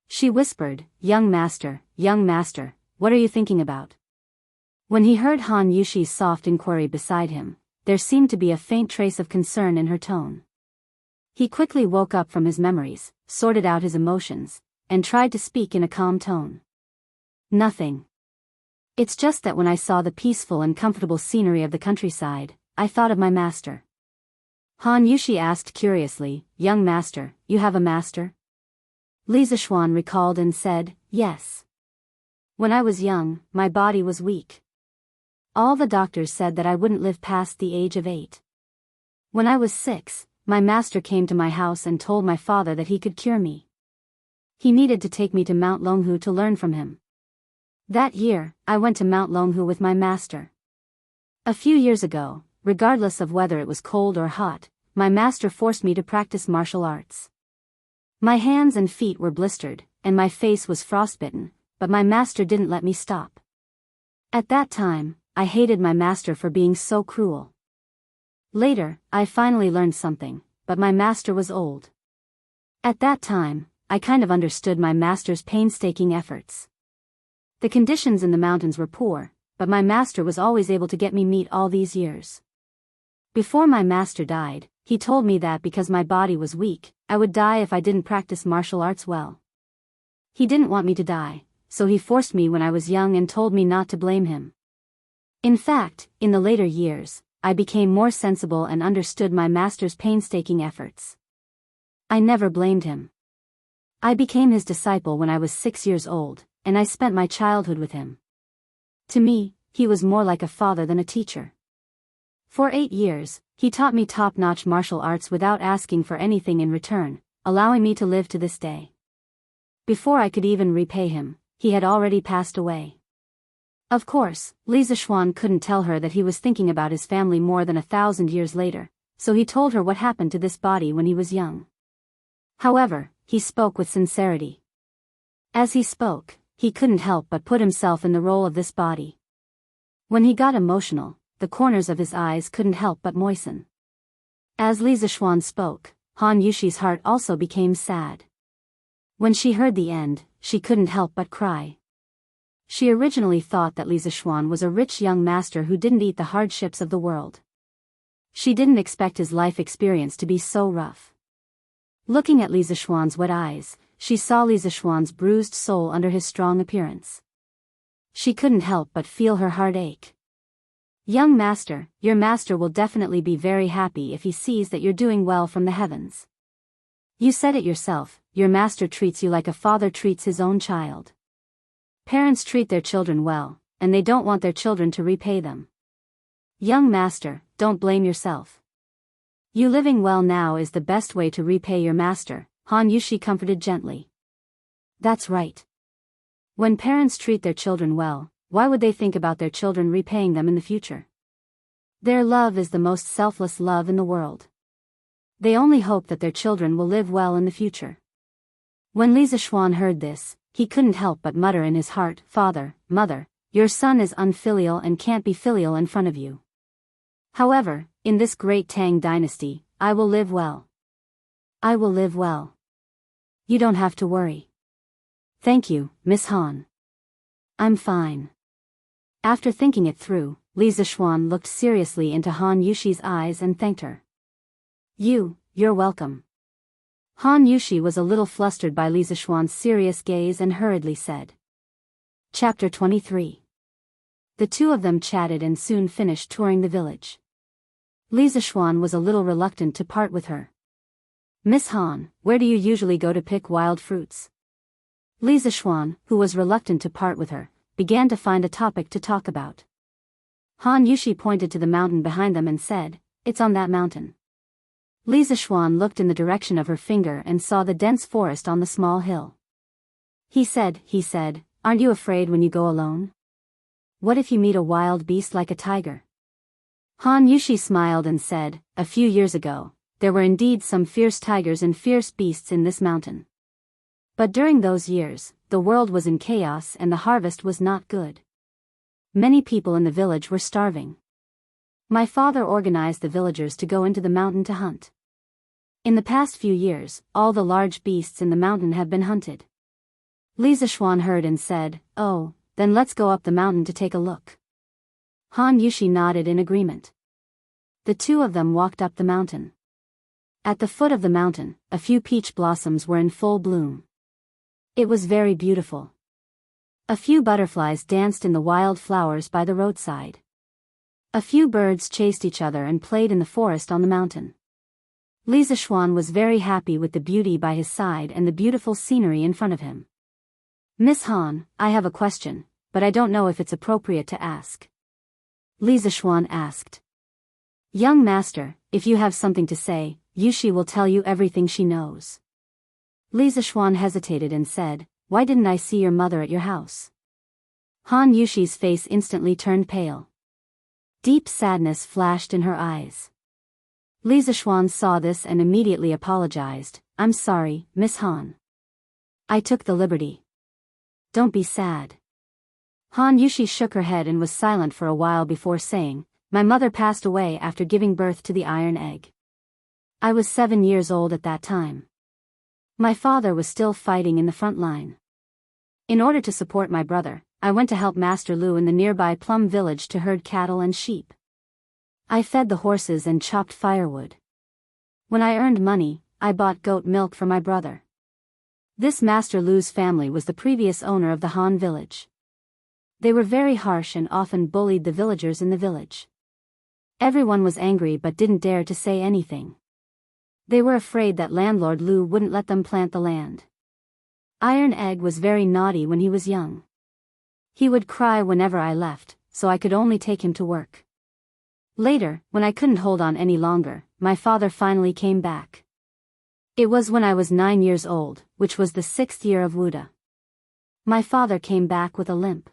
She whispered, young master, what are you thinking about?" When he heard Han Yushi's soft inquiry beside him, there seemed to be a faint trace of concern in her tone. He quickly woke up from his memories, sorted out his emotions, and tried to speak in a calm tone. "Nothing. It's just that when I saw the peaceful and comfortable scenery of the countryside, I thought of my master." Han Yushi asked curiously, "Young master, you have a master?" Li Zishuan recalled and said, "Yes. When I was young, my body was weak. All the doctors said that I wouldn't live past the age of 8. When I was 6, my master came to my house and told my father that he could cure me. He needed to take me to Mount Longhu to learn from him. That year, I went to Mount Longhu with my master. A few years ago, regardless of whether it was cold or hot, my master forced me to practice martial arts. My hands and feet were blistered, and my face was frostbitten, but my master didn't let me stop. At that time, I hated my master for being so cruel. Later, I finally learned something, but my master was old. At that time, I kind of understood my master's painstaking efforts. The conditions in the mountains were poor, but my master was always able to get me meat all these years. Before my master died, he told me that because my body was weak, I would die if I didn't practice martial arts well. He didn't want me to die, so he forced me when I was young and told me not to blame him. In fact, in the later years, I became more sensible and understood my master's painstaking efforts. I never blamed him. I became his disciple when I was 6 years old, and I spent my childhood with him. To me, he was more like a father than a teacher. For 8 years, he taught me top-notch martial arts without asking for anything in return, allowing me to live to this day. Before I could even repay him, he had already passed away. Of course, Li Zixuan couldn't tell her that he was thinking about his family more than 1,000 years later, so he told her what happened to this body when he was young. However, he spoke with sincerity. As he spoke, he couldn't help but put himself in the role of this body. When he got emotional, the corners of his eyes couldn't help but moisten. As Li Zixuan spoke, Han Yushi's heart also became sad. When she heard the end, she couldn't help but cry. She originally thought that Li Zixuan was a rich young master who didn't eat the hardships of the world. She didn't expect his life experience to be so rough. Looking at Li Zixuan's wet eyes, she saw Li Zixuan's bruised soul under his strong appearance. She couldn't help but feel her heart ache. Young master, your master will definitely be very happy if he sees that you're doing well from the heavens. You said it yourself, your master treats you like a father treats his own child. Parents treat their children well, and they don't want their children to repay them. Young master, don't blame yourself. You living well now is the best way to repay your master, Han Yushi comforted gently. That's right. When parents treat their children well, why would they think about their children repaying them in the future? Their love is the most selfless love in the world. They only hope that their children will live well in the future. When Li Zixuan heard this, he couldn't help but mutter in his heart, Father, Mother, your son is unfilial and can't be filial in front of you. However, in this great Tang dynasty, I will live well. I will live well. You don't have to worry. Thank you, Miss Han. I'm fine. After thinking it through, Li Zixuan looked seriously into Han Yushi's eyes and thanked her. You're welcome. Han Yushi was a little flustered by Li Zixuan's serious gaze and hurriedly said. Chapter 23. The two of them chatted and soon finished touring the village. Li Zixuan was a little reluctant to part with her. Miss Han, where do you usually go to pick wild fruits? Li Zixuan, who was reluctant to part with her, began to find a topic to talk about. Han Yushi pointed to the mountain behind them and said, It's on that mountain. Li Zixuan looked in the direction of her finger and saw the dense forest on the small hill. He said, Aren't you afraid when you go alone? What if you meet a wild beast like a tiger? Han Yushi smiled and said, A few years ago, there were indeed some fierce tigers and fierce beasts in this mountain. But during those years, the world was in chaos and the harvest was not good. Many people in the village were starving. My father organized the villagers to go into the mountain to hunt. In the past few years, all the large beasts in the mountain have been hunted. Li Zixuan heard and said, Oh, then let's go up the mountain to take a look. Han Yushi nodded in agreement. The two of them walked up the mountain. At the foot of the mountain, a few peach blossoms were in full bloom. It was very beautiful. A few butterflies danced in the wild flowers by the roadside. A few birds chased each other and played in the forest on the mountain. Li Zixuan was very happy with the beauty by his side and the beautiful scenery in front of him. Miss Han, I have a question, but I don't know if it's appropriate to ask. Li Zixuan asked. Young master, if you have something to say, Yushi will tell you everything she knows. Li Zixuan hesitated and said, Why didn't I see your mother at your house? Han Yushi's face instantly turned pale. Deep sadness flashed in her eyes. Li Zixuan saw this and immediately apologized, I'm sorry, Miss Han. I took the liberty. Don't be sad. Han Yushi shook her head and was silent for a while before saying, My mother passed away after giving birth to the iron egg. I was 7 years old at that time. My father was still fighting in the front line. In order to support my brother, I went to help Master Lu in the nearby plum village to herd cattle and sheep. I fed the horses and chopped firewood. When I earned money, I bought goat milk for my brother. This Master Lu's family was the previous owner of the Han village. They were very harsh and often bullied the villagers in the village. Everyone was angry but didn't dare to say anything. They were afraid that landlord Lu wouldn't let them plant the land. Iron Egg was very naughty when he was young. He would cry whenever I left, so I could only take him to work. Later, when I couldn't hold on any longer, my father finally came back. It was when I was 9 years old, which was the 6th year of Wuda. My father came back with a limp.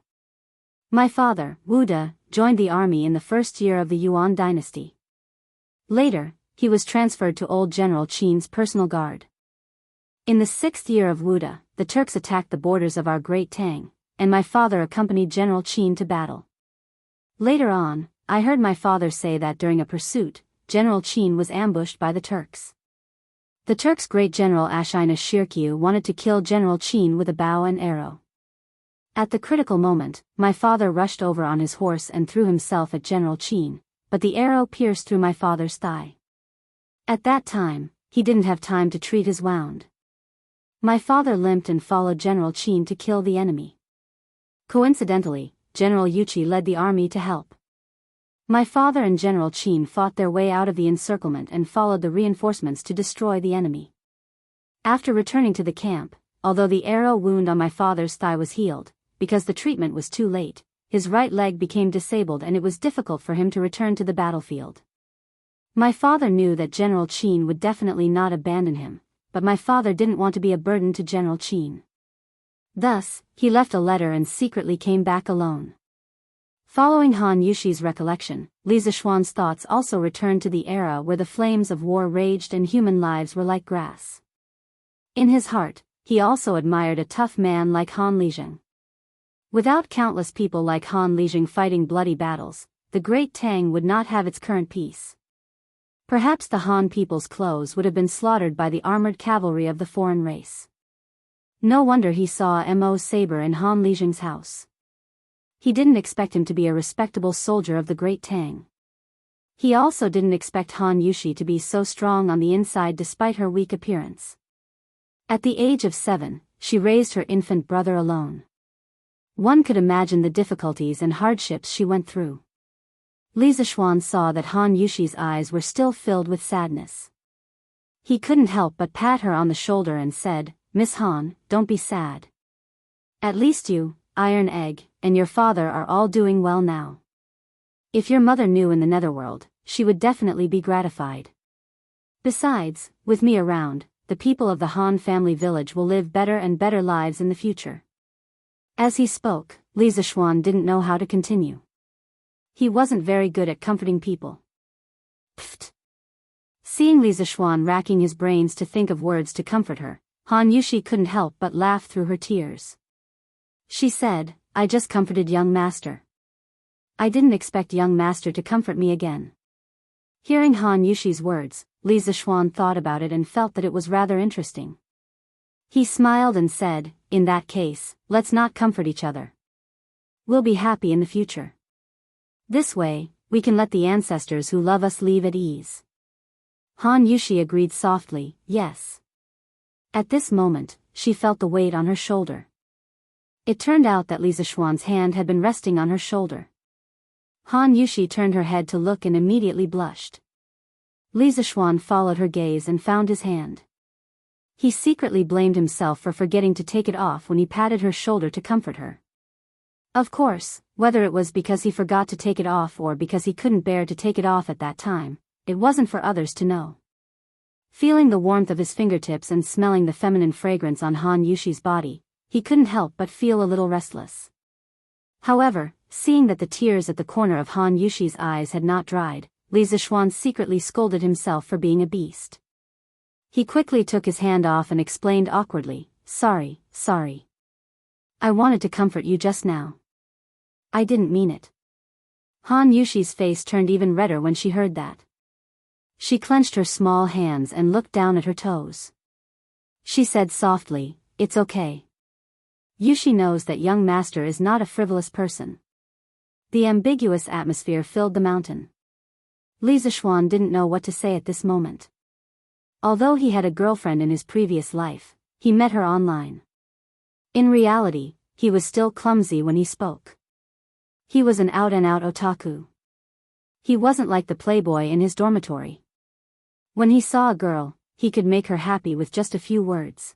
My father, Wuda, joined the army in the first year of the Yuan dynasty. Later, he was transferred to old General Qin's personal guard. In the 6th year of Wuda, the Turks attacked the borders of our Great Tang, and my father accompanied General Qin to battle. Later on, I heard my father say that during a pursuit, General Qin was ambushed by the Turks. The Turks' great general Ashina Shirkyu wanted to kill General Qin with a bow and arrow. At the critical moment, my father rushed over on his horse and threw himself at General Qin, but the arrow pierced through my father's thigh. At that time, he didn't have time to treat his wound. My father limped and followed General Qin to kill the enemy. Coincidentally, General Yuqi led the army to help. My father and General Qin fought their way out of the encirclement and followed the reinforcements to destroy the enemy. After returning to the camp, although the arrow wound on my father's thigh was healed, because the treatment was too late, his right leg became disabled and it was difficult for him to return to the battlefield. My father knew that General Qin would definitely not abandon him, but my father didn't want to be a burden to General Qin. Thus, he left a letter and secretly came back alone. Following Han Yushi's recollection, Li Zishuan's thoughts also returned to the era where the flames of war raged and human lives were like grass. In his heart, he also admired a tough man like Han Lijing. Without countless people like Han Lijing fighting bloody battles, the Great Tang would not have its current peace. Perhaps the Han people's clothes would have been slaughtered by the armored cavalry of the foreign race. No wonder he saw Mo's saber in Han Lijing's house. He didn't expect him to be a respectable soldier of the Great Tang. He also didn't expect Han Yushi to be so strong on the inside despite her weak appearance. At the age of 7, she raised her infant brother alone. One could imagine the difficulties and hardships she went through. Li Zishuan saw that Han Yushi's eyes were still filled with sadness. He couldn't help but pat her on the shoulder and said, "Miss Han, don't be sad. At least you, Iron Egg, and your father are all doing well now. If your mother knew in the netherworld, she would definitely be gratified. Besides, with me around, the people of the Han family village will live better and better lives in the future." As he spoke, Li Zishuan didn't know how to continue. He wasn't very good at comforting people. Pfft. Seeing Li Zishuan racking his brains to think of words to comfort her, Han Yushi couldn't help but laugh through her tears. She said, "I just comforted young master. I didn't expect young master to comfort me again." Hearing Han Yushi's words, Li Zishuan thought about it and felt that it was rather interesting. He smiled and said, "In that case, let's not comfort each other. We'll be happy in the future. This way, we can let the ancestors who love us live at ease." Han Yushi agreed softly, "Yes." At this moment, she felt the weight on her shoulder. It turned out that Li Zishuan's hand had been resting on her shoulder. Han Yushi turned her head to look and immediately blushed. Li Zishuan followed her gaze and found his hand. He secretly blamed himself for forgetting to take it off when he patted her shoulder to comfort her. Of course, whether it was because he forgot to take it off or because he couldn't bear to take it off at that time, it wasn't for others to know. Feeling the warmth of his fingertips and smelling the feminine fragrance on Han Yushi's body, he couldn't help but feel a little restless. However, seeing that the tears at the corner of Han Yushi's eyes had not dried, Li Zishuan secretly scolded himself for being a beast. He quickly took his hand off and explained awkwardly, sorry. I wanted to comfort you just now. I didn't mean it." Han Yushi's face turned even redder when she heard that. She clenched her small hands and looked down at her toes. She said softly, "It's okay. Yushi knows that young master is not a frivolous person. The ambiguous atmosphere filled the mountain. Li Zishuan didn't know what to say at this moment. Although he had a girlfriend in his previous life, he met her online. In reality, he was still clumsy when he spoke. He was an out-and-out otaku. He wasn't like the playboy in his dormitory. When he saw a girl, he could make her happy with just a few words.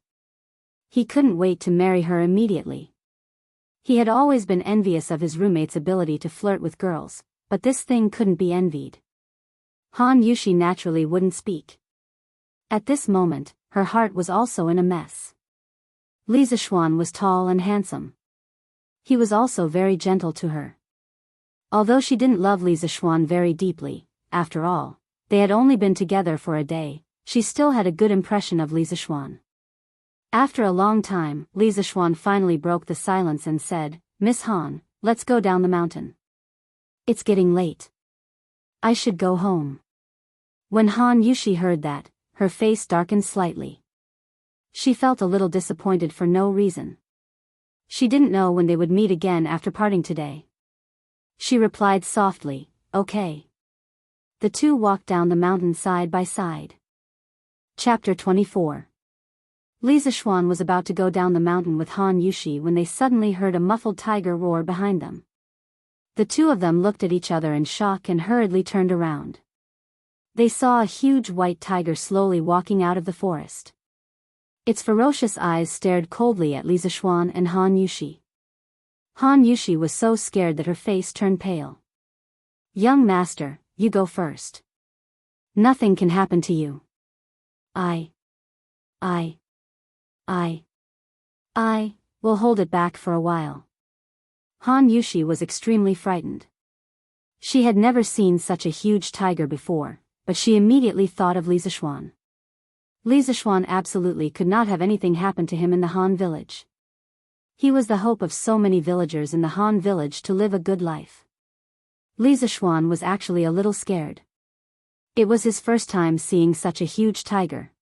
He couldn't wait to marry her immediately. He had always been envious of his roommate's ability to flirt with girls, but this thing couldn't be envied. Han Yushi naturally wouldn't speak. At this moment, her heart was also in a mess. Li Zishuan was tall and handsome. He was also very gentle to her. Although she didn't love Li Zishuan very deeply, after all, they had only been together for a day, she still had a good impression of Li Zishuan. After a long time, Li Zishuan finally broke the silence and said, "Miss Han, let's go down the mountain. It's getting late. I should go home." When Han Yushi heard that, her face darkened slightly. She felt a little disappointed for no reason. She didn't know when they would meet again after parting today. She replied softly, "Okay." The two walked down the mountain side by side. Chapter 24. Li Zishuan was about to go down the mountain with Han Yushi when they suddenly heard a muffled tiger roar behind them. The two of them looked at each other in shock and hurriedly turned around. They saw a huge white tiger slowly walking out of the forest. Its ferocious eyes stared coldly at Li Zishuan and Han Yushi. Han Yushi was so scared that her face turned pale. "Young master, you go first. Nothing can happen to you. I will hold it back for a while." Han Yushi was extremely frightened. She had never seen such a huge tiger before, but she immediately thought of Li Zishuan. Li Zishuan absolutely could not have anything happen to him in the Han village. He was the hope of so many villagers in the Han village to live a good life. Li Zishuan was actually a little scared. It was his first time seeing such a huge tiger.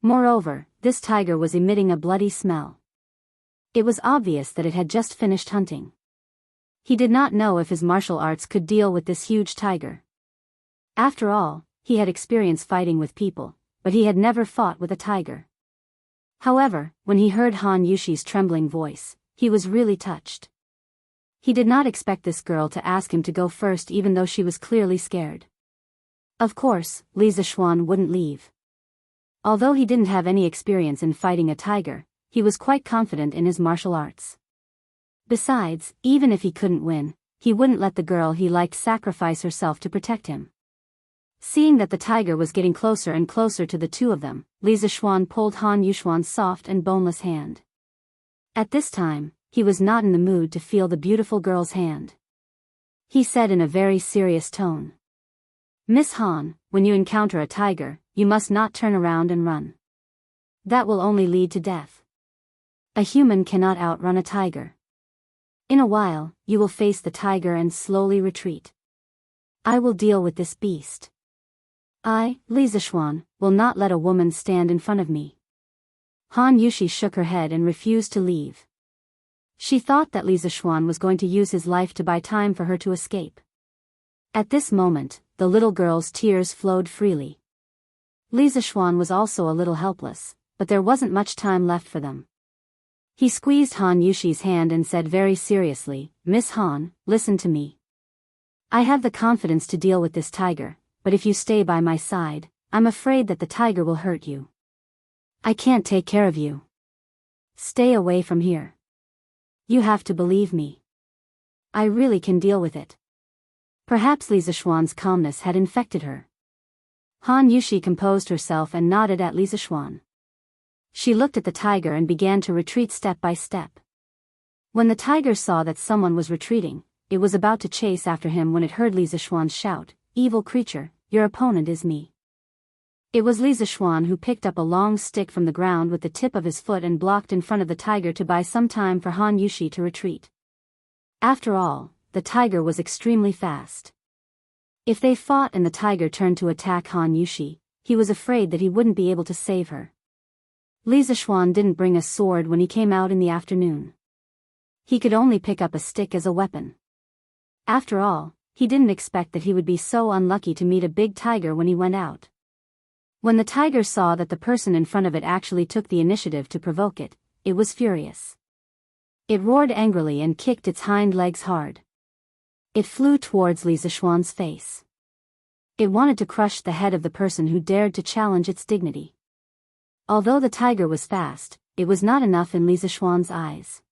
Moreover, this tiger was emitting a bloody smell. It was obvious that it had just finished hunting. He did not know if his martial arts could deal with this huge tiger. After all, he had experience fighting with people, but he had never fought with a tiger. However, when he heard Han Yushi's trembling voice, he was really touched. He did not expect this girl to ask him to go first even though she was clearly scared. Of course, Li Zishuan wouldn't leave. Although he didn't have any experience in fighting a tiger, he was quite confident in his martial arts. Besides, even if he couldn't win, he wouldn't let the girl he liked sacrifice herself to protect him. Seeing that the tiger was getting closer and closer to the two of them, Li Zishuan pulled Han Yushuan's soft and boneless hand. At this time, he was not in the mood to feel the beautiful girl's hand. He said in a very serious tone, "Miss Han, when you encounter a tiger, you must not turn around and run. That will only lead to death. A human cannot outrun a tiger. In a while, you will face the tiger and slowly retreat. I will deal with this beast. I, Li Zishuan, will not let a woman stand in front of me." Han Yushi shook her head and refused to leave. She thought that Li Zishuan was going to use his life to buy time for her to escape. At this moment, the little girl's tears flowed freely. Li Zishuan was also a little helpless, but there wasn't much time left for them. He squeezed Han Yushi's hand and said very seriously, "Miss Han, listen to me. I have the confidence to deal with this tiger, but if you stay by my side, I'm afraid that the tiger will hurt you. I can't take care of you. Stay away from here. You have to believe me. I really can deal with it." Perhaps Li Zishuan's calmness had infected her. Han Yushi composed herself and nodded at Li Zishuan. She looked at the tiger and began to retreat step by step. When the tiger saw that someone was retreating, it was about to chase after him when it heard Li Zishuan shout, "Evil creature, your opponent is me." It was Li Zishuan who picked up a long stick from the ground with the tip of his foot and blocked in front of the tiger to buy some time for Han Yushi to retreat. After all, the tiger was extremely fast. If they fought and the tiger turned to attack Han Yushi, he was afraid that he wouldn't be able to save her. Li Zixuan didn't bring a sword when he came out in the afternoon. He could only pick up a stick as a weapon. After all, he didn't expect that he would be so unlucky to meet a big tiger when he went out. When the tiger saw that the person in front of it actually took the initiative to provoke it, it was furious. It roared angrily and kicked its hind legs hard. It flew towards Li Zixuan's face. It wanted to crush the head of the person who dared to challenge its dignity. Although the tiger was fast, it was not enough in Li Zixuan's eyes.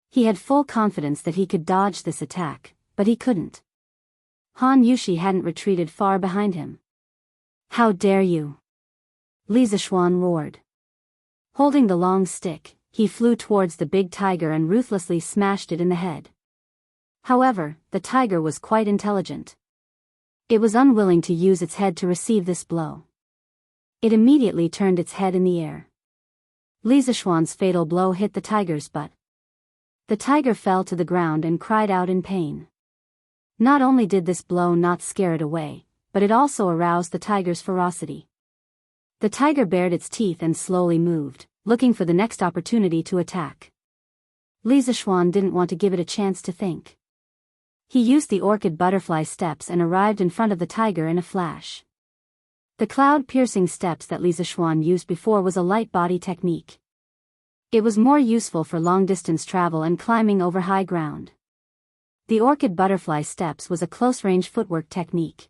He had full confidence that he could dodge this attack, but he couldn't. Han Yushi hadn't retreated far behind him. "How dare you!" Li Zixuan roared. Holding the long stick, he flew towards the big tiger and ruthlessly smashed it in the head. However, the tiger was quite intelligent. It was unwilling to use its head to receive this blow. It immediately turned its head in the air. Li Zixuan's fatal blow hit the tiger's butt. The tiger fell to the ground and cried out in pain. Not only did this blow not scare it away, but it also aroused the tiger's ferocity. The tiger bared its teeth and slowly moved, looking for the next opportunity to attack. Li Zixuan didn't want to give it a chance to think. He used the orchid butterfly steps and arrived in front of the tiger in a flash. The cloud-piercing steps that Li Zixuan used before was a light body technique. It was more useful for long-distance travel and climbing over high ground. The orchid butterfly steps was a close-range footwork technique.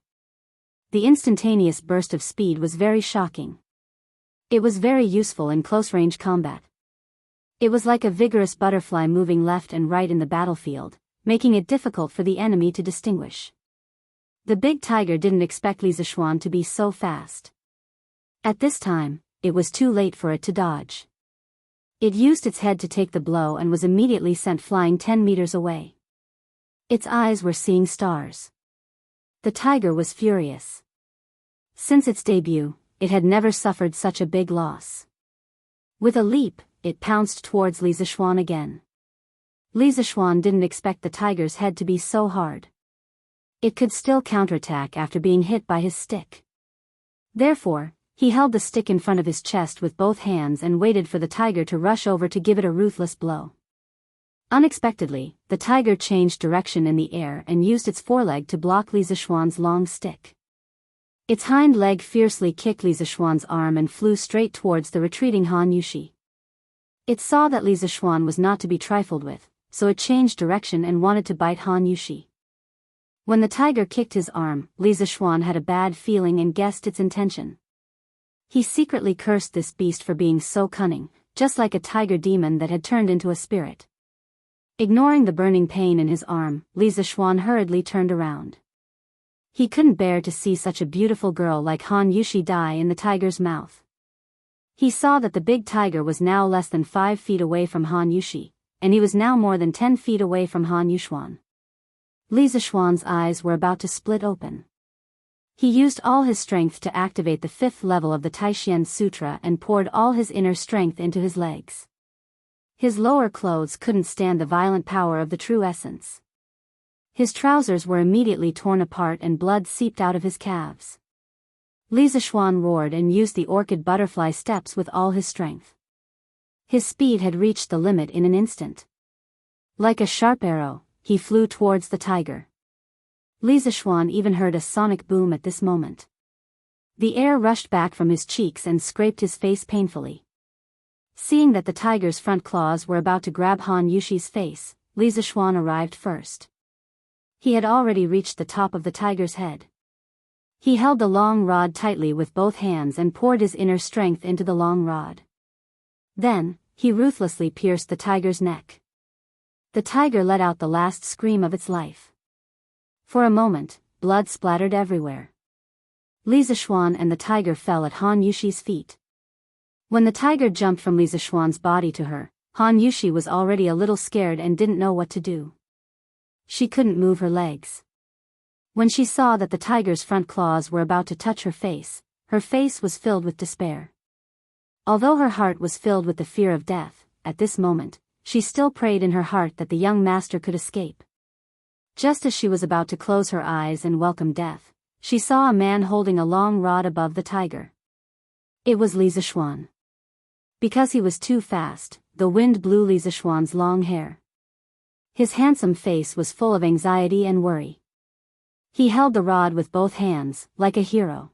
The instantaneous burst of speed was very shocking. It was very useful in close-range combat. It was like a vigorous butterfly moving left and right in the battlefield, making it difficult for the enemy to distinguish. The big tiger didn't expect Li Zixuan to be so fast. At this time, it was too late for it to dodge. It used its head to take the blow and was immediately sent flying 10 meters away. Its eyes were seeing stars. The tiger was furious. Since its debut, it had never suffered such a big loss. With a leap, it pounced towards Li Zixuan again. Li Zixuan didn't expect the tiger's head to be so hard. It could still counterattack after being hit by his stick. Therefore, he held the stick in front of his chest with both hands and waited for the tiger to rush over to give it a ruthless blow. Unexpectedly, the tiger changed direction in the air and used its foreleg to block Li Zixuan's long stick. Its hind leg fiercely kicked Li Zixuan's arm and flew straight towards the retreating Han Yushi. It saw that Li Zixuan was not to be trifled with, so it changed direction and wanted to bite Han Yushi. When the tiger kicked his arm, Li Zixuan had a bad feeling and guessed its intention. He secretly cursed this beast for being so cunning, just like a tiger demon that had turned into a spirit. Ignoring the burning pain in his arm, Li Zixuan hurriedly turned around. He couldn't bear to see such a beautiful girl like Han Yushi die in the tiger's mouth. He saw that the big tiger was now less than 5 feet away from Han Yushi, and he was now more than 10 feet away from Han Yuxuan. Li Zixuan's eyes were about to split open. He used all his strength to activate the 5th level of the Taishian Sutra and poured all his inner strength into his legs. His lower clothes couldn't stand the violent power of the true essence. His trousers were immediately torn apart and blood seeped out of his calves. Li Zixuan roared and used the orchid butterfly steps with all his strength. His speed had reached the limit in an instant. Like a sharp arrow, he flew towards the tiger. Li Zixuan even heard a sonic boom at this moment. The air rushed back from his cheeks and scraped his face painfully. Seeing that the tiger's front claws were about to grab Han Yushi's face, Li Zixuan arrived first. He had already reached the top of the tiger's head. He held the long rod tightly with both hands and poured his inner strength into the long rod. Then, he ruthlessly pierced the tiger's neck. The tiger let out the last scream of its life. For a moment, blood splattered everywhere. Li Zixuan and the tiger fell at Han Yushi's feet. When the tiger jumped from Li Zixuan's body to her, Han Yushi was already a little scared and didn't know what to do. She couldn't move her legs. When she saw that the tiger's front claws were about to touch her face was filled with despair. Although her heart was filled with the fear of death, at this moment, she still prayed in her heart that the young master could escape. Just as she was about to close her eyes and welcome death, she saw a man holding a long rod above the tiger. It was Li Zixuan. Because he was too fast, the wind blew Li Zishuan's long hair. His handsome face was full of anxiety and worry. He held the rod with both hands, like a hero.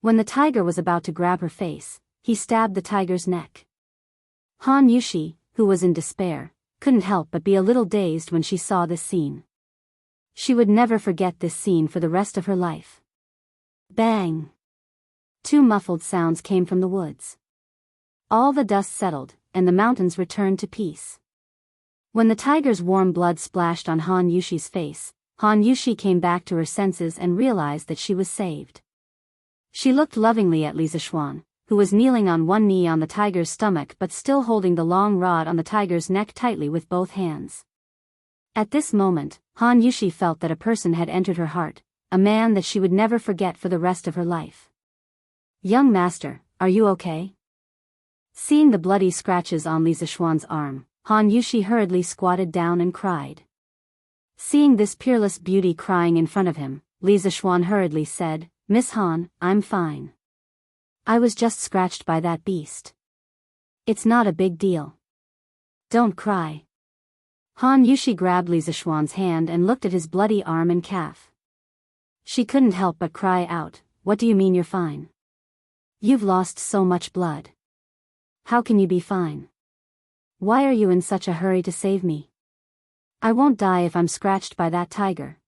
When the tiger was about to grab her face, he stabbed the tiger's neck. Han Yushi, who was in despair, couldn't help but be a little dazed when she saw this scene. She would never forget this scene for the rest of her life. Bang! Two muffled sounds came from the woods. All the dust settled, and the mountains returned to peace. When the tiger's warm blood splashed on Han Yushi's face, Han Yushi came back to her senses and realized that she was saved. She looked lovingly at Li Zishuan, who was kneeling on one knee on the tiger's stomach but still holding the long rod on the tiger's neck tightly with both hands. At this moment, Han Yushi felt that a person had entered her heart, a man that she would never forget for the rest of her life. "Young master, are you okay?" Seeing the bloody scratches on Li Zishuan's arm, Han Yushi hurriedly squatted down and cried. Seeing this peerless beauty crying in front of him, Li Zishuan hurriedly said, "Miss Han, I'm fine. I was just scratched by that beast. It's not a big deal. Don't cry." Han Yushi grabbed Li Zishuan's hand and looked at his bloody arm and calf. She couldn't help but cry out, "What do you mean you're fine? You've lost so much blood. How can you be fine? Why are you in such a hurry to save me? I won't die if I'm scratched by that tiger."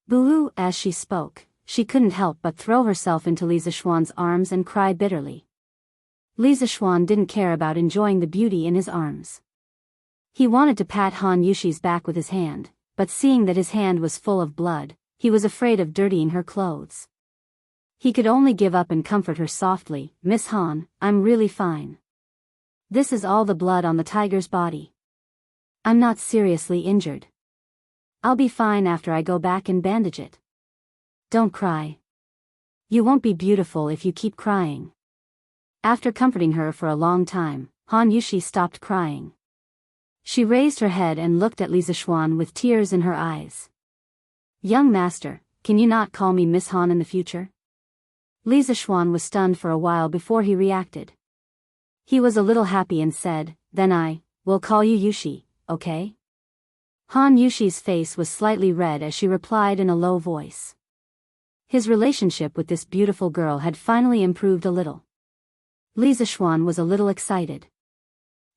Boo! As she spoke, she couldn't help but throw herself into Li Zishuan's arms and cry bitterly. Li Zishuan didn't care about enjoying the beauty in his arms. He wanted to pat Han Yushi's back with his hand, but seeing that his hand was full of blood, he was afraid of dirtying her clothes. He could only give up and comfort her softly, "Miss Han, I'm really fine. This is all the blood on the tiger's body. I'm not seriously injured. I'll be fine after I go back and bandage it. Don't cry. You won't be beautiful if you keep crying." After comforting her for a long time, Han Yushi stopped crying. She raised her head and looked at Li Zishuan with tears in her eyes. "Young master, can you not call me Miss Han in the future?" Li Zishuan was stunned for a while before he reacted. He was a little happy and said, "Then I will call you Yushi, okay?" Han Yushi's face was slightly red as she replied in a low voice. His relationship with this beautiful girl had finally improved a little. Li Zishuan was a little excited.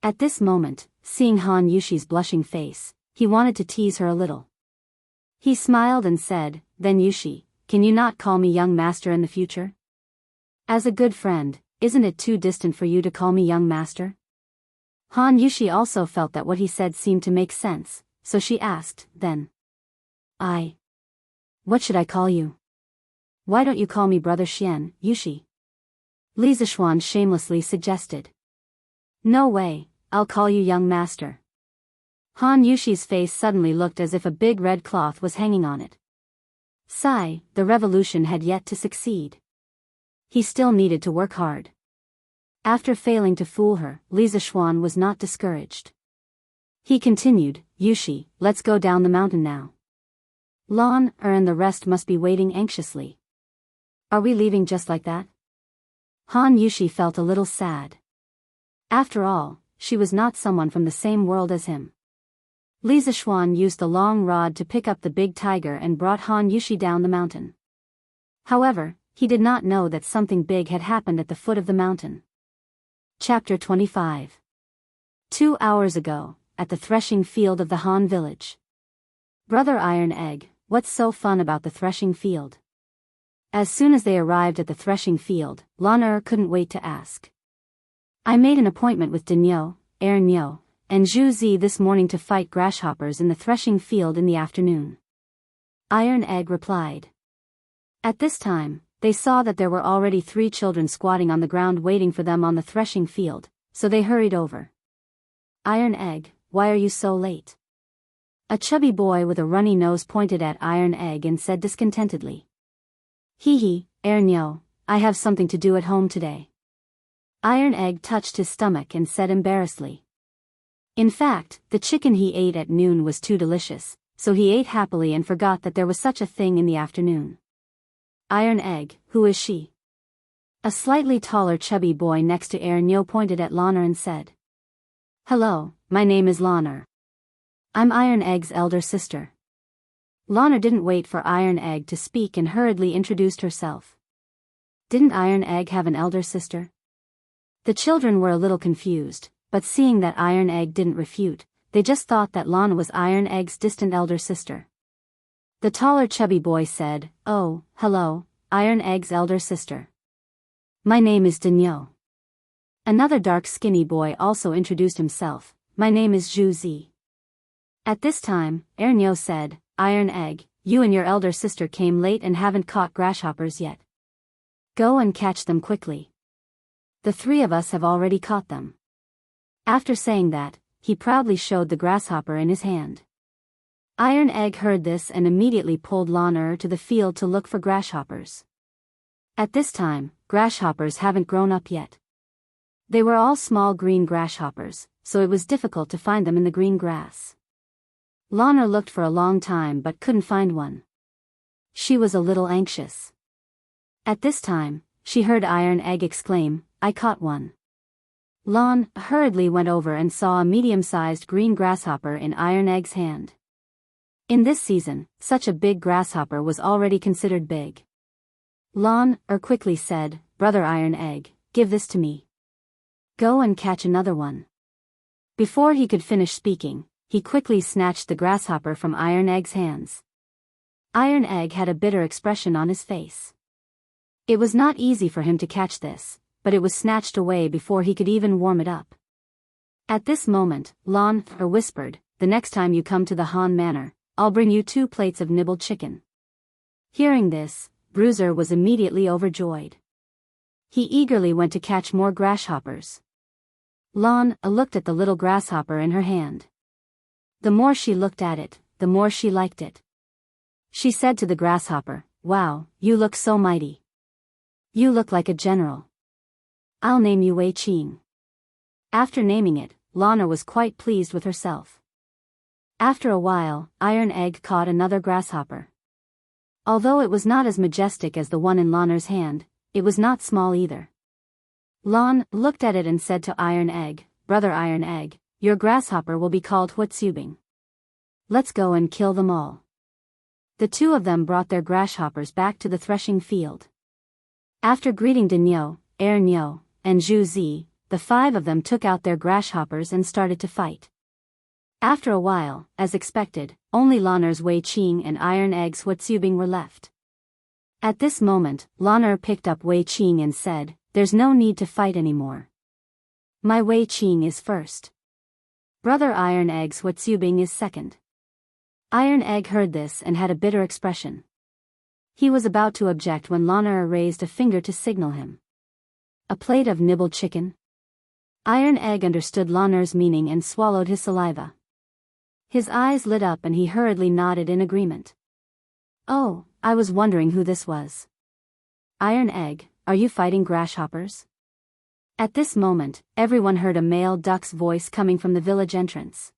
At this moment, seeing Han Yushi's blushing face, he wanted to tease her a little. He smiled and said, "Then Yushi, can you not call me young master in the future? As a good friend, isn't it too distant for you to call me young master?" Han Yushi also felt that what he said seemed to make sense, so she asked, "Then what should I call you? Why don't you call me Brother Xian, Yushi?" Li Zishuan shamelessly suggested. "No way, I'll call you young master." Han Yushi's face suddenly looked as if a big red cloth was hanging on it. Sigh, the revolution had yet to succeed. He still needed to work hard. After failing to fool her, Li Zishuan was not discouraged. He continued, "Yushi, let's go down the mountain now. Lan and the rest must be waiting anxiously. Are we leaving just like that?" Han Yushi felt a little sad. After all, she was not someone from the same world as him. Li Zishuan used the long rod to pick up the big tiger and brought Han Yushi down the mountain. However, he did not know that something big had happened at the foot of the mountain. Chapter 25. 2 hours ago, at the threshing field of the Han village. "Brother Iron Egg, what's so fun about the threshing field?" As soon as they arrived at the threshing field, Lan couldn't wait to ask. "I made an appointment with Dinyo, Ernyo, and Zhu Zi this morning to fight grasshoppers in the threshing field in the afternoon." Iron Egg replied. At this time, they saw that there were already 3 children squatting on the ground waiting for them on the threshing field, so they hurried over. "Iron Egg, why are you so late?" A chubby boy with a runny nose pointed at Iron Egg and said discontentedly. "Hee, Ernyo, I have something to do at home today." Iron Egg touched his stomach and said embarrassedly. In fact, the chicken he ate at noon was too delicious, so he ate happily and forgot that there was such a thing in the afternoon. "Iron Egg, who is she?" A slightly taller chubby boy next to Nyo pointed at Lana and said, "Hello, my name is Lana. I'm Iron Egg's elder sister." Lana didn't wait for Iron Egg to speak and hurriedly introduced herself. Didn't Iron Egg have an elder sister? The children were a little confused, but seeing that Iron Egg didn't refute, they just thought that Lana was Iron Egg's distant elder sister. The taller chubby boy said, "Oh, hello, Iron Egg's elder sister. My name is Nyo." Another dark skinny boy also introduced himself. "My name is Zhu Zi." At this time, Nyo said, "Iron Egg, you and your elder sister came late and haven't caught grasshoppers yet. Go and catch them quickly. The three of us have already caught them." After saying that, he proudly showed the grasshopper in his hand. Iron Egg heard this and immediately pulled Lana to the field to look for grasshoppers. At this time, grasshoppers haven't grown up yet. They were all small green grasshoppers, so it was difficult to find them in the green grass. Lana looked for a long time but couldn't find one. She was a little anxious. At this time, she heard Iron Egg exclaim, "I caught one." Lana hurriedly went over and saw a medium-sized green grasshopper in Iron Egg's hand. In this season, such a big grasshopper was already considered big. Lana quickly said, "Brother Iron Egg, give this to me. Go and catch another one." Before he could finish speaking, he quickly snatched the grasshopper from Iron Egg's hands. Iron Egg had a bitter expression on his face. It was not easy for him to catch this, but it was snatched away before he could even warm it up. At this moment, Lana whispered, "The next time you come to the Han Manor, I'll bring you 2 plates of nibbled chicken." Hearing this, Bruiser was immediately overjoyed. He eagerly went to catch more grasshoppers. Lana looked at the little grasshopper in her hand. The more she looked at it, the more she liked it. She said to the grasshopper, "Wow, you look so mighty. You look like a general. I'll name you Wei Qing." After naming it, Lana was quite pleased with herself. After a while, Iron Egg caught another grasshopper. Although it was not as majestic as the one in Lana's hand, it was not small either. Lana looked at it and said to Iron Egg, "Brother Iron Egg, your grasshopper will be called Wuxia. Let's go and kill them all." The two of them brought their grasshoppers back to the threshing field. After greeting Nyo, Nyo, and Zhu Zi, the 5 of them took out their grasshoppers and started to fight. After a while, as expected, only Lana's Wei Qing and Iron Egg's Wuxia were left. At this moment, Lana picked up Wei Qing and said, "There's no need to fight anymore. My Wei Qing is first. Brother Iron Egg's Wuxia is second." Iron Egg heard this and had a bitter expression. He was about to object when Lana raised a finger to signal him. "A plate of nibbled chicken?" Iron Egg understood Lana's meaning and swallowed his saliva. His eyes lit up and he hurriedly nodded in agreement. "Oh, I was wondering who this was. Iron Egg, are you fighting grasshoppers?" At this moment, everyone heard a male duck's voice coming from the village entrance.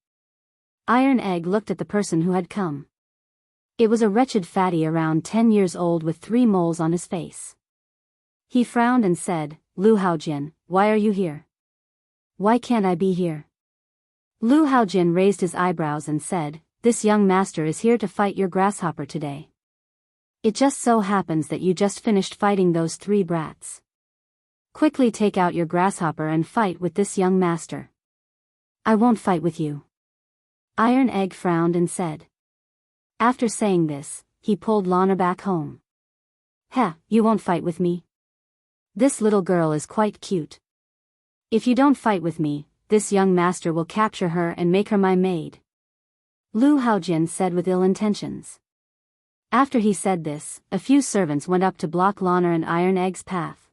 Iron Egg looked at the person who had come. It was a wretched fatty around 10 years old with 3 moles on his face. He frowned and said, "Lu Haojin, why are you here? Why can't I be here?" Lu Haojin raised his eyebrows and said, "This young master is here to fight your grasshopper today. It just so happens that you just finished fighting those 3 brats. Quickly take out your grasshopper and fight with this young master." "I won't fight with you." Iron Egg frowned and said. After saying this, he pulled Lana back home. "Heh, you won't fight with me? This little girl is quite cute. If you don't fight with me, this young master will capture her and make her my maid," Lu Haojin said with ill intentions. After he said this, a few servants went up to block Lana and Iron Egg's path.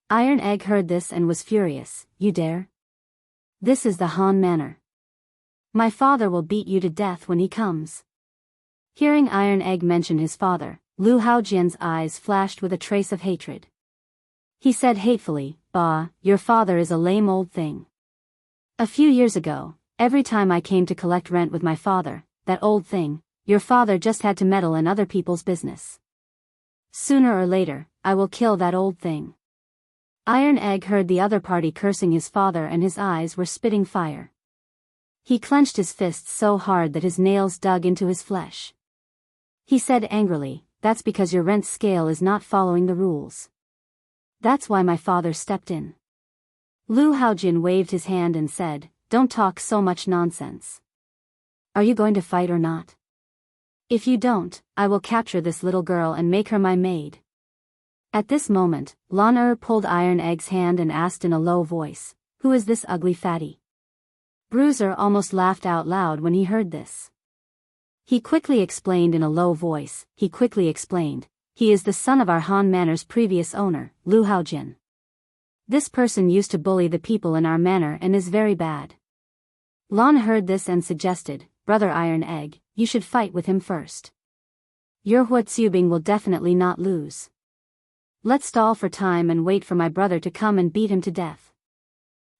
Iron Egg heard this and was furious. "You dare? This is the Han Manor. My father will beat you to death when he comes." Hearing Iron Egg mention his father, Lu Haojin's eyes flashed with a trace of hatred. He said hatefully, "Bah, your father is a lame old thing. A few years ago, every time I came to collect rent with my father, that old thing, your father just had to meddle in other people's business. Sooner or later, I will kill that old thing. Iron Egg heard the other party cursing his father and his eyes were spitting fire. He clenched his fists so hard that his nails dug into his flesh. He said angrily, "That's because your rent scale is not following the rules. That's why my father stepped in." Lu Haojin waved his hand and said, "Don't talk so much nonsense. Are you going to fight or not? If you don't, I will capture this little girl and make her my maid." At this moment, Lan pulled Iron Egg's hand and asked in a low voice, "Who is this ugly fatty?" Bruiser almost laughed out loud when he heard this. He quickly explained in a low voice, "He is the son of our Han Manor's previous owner, Lu Haojin. This person used to bully the people in our manor and is very bad." Lan heard this and suggested, "Brother Iron Egg, you should fight with him first. Your Huatsubing will definitely not lose. Let's stall for time and wait for my brother to come and beat him to death."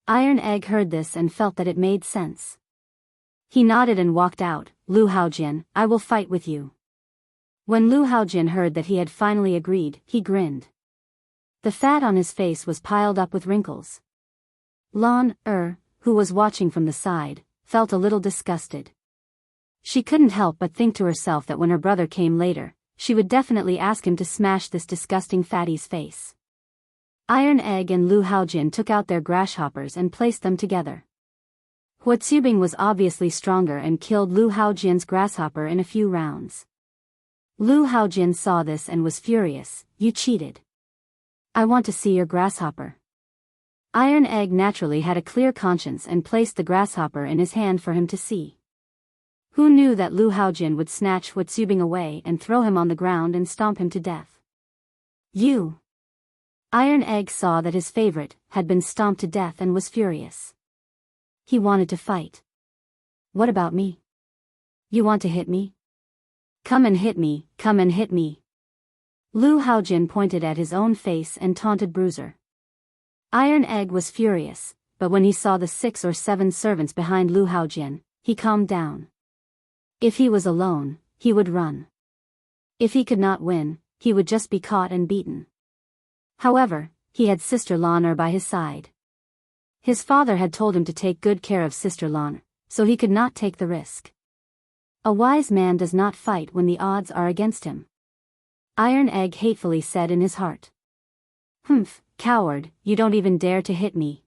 Iron Egg heard this and felt that it made sense. He nodded and walked out. "Lu Haojin, I will fight with you." When Lu Haojin heard that he had finally agreed, he grinned. The fat on his face was piled up with wrinkles. Lan who was watching from the side, felt a little disgusted. She couldn't help but think to herself that when her brother came later, she would definitely ask him to smash this disgusting fatty's face. Iron Egg and Lu Haojin took out their grasshoppers and placed them together. Huatsubing was obviously stronger and killed Lu Haojin's grasshopper in a few rounds. Lu Haojin saw this and was furious. "You cheated. I want to see your grasshopper." Iron Egg naturally had a clear conscience and placed the grasshopper in his hand for him to see. Who knew that Lu Haojin would snatch Huatsubing away and throw him on the ground and stomp him to death? "You!" Iron Egg saw that his favorite had been stomped to death and was furious. He wanted to fight. "What about me? You want to hit me? Come and hit me, come and hit me." Lu Haojin pointed at his own face and taunted Bruiser. Iron Egg was furious, but when he saw the 6 or 7 servants behind Lu Haojin, he calmed down. If he was alone, he would run. If he could not win, he would just be caught and beaten. However, he had Sister Lan by his side. His father had told him to take good care of Sister Lan, so he could not take the risk. A wise man does not fight when the odds are against him. Iron Egg hatefully said in his heart. "Humph, coward, you don't even dare to hit me."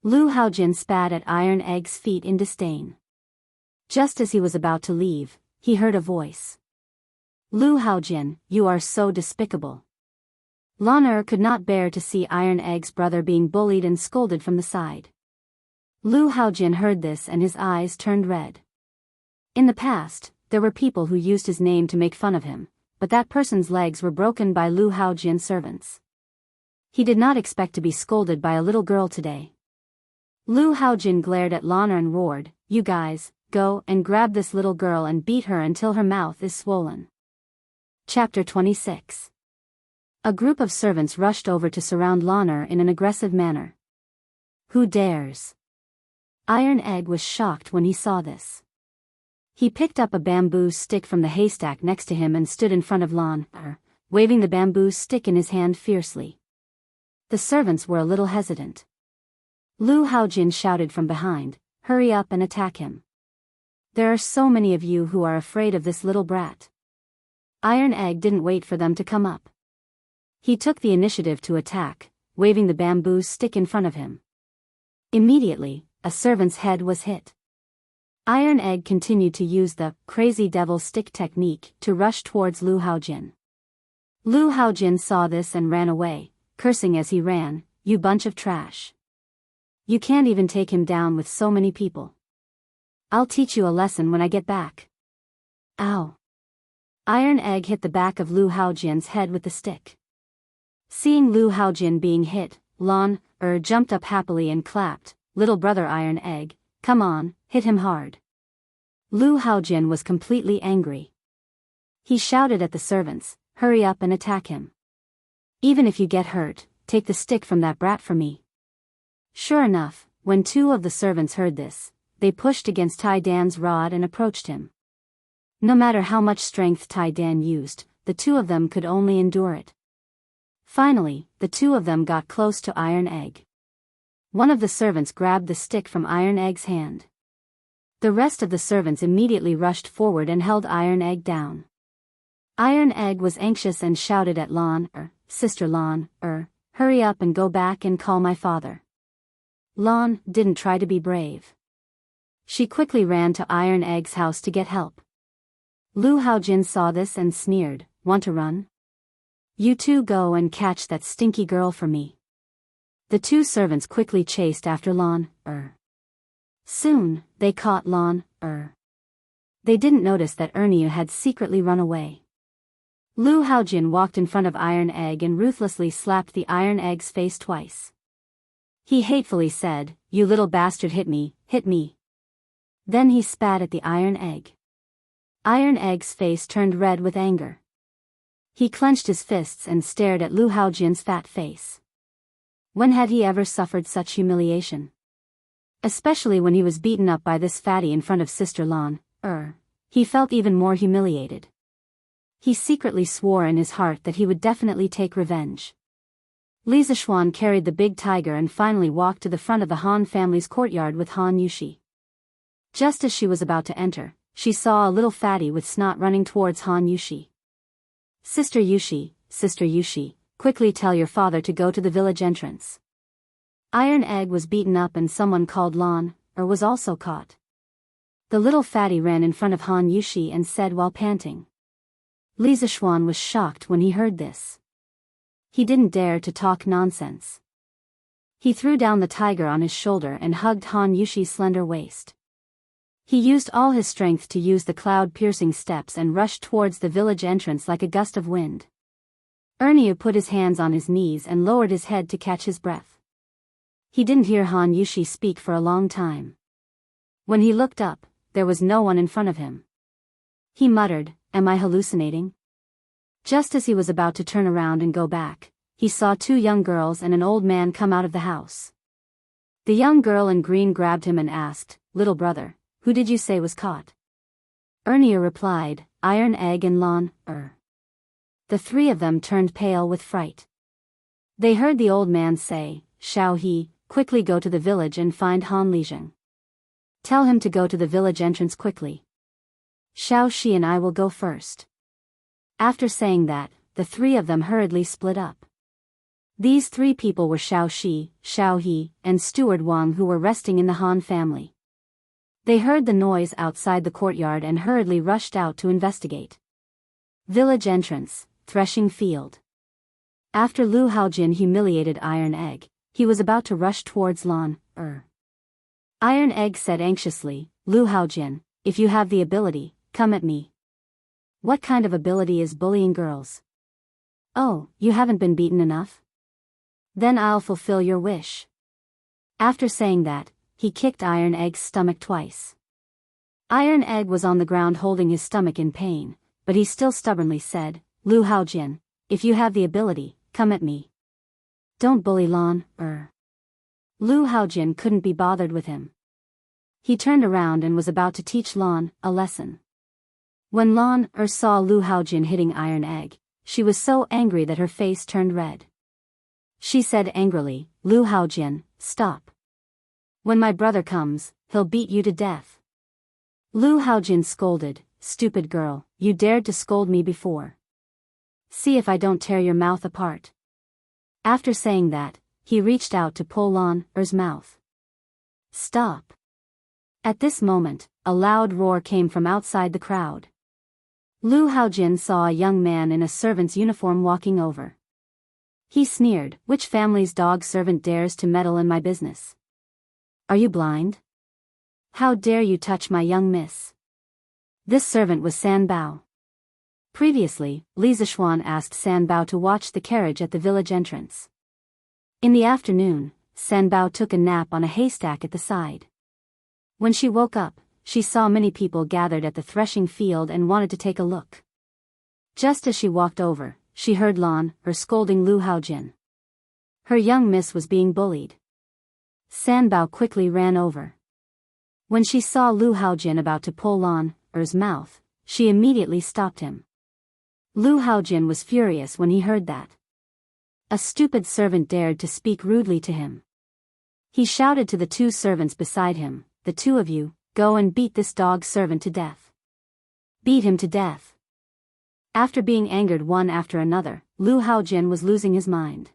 Lu Haojin spat at Iron Egg's feet in disdain. Just as he was about to leave, he heard a voice. "Lu Haojin, you are so despicable." Lan could not bear to see Iron Egg's brother being bullied and scolded from the side. Lu Haojin heard this and his eyes turned red. In the past, there were people who used his name to make fun of him, but that person's legs were broken by Lu Haojin's servants. He did not expect to be scolded by a little girl today. Lu Haojin glared at Lan and roared, "You guys, go and grab this little girl and beat her until her mouth is swollen." Chapter 26. A group of servants rushed over to surround Lan in an aggressive manner. "Who dares?" Iron Egg was shocked when he saw this. He picked up a bamboo stick from the haystack next to him and stood in front of Lan, waving the bamboo stick in his hand fiercely. The servants were a little hesitant. Lu Haojin shouted from behind, "Hurry up and attack him. There are so many of you who are afraid of this little brat." Iron Egg didn't wait for them to come up. He took the initiative to attack, waving the bamboo stick in front of him. Immediately, a servant's head was hit. Iron Egg continued to use the crazy devil stick technique to rush towards Lu Haojin. Lu Haojin saw this and ran away, cursing as he ran, "You bunch of trash. You can't even take him down with so many people. I'll teach you a lesson when I get back." Ow! Iron Egg hit the back of Lu Haojin's head with the stick. Seeing Lu Haojin being hit, Lan jumped up happily and clapped, "Little brother Iron Egg, come on, hit him hard." Lu Haojin was completely angry. He shouted at the servants, "Hurry up and attack him. Even if you get hurt, take the stick from that brat for me." Sure enough, when 2 of the servants heard this, they pushed against Tai Dan's rod and approached him. No matter how much strength Tai Dan used, the 2 of them could only endure it. Finally, the two of them got close to Iron Egg. One of the servants grabbed the stick from Iron Egg's hand. The rest of the servants immediately rushed forward and held Iron Egg down. Iron Egg was anxious and shouted at Sister Lon, hurry up and go back and call my father. Lon didn't try to be brave. She quickly ran to Iron Egg's house to get help. Lu Haojin saw this and sneered, want to run? You two go and catch that stinky girl for me. The two servants quickly chased after Lon. Soon, they caught Lon. They didn't notice that Ernie had secretly run away. Lu Haojin walked in front of Iron Egg and ruthlessly slapped the Iron Egg's face twice. He hatefully said, "You little bastard, hit me, hit me." Then he spat at the Iron Egg. Iron Egg's face turned red with anger. He clenched his fists and stared at Lu Haojin's fat face. When had he ever suffered such humiliation? Especially when he was beaten up by this fatty in front of Sister Lon. He felt even more humiliated. He secretly swore in his heart that he would definitely take revenge. Li Zishuan carried the big tiger and finally walked to the front of the Han family's courtyard with Han Yushi. Just as she was about to enter, she saw a little fatty with snot running towards Han Yushi. Sister Yushi, quickly tell your father to go to the village entrance. Iron Egg was beaten up and someone called Lon, was also caught. The little fatty ran in front of Han Yushi and said while panting. Li Zishuan was shocked when he heard this. He didn't dare to talk nonsense. He threw down the tiger on his shoulder and hugged Han Yushi's slender waist. He used all his strength to use the cloud-piercing steps and rushed towards the village entrance like a gust of wind. Ernie put his hands on his knees and lowered his head to catch his breath. He didn't hear Han Yushi speak for a long time. When he looked up, there was no one in front of him. He muttered, "Am I hallucinating?" Just as he was about to turn around and go back, he saw two young girls and an old man come out of the house. The young girl in green grabbed him and asked, "Little brother, who did you say was caught?" Ernie replied, "Iron Egg and Lon, The three of them turned pale with fright. They heard the old man say, "Shao He, quickly go to the village and find Han Lijing. Tell him to go to the village entrance quickly. Shao Shi and I will go first." After saying that, the three of them hurriedly split up. These three people were Shao Shi, Shao He, and Steward Wang, who were resting in the Han family. They heard the noise outside the courtyard and hurriedly rushed out to investigate. Village entrance, threshing field. After Lu Haojin humiliated Iron Egg, he was about to rush towards Lon. Iron Egg said anxiously, "Lu Haojin, if you have the ability, come at me." "What kind of ability is bullying girls?" "Oh, you haven't been beaten enough? Then I'll fulfill your wish." After saying that, he kicked Iron Egg's stomach twice. Iron Egg was on the ground holding his stomach in pain, but he still stubbornly said, "Lu Haojin, if you have the ability, come at me. Don't bully Lon, Lu Haojin couldn't be bothered with him. He turned around and was about to teach Lon a lesson. When Lon saw Lu Haojin hitting Iron Egg, she was so angry that her face turned red. She said angrily, "Lu Haojin, stop. When my brother comes, he'll beat you to death." Lu Haojin scolded, "Stupid girl, you dared to scold me before. See if I don't tear your mouth apart." After saying that, he reached out to pull Lon's mouth. "Stop." At this moment, a loud roar came from outside the crowd. Lu Haojin saw a young man in a servant's uniform walking over. He sneered, "Which family's dog servant dares to meddle in my business? Are you blind? How dare you touch my young miss?" This servant was San Bao. Previously, Li Zishuan asked San Bao to watch the carriage at the village entrance. In the afternoon, San Bao took a nap on a haystack at the side. When she woke up, she saw many people gathered at the threshing field and wanted to take a look. Just as she walked over, she heard Lon scolding Lu Haojin. Her young miss was being bullied. San Bao quickly ran over. When she saw Lu Haojin about to pull Lon's mouth, she immediately stopped him. Lu Haojin was furious when he heard that. A stupid servant dared to speak rudely to him. He shouted to the two servants beside him, "The two of you, go and beat this dog servant to death. Beat him to death." After being angered one after another, Lu Haojin was losing his mind.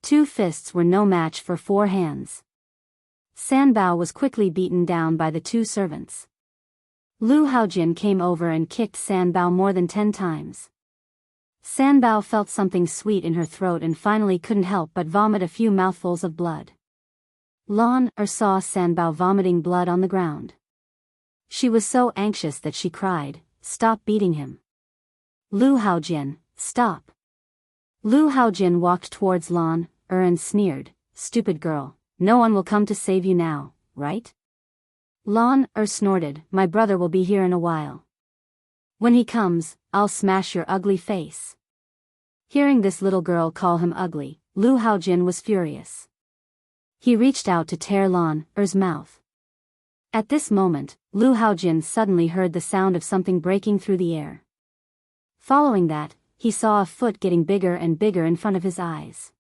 2 fists were no match for 4 hands. Sanbao was quickly beaten down by the 2 servants. Lu Haojin came over and kicked Sanbao more than 10 times. Sanbao felt something sweet in her throat and finally couldn't help but vomit a few mouthfuls of blood. Lan saw Sanbao vomiting blood on the ground. She was so anxious that she cried, "Stop beating him. Lu Haojin, stop." Lu Haojin walked towards Lan and sneered, "Stupid girl, no one will come to save you now, right?" Lan snorted, "My brother will be here in a while. When he comes, I'll smash your ugly face." Hearing this little girl call him ugly, Lu Haojin was furious. He reached out to tear Lan's mouth. At this moment, Lu Haojin suddenly heard the sound of something breaking through the air. Following that, he saw a foot getting bigger and bigger in front of his eyes.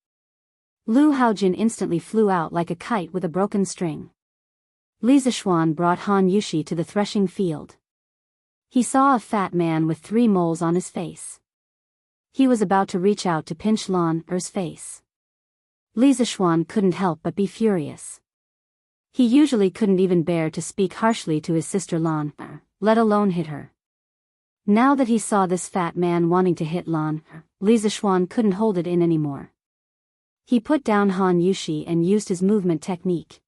Lu Haojin instantly flew out like a kite with a broken string. Li Zishuan brought Han Yushi to the threshing field. He saw a fat man with 3 moles on his face. He was about to reach out to pinch Lan's face. Li Zishuan couldn't help but be furious. He usually couldn't even bear to speak harshly to his sister Lan, let alone hit her. Now that he saw this fat man wanting to hit Lan, Li Zishuan couldn't hold it in anymore. He put down Han Yushi and used his movement technique.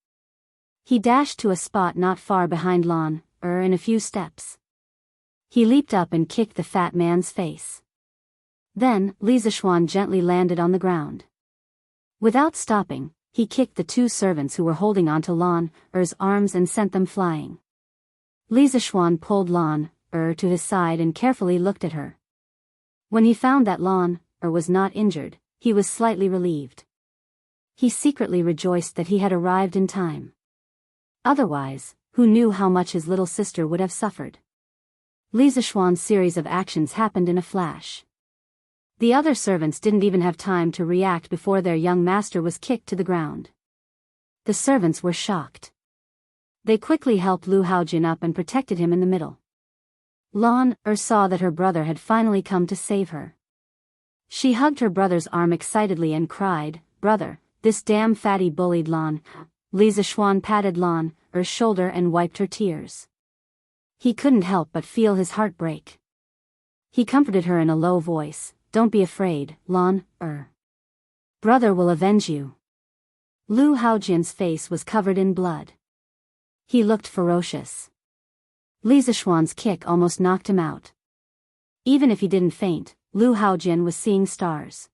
He dashed to a spot not far behind Lan, in a few steps. He leaped up and kicked the fat man's face. Then, Li Zishuan gently landed on the ground. Without stopping, he kicked the 2 servants who were holding onto Lan's arms and sent them flying. Li Zishuan pulled Lan to his side and carefully looked at her. When he found that Lan was not injured, he was slightly relieved. He secretly rejoiced that he had arrived in time. Otherwise, who knew how much his little sister would have suffered? Li Zishuan's series of actions happened in a flash. The other servants didn't even have time to react before their young master was kicked to the ground. The servants were shocked. They quickly helped Lu Haojin up and protected him in the middle. Lan saw that her brother had finally come to save her. She hugged her brother's arm excitedly and cried, "Brother, this damn fatty bullied Lan." Li Zishuan patted Lan's shoulder and wiped her tears. He couldn't help but feel his heart break. He comforted her in a low voice, "Don't be afraid, Lan. Brother will avenge you." Lu Haojin's face was covered in blood. He looked ferocious. Li Zishuan's kick almost knocked him out. Even if he didn't faint, Lu Haojin was seeing stars.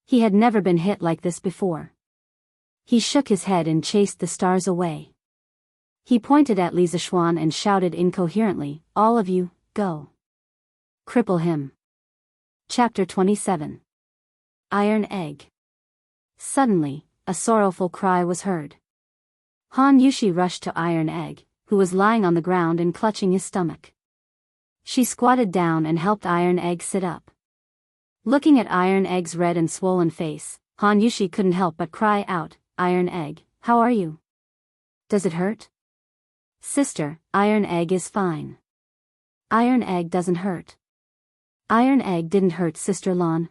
He had never been hit like this before. He shook his head and chased the stars away. He pointed at Li Zishuan and shouted incoherently, "All of you, go. Cripple him." Chapter 27. Iron Egg. Suddenly, a sorrowful cry was heard. Han Yushi rushed to Iron Egg, who was lying on the ground and clutching his stomach. She squatted down and helped Iron Egg sit up. Looking at Iron Egg's red and swollen face, Han Yushi couldn't help but cry out, "Iron Egg, how are you? Does it hurt?" "Sister, Iron Egg is fine. Iron Egg doesn't hurt." Iron Egg didn't hurt Sister Lan.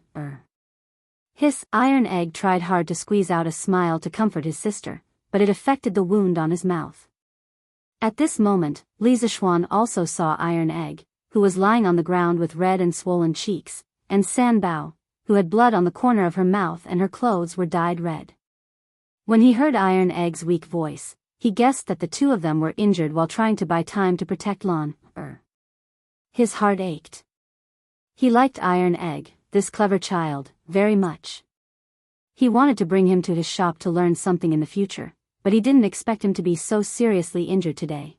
His Iron Egg tried hard to squeeze out a smile to comfort his sister, but it affected the wound on his mouth. At this moment, Li Zishuan also saw Iron Egg, who was lying on the ground with red and swollen cheeks, and Sanbao, who had blood on the corner of her mouth and her clothes were dyed red. When he heard Iron Egg's weak voice, he guessed that the 2 of them were injured while trying to buy time to protect Lan. His heart ached. He liked Iron Egg, this clever child, very much. He wanted to bring him to his shop to learn something in the future, but he didn't expect him to be so seriously injured today.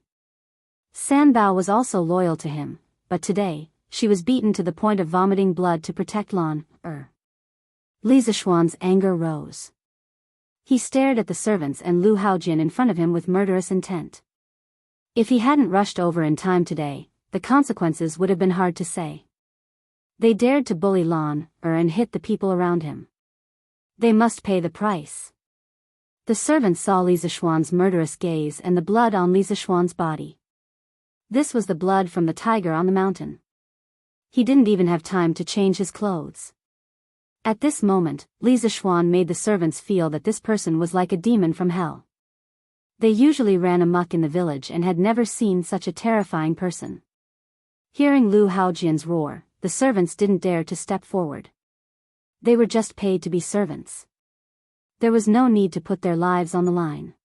Sanbao was also loyal to him, but today, she was beaten to the point of vomiting blood to protect Lan. Li Zishuan's anger rose. He stared at the servants and Lu Haojin in front of him with murderous intent. If he hadn't rushed over in time today, the consequences would have been hard to say. They dared to bully Lan and hit the people around him. They must pay the price. The servant saw Li Zishuan's murderous gaze and the blood on Li Zishuan's body. This was the blood from the tiger on the mountain. He didn't even have time to change his clothes. At this moment, Li Zishuan made the servants feel that this person was like a demon from hell. They usually ran amok in the village and had never seen such a terrifying person. Hearing Lu Haojian's roar, the servants didn't dare to step forward. They were just paid to be servants. There was no need to put their lives on the line.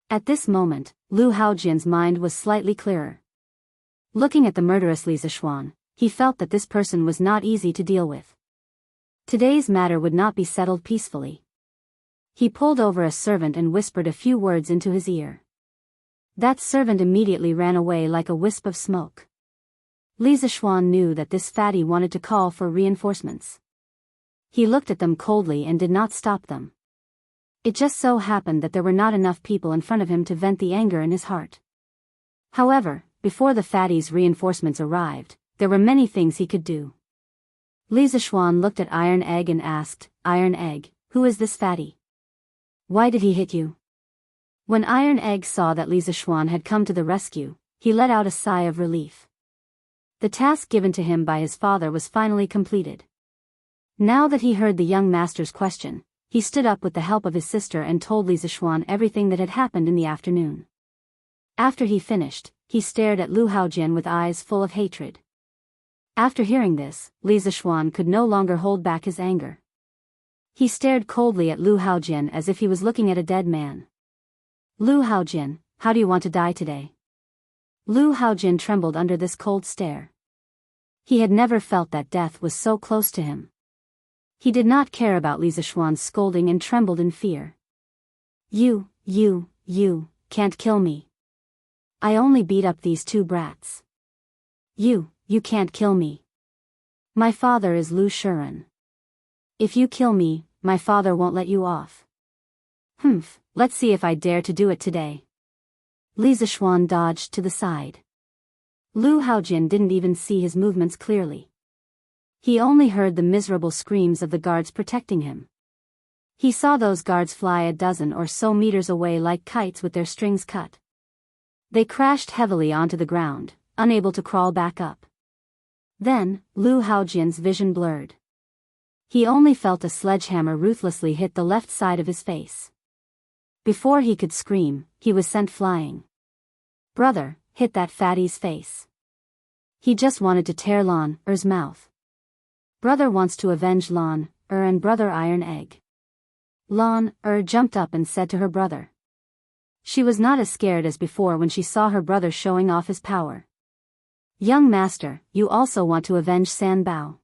At this moment, Lu Haojian's mind was slightly clearer. Looking at the murderous Li Zishuan, he felt that this person was not easy to deal with. Today's matter would not be settled peacefully. He pulled over a servant and whispered a few words into his ear. That servant immediately ran away like a wisp of smoke. Li Zishuan knew that this fatty wanted to call for reinforcements. He looked at them coldly and did not stop them. It just so happened that there were not enough people in front of him to vent the anger in his heart. However, before the fatty's reinforcements arrived, there were many things he could do. Li Zishuan looked at Iron Egg and asked, "Iron Egg, who is this fatty? Why did he hit you?" When Iron Egg saw that Li Zishuan had come to the rescue, he let out a sigh of relief. The task given to him by his father was finally completed. Now that he heard the young master's question, he stood up with the help of his sister and told Li Zishuan everything that had happened in the afternoon. After he finished, he stared at Lu Haojian with eyes full of hatred. After hearing this, Li Zishuan could no longer hold back his anger. He stared coldly at Lu Haojian as if he was looking at a dead man. "Lu Haojian, how do you want to die today?" Lu Haojian trembled under this cold stare. He had never felt that death was so close to him. He did not care about Li Zishuan's scolding and trembled in fear. You can't kill me. I only beat up these two brats. You can't kill me. My father is Lu Shuren. If you kill me, my father won't let you off. Let's see if I dare to do it today." Li Zishuan dodged to the side. Lu Haojian didn't even see his movements clearly. He only heard the miserable screams of the guards protecting him. He saw those guards fly a dozen or so meters away like kites with their strings cut. They crashed heavily onto the ground, unable to crawl back up. Then, Lu Haojian's vision blurred. He only felt a sledgehammer ruthlessly hit the left side of his face. Before he could scream, he was sent flying. "Brother, hit that fatty's face." He just wanted to tear Lan Er's mouth. Brother wants to avenge Lan Er and brother Iron Egg. Lan Er jumped up and said to her brother. She was not as scared as before when she saw her brother showing off his power. "Young master, you also want to avenge San Bao."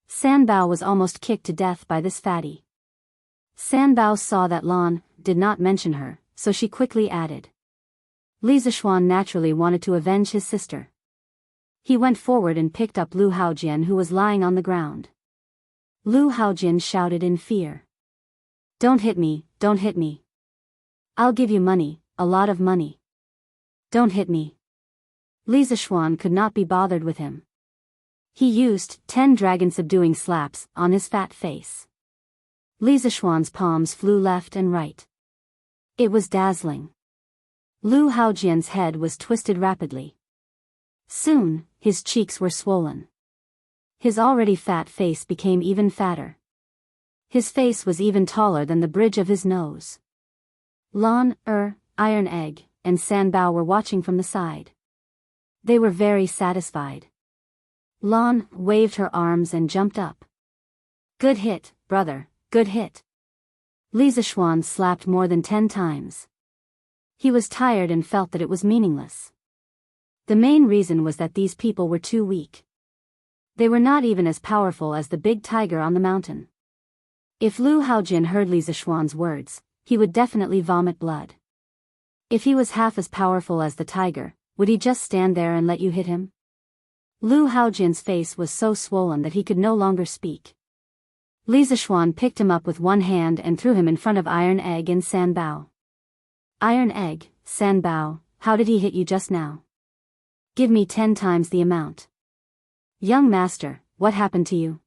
San Bao was almost kicked to death by this fatty. San Bao saw that Lan did not mention her, so she quickly added. Li Zishuan naturally wanted to avenge his sister. He went forward and picked up Lu Haojian who was lying on the ground. Lu Haojian shouted in fear. Don't hit me, don't hit me. I'll give you money, a lot of money. Don't hit me." Li Zishuan could not be bothered with him. He used 10 dragon-subduing slaps on his fat face. Li Zishuan's palms flew left and right. It was dazzling. Lu Haojian's head was twisted rapidly. Soon, his cheeks were swollen. His already fat face became even fatter. His face was even taller than the bridge of his nose. Lan Er, Iron Egg, and San Bao were watching from the side. They were very satisfied. Lan waved her arms and jumped up. "Good hit, brother, good hit." Li Zishuan slapped more than 10 times. He was tired and felt that it was meaningless. The main reason was that these people were too weak. They were not even as powerful as the big tiger on the mountain. If Lu Haojian heard Li Zishuan's words, he would definitely vomit blood. If he was half as powerful as the tiger, would he just stand there and let you hit him? Lu Haojian's face was so swollen that he could no longer speak. Li Zishuan picked him up with one hand and threw him in front of Iron Egg and San Bao. "Iron Egg, San Bao, how did he hit you just now? Give me 10 times the amount." "Young master, what happened to you?"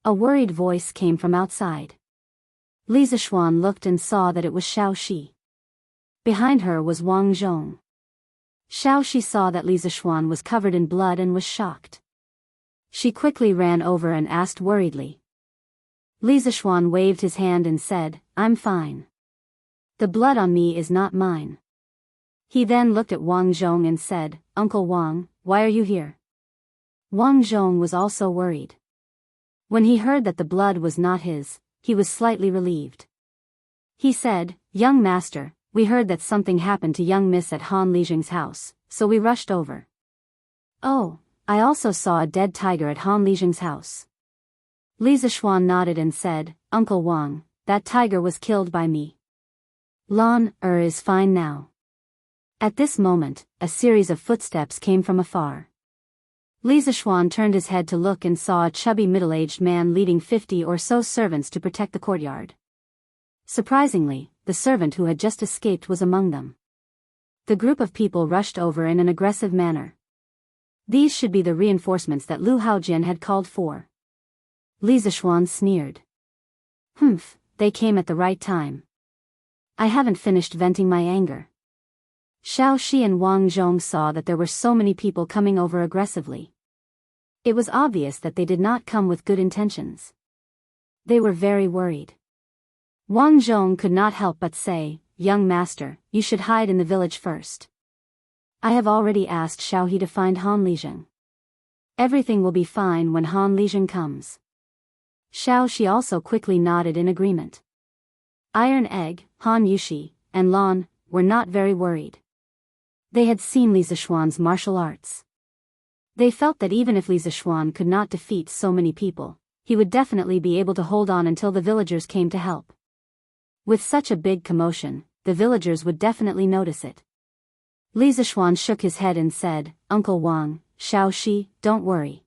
A worried voice came from outside. Li Zishuan looked and saw that it was Xiaoxi. Behind her was Wang Zhong. Xiaoxi saw that Li Zishuan was covered in blood and was shocked. She quickly ran over and asked worriedly. Li Zishuan waved his hand and said, "I'm fine. The blood on me is not mine." He then looked at Wang Zhong and said, "Uncle Wang, why are you here?" Wang Zhong was also worried. When he heard that the blood was not his, he was slightly relieved. He said, "Young master, we heard that something happened to young miss at Han Lijing's house, so we rushed over." "Oh, I also saw a dead tiger at Han Lijing's house." Li Zishuan nodded and said, "Uncle Wang, that tiger was killed by me. Lan is fine now." At this moment, a series of footsteps came from afar. Li Zishuan turned his head to look and saw a chubby middle-aged man leading 50 or so servants to protect the courtyard. Surprisingly, the servant who had just escaped was among them. The group of people rushed over in an aggressive manner. These should be the reinforcements that Lu Haojin had called for. Li Zishuan sneered. "Humph, they came at the right time. I haven't finished venting my anger." Xiaoxi and Wang Zhong saw that there were so many people coming over aggressively. It was obvious that they did not come with good intentions. They were very worried. Wang Zhong could not help but say, "Young master, you should hide in the village first. I have already asked Xiaohe to find Han Lijing. Everything will be fine when Han Lijing comes." Xiaoxi also quickly nodded in agreement. Iron Egg, Han Yushi, and Lan were not very worried. They had seen Li Zishuan's martial arts. They felt that even if Li Zishuan could not defeat so many people, he would definitely be able to hold on until the villagers came to help. With such a big commotion, the villagers would definitely notice it. Li Zishuan shook his head and said, "Uncle Wang, Xiaoxi, don't worry.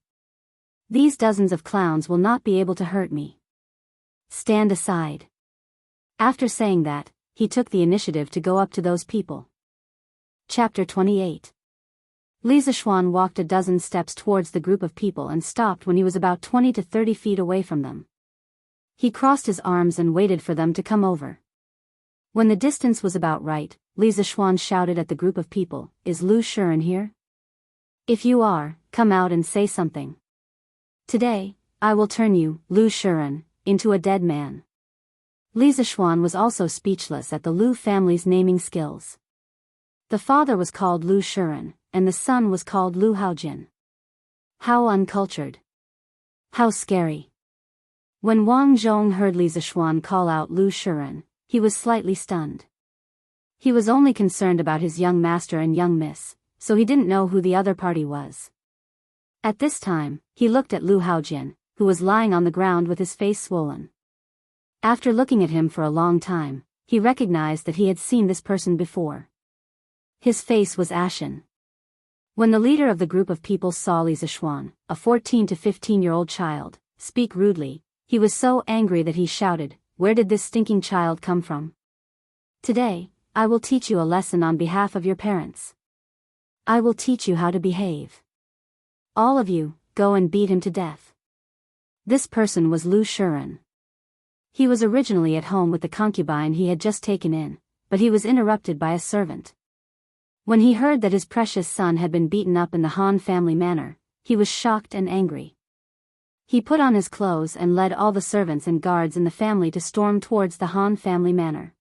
These dozens of clowns will not be able to hurt me. Stand aside." After saying that, he took the initiative to go up to those people. Chapter 28. Li Zishuan walked a dozen steps towards the group of people and stopped when he was about 20 to 30 feet away from them. He crossed his arms and waited for them to come over. When the distance was about right, Li Zishuan shouted at the group of people, "Is Lu Shiren here? If you are, come out and say something. Today, I will turn you, Lu Shiren, into a dead man." Li Zishuan was also speechless at the Lu family's naming skills. The father was called Lu Shiren, and the son was called Lu Haojin. How uncultured. How scary. When Wang Zhong heard Li Zishuan call out Lu Shiren, he was slightly stunned. He was only concerned about his young master and young miss, so he didn't know who the other party was. At this time, he looked at Lu Haojin, who was lying on the ground with his face swollen. After looking at him for a long time, he recognized that he had seen this person before. His face was ashen. When the leader of the group of people saw Li Zishuan, a 14 to 15-year-old child, speak rudely, he was so angry that he shouted, "Where did this stinking child come from? Today, I will teach you a lesson on behalf of your parents. I will teach you how to behave. All of you, go and beat him to death." This person was Lu Shiren. He was originally at home with the concubine he had just taken in, but he was interrupted by a servant. When he heard that his precious son had been beaten up in the Han family manner, he was shocked and angry. He put on his clothes and led all the servants and guards in the family to storm towards the Han family manor.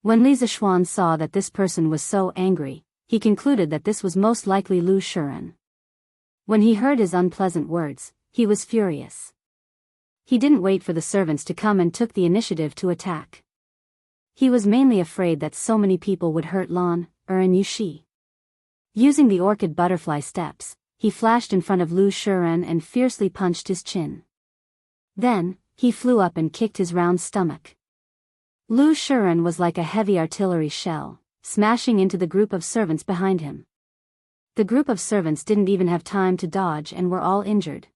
When Li Zishuan saw that this person was so angry, he concluded that this was most likely Lu Shiren. When he heard his unpleasant words, he was furious. He didn't wait for the servants to come and took the initiative to attack. He was mainly afraid that so many people would hurt Lan, and Yushi. Using the orchid butterfly steps, he flashed in front of Lu Shiren and fiercely punched his chin. Then, he flew up and kicked his round stomach. Lu Shiren was like a heavy artillery shell, smashing into the group of servants behind him. The group of servants didn't even have time to dodge and were all injured.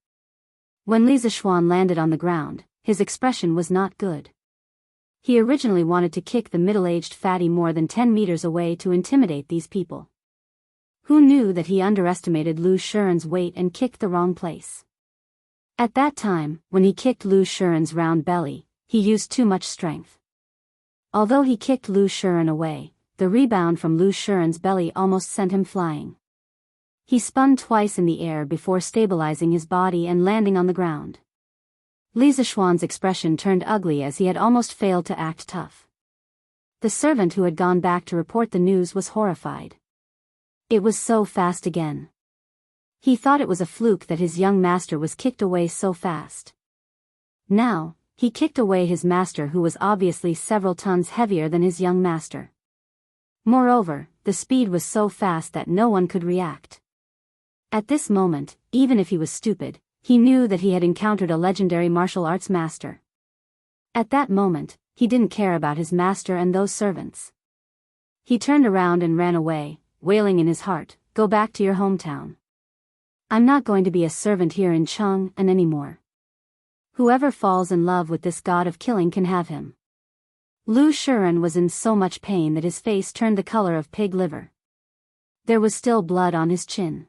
When Li Zishuan landed on the ground, his expression was not good. He originally wanted to kick the middle-aged fatty more than 10 meters away to intimidate these people. Who knew that he underestimated Lu Shiren's weight and kicked the wrong place? At that time, when he kicked Lu Shiren's round belly, he used too much strength. Although he kicked Lu Shiren away, the rebound from Lu Shiren's belly almost sent him flying. He spun twice in the air before stabilizing his body and landing on the ground. Li Zishuan's expression turned ugly as he had almost failed to act tough. The servant who had gone back to report the news was horrified. It was so fast again. He thought it was a fluke that his young master was kicked away so fast. Now, he kicked away his master who was obviously several tons heavier than his young master. Moreover, the speed was so fast that no one could react. At this moment, even if he was stupid, he knew that he had encountered a legendary martial arts master. At that moment, he didn't care about his master and those servants. He turned around and ran away, wailing in his heart, "Go back to your hometown. I'm not going to be a servant here in Jianghu anymore. Whoever falls in love with this god of killing can have him." Lu Shiren was in so much pain that his face turned the color of pig liver. There was still blood on his chin.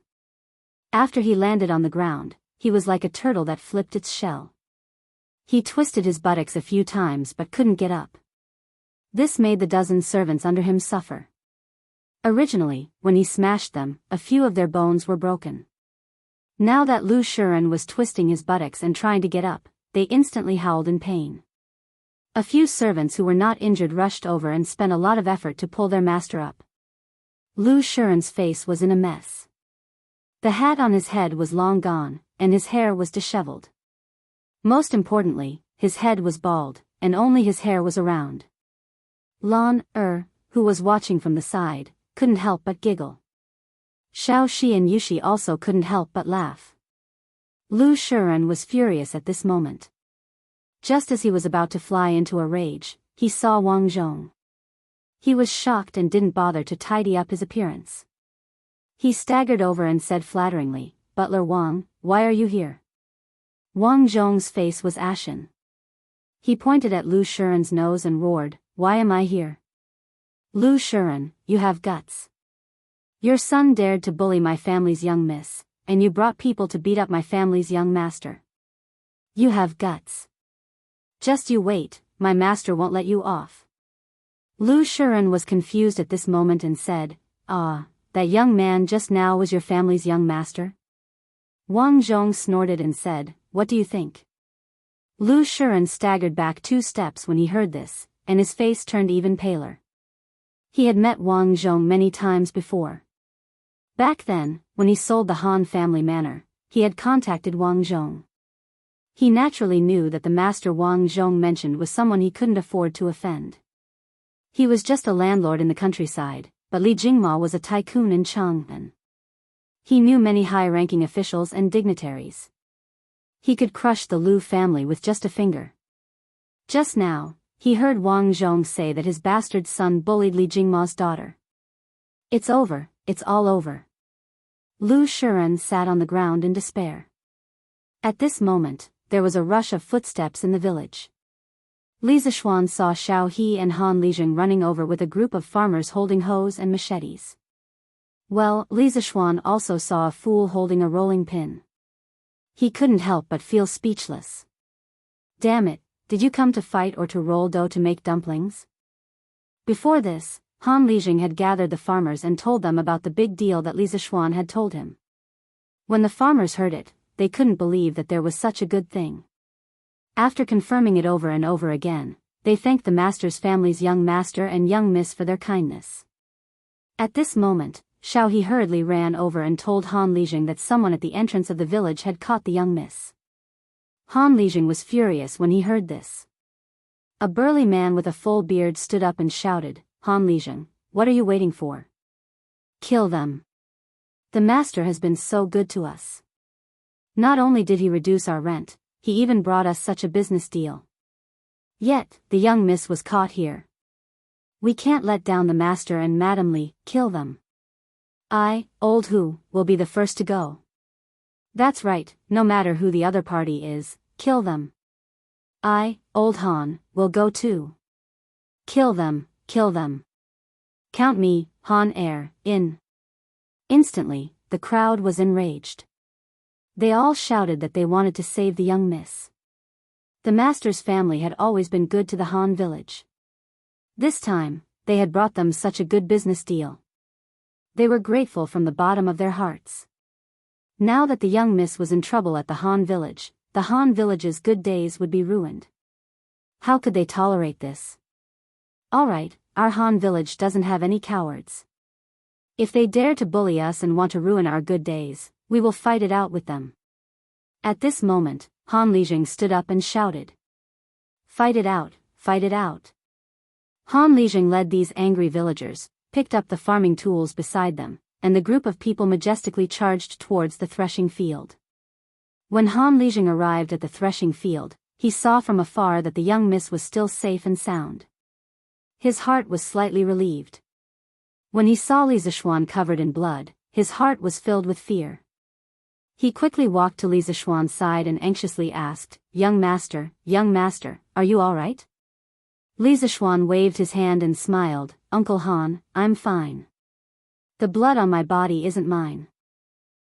After he landed on the ground, he was like a turtle that flipped its shell. He twisted his buttocks a few times but couldn't get up. This made the dozen servants under him suffer. Originally, when he smashed them, a few of their bones were broken. Now that Lu Shiren was twisting his buttocks and trying to get up, they instantly howled in pain. A few servants who were not injured rushed over and spent a lot of effort to pull their master up. Lu Shiren's face was in a mess. The hat on his head was long gone, and his hair was disheveled. Most importantly, his head was bald, and only his hair was around. Lan who was watching from the side, couldn't help but giggle. Xiao Shi and Yushi also couldn't help but laugh. Lu Shiren was furious at this moment. Just as he was about to fly into a rage, he saw Wang Zhong. He was shocked and didn't bother to tidy up his appearance. He staggered over and said flatteringly, "Butler Wang, why are you here?" Wang Zhong's face was ashen. He pointed at Lu Shiren's nose and roared, "Why am I here? Lu Shiren, you have guts. Your son dared to bully my family's young miss, and you brought people to beat up my family's young master. You have guts. Just you wait, my master won't let you off." Lu Shiren was confused at this moment and said, That young man just now was your family's young master?" Wang Zhong snorted and said, "What do you think?" Lu Shiren staggered back 2 steps when he heard this, and his face turned even paler. He had met Wang Zhong many times before. Back then, when he sold the Han family manor, he had contacted Wang Zhong. He naturally knew that the master Wang Zhong mentioned was someone he couldn't afford to offend. He was just a landlord in the countryside, but Li Jingma was a tycoon in Chang'an. He knew many high-ranking officials and dignitaries. He could crush the Lu family with just a finger. Just now, he heard Wang Zhong say that his bastard son bullied Li Jingma's daughter. It's over, it's all over. Lu Shiren sat on the ground in despair. At this moment, there was a rush of footsteps in the village. Li Zishuan saw Xiao He and Han Lijing running over with a group of farmers holding hoes and machetes. Well, Li Zishuan also saw a fool holding a rolling pin. He couldn't help but feel speechless. "Damn it, did you come to fight or to roll dough to make dumplings?" Before this, Han Lijing had gathered the farmers and told them about the big deal that Li Zishuan had told him. When the farmers heard it, they couldn't believe that there was such a good thing. After confirming it over and over again, they thanked the master's family's young master and young miss for their kindness. At this moment, Xiao He hurriedly ran over and told Han Lijing that someone at the entrance of the village had caught the young miss. Han Lijing was furious when he heard this. A burly man with a full beard stood up and shouted, "Han Lijing, what are you waiting for? Kill them. The master has been so good to us. Not only did he reduce our rent, he even brought us such a business deal. Yet, the young miss was caught here. We can't let down the master and Madam Li, kill them. I, old Hu, will be the first to go. That's right, no matter who the other party is, kill them. I, old Han, will go too. Kill them, kill them. Count me, Han in." Instantly, the crowd was enraged. They all shouted that they wanted to save the young miss. The master's family had always been good to the Han village. This time, they had brought them such a good business deal. They were grateful from the bottom of their hearts. Now that the young miss was in trouble at the Han village, the Han village's good days would be ruined. How could they tolerate this? Alright, our Han village doesn't have any cowards. If they dare to bully us and want to ruin our good days, we will fight it out with them. At this moment, Han Lijing stood up and shouted. Fight it out, fight it out. Han Lijing led these angry villagers, picked up the farming tools beside them, and the group of people majestically charged towards the threshing field. When Han Lijing arrived at the threshing field, he saw from afar that the young miss was still safe and sound. His heart was slightly relieved. When he saw Li Zishuan covered in blood, his heart was filled with fear. He quickly walked to Li Zishuan's side and anxiously asked, young master, are you all right?" Li Zishuan waved his hand and smiled, "Uncle Han, I'm fine. The blood on my body isn't mine.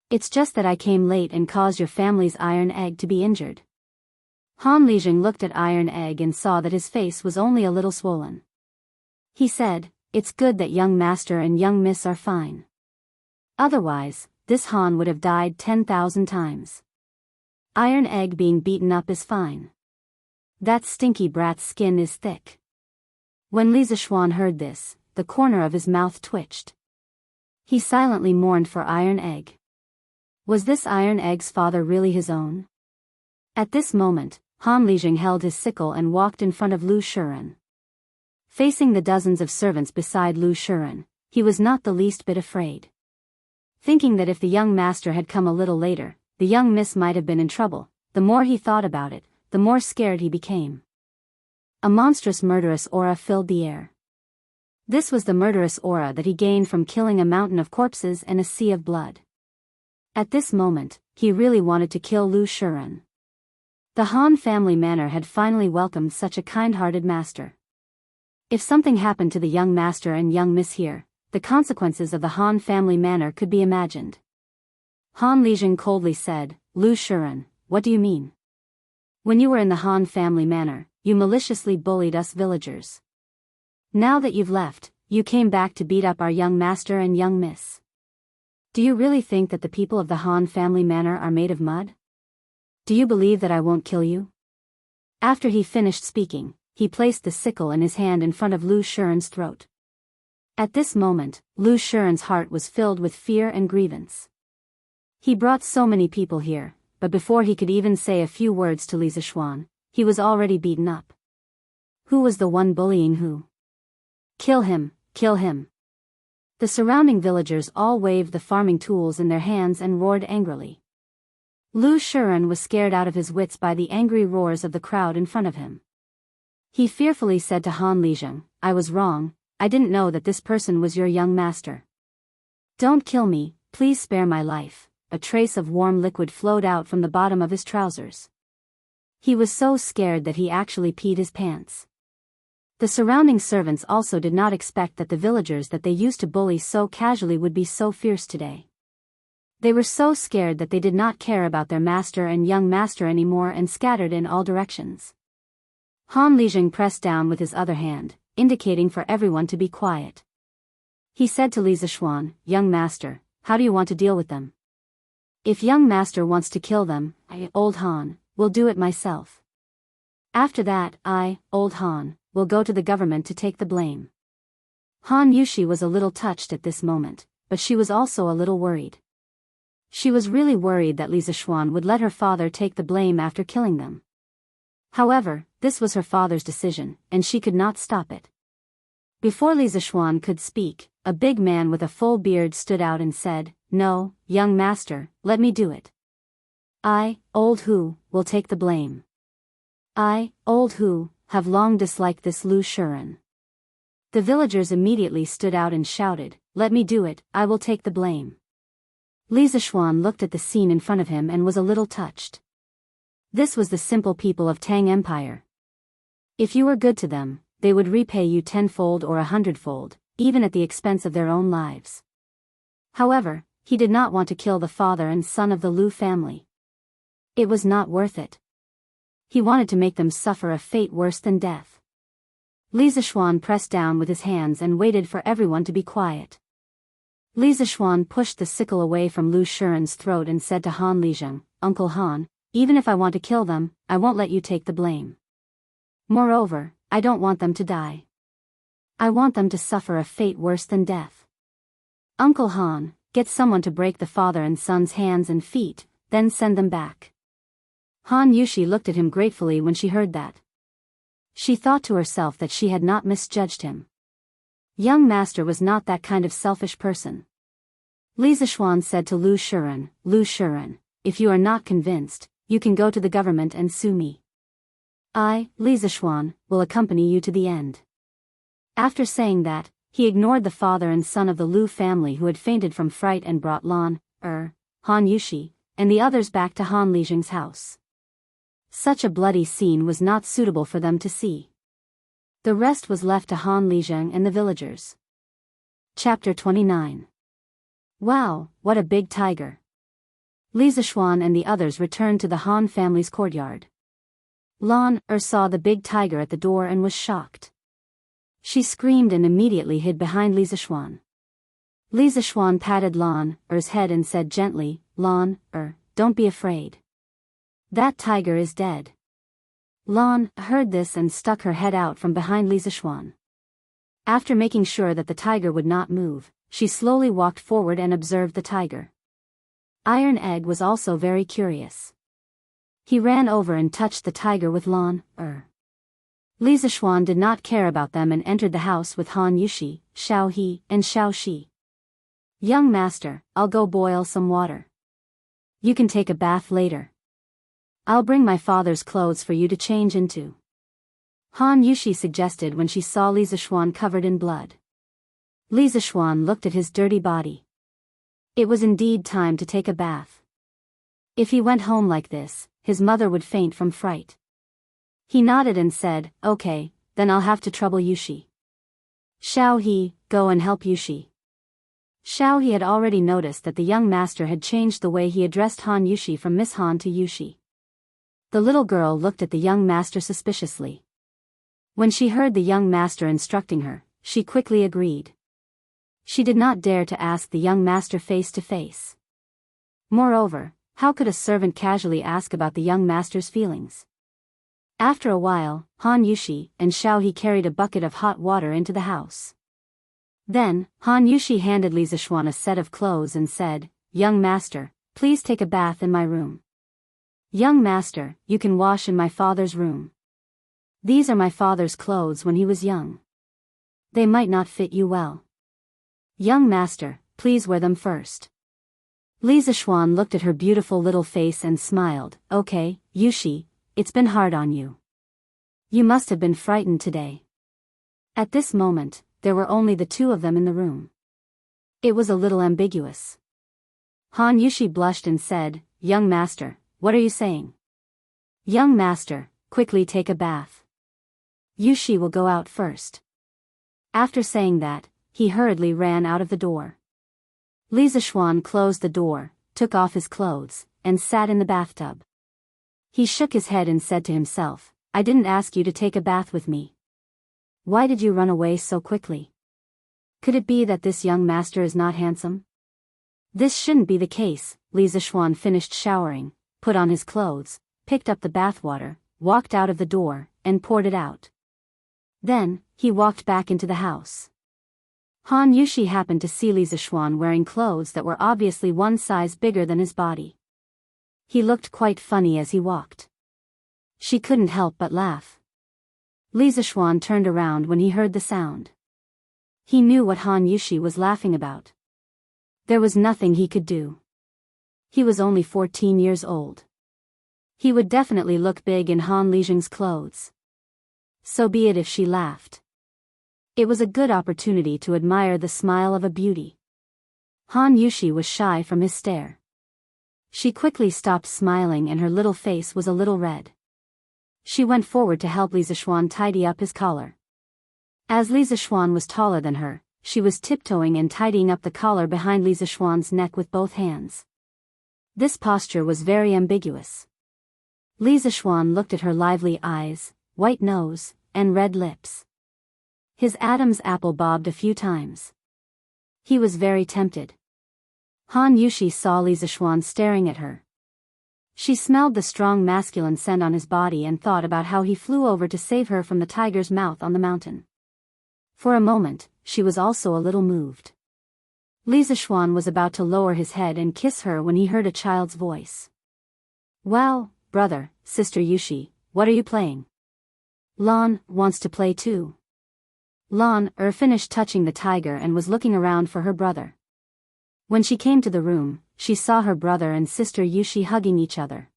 It's just that I came late and caused your family's iron egg to be injured." Han Lijing looked at Iron Egg and saw that his face was only a little swollen. He said, "It's good that young master and young miss are fine. Otherwise, this Han would have died 10,000 times. Iron Egg being beaten up is fine. That stinky brat's skin is thick." When Li Zishuan heard this, the corner of his mouth twitched. He silently mourned for Iron Egg. Was this Iron Egg's father really his own? At this moment, Han Lijing held his sickle and walked in front of Lu Shiren. Facing the dozens of servants beside Lu Shiren, he was not the least bit afraid. Thinking that if the young master had come a little later, the young miss might have been in trouble, the more he thought about it, the more scared he became. A monstrous murderous aura filled the air. This was the murderous aura that he gained from killing a mountain of corpses and a sea of blood. At this moment, he really wanted to kill Lu Shiren. The Han family manor had finally welcomed such a kind-hearted master. If something happened to the young master and young miss here, the consequences of the Han family manor could be imagined. Han Lijing coldly said, "Lu Shiren, what do you mean? When you were in the Han family manor, you maliciously bullied us villagers. Now that you've left, you came back to beat up our young master and young miss. Do you really think that the people of the Han family manor are made of mud? Do you believe that I won't kill you?" After he finished speaking, he placed the sickle in his hand in front of Lu Shiren's throat. At this moment, Lu Shiren's heart was filled with fear and grievance. He brought so many people here, but before he could even say a few words to Li Zishuan, he was already beaten up. Who was the one bullying who? Kill him, kill him. The surrounding villagers all waved the farming tools in their hands and roared angrily. Lu Shiren was scared out of his wits by the angry roars of the crowd in front of him. He fearfully said to Han Lijing, "I was wrong, I didn't know that this person was your young master. Don't kill me, please spare my life." A trace of warm liquid flowed out from the bottom of his trousers. He was so scared that he actually peed his pants. The surrounding servants also did not expect that the villagers that they used to bully so casually would be so fierce today. They were so scared that they did not care about their master and young master anymore and scattered in all directions. Han Lijing pressed down with his other hand, indicating for everyone to be quiet. He said to Li Zishuan, "Young master, how do you want to deal with them? If young master wants to kill them, I, old Han, will do it myself. After that, I, old Han, will go to the government to take the blame." Han Yushi was a little touched at this moment, but she was also a little worried. She was really worried that Li Zishuan would let her father take the blame after killing them. However, this was her father's decision, and she could not stop it. Before Li Zishuan could speak, a big man with a full beard stood out and said, "No, young master, let me do it. I, old Hu, will take the blame. I, old Hu, have long disliked this Lu Shiren." The villagers immediately stood out and shouted, "Let me do it, I will take the blame." Li Zishuan looked at the scene in front of him and was a little touched. This was the simple people of Tang Empire. If you were good to them, they would repay you tenfold or 100-fold, even at the expense of their own lives. However, he did not want to kill the father and son of the Lu family. It was not worth it. He wanted to make them suffer a fate worse than death. Li Zishuan pressed down with his hands and waited for everyone to be quiet. Li Zishuan pushed the sickle away from Lu Shiren's throat and said to Han Lizheng, "Uncle Han, even if I want to kill them, I won't let you take the blame. Moreover, I don't want them to die. I want them to suffer a fate worse than death. Uncle Han, get someone to break the father and son's hands and feet, then send them back." Han Yushi looked at him gratefully when she heard that. She thought to herself that she had not misjudged him. Young master was not that kind of selfish person. Li Zishuan said to Lu Shiren, "Lu Shiren, if you are not convinced, you can go to the government and sue me. I, Li Zishuan, will accompany you to the end." After saying that, he ignored the father and son of the Lu family who had fainted from fright and brought Han Yushi, and the others back to Han Lizheng's house. Such a bloody scene was not suitable for them to see. The rest was left to Han Lizheng and the villagers. Chapter 29. Wow, what a big tiger! Li Zishuan and the others returned to the Han family's courtyard. Lan saw the big tiger at the door and was shocked. She screamed and immediately hid behind Li Zishuan. Li Zishuan patted Lan's head and said gently, "Lan, don't be afraid. That tiger is dead." Lan heard this and stuck her head out from behind Li Zishuan. After making sure that the tiger would not move, she slowly walked forward and observed the tiger. Iron Egg was also very curious. He ran over and touched the tiger with Lan. Li Zishuan did not care about them and entered the house with Han Yushi, Xiao He, and Xiao Shi. "Young master, I'll go boil some water. You can take a bath later. I'll bring my father's clothes for you to change into," Han Yushi suggested when she saw Li Zishuan covered in blood. Li Zishuan looked at his dirty body. It was indeed time to take a bath. If he went home like this, his mother would faint from fright. He nodded and said, "Okay, then I'll have to trouble Yushi. Xiao He, go and help Yushi." Xiao He had already noticed that the young master had changed the way he addressed Han Yushi from Miss Han to Yushi. The little girl looked at the young master suspiciously. When she heard the young master instructing her, she quickly agreed. She did not dare to ask the young master face to face. Moreover, how could a servant casually ask about the young master's feelings? After a while, Han Yushi and Xiao He carried a bucket of hot water into the house. Then, Han Yushi handed Li Zishuan a set of clothes and said, "Young master, please take a bath in my room. Young master, you can wash in my father's room. These are my father's clothes when he was young. They might not fit you well. Young master, please wear them first." Li Zishuan looked at her beautiful little face and smiled. "Okay, Yushi, it's been hard on you. You must have been frightened today." At this moment, there were only the two of them in the room. It was a little ambiguous. Han Yushi blushed and said, "Young master, what are you saying?" "Young master, quickly take a bath. Yushi will go out first." After saying that, he hurriedly ran out of the door. Li Zishuan closed the door, took off his clothes, and sat in the bathtub. He shook his head and said to himself, "I didn't ask you to take a bath with me. Why did you run away so quickly? Could it be that this young master is not handsome? This shouldn't be the case." Li Zishuan finished showering, put on his clothes, picked up the bathwater, walked out of the door, and poured it out. Then, he walked back into the house. Han Yushi happened to see Li Zishuan wearing clothes that were obviously one size bigger than his body. He looked quite funny as he walked. She couldn't help but laugh. Li Zishuan turned around when he heard the sound. He knew what Han Yushi was laughing about. There was nothing he could do. He was only 14 years old. He would definitely look big in Han Lizheng's clothes. So be it if she laughed. It was a good opportunity to admire the smile of a beauty. Han Yushi was shy from his stare. She quickly stopped smiling and her little face was a little red. She went forward to help Li Zishuan tidy up his collar. As Li Zishuan was taller than her, she was tiptoeing and tidying up the collar behind Li Zishuan's neck with both hands. This posture was very ambiguous. Li Zixuan looked at her lively eyes, white nose, and red lips. His Adam's apple bobbed a few times. He was very tempted. Han Yushi saw Li Zixuan staring at her. She smelled the strong masculine scent on his body and thought about how he flew over to save her from the tiger's mouth on the mountain. For a moment, she was also a little moved. Li Zixuan was about to lower his head and kiss her when he heard a child's voice. "Well, brother, sister Yushi, what are you playing?" "Lan wants to play too." Lan finished touching the tiger and was looking around for her brother. When she came to the room, she saw her brother and sister Yushi hugging each other.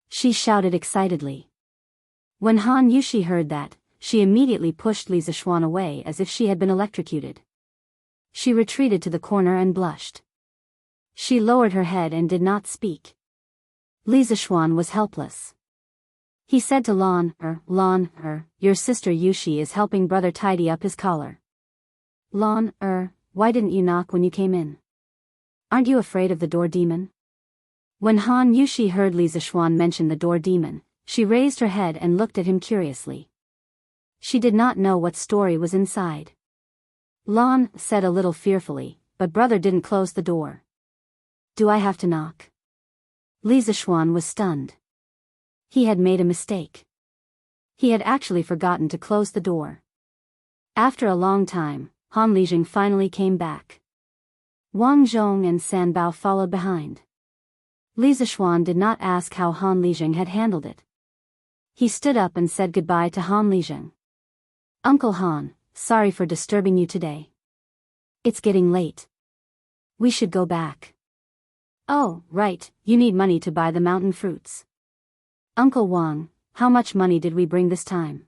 She shouted excitedly. When Han Yushi heard that, she immediately pushed Li Zixuan away as if she had been electrocuted. She retreated to the corner and blushed. She lowered her head and did not speak. Li Zixuan was helpless. He said to Lan, your sister Yushi is helping brother tidy up his collar." "Lan, why didn't you knock when you came in? Aren't you afraid of the door demon?" When Han Yushi heard Li Zixuan mention the door demon, she raised her head and looked at him curiously. She did not know what story was inside. Lan said a little fearfully, "But brother didn't close the door." "Do I have to knock?" Li Zixuan was stunned. He had made a mistake. He had actually forgotten to close the door. After a long time, Han Lijing finally came back. Wang Zhong and San Bao followed behind. Li Zixuan did not ask how Han Lijing had handled it. He stood up and said goodbye to Han Lijing. "Uncle Han, sorry for disturbing you today. It's getting late. We should go back." "Oh, right, you need money to buy the mountain fruits." "Uncle Wang, how much money did we bring this time?"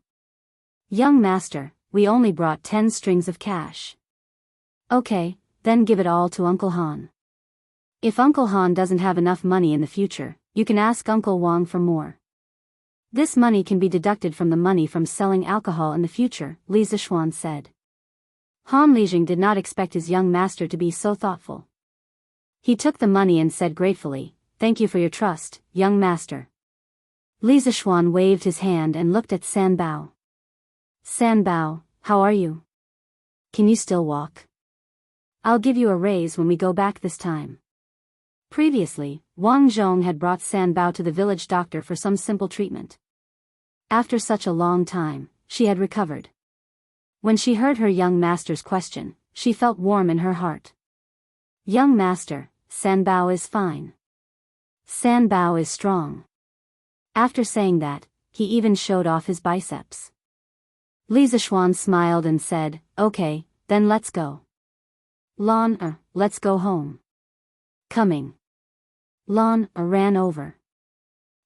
"Young master, we only brought 10 strings of cash." "Okay, then give it all to Uncle Han. If Uncle Han doesn't have enough money in the future, you can ask Uncle Wang for more. This money can be deducted from the money from selling alcohol in the future," Li Zixuan said. Han Lijing did not expect his young master to be so thoughtful. He took the money and said gratefully, "Thank you for your trust, young master." Li Zixuan waved his hand and looked at San Bao. "San Bao, how are you? Can you still walk? I'll give you a raise when we go back this time." Previously, Wang Zhong had brought San Bao to the village doctor for some simple treatment. After such a long time, she had recovered. When she heard her young master's question, she felt warm in her heart. "Young master, San Bao is fine. San Bao is strong." After saying that, he even showed off his biceps. Li Zixuan smiled and said, "Okay, then let's go." "Lan, let's go home." "Coming." Lan ran over.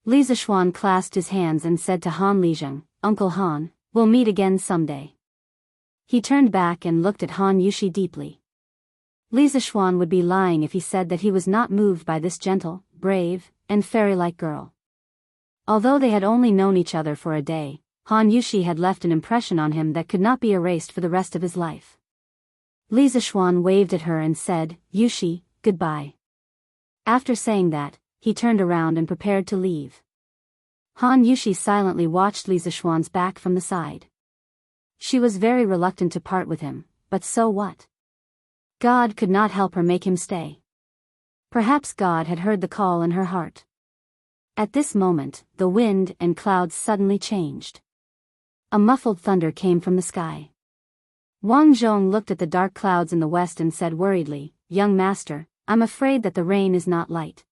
Li Zixuan clasped his hands and said to Han Lijing, "Uncle Han, we'll meet again someday." He turned back and looked at Han Yushi deeply. Li Zixuan would be lying if he said that he was not moved by this gentle, brave, and fairy-like girl. Although they had only known each other for a day, Han Yushi had left an impression on him that could not be erased for the rest of his life. Li Zixuan waved at her and said, "Yushi, goodbye." After saying that, he turned around and prepared to leave. Han Yushi silently watched Li Zixuan's back from the side. She was very reluctant to part with him, but so what? God could not help her make him stay. Perhaps God had heard the call in her heart. At this moment, the wind and clouds suddenly changed. A muffled thunder came from the sky. Wang Zhong looked at the dark clouds in the west and said worriedly, "Young master, I'm afraid that the rain is not light.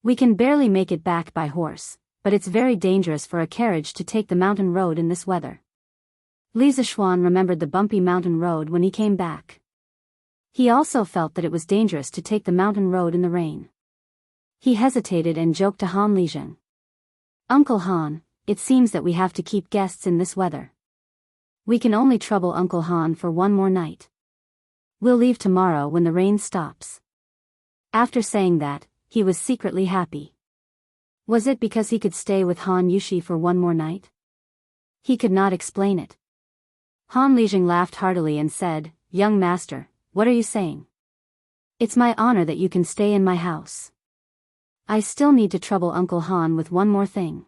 We can barely make it back by horse, but it's very dangerous for a carriage to take the mountain road in this weather." Li Zixuan remembered the bumpy mountain road when he came back. He also felt that it was dangerous to take the mountain road in the rain. He hesitated and joked to Han Lijing. "Uncle Han, it seems that we have to keep guests in this weather. We can only trouble Uncle Han for one more night. We'll leave tomorrow when the rain stops." After saying that, he was secretly happy. Was it because he could stay with Han Yushi for one more night? He could not explain it. Han Lijing laughed heartily and said, "Young master, what are you saying? It's my honor that you can stay in my house." I still need to trouble Uncle Han with one more thing.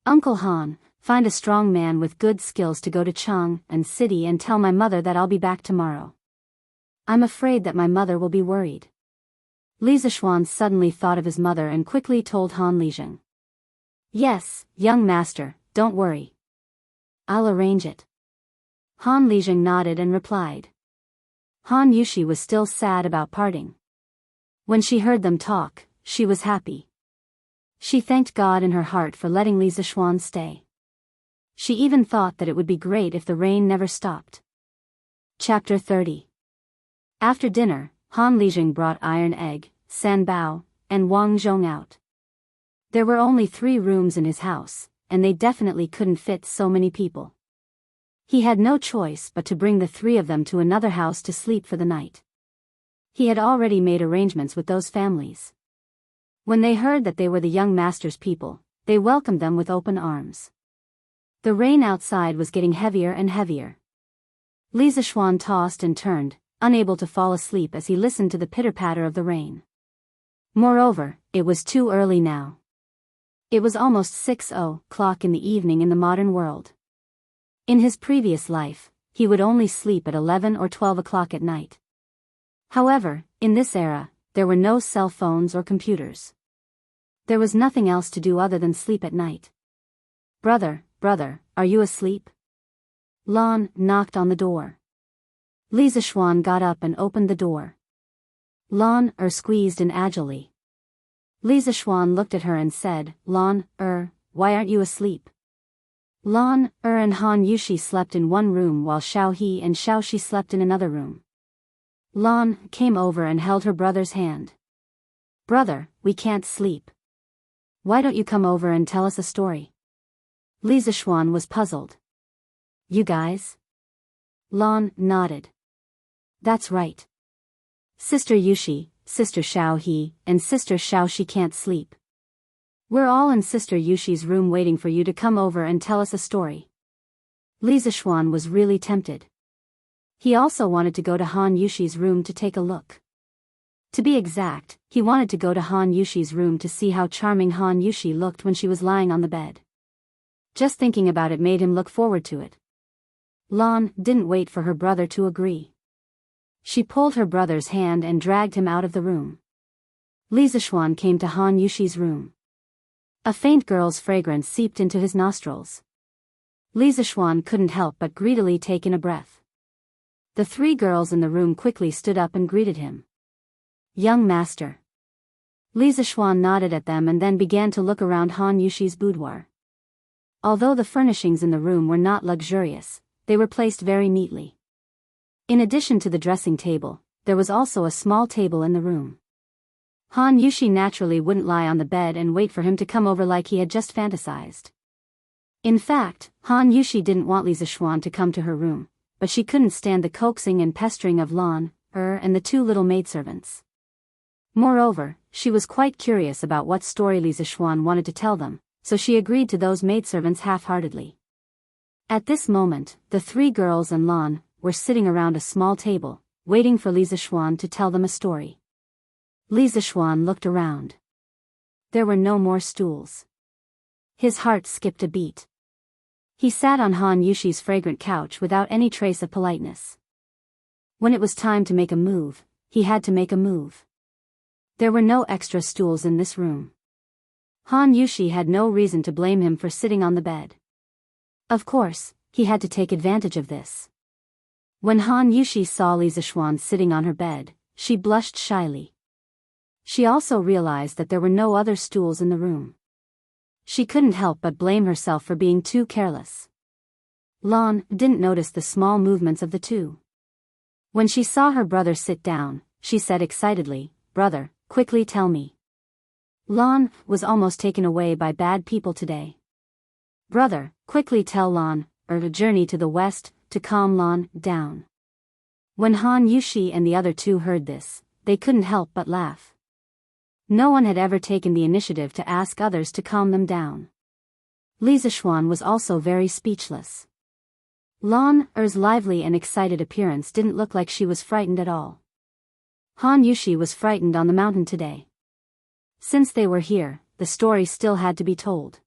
Uncle Han, find a strong man with good skills to go to Chang'an City and tell my mother that I'll be back tomorrow. I'm afraid that my mother will be worried. Li Zishuan suddenly thought of his mother and quickly told Han Lizheng. Yes, young master, don't worry. I'll arrange it. Han Lizheng nodded and replied. Han Yushi was still sad about parting. When she heard them talk, she was happy. She thanked God in her heart for letting Li Zishuan stay. She even thought that it would be great if the rain never stopped. Chapter 30. After dinner, Han Lizheng brought Iron Egg, San Bao, and Wang Zhong out. There were only 3 rooms in his house, and they definitely couldn't fit so many people. He had no choice but to bring the 3 of them to another house to sleep for the night. He had already made arrangements with those families. When they heard that they were the young master's people, they welcomed them with open arms. The rain outside was getting heavier and heavier. Li Zishuan tossed and turned, unable to fall asleep as he listened to the pitter-patter of the rain. Moreover, it was too early now. It was almost 6:00 in the evening in the modern world. In his previous life, he would only sleep at 11 or 12 o'clock at night. However, in this era, there were no cell phones or computers. There was nothing else to do other than sleep at night. Brother, are you asleep? Lan knocked on the door. Li Zishuan got up and opened the door. Lan squeezed in agilely. Li Zishuan looked at her and said, Lan why aren't you asleep? Lan and Han Yushi slept in one room while Xiao He and Xiao Shi slept in another room. Lan came over and held her brother's hand. Brother, we can't sleep. Why don't you come over and tell us a story? Li Zishuan was puzzled. You guys? Lan nodded. That's right. Sister Yushi, Sister Xiao He, and Sister Xiao Shi can't sleep. We're all in Sister Yushi's room waiting for you to come over and tell us a story. Li Zishuan was really tempted. He also wanted to go to Han Yushi's room to take a look. To be exact, he wanted to go to Han Yushi's room to see how charming Han Yushi looked when she was lying on the bed. Just thinking about it made him look forward to it. Lan didn't wait for her brother to agree. She pulled her brother's hand and dragged him out of the room. Li Zishuan came to Han Yushi's room. A faint girl's fragrance seeped into his nostrils. Li Zishuan couldn't help but greedily take in a breath. The 3 girls in the room quickly stood up and greeted him. Young master. Li Zishuan nodded at them and then began to look around Han Yushi's boudoir. Although the furnishings in the room were not luxurious, they were placed very neatly. In addition to the dressing table, there was also a small table in the room. Han Yushi naturally wouldn't lie on the bed and wait for him to come over like he had just fantasized. In fact, Han Yushi didn't want Li Zishuan to come to her room, but she couldn't stand the coaxing and pestering of Lan, and the 2 little maidservants. Moreover, she was quite curious about what story Li Zishuan wanted to tell them, so she agreed to those maidservants half-heartedly. At this moment, the 3 girls and Lan were sitting around a small table, waiting for Li Zishuan to tell them a story. Li Zishuan looked around. There were no more stools. His heart skipped a beat. He sat on Han Yushi's fragrant couch without any trace of politeness. When it was time to make a move, he had to make a move. There were no extra stools in this room. Han Yushi had no reason to blame him for sitting on the bed. Of course, he had to take advantage of this. When Han Yushi saw Li Zishuan sitting on her bed, she blushed shyly. She also realized that there were no other stools in the room. She couldn't help but blame herself for being too careless. Lan didn't notice the small movements of the 2. When she saw her brother sit down, she said excitedly, Brother, quickly tell me. Lan was almost taken away by bad people today. Brother, quickly tell Lan, a journey to the west, to calm Lan down. When Han Yushi and the other 2 heard this, they couldn't help but laugh. No one had ever taken the initiative to ask others to calm them down. Li Zishuan was also very speechless. Lan's lively and excited appearance didn't look like she was frightened at all. Han Yushi was frightened on the mountain today. Since they were here, the story still had to be told.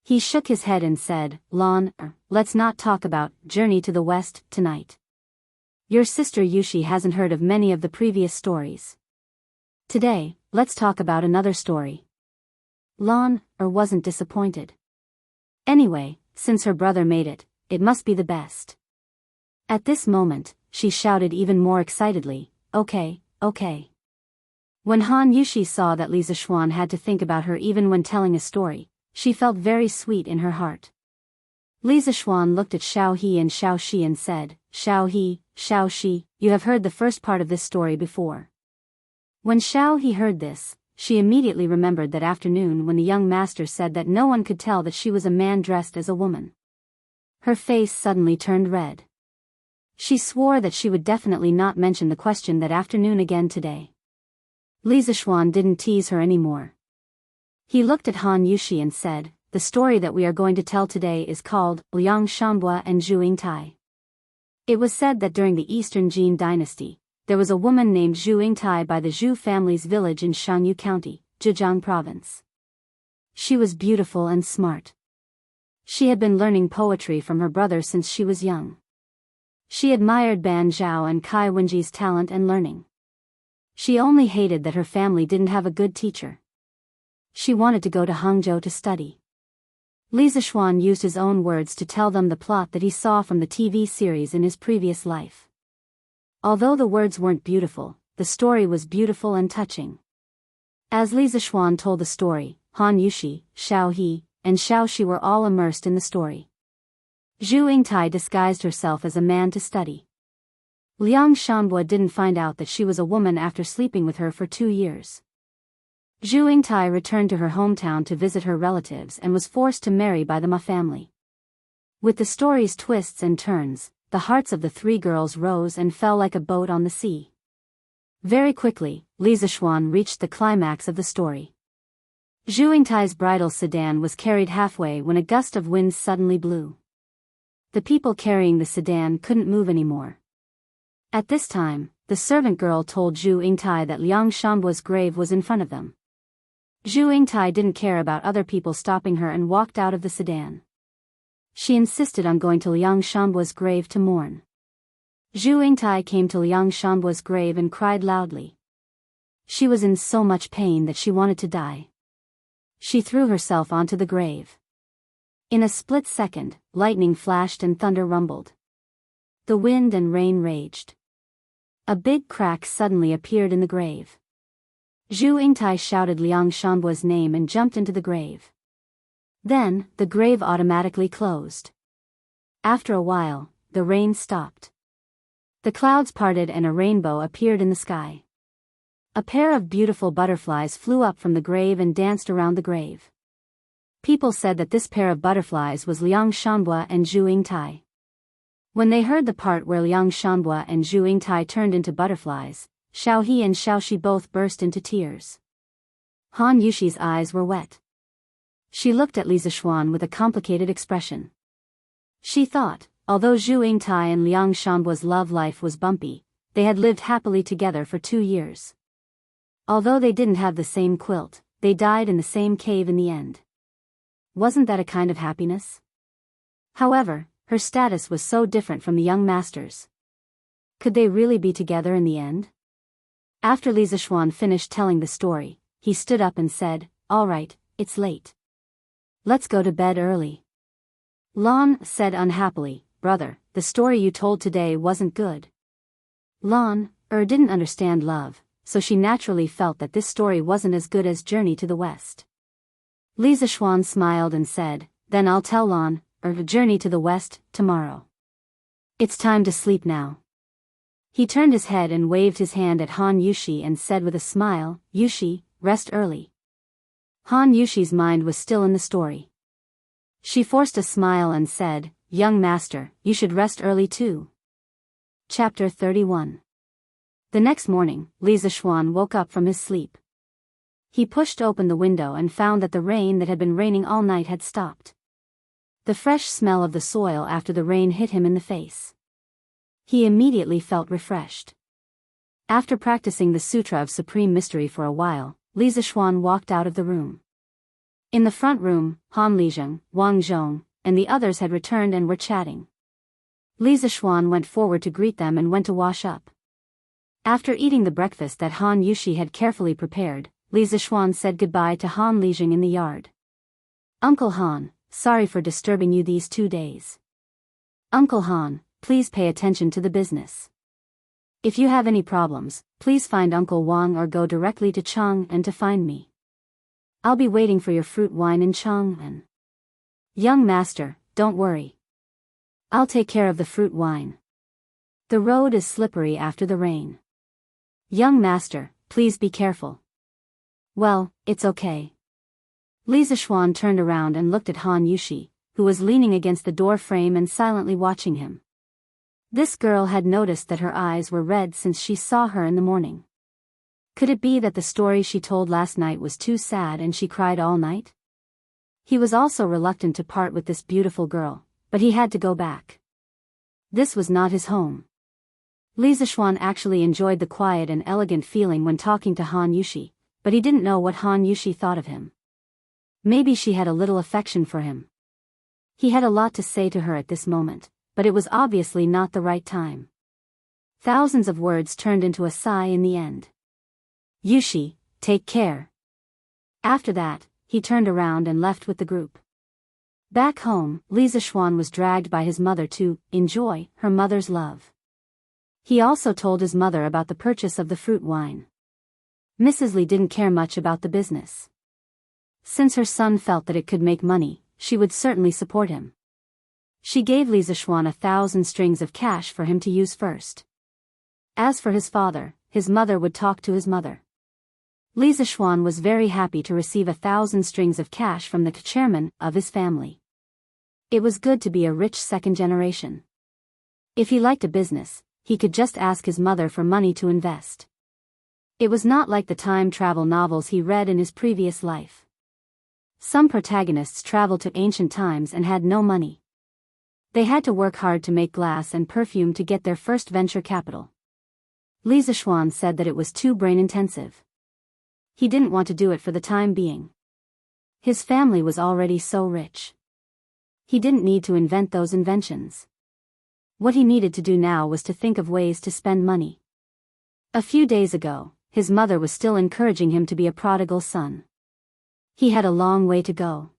He shook his head and said, Lan, let's not talk about Journey to the West tonight. Your sister Yushi hasn't heard of many of the previous stories. Today, let's talk about another story. Lan wasn't disappointed. Anyway, since her brother made it, it must be the best. At this moment, she shouted even more excitedly, okay, okay. When Han Yushi saw that Li Zishuan had to think about her even when telling a story, she felt very sweet in her heart. Li Zishuan looked at Xiao He and Xiao Shi and said, Xiao He, Xiao Shi, you have heard the first part of this story before. When Xiao He heard this, she immediately remembered that afternoon when the young master said that no one could tell that she was a man dressed as a woman. Her face suddenly turned red. She swore that she would definitely not mention the question that afternoon again today. Li Zishuan didn't tease her anymore. He looked at Han Yushi and said, the story that we are going to tell today is called Liang Shanbua and Zhu Yingtai. It was said that during the Eastern Jin dynasty, there was a woman named Zhu Yingtai by the Zhu family's village in Shangyu County, Zhejiang Province. She was beautiful and smart. She had been learning poetry from her brother since she was young. She admired Ban Zhao and Kai Wenji's talent and learning. She only hated that her family didn't have a good teacher. She wanted to go to Hangzhou to study. Li Zishuan used his own words to tell them the plot that he saw from the TV series in his previous life. Although the words weren't beautiful, the story was beautiful and touching. As Li Zishuan told the story, Han Yushi, Xiao He, and Xiao Shi were all immersed in the story. Zhu Yingtai disguised herself as a man to study. Liang Shanbua didn't find out that she was a woman after sleeping with her for 2 years. Zhu Yingtai returned to her hometown to visit her relatives and was forced to marry by the Ma family. With the story's twists and turns, the hearts of the 3 girls rose and fell like a boat on the sea. Very quickly, Li Zishuan reached the climax of the story. Zhu Yingtai's bridal sedan was carried halfway when a gust of wind suddenly blew. The people carrying the sedan couldn't move anymore. At this time, the servant girl told Zhu Yingtai that Liang Shanbua's grave was in front of them. Zhu Yingtai didn't care about other people stopping her and walked out of the sedan. She insisted on going to Liang Shanbua's grave to mourn. Zhu Yingtai came to Liang Shanbua's grave and cried loudly. She was in so much pain that she wanted to die. She threw herself onto the grave. In a split second, lightning flashed and thunder rumbled. The wind and rain raged. A big crack suddenly appeared in the grave. Zhu Yingtai shouted Liang Shanbua's name and jumped into the grave. Then, the grave automatically closed. After a while, the rain stopped. The clouds parted and a rainbow appeared in the sky. A pair of beautiful butterflies flew up from the grave and danced around the grave. People said that this pair of butterflies was Liang Shanbua and Zhu Yingtai. When they heard the part where Liang Shanbua and Zhu Yingtai turned into butterflies, Xiao He and Xiao Shi both burst into tears. Han Yushi's eyes were wet. She looked at Li Zishuan with a complicated expression. She thought, although Zhu Yingtai and Liang Shanbua's love life was bumpy, they had lived happily together for 2 years. Although they didn't have the same quilt, they died in the same cave in the end. Wasn't that a kind of happiness? However, her status was so different from the young masters. Could they really be together in the end? After Li Zishuan finished telling the story, he stood up and said, "All right, it's late. Let's go to bed early." Lan said unhappily, "Brother, the story you told today wasn't good." Lan didn't understand love, so she naturally felt that this story wasn't as good as Journey to the West. Li Zishuan smiled and said, "Then I'll tell Lan, Journey to the West, tomorrow. It's time to sleep now." He turned his head and waved his hand at Han Yushi and said with a smile, "Yushi, rest early." Han Yushi's mind was still in the story. She forced a smile and said, "Young master, you should rest early too." Chapter 31. The next morning, Li Zishuan woke up from his sleep. He pushed open the window and found that the rain that had been raining all night had stopped. The fresh smell of the soil after the rain hit him in the face. He immediately felt refreshed. After practicing the Sutra of Supreme Mystery for a while, Li Zixuan walked out of the room. In the front room, Han Lizheng, Wang Zhong, and the others had returned and were chatting. Li Zixuan went forward to greet them and went to wash up. After eating the breakfast that Han Yushi had carefully prepared, Li Zixuan said goodbye to Han Lizheng in the yard. Uncle Han, sorry for disturbing you these 2 days. Uncle Han, please pay attention to the business. If you have any problems, please find Uncle Wang or go directly to Chang'an to find me. I'll be waiting for your fruit wine in Chang'an. Young master, don't worry. I'll take care of the fruit wine. The road is slippery after the rain. Young master, please be careful. Well, it's okay. Li Zixuan turned around and looked at Han Yushi, who was leaning against the door frame and silently watching him. This girl had noticed that her eyes were red since she saw her in the morning. Could it be that the story she told last night was too sad and she cried all night? He was also reluctant to part with this beautiful girl, but he had to go back. This was not his home. Li Zixuan actually enjoyed the quiet and elegant feeling when talking to Han Yushi, but he didn't know what Han Yushi thought of him. Maybe she had a little affection for him. He had a lot to say to her at this moment, but it was obviously not the right time. Thousands of words turned into a sigh in the end. Yushi, take care. After that, he turned around and left with the group. Back home, Li Zixuan was dragged by his mother to enjoy her mother's love. He also told his mother about the purchase of the fruit wine. Mrs. Li didn't care much about the business. Since her son felt that it could make money, she would certainly support him. She gave Li Zixuan 1,000 strings of cash for him to use first. As for his father, his mother would talk to his mother. Li Zixuan was very happy to receive 1,000 strings of cash from the chairman of his family. It was good to be a rich second generation. If he liked a business, he could just ask his mother for money to invest. It was not like the time travel novels he read in his previous life. Some protagonists traveled to ancient times and had no money. They had to work hard to make glass and perfume to get their first venture capital. Li Zixuan said that it was too brain-intensive. He didn't want to do it for the time being. His family was already so rich. He didn't need to invent those inventions. What he needed to do now was to think of ways to spend money. A few days ago, his mother was still encouraging him to be a prodigal son. He had a long way to go.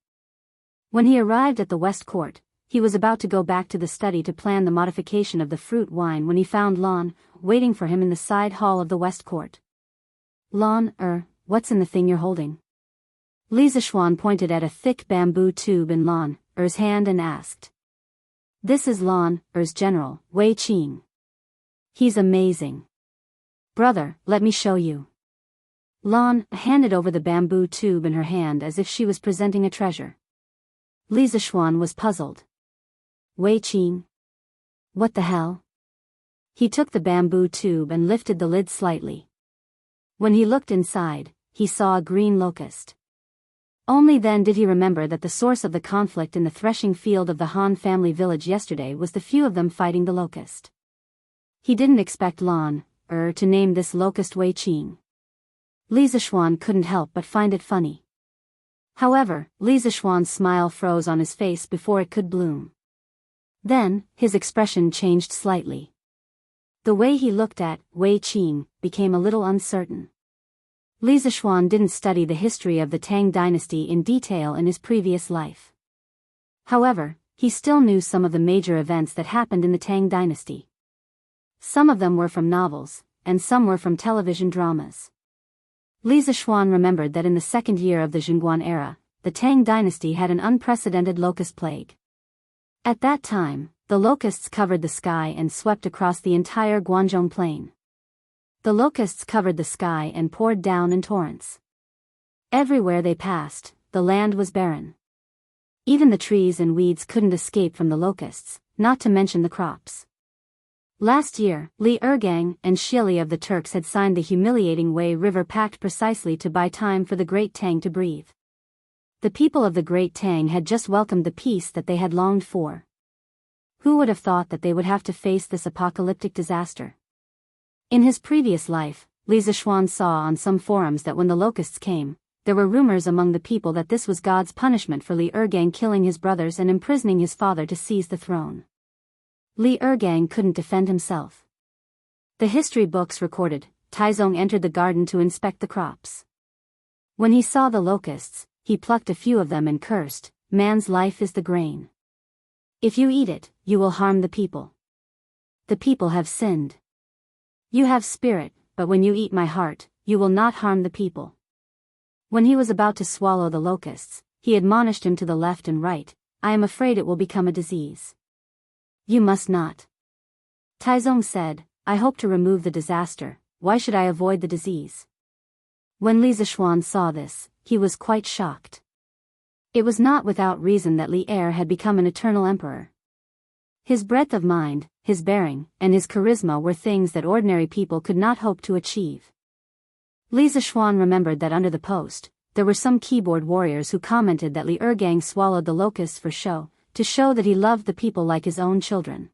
When he arrived at the West Court, he was about to go back to the study to plan the modification of the fruit wine when he found Lon, waiting for him in the side hall of the West Court. Lon, what's in the thing you're holding? Li Zixuan pointed at a thick bamboo tube in Lon, hand and asked. This is Lon, general, Wei Qing. He's amazing. Brother, let me show you. Lon handed over the bamboo tube in her hand as if she was presenting a treasure. Li Zixuan was puzzled. Wei Qing? What the hell? He took the bamboo tube and lifted the lid slightly. When he looked inside, he saw a green locust. Only then did he remember that the source of the conflict in the threshing field of the Han family village yesterday was the few of them fighting the locust. He didn't expect Lon, to name this locust Wei Qing. Li Zixuan couldn't help but find it funny. However, Li Zixuan's smile froze on his face before it could bloom. Then, his expression changed slightly. The way he looked at Wei Qing became a little uncertain. Li Zixuan didn't study the history of the Tang dynasty in detail in his previous life. However, he still knew some of the major events that happened in the Tang dynasty. Some of them were from novels, and some were from television dramas. Li Zixuan remembered that in the second year of the Zhongguan era, the Tang dynasty had an unprecedented locust plague. At that time, the locusts covered the sky and swept across the entire Guangzhou plain. The locusts covered the sky and poured down in torrents. Everywhere they passed, the land was barren. Even the trees and weeds couldn't escape from the locusts, not to mention the crops. Last year, Li Ergang and Shili of the Turks had signed the humiliating Wei River Pact precisely to buy time for the Great Tang to breathe. The people of the Great Tang had just welcomed the peace that they had longed for. Who would have thought that they would have to face this apocalyptic disaster? In his previous life, Li Zishuan saw on some forums that when the locusts came, there were rumors among the people that this was God's punishment for Li Ergang killing his brothers and imprisoning his father to seize the throne. Li Ergang couldn't defend himself. The history books recorded, Taizong entered the garden to inspect the crops. When he saw the locusts, he plucked a few of them and cursed, "Man's life is the grain. If you eat it, you will harm the people. The people have sinned. You have spirit, but when you eat my heart, you will not harm the people." When he was about to swallow the locusts, he admonished him to the left and right, "I am afraid it will become a disease." "You must not." Taizong said, "I hope to remove the disaster, why should I avoid the disease?" When Li Zishuan saw this, he was quite shocked. It was not without reason that Li Er had become an eternal emperor. His breadth of mind, his bearing, and his charisma were things that ordinary people could not hope to achieve. Li Zishuan remembered that under the post, there were some keyboard warriors who commented that Li Ergang swallowed the locusts for show, to show that he loved the people like his own children.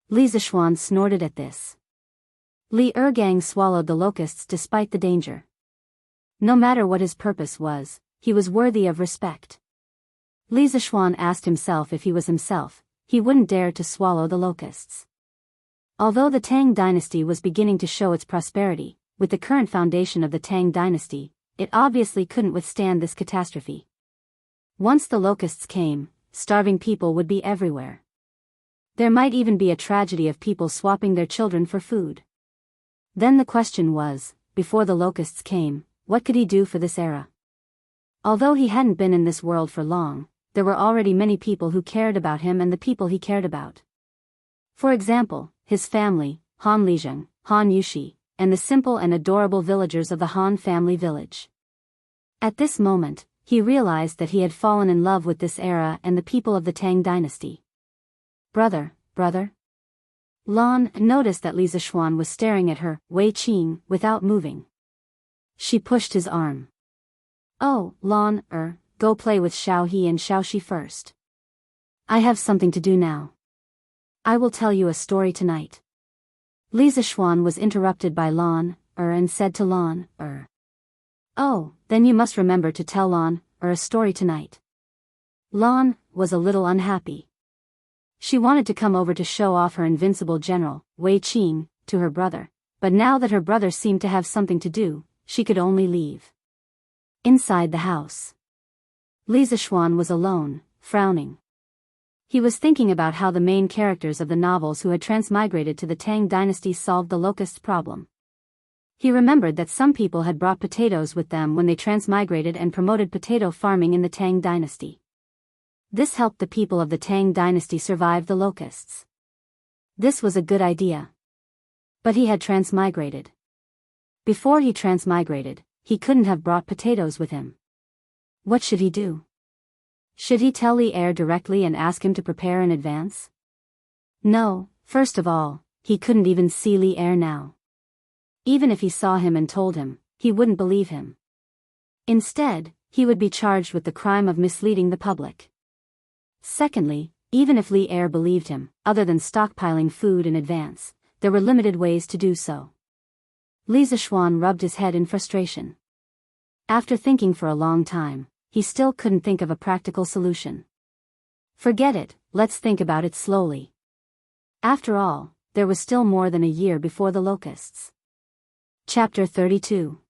Li Zishuan snorted at this. Li Ergang swallowed the locusts despite the danger. No matter what his purpose was, he was worthy of respect. Li Zishuan asked himself if he was himself, he wouldn't dare to swallow the locusts. Although the Tang dynasty was beginning to show its prosperity, with the current foundation of the Tang dynasty, it obviously couldn't withstand this catastrophe. Once the locusts came, starving people would be everywhere. There might even be a tragedy of people swapping their children for food. Then the question was, before the locusts came, what could he do for this era? Although he hadn't been in this world for long, there were already many people who cared about him and the people he cared about. For example, his family, Han Lijeng, Han Yushi, and the simple and adorable villagers of the Han family village. At this moment, he realized that he had fallen in love with this era and the people of the Tang dynasty. "Brother, brother?" Lan noticed that Li Zishuan was staring at her, Wei Qing, without moving. She pushed his arm. "Oh, Lan, go play with Xiao He and Xiao Shi first. I have something to do now. I will tell you a story tonight." Li Zishuan was interrupted by Lan, and said to Lan, "Oh, then you must remember to tell Lan, a story tonight." Lan was a little unhappy. She wanted to come over to show off her invincible general, Wei Qing, to her brother, but now that her brother seemed to have something to do, she could only leave. Inside the house, Li Zishuan was alone, frowning. He was thinking about how the main characters of the novels who had transmigrated to the Tang dynasty solved the locusts problem. He remembered that some people had brought potatoes with them when they transmigrated and promoted potato farming in the Tang dynasty. This helped the people of the Tang dynasty survive the locusts. This was a good idea. But he had transmigrated. Before he transmigrated, he couldn't have brought potatoes with him. What should he do? Should he tell Li Er directly and ask him to prepare in advance? No, first of all, he couldn't even see Li Er now. Even if he saw him and told him, he wouldn't believe him. Instead, he would be charged with the crime of misleading the public. Secondly, even if Li Er believed him, other than stockpiling food in advance, there were limited ways to do so. Li Zishuan rubbed his head in frustration. After thinking for a long time, he still couldn't think of a practical solution. Forget it, let's think about it slowly. After all, there was still more than a year before the locusts. Chapter 32.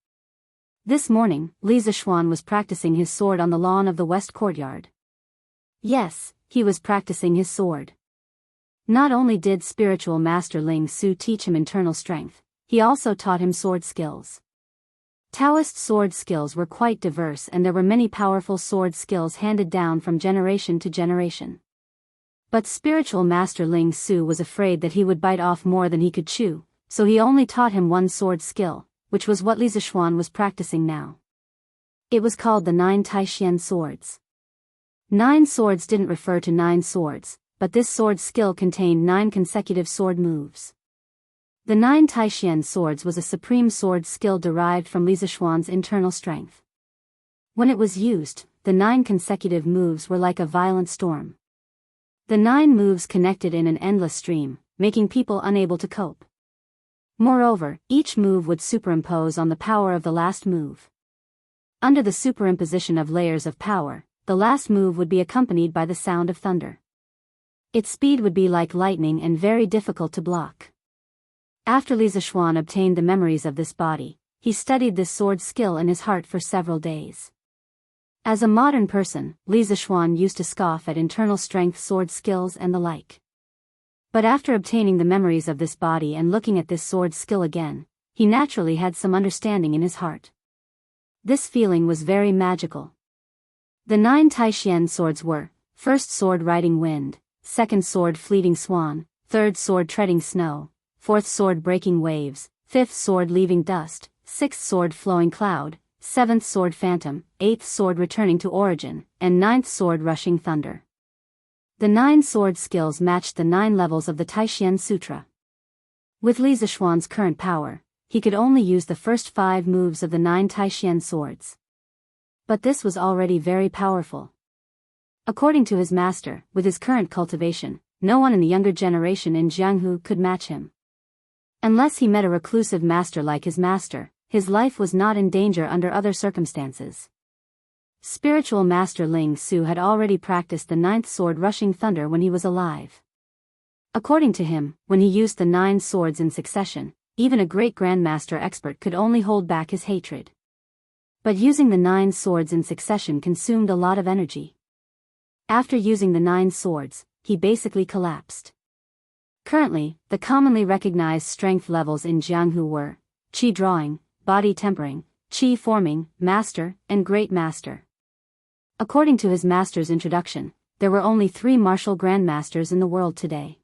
This morning, Li Zishuan was practicing his sword on the lawn of the west courtyard. Yes, he was practicing his sword. Not only did spiritual master Ling Su teach him internal strength, he also taught him sword skills. Taoist sword skills were quite diverse and there were many powerful sword skills handed down from generation to generation. But spiritual master Ling Su was afraid that he would bite off more than he could chew, so he only taught him one sword skill, which was what Li Zishuan was practicing now. It was called the 9 Taishian swords. 9 swords didn't refer to 9 swords, but this sword skill contained 9 consecutive sword moves. The 9 Taishian swords was a supreme sword skill derived from Li Zishuan's internal strength. When it was used, the 9 consecutive moves were like a violent storm. The 9 moves connected in an endless stream, making people unable to cope. Moreover, each move would superimpose on the power of the last move. Under the superimposition of layers of power, the last move would be accompanied by the sound of thunder. Its speed would be like lightning and very difficult to block. After Li Zixuan obtained the memories of this body, he studied this sword skill in his heart for several days. As a modern person, Li Zixuan used to scoff at internal strength sword skills and the like. But after obtaining the memories of this body and looking at this sword skill again, he naturally had some understanding in his heart. This feeling was very magical. The 9 Taishian swords were: first sword riding wind, second sword fleeting swan, third sword treading snow, fourth sword breaking waves, fifth sword leaving dust, sixth sword flowing cloud, seventh sword phantom, eighth sword returning to origin, and ninth sword rushing thunder. The 9 sword skills matched the 9 levels of the Taishian Sutra. With Li Zixuan's current power, he could only use the first 5 moves of the 9 Taishian swords. But this was already very powerful. According to his master, with his current cultivation, no one in the younger generation in Jianghu could match him. Unless he met a reclusive master like his master, his life was not in danger under other circumstances. Spiritual master Ling Su had already practiced the 9th sword rushing thunder when he was alive. According to him, when he used the 9 swords in succession, even a great grandmaster expert could only hold back his hatred. But using the 9 swords in succession consumed a lot of energy. After using the 9 swords, he basically collapsed. Currently, the commonly recognized strength levels in Jianghu were Qi drawing, body tempering, Qi forming, master, and great master. According to his master's introduction, there were only 3 martial grandmasters in the world today.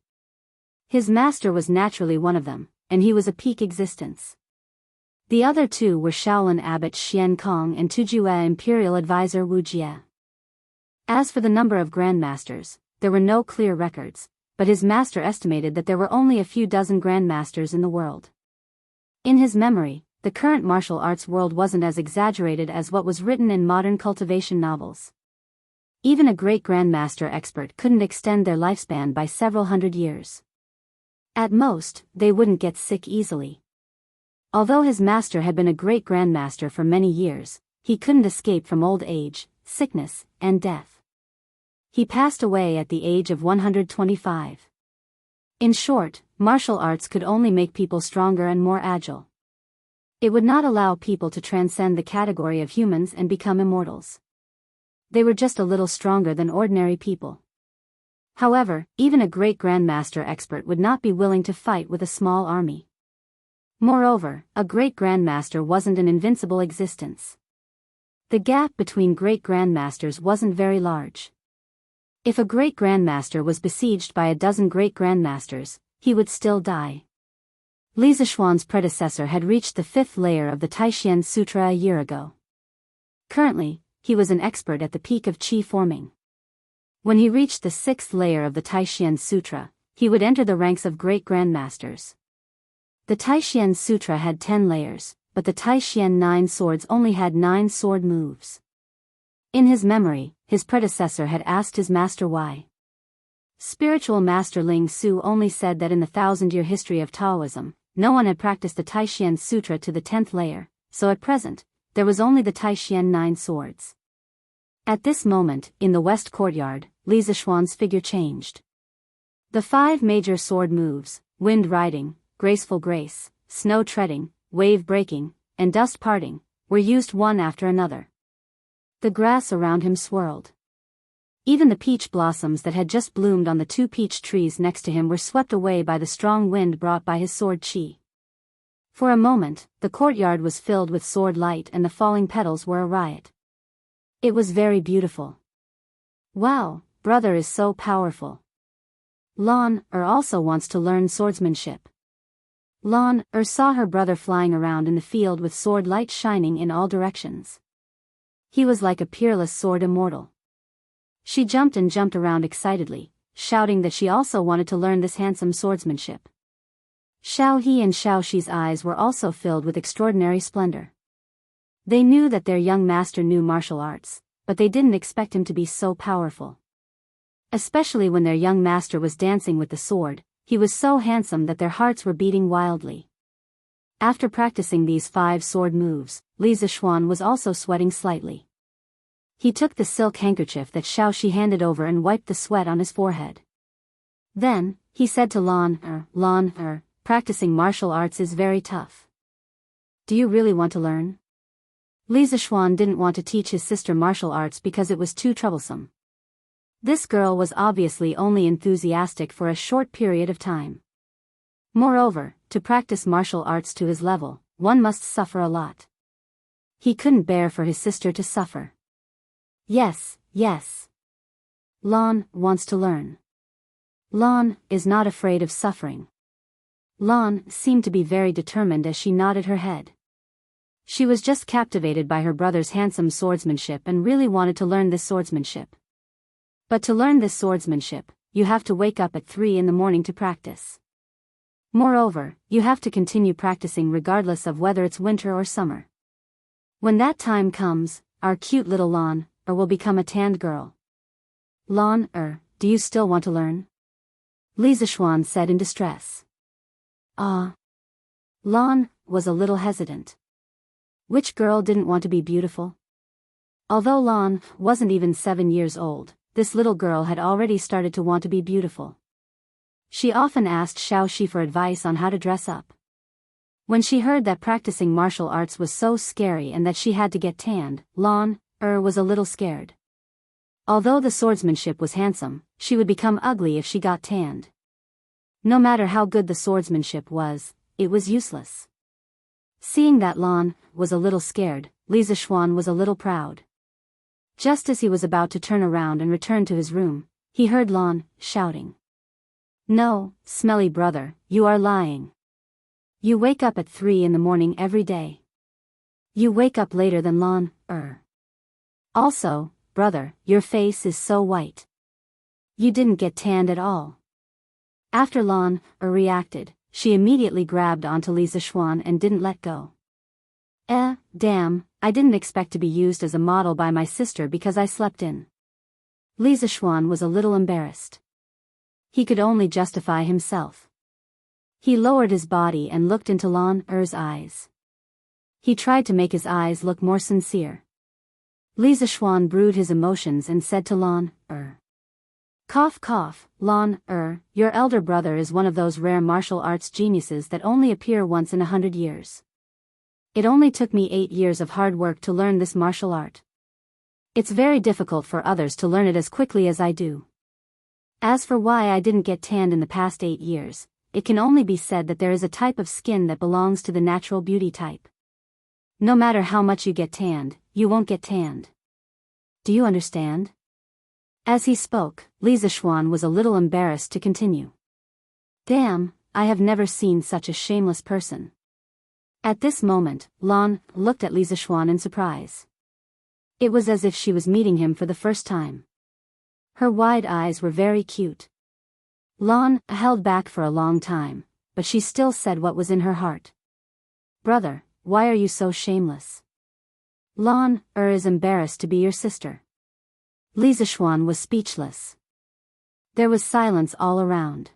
His master was naturally one of them, and he was a peak existence. The other 2 were Shaolin abbot Xian Kong and Tujue imperial advisor Wu Jie. As for the number of grandmasters, there were no clear records, but his master estimated that there were only a few dozen grandmasters in the world. In his memory, the current martial arts world wasn't as exaggerated as what was written in modern cultivation novels. Even a great grandmaster expert couldn't extend their lifespan by several hundred years. At most, they wouldn't get sick easily. Although his master had been a great grandmaster for many years, he couldn't escape from old age, sickness, and death. He passed away at the age of 125. In short, martial arts could only make people stronger and more agile. It would not allow people to transcend the category of humans and become immortals. They were just a little stronger than ordinary people. However, even a great grandmaster expert would not be willing to fight with a small army. Moreover, a great grandmaster wasn't an invincible existence. The gap between great grandmasters wasn't very large. If a great grandmaster was besieged by a dozen great grandmasters, he would still die. Li Zixuan's predecessor had reached the 5th layer of the Taishian Sutra a year ago. Currently, he was an expert at the peak of Qi forming. When he reached the 6th layer of the Taishian Sutra, he would enter the ranks of great grandmasters. The Taishian Sutra had 10 layers, but the Taishian 9 swords only had 9 sword moves. In his memory, his predecessor had asked his master why. Spiritual master Ling Su only said that in the 1,000-year history of Taoism, no one had practiced the Taishian Sutra to the 10th layer, so at present, there was only the Taishian 9 swords. At this moment, in the west courtyard, Li Zixuan's figure changed. The 5 major sword moves, wind riding, graceful grace, snow treading, wave breaking, and dust parting, were used one after another. The grass around him swirled. Even the peach blossoms that had just bloomed on the 2 peach trees next to him were swept away by the strong wind brought by his sword qi. For a moment, the courtyard was filled with sword light and the falling petals were a riot. It was very beautiful. Wow, brother is so powerful. Lan also wants to learn swordsmanship. Lan saw her brother flying around in the field with sword light shining in all directions. He was like a peerless sword immortal. She jumped and jumped around excitedly, shouting that she also wanted to learn this handsome swordsmanship. Xiao He and Xiao Shi's eyes were also filled with extraordinary splendor. They knew that their young master knew martial arts, but they didn't expect him to be so powerful. Especially when their young master was dancing with the sword, he was so handsome that their hearts were beating wildly. After practicing these 5 sword moves, Li Zixuan was also sweating slightly. He took the silk handkerchief that Xiaoxi handed over and wiped the sweat on his forehead. Then, he said to Lan, practicing martial arts is very tough. Do you really want to learn? Li Zixuan didn't want to teach his sister martial arts because it was too troublesome. This girl was obviously only enthusiastic for a short period of time. Moreover, to practice martial arts to his level, one must suffer a lot. He couldn't bear for his sister to suffer. Yes. Lan wants to learn. Lan is not afraid of suffering. Lan seemed to be very determined as she nodded her head. She was just captivated by her brother's handsome swordsmanship and really wanted to learn this swordsmanship. But to learn this swordsmanship, you have to wake up at 3 in the morning to practice. Moreover, you have to continue practicing regardless of whether it's winter or summer. When that time comes, our cute little Lan will become a tanned girl. Lan, do you still want to learn? Li Zixuan said in distress. Lan was a little hesitant. Which girl didn't want to be beautiful? Although Lan wasn't even 7 years old, this little girl had already started to want to be beautiful. She often asked Xiaoxi for advice on how to dress up. When she heard that practicing martial arts was so scary and that she had to get tanned, Lan was a little scared. Although the swordsmanship was handsome, she would become ugly if she got tanned. No matter how good the swordsmanship was, it was useless. Seeing that Lan was a little scared, Li Zixuan was a little proud. Just as he was about to turn around and return to his room, he heard Lan shouting. No, smelly brother, you are lying. You wake up at 3 in the morning every day. You wake up later than Lan. Also, brother, your face is so white. You didn't get tanned at all. After Lan reacted, she immediately grabbed onto Li Zixuan and didn't let go. Damn, I didn't expect to be used as a model by my sister because I slept in. Li Zixuan was a little embarrassed. He could only justify himself. He lowered his body and looked into Lan's eyes. He tried to make his eyes look more sincere. Li Zixuan brewed his emotions and said to Lan. Cough, Lan, your elder brother is one of those rare martial arts geniuses that only appear once in 100 years. It only took me 8 years of hard work to learn this martial art. It's very difficult for others to learn it as quickly as I do. As for why I didn't get tanned in the past 8 years, it can only be said that there is a type of skin that belongs to the natural beauty type. No matter how much you get tanned, you won't get tanned. Do you understand? As he spoke, Li Zixuan was a little embarrassed to continue. Damn, I have never seen such a shameless person. At this moment, Lan looked at Li Zixuan in surprise. It was as if she was meeting him for the first time. Her wide eyes were very cute. Lan held back for a long time, but she still said what was in her heart. Brother, why are you so shameless? Lan is embarrassed to be your sister. Li Zixuan was speechless. There was silence all around.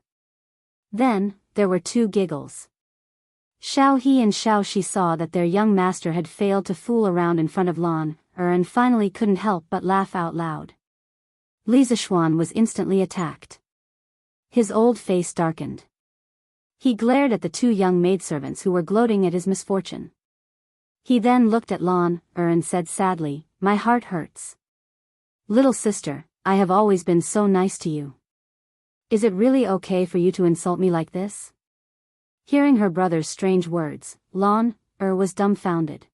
Then, there were 2 giggles. Xiao He and Xiaoxi saw that their young master had failed to fool around in front of Lan and finally couldn't help but laugh out loud. Li Zixuan was instantly attacked. His old face darkened. He glared at the 2 young maidservants who were gloating at his misfortune. He then looked at Lan and said sadly, "My heart hurts. Little sister, I have always been so nice to you. Is it really okay for you to insult me like this?" Hearing her brother's strange words, Lan was dumbfounded.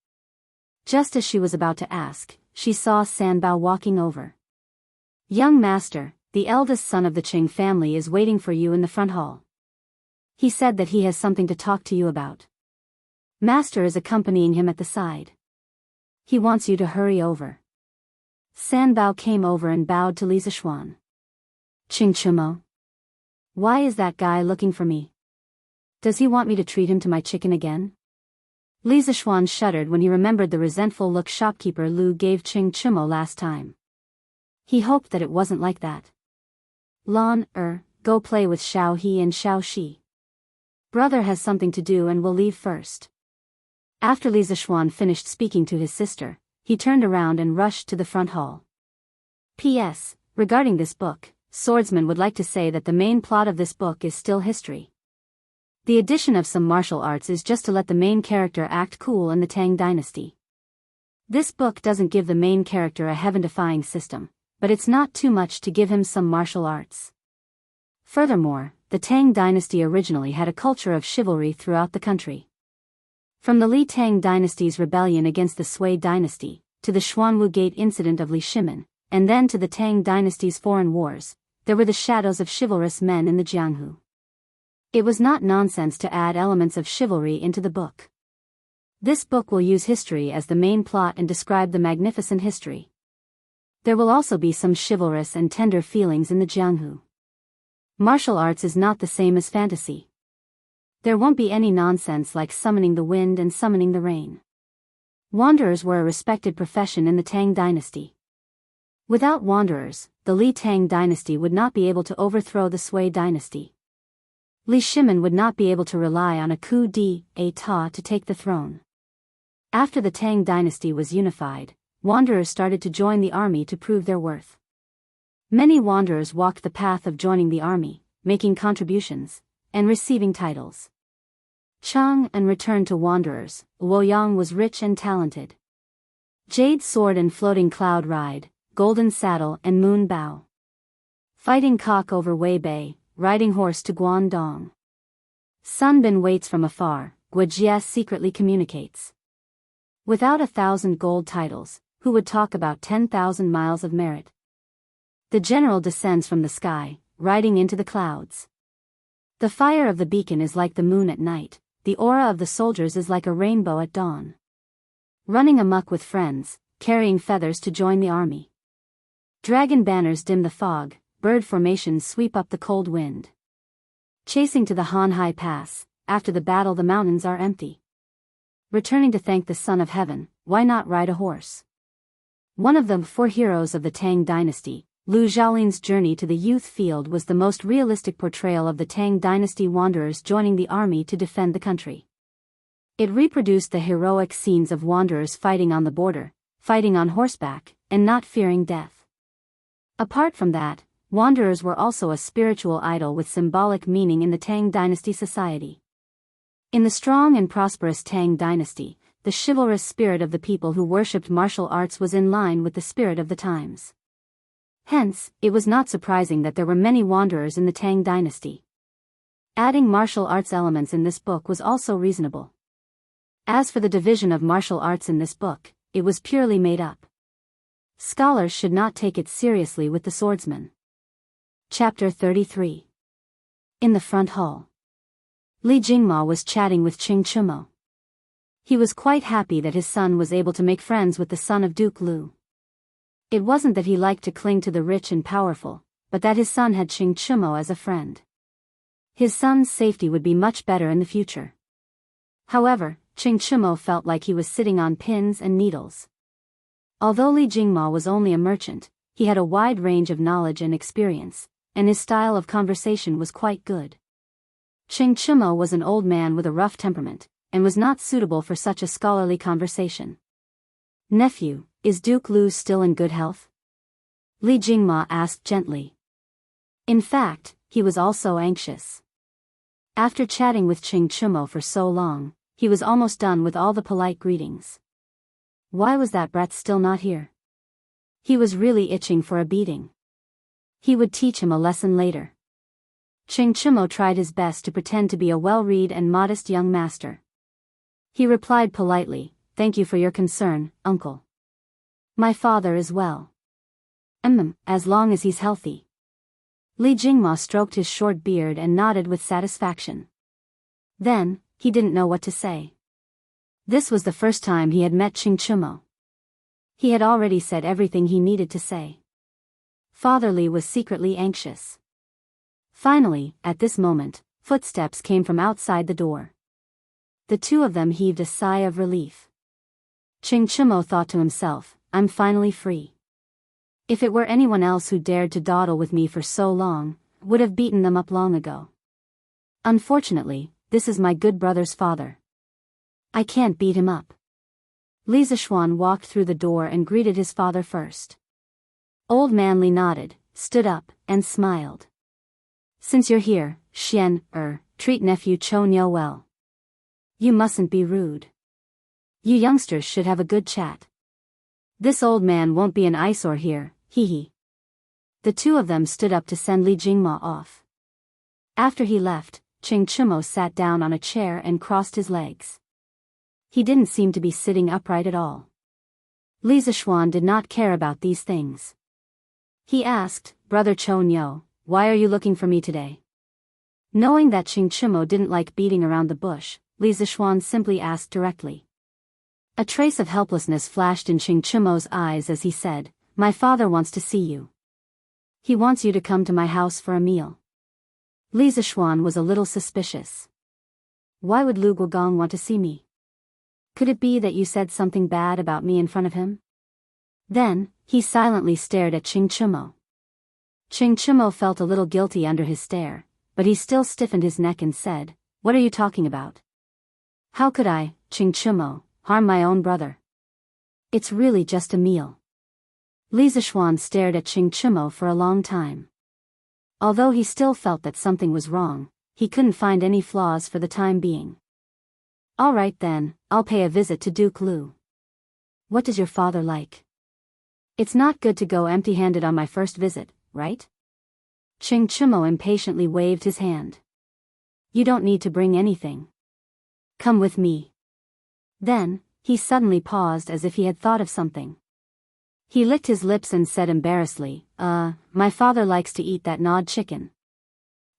Just as she was about to ask, she saw Sanbao walking over. "Young master, the eldest son of the Qing family is waiting for you in the front hall. He said that he has something to talk to you about. Master is accompanying him at the side. He wants you to hurry over." Sanbao came over and bowed to Li Zixuan. "Qing Chumo? Why is that guy looking for me? Does he want me to treat him to my chicken again?" Li Zixuan shuddered when he remembered the resentful look shopkeeper Lu gave Qing Chumo last time. He hoped that it wasn't like that. "Lan, go play with Xiao He and Xiao Shi. Brother has something to do and will leave first." After Li Zixuan finished speaking to his sister, he turned around and rushed to the front hall. P.S. Regarding this book, Swordsman would like to say that the main plot of this book is still history. The addition of some martial arts is just to let the main character act cool in the Tang dynasty. This book doesn't give the main character a heaven-defying system, but it's not too much to give him some martial arts. Furthermore, the Tang dynasty originally had a culture of chivalry throughout the country. From the Li Tang dynasty's rebellion against the Sui dynasty, to the Xuanwu Gate incident of Li Shimin, and then to the Tang dynasty's foreign wars, there were the shadows of chivalrous men in the Jianghu. It was not nonsense to add elements of chivalry into the book. This book will use history as the main plot and describe the magnificent history. There will also be some chivalrous and tender feelings in the Jianghu. Martial arts is not the same as fantasy. There won't be any nonsense like summoning the wind and summoning the rain. Wanderers were a respected profession in the Tang dynasty. Without wanderers, the Li Tang dynasty would not be able to overthrow the Sui dynasty. Li Shimin would not be able to rely on a coup d'état to take the throne. After the Tang dynasty was unified, wanderers started to join the army to prove their worth. Many wanderers walked the path of joining the army, making contributions, and receiving titles. Chang and returned to wanderers. Luoyang was rich and talented. Jade sword and floating cloud ride, golden saddle and moon bow. Fighting cock over Weibei, riding horse to Guangdong. Sun Bin waits from afar, Guojie secretly communicates. Without 1,000 gold titles, who would talk about 10,000 miles of merit? The general descends from the sky, riding into the clouds. The fire of the beacon is like the moon at night, the aura of the soldiers is like a rainbow at dawn. Running amok with friends, carrying feathers to join the army. Dragon banners dim the fog, bird formations sweep up the cold wind. Chasing to the Hanhai Pass, after the battle the mountains are empty. Returning to thank the Son of Heaven, why not ride a horse? One of the 4 heroes of the Tang dynasty, Lu Xiaolin's journey to the youth field was the most realistic portrayal of the Tang dynasty wanderers joining the army to defend the country. It reproduced the heroic scenes of wanderers fighting on the border, fighting on horseback, and not fearing death. Apart from that, wanderers were also a spiritual idol with symbolic meaning in the Tang dynasty society. In the strong and prosperous Tang dynasty, the chivalrous spirit of the people who worshipped martial arts was in line with the spirit of the times. Hence, it was not surprising that there were many wanderers in the Tang dynasty. Adding martial arts elements in this book was also reasonable. As for the division of martial arts in this book, it was purely made up. Scholars should not take it seriously with the swordsman. Chapter 33. In the front hall. Li Jingma was chatting with Qing Chumo. He was quite happy that his son was able to make friends with the son of Duke Lu. It wasn't that he liked to cling to the rich and powerful, but that his son had Qing Chumo as a friend. His son's safety would be much better in the future. However, Qing Chumo felt like he was sitting on pins and needles. Although Li Jingma was only a merchant, he had a wide range of knowledge and experience, and his style of conversation was quite good. Qing Chumo was an old man with a rough temperament, and was not suitable for such a scholarly conversation. "Nephew, is Duke Lu still in good health?" Li Jingma asked gently. In fact, he was also anxious. After chatting with Qing Chumo for so long, he was almost done with all the polite greetings. Why was that brat still not here? He was really itching for a beating. He would teach him a lesson later. Qing Chumo tried his best to pretend to be a well-read and modest young master. He replied politely, "Thank you for your concern, uncle. My father is well. As long as he's healthy." Li Jingma stroked his short beard and nodded with satisfaction. Then, he didn't know what to say. This was the first time he had met Qing Chumo. He had already said everything he needed to say. Father Li was secretly anxious. Finally, at this moment, footsteps came from outside the door. The two of them heaved a sigh of relief. Qing Chumo thought to himself, "I'm finally free. If it were anyone else who dared to dawdle with me for so long, would have beaten them up long ago. Unfortunately, this is my good brother's father." I can't beat him up. Li Zishuan walked through the door and greeted his father first. Old man Li nodded, stood up, and smiled. Since you're here, treat nephew Cho Nyo well. You mustn't be rude. You youngsters should have a good chat. This old man won't be an eyesore here, hee. The two of them stood up to send Li Jingma off. After he left, Ching Chumo sat down on a chair and crossed his legs. He didn't seem to be sitting upright at all. Li Zishuan did not care about these things. He asked, Brother Cho Nyo, why are you looking for me today? Knowing that Ching Chumo didn't like beating around the bush, Li Zishuan simply asked directly. A trace of helplessness flashed in Ching Chumo's eyes as he said, My father wants to see you. He wants you to come to my house for a meal. Li Zishuan was a little suspicious. Why would Lu Guogong want to see me? Could it be that you said something bad about me in front of him? Then, he silently stared at Ching Chumo. Ching Chumo felt a little guilty under his stare, but he still stiffened his neck and said, What are you talking about? How could I, Ching Chumo, harm my own brother? It's really just a meal. Li Zishuan stared at Ching Chumo for a long time. Although he still felt that something was wrong, he couldn't find any flaws for the time being. All right then, I'll pay a visit to Duke Lu. What does your father like? It's not good to go empty-handed on my first visit, right? Ching Chumo impatiently waved his hand. You don't need to bring anything. Come with me. Then, he suddenly paused as if he had thought of something. He licked his lips and said embarrassedly, my father likes to eat that gnawed chicken.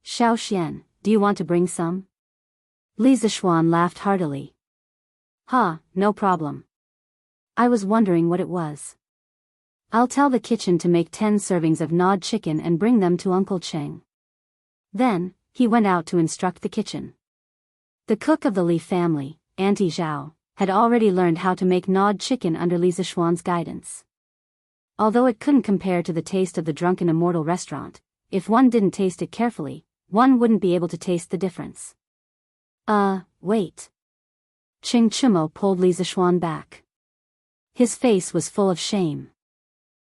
Xiao Xian, do you want to bring some? Li Zishuan laughed heartily. No problem. I was wondering what it was. I'll tell the kitchen to make 10 servings of gnawed chicken and bring them to Uncle Cheng. Then, he went out to instruct the kitchen. The cook of the Li family, Auntie Zhao, had already learned how to make gnawed chicken under Li Zishuan's guidance. Although it couldn't compare to the taste of the Drunken Immortal restaurant, if one didn't taste it carefully, one wouldn't be able to taste the difference. Wait. Ching Chumo pulled Li Zishuan back. His face was full of shame.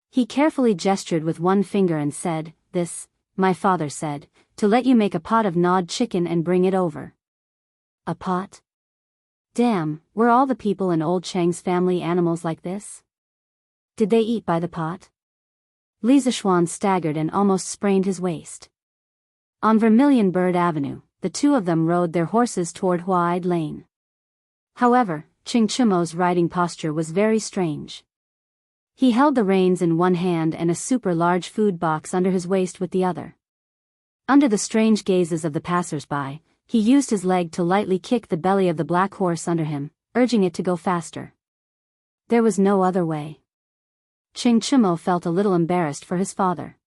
He carefully gestured with one finger and said, This, my father said, to let you make a pot of gnawed chicken and bring it over. A pot? Damn, were all the people in old Cheng's family animals like this? Did they eat by the pot? Li Zishuan staggered and almost sprained his waist. On Vermilion Bird Avenue, the two of them rode their horses toward Huaid Lane. However, Ching Chumo's riding posture was very strange. He held the reins in one hand and a super large food box under his waist with the other. Under the strange gazes of the passers-by, he used his leg to lightly kick the belly of the black horse under him, urging it to go faster. There was no other way. Ching Chumo felt a little embarrassed for his father.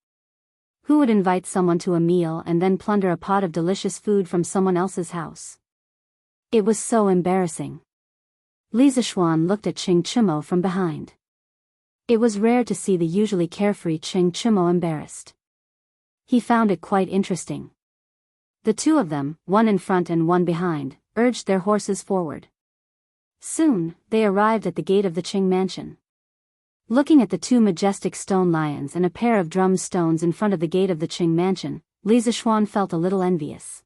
Who would invite someone to a meal and then plunder a pot of delicious food from someone else's house? It was so embarrassing. Li Zishuan looked at Ching Chumo from behind. It was rare to see the usually carefree Ching Chumo embarrassed. He found it quite interesting. The two of them, one in front and one behind, urged their horses forward. Soon, they arrived at the gate of the Ching mansion. Looking at the two majestic stone lions and a pair of drum stones in front of the gate of the Ching mansion, Li Zishuan felt a little envious.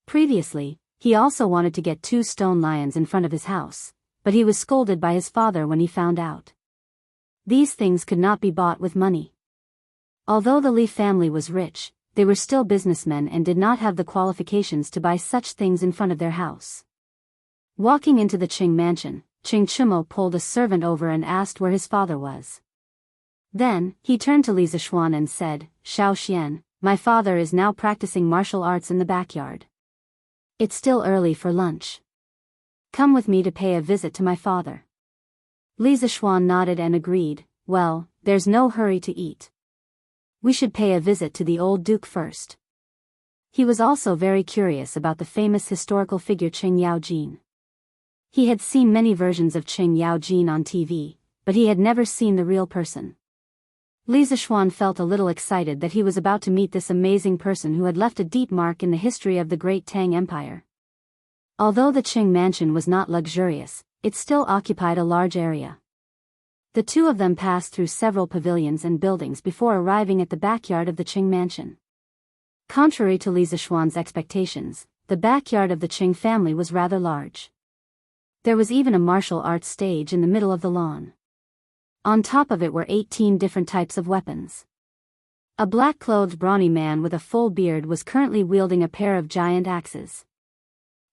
Previously, he also wanted to get 2 stone lions in front of his house, but he was scolded by his father when he found out. These things could not be bought with money. Although the Li family was rich, they were still businessmen and did not have the qualifications to buy such things in front of their house. Walking into the Ching mansion, Ching Chumo pulled a servant over and asked where his father was. Then, he turned to Li Zishuan and said, Xiao Xian, my father is now practicing martial arts in the backyard. It's still early for lunch. Come with me to pay a visit to my father. Li Zishuan nodded and agreed, well, there's no hurry to eat. We should pay a visit to the old duke first. He was also very curious about the famous historical figure Qing Yaojin. He had seen many versions of Qing Yaojin on TV, but he had never seen the real person. Li Zishuan felt a little excited that he was about to meet this amazing person who had left a deep mark in the history of the great Tang Empire. Although the Qing mansion was not luxurious, it still occupied a large area. The two of them passed through several pavilions and buildings before arriving at the backyard of the Qing mansion. Contrary to Li Zishuan's expectations, the backyard of the Qing family was rather large. There was even a martial arts stage in the middle of the lawn. On top of it were 18 different types of weapons. A black-clothed brawny man with a full beard was currently wielding a pair of giant axes.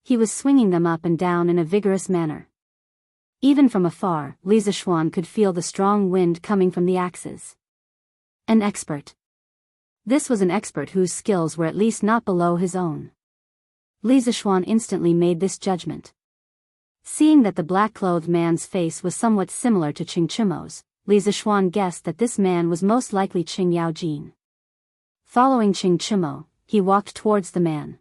He was swinging them up and down in a vigorous manner. Even from afar, Li Zishuan could feel the strong wind coming from the axes. An expert. This was an expert whose skills were at least not below his own. Li Zishuan instantly made this judgment. Seeing that the black-clothed man's face was somewhat similar to Qing Chimo's, Li Zishuan guessed that this man was most likely Qing Yaojin. Following Qing Chimo, he walked towards the man.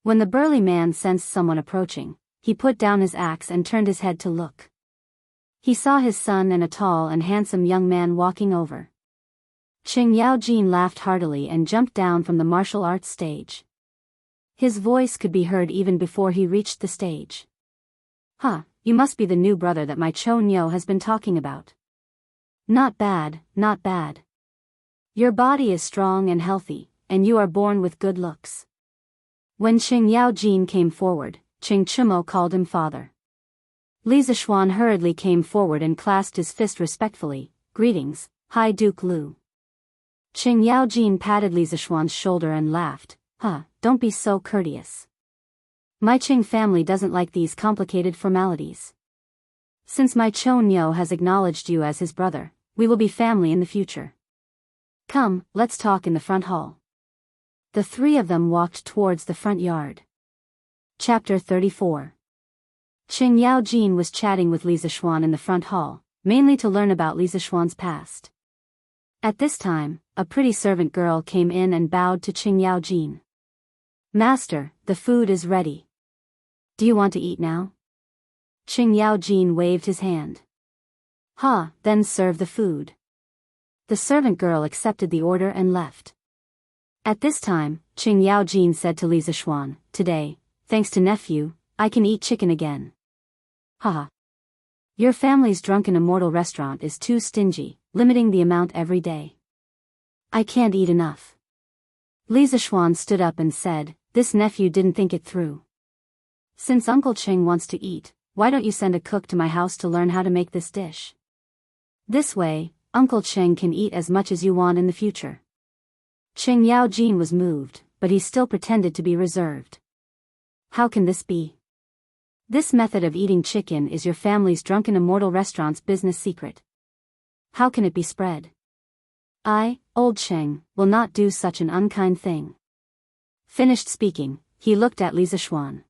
When the burly man sensed someone approaching, he put down his axe and turned his head to look. He saw his son and a tall and handsome young man walking over. Qing Yaojin laughed heartily and jumped down from the martial arts stage. His voice could be heard even before he reached the stage. "Huh, you must be the new brother that my Cho Nyo has been talking about. Not bad, not bad. Your body is strong and healthy, and you are born with good looks." When Qing Yaojin came forward, Qing Chimo called him father. Li Zishuan hurriedly came forward and clasped his fist respectfully. "Greetings, High Duke Lu." Qing Yaojin patted Li Zishuan's shoulder and laughed. Don't be so courteous. My Qing family doesn't like these complicated formalities. Since my Cho Nyo has acknowledged you as his brother, we will be family in the future. Come, let's talk in the front hall." The three of them walked towards the front yard. Chapter 34. Qing Yaojin was chatting with Li Zishuan in the front hall, mainly to learn about Li Zishuan's past. At this time, a pretty servant girl came in and bowed to Qing Yaojin. "Master, the food is ready. Do you want to eat now?" Qing Yaojin waved his hand. Then serve the food." The servant girl accepted the order and left. At this time, Qing Yaojin said to Li Zishuan, "Today, thanks to nephew, I can eat chicken again." Your family's drunken immortal restaurant is too stingy, limiting the amount every day. I can't eat enough." Li Zishuan stood up and said, "This nephew didn't think it through. Since Uncle Qing wants to eat, why don't you send a cook to my house to learn how to make this dish? This way, Uncle Qing can eat as much as you want in the future." Qing Yaojin was moved, but he still pretended to be reserved. "How can this be? This method of eating chicken is your family's drunken immortal restaurant's business secret. How can it be spread? I, old Qing, will not do such an unkind thing." Finished speaking, he looked at Li Zishuan.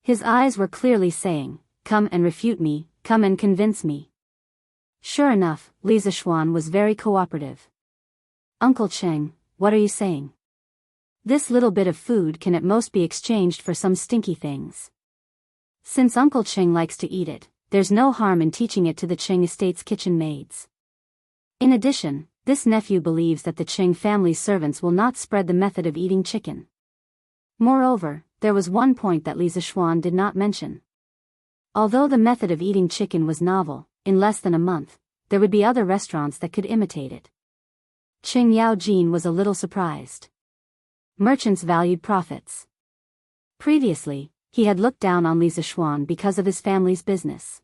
His eyes were clearly saying, "Come and refute me, come and convince me." Sure enough, Li Zishuan was very cooperative. "Uncle Qing, what are you saying? This little bit of food can at most be exchanged for some stinky things. Since Uncle Qing likes to eat it, there's no harm in teaching it to the Qing estate's kitchen maids. In addition, this nephew believes that the Qing family servants will not spread the method of eating chicken. Moreover, there was one point that Li Zishuan did not mention. Although the method of eating chicken was novel, in less than a month, there would be other restaurants that could imitate it." Qing Yaojin was a little surprised. Merchants valued profits. Previously, he had looked down on Li Zishuan because of his family's business.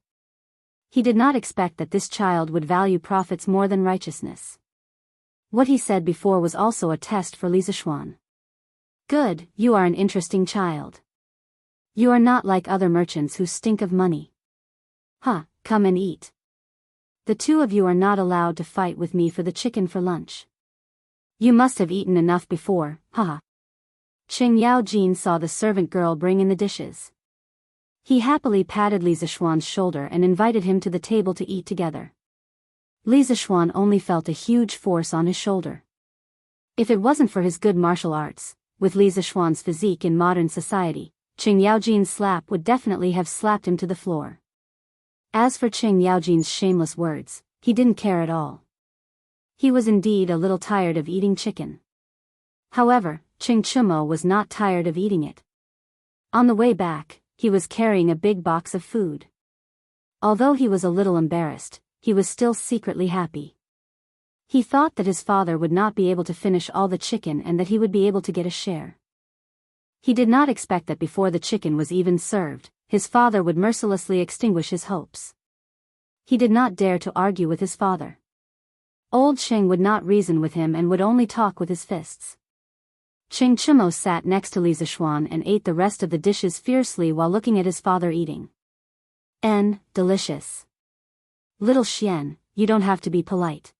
He did not expect that this child would value profits more than righteousness. What he said before was also a test for Li Zishuan. "Good, you are an interesting child. You are not like other merchants who stink of money. Come and eat. The two of you are not allowed to fight with me for the chicken for lunch. You must have eaten enough before, Qing Yaojin saw the servant girl bring in the dishes. He happily patted Li Zishuan's shoulder and invited him to the table to eat together. Li Zishuan only felt a huge force on his shoulder. If it wasn't for his good martial arts, with Li Zishuan's physique in modern society, Qing Yaojin's slap would definitely have slapped him to the floor. As for Qing Yaojin's shameless words, he didn't care at all. He was indeed a little tired of eating chicken. However, Qing Chimo was not tired of eating it. On the way back, he was carrying a big box of food. Although he was a little embarrassed, he was still secretly happy. He thought that his father would not be able to finish all the chicken and that he would be able to get a share. He did not expect that before the chicken was even served, his father would mercilessly extinguish his hopes. He did not dare to argue with his father. Old Sheng would not reason with him and would only talk with his fists. Ching Chimo sat next to Li Zishuan and ate the rest of the dishes fiercely while looking at his father eating. Delicious. Little Xian, you don't have to be polite.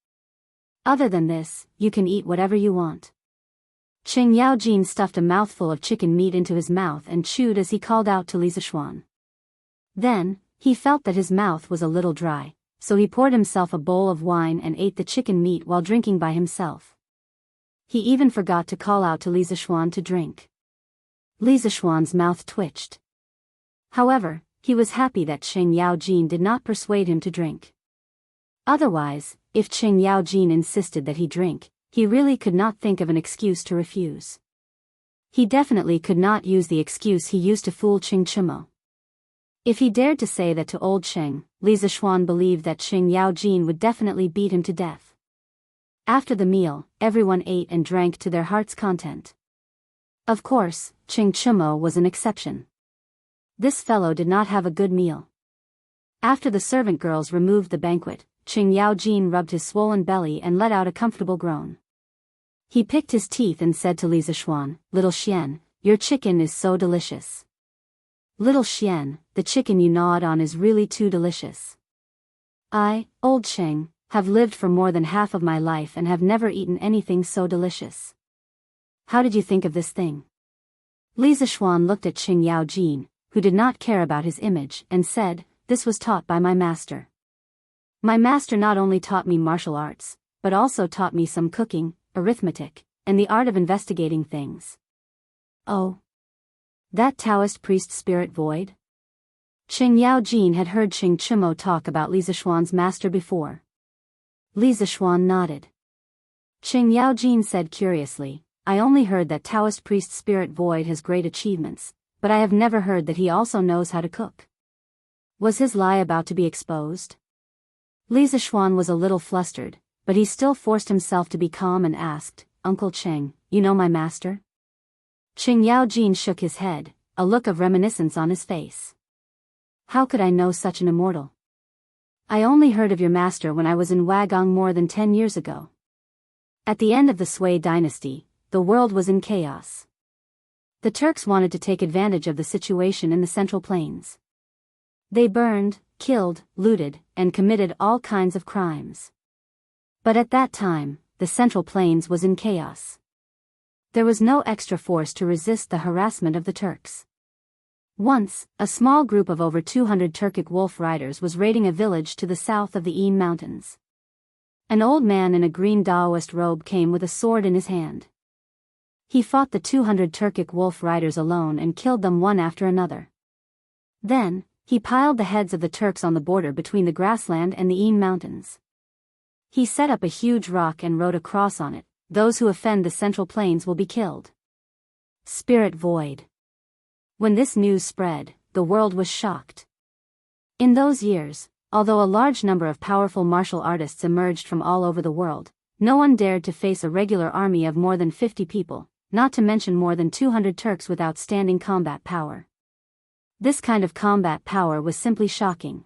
Other than this, you can eat whatever you want. Ching Yaojin stuffed a mouthful of chicken meat into his mouth and chewed as he called out to Li Zishuan. Then, he felt that his mouth was a little dry, so he poured himself a bowl of wine and ate the chicken meat while drinking by himself. He even forgot to call out to Li Zishuan to drink. Li Zishuan's mouth twitched. However, he was happy that Ching Yaojin did not persuade him to drink. Otherwise, if Ching Yaojin insisted that he drink, he really could not think of an excuse to refuse. He definitely could not use the excuse he used to fool Ching Chimo. If he dared to say that to old Cheng, Li Zishuan believed that Ching Yaojin would definitely beat him to death. After the meal, everyone ate and drank to their heart's content. Of course, Ching Chimo was an exception. This fellow did not have a good meal. After the servant girls removed the banquet, Ching Yaojin rubbed his swollen belly and let out a comfortable groan. He picked his teeth and said to Li Zishuan, "Little Xian, your chicken is so delicious. Little Xian, the chicken you gnawed on is really too delicious. I, old Cheng, have lived for more than half of my life and have never eaten anything so delicious. How did you think of this thing?" Li Zishuan looked at Ching Yaojin, who did not care about his image, and said, "This was taught by my master. My master not only taught me martial arts, but also taught me some cooking, arithmetic, and the art of investigating things." "Oh. That Taoist priest spirit void?" Ching Yaojin had heard Ching Chimo talk about Li Zishuan's master before. Li Zishuan nodded. Ching Yaojin said curiously, "I only heard that Taoist priest spirit void has great achievements, but I have never heard that he also knows how to cook." Was his lie about to be exposed? Li Zishuan was a little flustered, but he still forced himself to be calm and asked, "Uncle Cheng, you know my master?" Ching Yaojin shook his head, a look of reminiscence on his face. "How could I know such an immortal? I only heard of your master when I was in Wagong more than 10 years ago. At the end of the Sui dynasty, the world was in chaos. The Turks wanted to take advantage of the situation in the Central Plains. They burned, killed, looted, and committed all kinds of crimes. But at that time, the Central Plains was in chaos. There was no extra force to resist the harassment of the Turks. Once, a small group of over 200 Turkic wolf riders was raiding a village to the south of the Ain Mountains. An old man in a green Daoist robe came with a sword in his hand. He fought the 200 Turkic wolf riders alone and killed them one after another. Then, he piled the heads of the Turks on the border between the grassland and the Ain Mountains. He set up a huge rock and wrote a cross on it, "Those who offend the Central Plains will be killed." Spirit void. When this news spread, the world was shocked. In those years, although a large number of powerful martial artists emerged from all over the world, no one dared to face a regular army of more than 50 people, not to mention more than 200 Turks with outstanding combat power. This kind of combat power was simply shocking.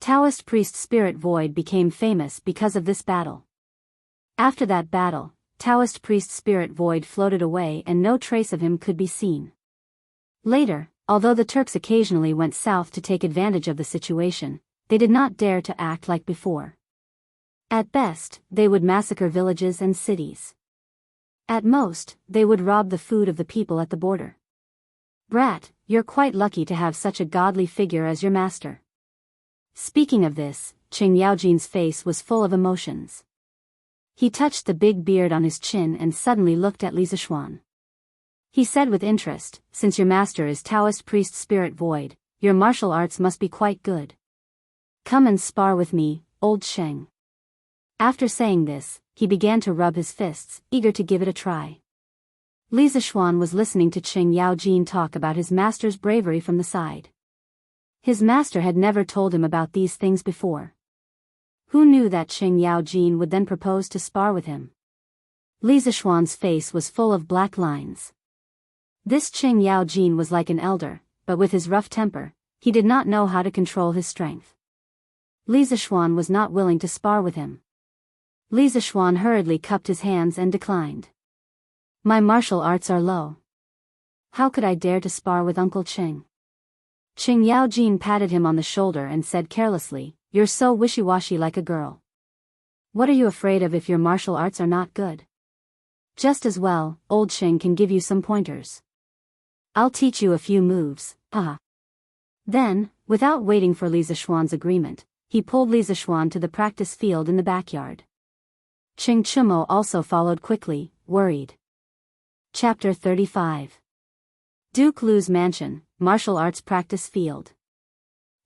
Taoist priest Spirit Void became famous because of this battle. After that battle, Taoist priest Spirit Void floated away and no trace of him could be seen. Later, although the Turks occasionally went south to take advantage of the situation, they did not dare to act like before. At best, they would massacre villages and cities. At most, they would rob the food of the people at the border. "Brat, you're quite lucky to have such a godly figure as your master." Speaking of this, Ching Yaojin's face was full of emotions. He touched the big beard on his chin and suddenly looked at Li Zishuan. He said with interest, "Since your master is Taoist priest Spirit Void, your martial arts must be quite good. Come and spar with me, old Sheng." After saying this, he began to rub his fists, eager to give it a try. Li Zixuan was listening to Qing Yaojin talk about his master's bravery from the side. His master had never told him about these things before. Who knew that Qing Yaojin would then propose to spar with him? Li Zixuan's face was full of black lines. This Qing Yaojin was like an elder, but with his rough temper, he did not know how to control his strength. Li Zixuan was not willing to spar with him. Li Zixuan hurriedly cupped his hands and declined. My martial arts are low. How could I dare to spar with Uncle Qing? Qing Yaojin patted him on the shoulder and said carelessly, You're so wishy-washy like a girl. What are you afraid of if your martial arts are not good? Just as well, old Qing can give you some pointers. I'll teach you a few moves, haha. Then, without waiting for Li Zixuan's agreement, he pulled Li Zixuan to the practice field in the backyard. Qing Chumo also followed quickly, worried. Chapter 35. Duke Lu's Mansion, Martial Arts Practice Field.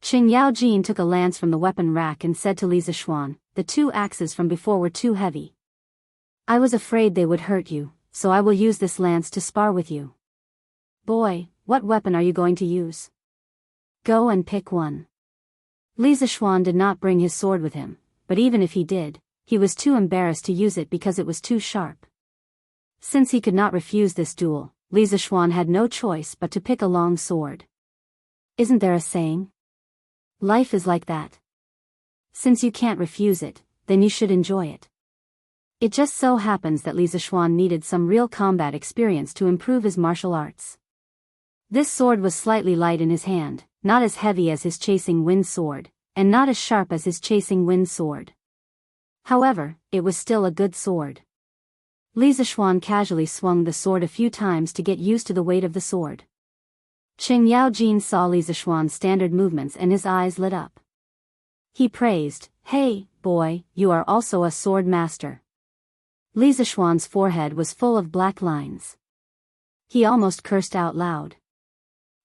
Qing Yaojin took a lance from the weapon rack and said to Li Zixuan, The 2 axes from before were too heavy. I was afraid they would hurt you, so I will use this lance to spar with you. Boy, what weapon are you going to use? Go and pick one. Li Zixuan did not bring his sword with him, but even if he did, he was too embarrassed to use it because it was too sharp. Since he could not refuse this duel, Li Zixuan had no choice but to pick a long sword. Isn't there a saying? Life is like that. Since you can't refuse it, then you should enjoy it. It just so happens that Li Zixuan needed some real combat experience to improve his martial arts. This sword was slightly light in his hand, not as heavy as his chasing wind sword, and not as sharp as his chasing wind sword. However, it was still a good sword. Li Zixuan casually swung the sword a few times to get used to the weight of the sword. Qing Yaojin saw Li Zixuan's standard movements and his eyes lit up. He praised, Hey, boy, you are also a sword master. Li Zixuan's forehead was full of black lines. He almost cursed out loud.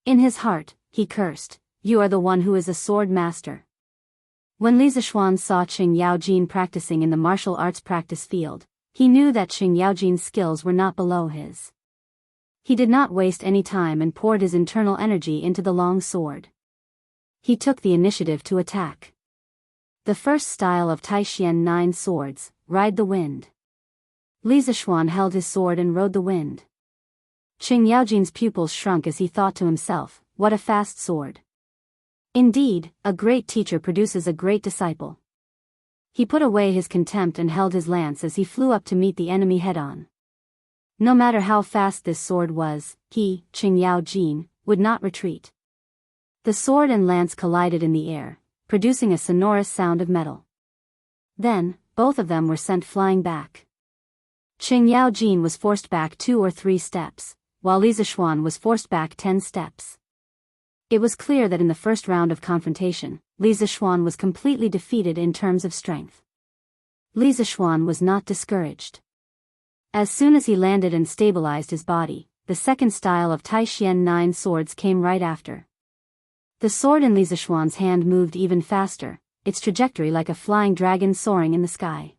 In his heart, he cursed, You are the one who is a sword master. When Li Zixuan saw Qing Yaojin practicing in the martial arts practice field, he knew that Qing Yaojin's skills were not below his. He did not waste any time and poured his internal energy into the long sword. He took the initiative to attack. The first style of Taishian 9 swords, Ride the Wind. Li Zixuan held his sword and rode the wind. Qing Yaojin's pupils shrunk as he thought to himself, What a fast sword. Indeed, a great teacher produces a great disciple. He put away his contempt and held his lance as he flew up to meet the enemy head-on. No matter how fast this sword was, he, Qing Yaojin, would not retreat. The sword and lance collided in the air, producing a sonorous sound of metal. Then, both of them were sent flying back. Qing Yaojin was forced back 2 or 3 steps, while Li Zixuan was forced back 10 steps. It was clear that in the first round of confrontation, Li Zixuan was completely defeated in terms of strength. Li Zixuan was not discouraged. As soon as he landed and stabilized his body, the second style of Taishian 9 swords came right after. The sword in Li Zixuan's hand moved even faster, its trajectory like a flying dragon soaring in the sky.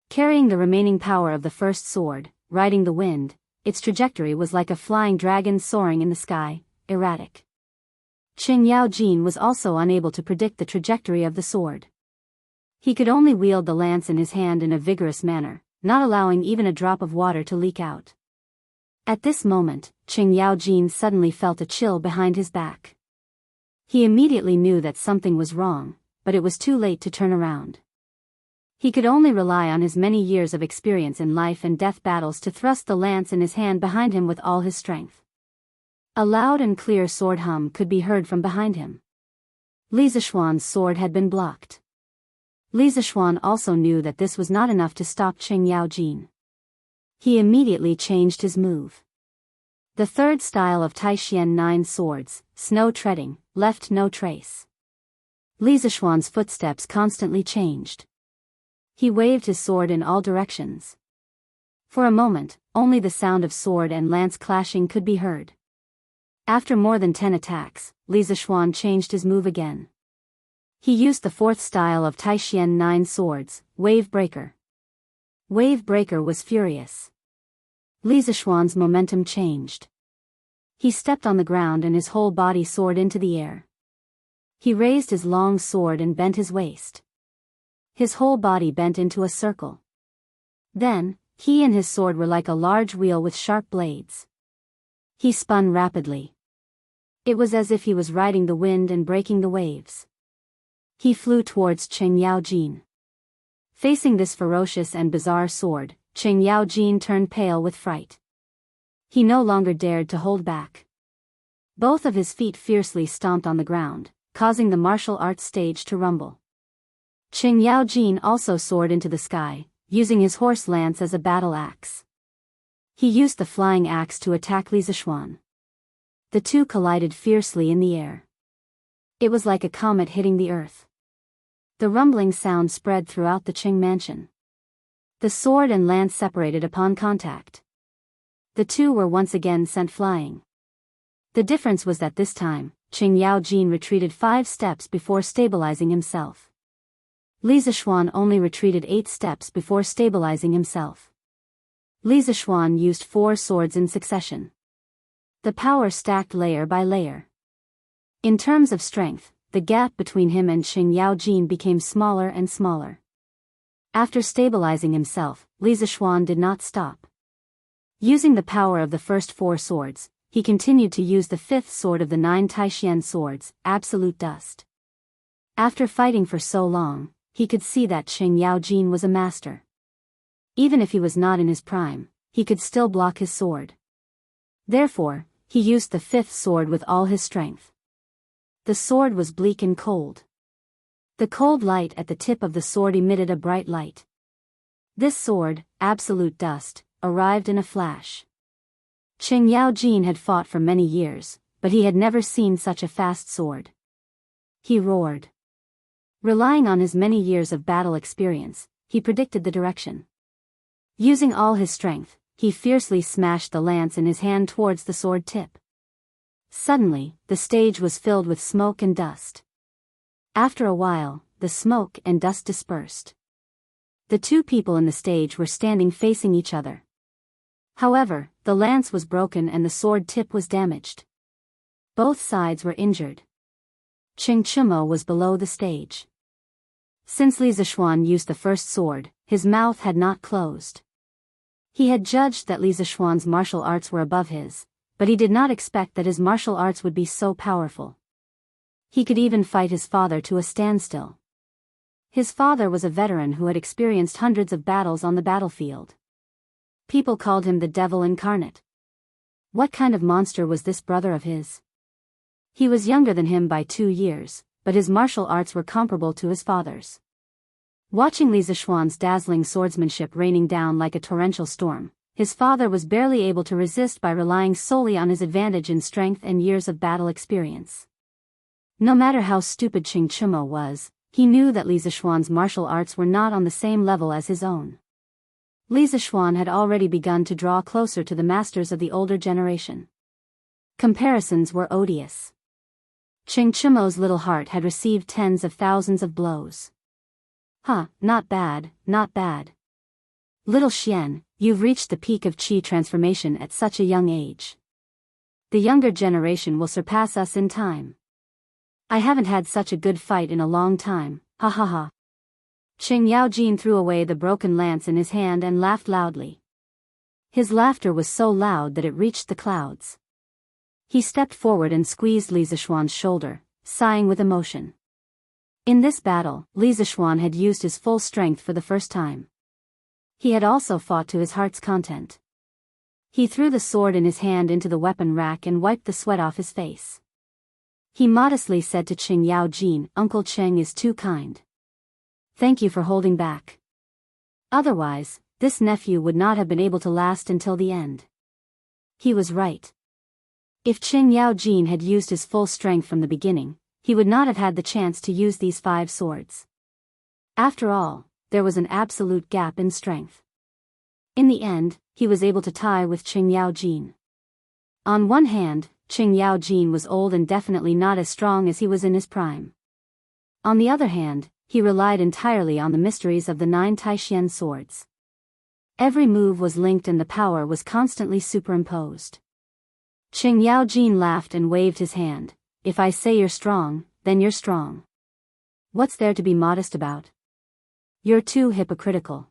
Carrying the remaining power of the first sword, riding the wind, its trajectory was like a flying dragon soaring in the sky, erratic. Qing Yaojin was also unable to predict the trajectory of the sword. He could only wield the lance in his hand in a vigorous manner, not allowing even a drop of water to leak out. At this moment, Qing Yaojin suddenly felt a chill behind his back. He immediately knew that something was wrong, but it was too late to turn around. He could only rely on his many years of experience in life and death battles to thrust the lance in his hand behind him with all his strength. A loud and clear sword hum could be heard from behind him. Li Zixuan's sword had been blocked. Li Zixuan also knew that this was not enough to stop Qing Yaojin. He immediately changed his move. The third style of Taishian 9 swords, Snow Treading, left no trace. Li Zixuan's footsteps constantly changed. He waved his sword in all directions. For a moment, only the sound of sword and lance clashing could be heard. After more than 10 attacks, Li Zixuan changed his move again. He used the fourth style of Taishian 9 swords, Wave Breaker. Wave Breaker was furious. Li Zishuan's momentum changed. He stepped on the ground and his whole body soared into the air. He raised his long sword and bent his waist. His whole body bent into a circle. Then, he and his sword were like a large wheel with sharp blades. He spun rapidly. It was as if he was riding the wind and breaking the waves. He flew towards Cheng Yaojin. Facing this ferocious and bizarre sword, Cheng Yaojin turned pale with fright. He no longer dared to hold back. Both of his feet fiercely stomped on the ground, causing the martial arts stage to rumble. Cheng Yaojin also soared into the sky, using his horse lance as a battle axe. He used the flying axe to attack Li Zishuan. The two collided fiercely in the air. It was like a comet hitting the earth. The rumbling sound spread throughout the Qing mansion. The sword and lance separated upon contact. The two were once again sent flying. The difference was that this time, Cheng Yaojin retreated 5 steps before stabilizing himself. Li Zishuan only retreated 8 steps before stabilizing himself. Li Zishuan used 4 swords in succession. The power stacked layer by layer. In terms of strength, the gap between him and Cheng Yaojin became smaller and smaller. After stabilizing himself, Li Zishuan did not stop. Using the power of the first 4 swords, he continued to use the 5th sword of the 9 Taishian swords, Absolute Dust. After fighting for so long, he could see that Cheng Yaojin was a master. Even if he was not in his prime, he could still block his sword. Therefore, he used the 5th sword with all his strength. The sword was bleak and cold. The cold light at the tip of the sword emitted a bright light. This sword, Absolute Dust, arrived in a flash. Cheng Yaojin had fought for many years, but he had never seen such a fast sword. He roared. Relying on his many years of battle experience, he predicted the direction. Using all his strength, he fiercely smashed the lance in his hand towards the sword tip. Suddenly, the stage was filled with smoke and dust. After a while, the smoke and dust dispersed. The two people in the stage were standing facing each other. However, the lance was broken and the sword tip was damaged. Both sides were injured. Cheng Chimo was below the stage. Since Li Zishuan used the first sword, his mouth had not closed. He had judged that Li Zishuan's martial arts were above his, but he did not expect that his martial arts would be so powerful. He could even fight his father to a standstill. His father was a veteran who had experienced hundreds of battles on the battlefield. People called him the devil incarnate. What kind of monster was this brother of his? He was younger than him by 2 years, but his martial arts were comparable to his father's. Watching Li Zishuan's dazzling swordsmanship raining down like a torrential storm, his father was barely able to resist by relying solely on his advantage in strength and years of battle experience. No matter how stupid Cheng Chimo was, he knew that Li Zishuan's martial arts were not on the same level as his own. Li Zishuan had already begun to draw closer to the masters of the older generation. Comparisons were odious. Cheng Chimo's little heart had received tens of thousands of blows. Not bad, not bad. Little Xian, you've reached the peak of qi transformation at such a young age. The younger generation will surpass us in time. I haven't had such a good fight in a long time, ha ha ha. Cheng Yaojin threw away the broken lance in his hand and laughed loudly. His laughter was so loud that it reached the clouds. He stepped forward and squeezed Li Zishuan's shoulder, sighing with emotion. In this battle, Li Zishuan had used his full strength for the first time. He had also fought to his heart's content. He threw the sword in his hand into the weapon rack and wiped the sweat off his face. He modestly said to Cheng Yaojin, "Uncle Cheng is too kind. Thank you for holding back. Otherwise, this nephew would not have been able to last until the end." He was right. If Cheng Yaojin had used his full strength from the beginning, he would not have had the chance to use these 5 swords. After all, there was an absolute gap in strength. In the end, he was able to tie with Cheng Yaojin. On one hand, Cheng Yaojin was old and definitely not as strong as he was in his prime. On the other hand, he relied entirely on the mysteries of the 9 Taishian swords. Every move was linked and the power was constantly superimposed. Qing Yaojin laughed and waved his hand. If I say you're strong, then you're strong. What's there to be modest about? You're too hypocritical.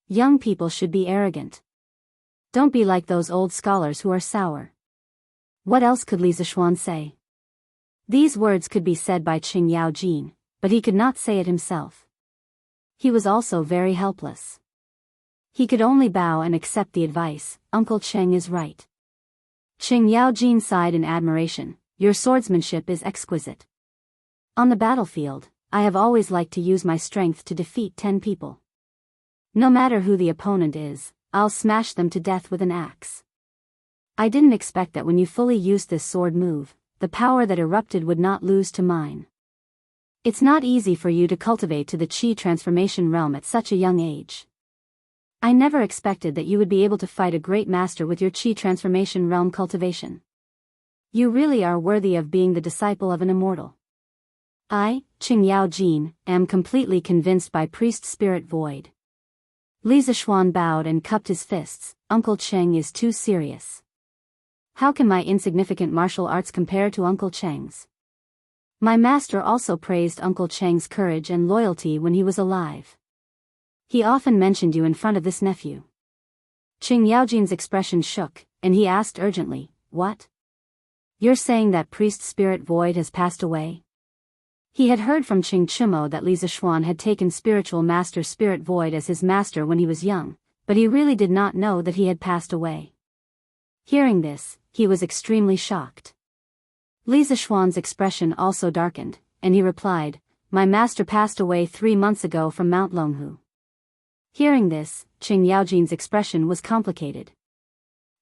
Young people should be arrogant. Don't be like those old scholars who are sour. What else could Li Zishuan say? These words could be said by Qing Yaojin, but he could not say it himself. He was also very helpless. He could only bow and accept the advice. Uncle Cheng is right. Qing Yaojin sighed in admiration. Your swordsmanship is exquisite. On the battlefield, I have always liked to use my strength to defeat 10 people. No matter who the opponent is, I'll smash them to death with an axe. I didn't expect that when you fully used this sword move, the power that erupted would not lose to mine. It's not easy for you to cultivate to the Qi transformation realm at such a young age. I never expected that you would be able to fight a great master with your Qi transformation realm cultivation. You really are worthy of being the disciple of an immortal. I, Qing Yaojin, am completely convinced by priest spirit void. Li Zishuan bowed and cupped his fists. Uncle Cheng is too serious. How can my insignificant martial arts compare to Uncle Cheng's? My master also praised Uncle Cheng's courage and loyalty when he was alive. He often mentioned you in front of this nephew. Qing Yaojin's expression shook, and he asked urgently, What? You're saying that priest spirit void has passed away? He had heard from Qing Chumo that Li Zishuan had taken spiritual master spirit void as his master when he was young, but he really did not know that he had passed away. Hearing this, he was extremely shocked. Li Zishuan's expression also darkened, and he replied, My master passed away 3 months ago from Mount Longhu. Hearing this, Qing Yaojin's expression was complicated.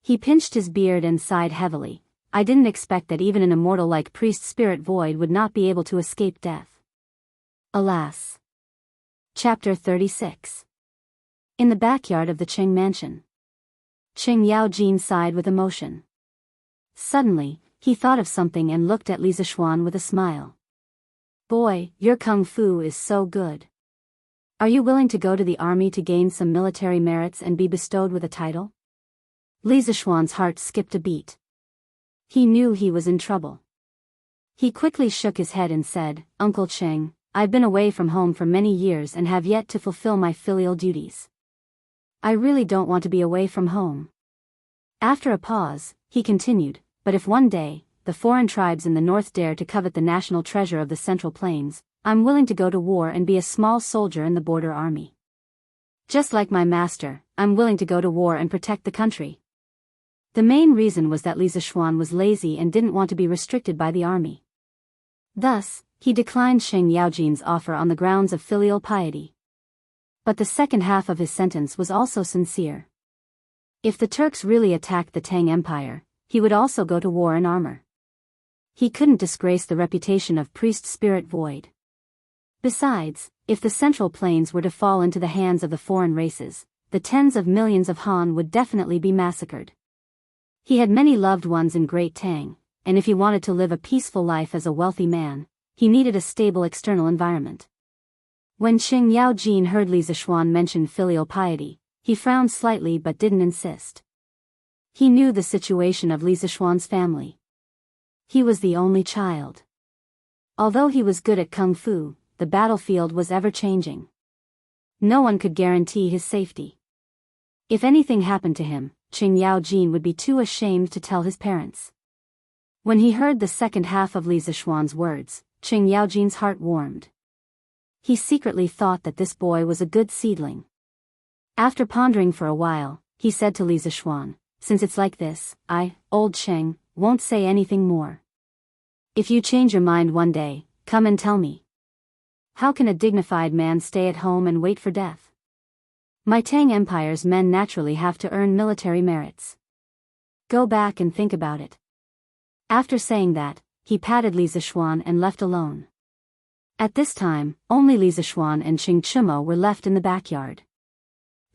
He pinched his beard and sighed heavily. I didn't expect that even an immortal like priest spirit void would not be able to escape death. Alas. Chapter 36. In the backyard of the Qing mansion. Qing Yaojin sighed with emotion. Suddenly, he thought of something and looked at Li Zishuan with a smile. Boy, your kung fu is so good. Are you willing to go to the army to gain some military merits and be bestowed with a title? Li Zishuan's heart skipped a beat. He knew he was in trouble. He quickly shook his head and said, Uncle Cheng, I've been away from home for many years and have yet to fulfill my filial duties. I really don't want to be away from home. After a pause, he continued, but if one day, the foreign tribes in the north dare to covet the national treasure of the Central Plains, I'm willing to go to war and be a small soldier in the border army. Just like my master, I'm willing to go to war and protect the country. The main reason was that Li Zishuan was lazy and didn't want to be restricted by the army. Thus, he declined Qing Yaojin's offer on the grounds of filial piety. But the second half of his sentence was also sincere. If the Turks really attacked the Tang Empire, he would also go to war in armor. He couldn't disgrace the reputation of priest spirit void. Besides, if the Central Plains were to fall into the hands of the foreign races, the tens of millions of Han would definitely be massacred. He had many loved ones in Great Tang, and if he wanted to live a peaceful life as a wealthy man, he needed a stable external environment. When Qing Yaojin heard Li Zishuan mention filial piety, he frowned slightly but didn't insist. He knew the situation of Li Zishuan's family. He was the only child. Although he was good at kung fu, the battlefield was ever-changing. No one could guarantee his safety. If anything happened to him, Qing Yaojin would be too ashamed to tell his parents. When he heard the second half of Li Zishuan's words, Qing Yaojin's heart warmed. He secretly thought that this boy was a good seedling. After pondering for a while, he said to Li Zishuan, Since it's like this, I, old Cheng, won't say anything more. If you change your mind one day, come and tell me. How can a dignified man stay at home and wait for death? My Tang Empire's men naturally have to earn military merits. Go back and think about it. After saying that, he patted Li Zishuan and left alone. At this time, only Li Zishuan and Qing Chumo were left in the backyard.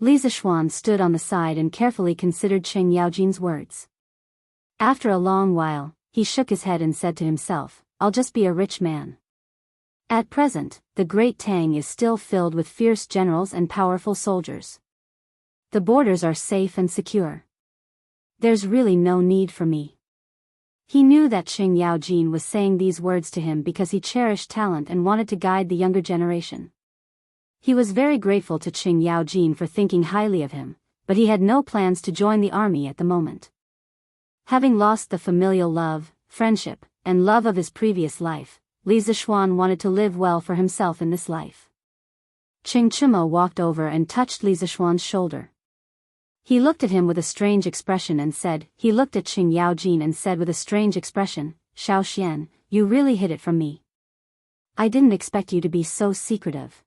Li Zishuan stood on the side and carefully considered Qing Yaojin's words. After a long while, he shook his head and said to himself, I'll just be a rich man. At present, the Great Tang is still filled with fierce generals and powerful soldiers. The borders are safe and secure. There's really no need for me. He knew that Qing Yaojin was saying these words to him because he cherished talent and wanted to guide the younger generation. He was very grateful to Qing Yaojin for thinking highly of him, but he had no plans to join the army at the moment. Having lost the familial love, friendship, and love of his previous life, Li Zixuan wanted to live well for himself in this life. Qing Chimo walked over and touched Li Zixuan's shoulder. He looked at him with a strange expression and said, he looked at Qing Yaojin and said with a strange expression, Xiao Xian, you really hid it from me. I didn't expect you to be so secretive.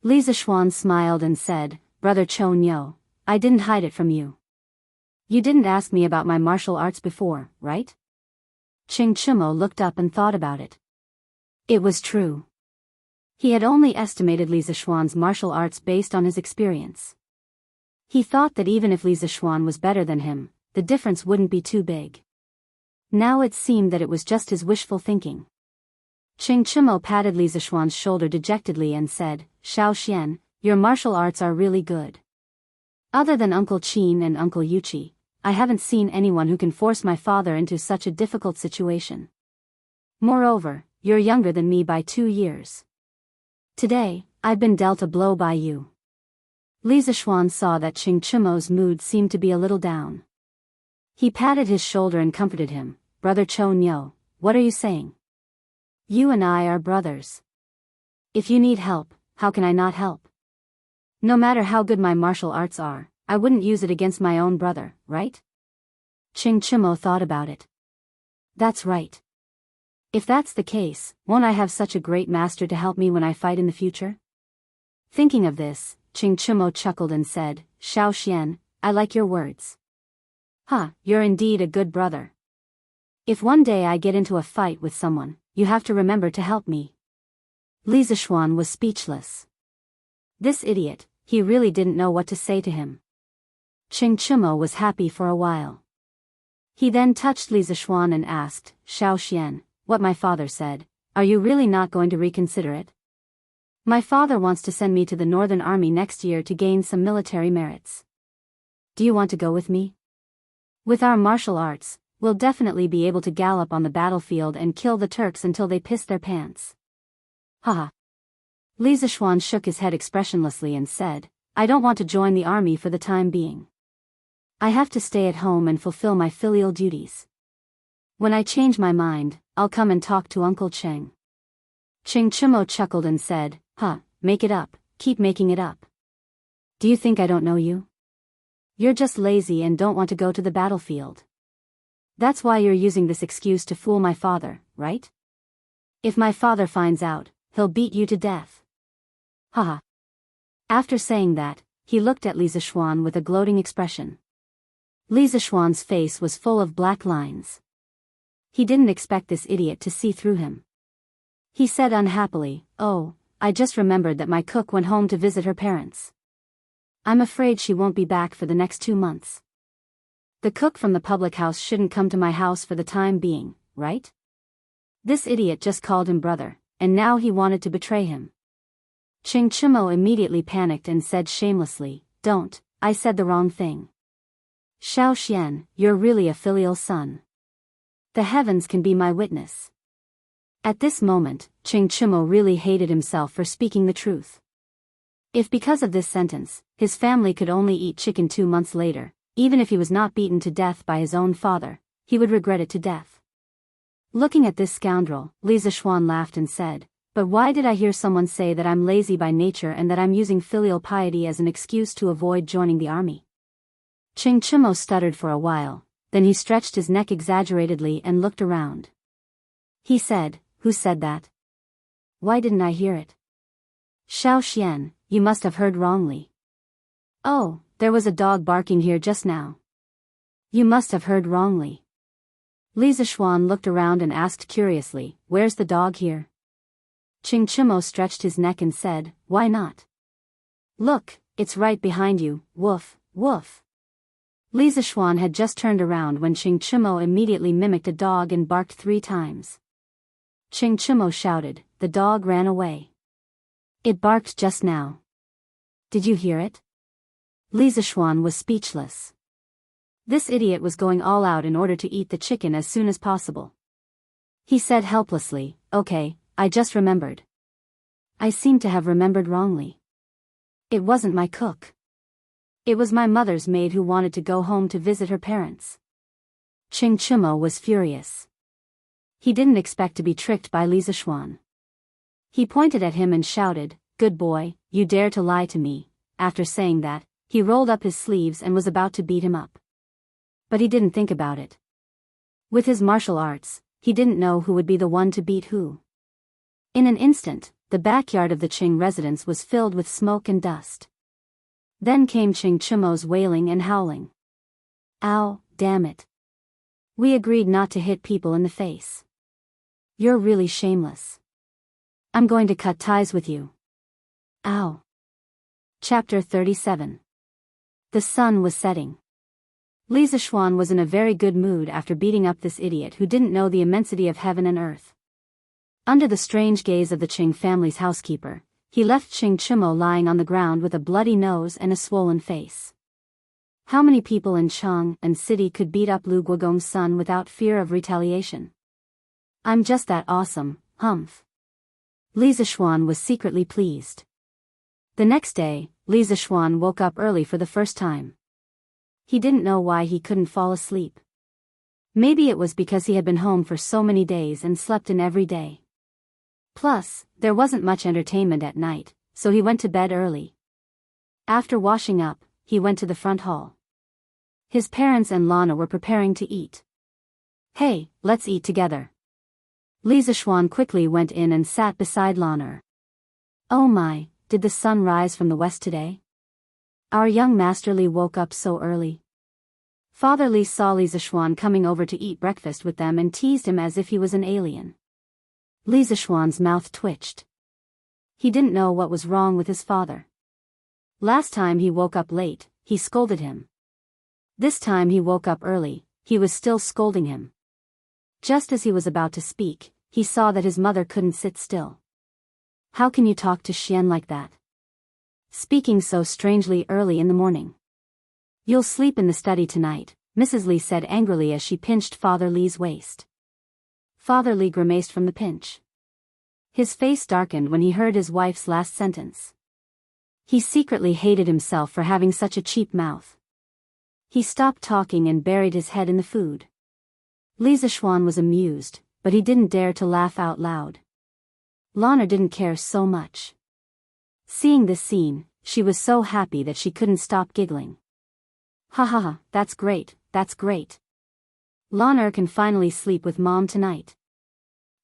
Li Zixuan smiled and said, Brother Chou Nyo, I didn't hide it from you. You didn't ask me about my martial arts before, right? Qing Chimo looked up and thought about it. It was true. He had only estimated Li Zixuan's martial arts based on his experience. He thought that even if Li Zixuan was better than him, the difference wouldn't be too big. Now it seemed that it was just his wishful thinking. Qing Chimo patted Li Zixuan's shoulder dejectedly and said, Xiao Xian, your martial arts are really good. Other than Uncle Qin and Uncle Yuqi, I haven't seen anyone who can force my father into such a difficult situation. Moreover, you're younger than me by 2 years. Today, I've been dealt a blow by you. Li Zixuan saw that Qing Chimo's mood seemed to be a little down. He patted his shoulder and comforted him, Brother Chou Nyo, what are you saying? You and I are brothers. If you need help, how can I not help? No matter how good my martial arts are, I wouldn't use it against my own brother, right? Qing Chimo thought about it. That's right. If that's the case, won't I have such a great master to help me when I fight in the future? Thinking of this, Qing Chimo chuckled and said, Xiao Xian, I like your words. You're indeed a good brother. If one day I get into a fight with someone, you have to remember to help me. Li Zixuan was speechless. This idiot, he really didn't know what to say to him. Qing Chimo was happy for a while. He then touched Li Zixuan and asked, Xiao Xian, what my father said, are you really not going to reconsider it? My father wants to send me to the Northern Army next year to gain some military merits. Do you want to go with me? With our martial arts, we'll definitely be able to gallop on the battlefield and kill the Turks until they piss their pants. Haha. Li Zixuan shook his head expressionlessly and said, I don't want to join the army for the time being. I have to stay at home and fulfill my filial duties. When I change my mind, I'll come and talk to Uncle Cheng. Qing Chimo chuckled and said, make it up, keep making it up. Do you think I don't know you? You're just lazy and don't want to go to the battlefield. That's why you're using this excuse to fool my father, right? If my father finds out, he'll beat you to death. After saying that, he looked at Li Zixuan with a gloating expression. Li Zixuan's face was full of black lines. He didn't expect this idiot to see through him. He said unhappily, Oh, I just remembered that my cook went home to visit her parents. I'm afraid she won't be back for the next 2 months. The cook from the public house shouldn't come to my house for the time being, right? This idiot just called him brother, and now he wanted to betray him. Qing Chimo immediately panicked and said shamelessly, Don't, I said the wrong thing. Xiao Xian, you're really a filial son. The heavens can be my witness. At this moment, Qing Chimo really hated himself for speaking the truth. If because of this sentence, his family could only eat chicken 2 months later, even if he was not beaten to death by his own father, he would regret it to death. Looking at this scoundrel, Li Zixuan laughed and said, But why did I hear someone say that I'm lazy by nature and that I'm using filial piety as an excuse to avoid joining the army? Qing Chimo stuttered for a while, then he stretched his neck exaggeratedly and looked around. He said, Who said that? Why didn't I hear it? Xiao Xian, you must have heard wrongly. Oh, there was a dog barking here just now. You must have heard wrongly. Li Zixuan looked around and asked curiously, Where's the dog here? Qing Chimo stretched his neck and said, Why not? Look, it's right behind you, woof, woof. Li Zixuan had just turned around when Qing Chimo immediately mimicked a dog and barked 3 times. Qing Chimo shouted, The dog ran away. It barked just now. Did you hear it? Li Zishuan was speechless. This idiot was going all out in order to eat the chicken as soon as possible. He said helplessly, "Okay, I just remembered. I seem to have remembered wrongly. It wasn't my cook. It was my mother's maid who wanted to go home to visit her parents." Ching Chumo was furious. He didn't expect to be tricked by Li Zishuan. He pointed at him and shouted, "Good boy, you dare to lie to me." After saying that, he rolled up his sleeves and was about to beat him up. But he didn't think about it. With his martial arts, he didn't know who would be the one to beat who. In an instant, the backyard of the Ching residence was filled with smoke and dust. Then came Ching Chumo's wailing and howling. "Ow, damn it. We agreed not to hit people in the face. You're really shameless. I'm going to cut ties with you. Ow." Chapter 37. The sun was setting. Li Zishuan was in a very good mood after beating up this idiot who didn't know the immensity of heaven and earth. Under the strange gaze of the Ching family's housekeeper, he left Ching Chumo lying on the ground with a bloody nose and a swollen face. How many people in Chang'an City could beat up Lu Guogong's son without fear of retaliation? "I'm just that awesome, humph." Li Zishuan was secretly pleased. The next day, Li Zishuan woke up early for the first time. He didn't know why he couldn't fall asleep. Maybe it was because he had been home for so many days and slept in every day. Plus, there wasn't much entertainment at night, so he went to bed early. After washing up, he went to the front hall. His parents and Lana were preparing to eat. "Hey, let's eat together." Li Zishuan quickly went in and sat beside Lana. "Oh my, did the sun rise from the west today? Our young Master Li woke up so early." Father Li saw Li Zishuan coming over to eat breakfast with them and teased him as if he was an alien. Li Zishuan's mouth twitched. He didn't know what was wrong with his father. Last time he woke up late, he scolded him. This time he woke up early, he was still scolding him. Just as he was about to speak, he saw that his mother couldn't sit still. "How can you talk to Xian like that? Speaking so strangely early in the morning. You'll sleep in the study tonight," Mrs. Li said angrily as she pinched Father Li's waist. Father Li grimaced from the pinch. His face darkened when he heard his wife's last sentence. He secretly hated himself for having such a cheap mouth. He stopped talking and buried his head in the food. Li Zishuan was amused, but he didn't dare to laugh out loud. Lana didn't care so much. Seeing this scene, she was so happy that she couldn't stop giggling. "Ha ha ha, that's great, that's great. Lana can finally sleep with Mom tonight."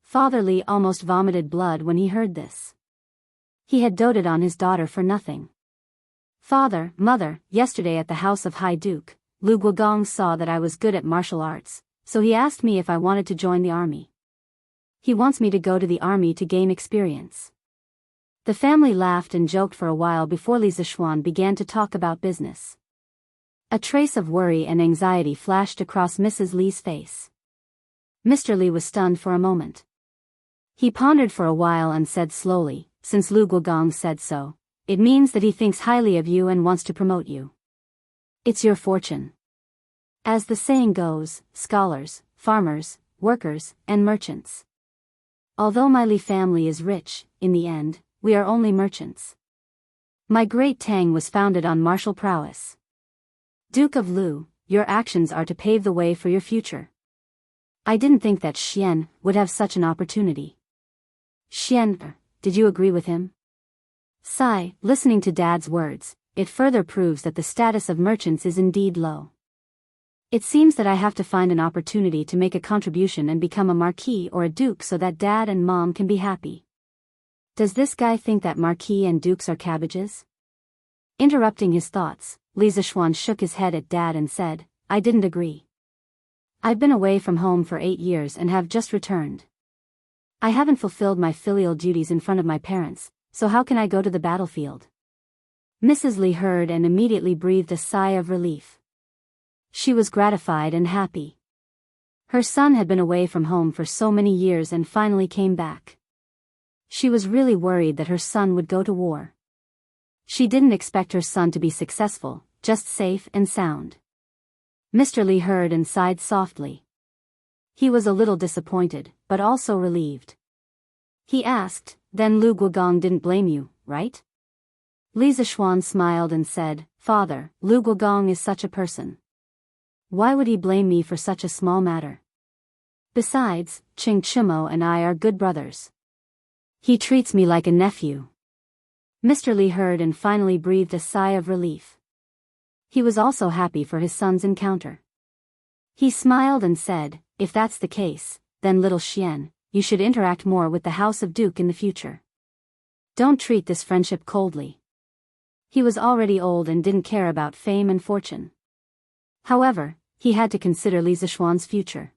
Father Li almost vomited blood when he heard this. He had doted on his daughter for nothing. "Father, Mother, yesterday at the house of High Duke, Lu Guogong saw that I was good at martial arts, so he asked me if I wanted to join the army. He wants me to go to the army to gain experience." The family laughed and joked for a while before Li Zishuan began to talk about business. A trace of worry and anxiety flashed across Mrs. Li's face. Mr. Li was stunned for a moment. He pondered for a while and said slowly, "Since Lu Guogong said so, it means that he thinks highly of you and wants to promote you. It's your fortune. As the saying goes, scholars, farmers, workers, and merchants. Although my Li family is rich, in the end, we are only merchants. My great Tang was founded on martial prowess. Duke of Lu, your actions are to pave the way for your future. I didn't think that Xian would have such an opportunity." "Xian, did you agree with him?" Sigh, listening to Dad's words, it further proves that the status of merchants is indeed low. It seems that I have to find an opportunity to make a contribution and become a marquis or a duke so that Dad and Mom can be happy. Does this guy think that marquis and dukes are cabbages? Interrupting his thoughts, Li Zishuan shook his head at Dad and said, "I didn't agree. I've been away from home for 8 years and have just returned. I haven't fulfilled my filial duties in front of my parents, so how can I go to the battlefield?" Mrs. Li heard and immediately breathed a sigh of relief. She was gratified and happy. Her son had been away from home for so many years and finally came back. She was really worried that her son would go to war. She didn't expect her son to be successful, just safe and sound. Mr. Li heard and sighed softly. He was a little disappointed, but also relieved. He asked, "Then Lu Guogong didn't blame you, right?" Li Zishuan smiled and said, "Father, Lu Guogong is such a person. Why would he blame me for such a small matter? Besides, Ching Chimo and I are good brothers. He treats me like a nephew." Mr. Li heard and finally breathed a sigh of relief. He was also happy for his son's encounter. He smiled and said, "If that's the case, then little Xian, you should interact more with the House of Duke in the future. Don't treat this friendship coldly." He was already old and didn't care about fame and fortune. However, he had to consider Li Zishuan's future.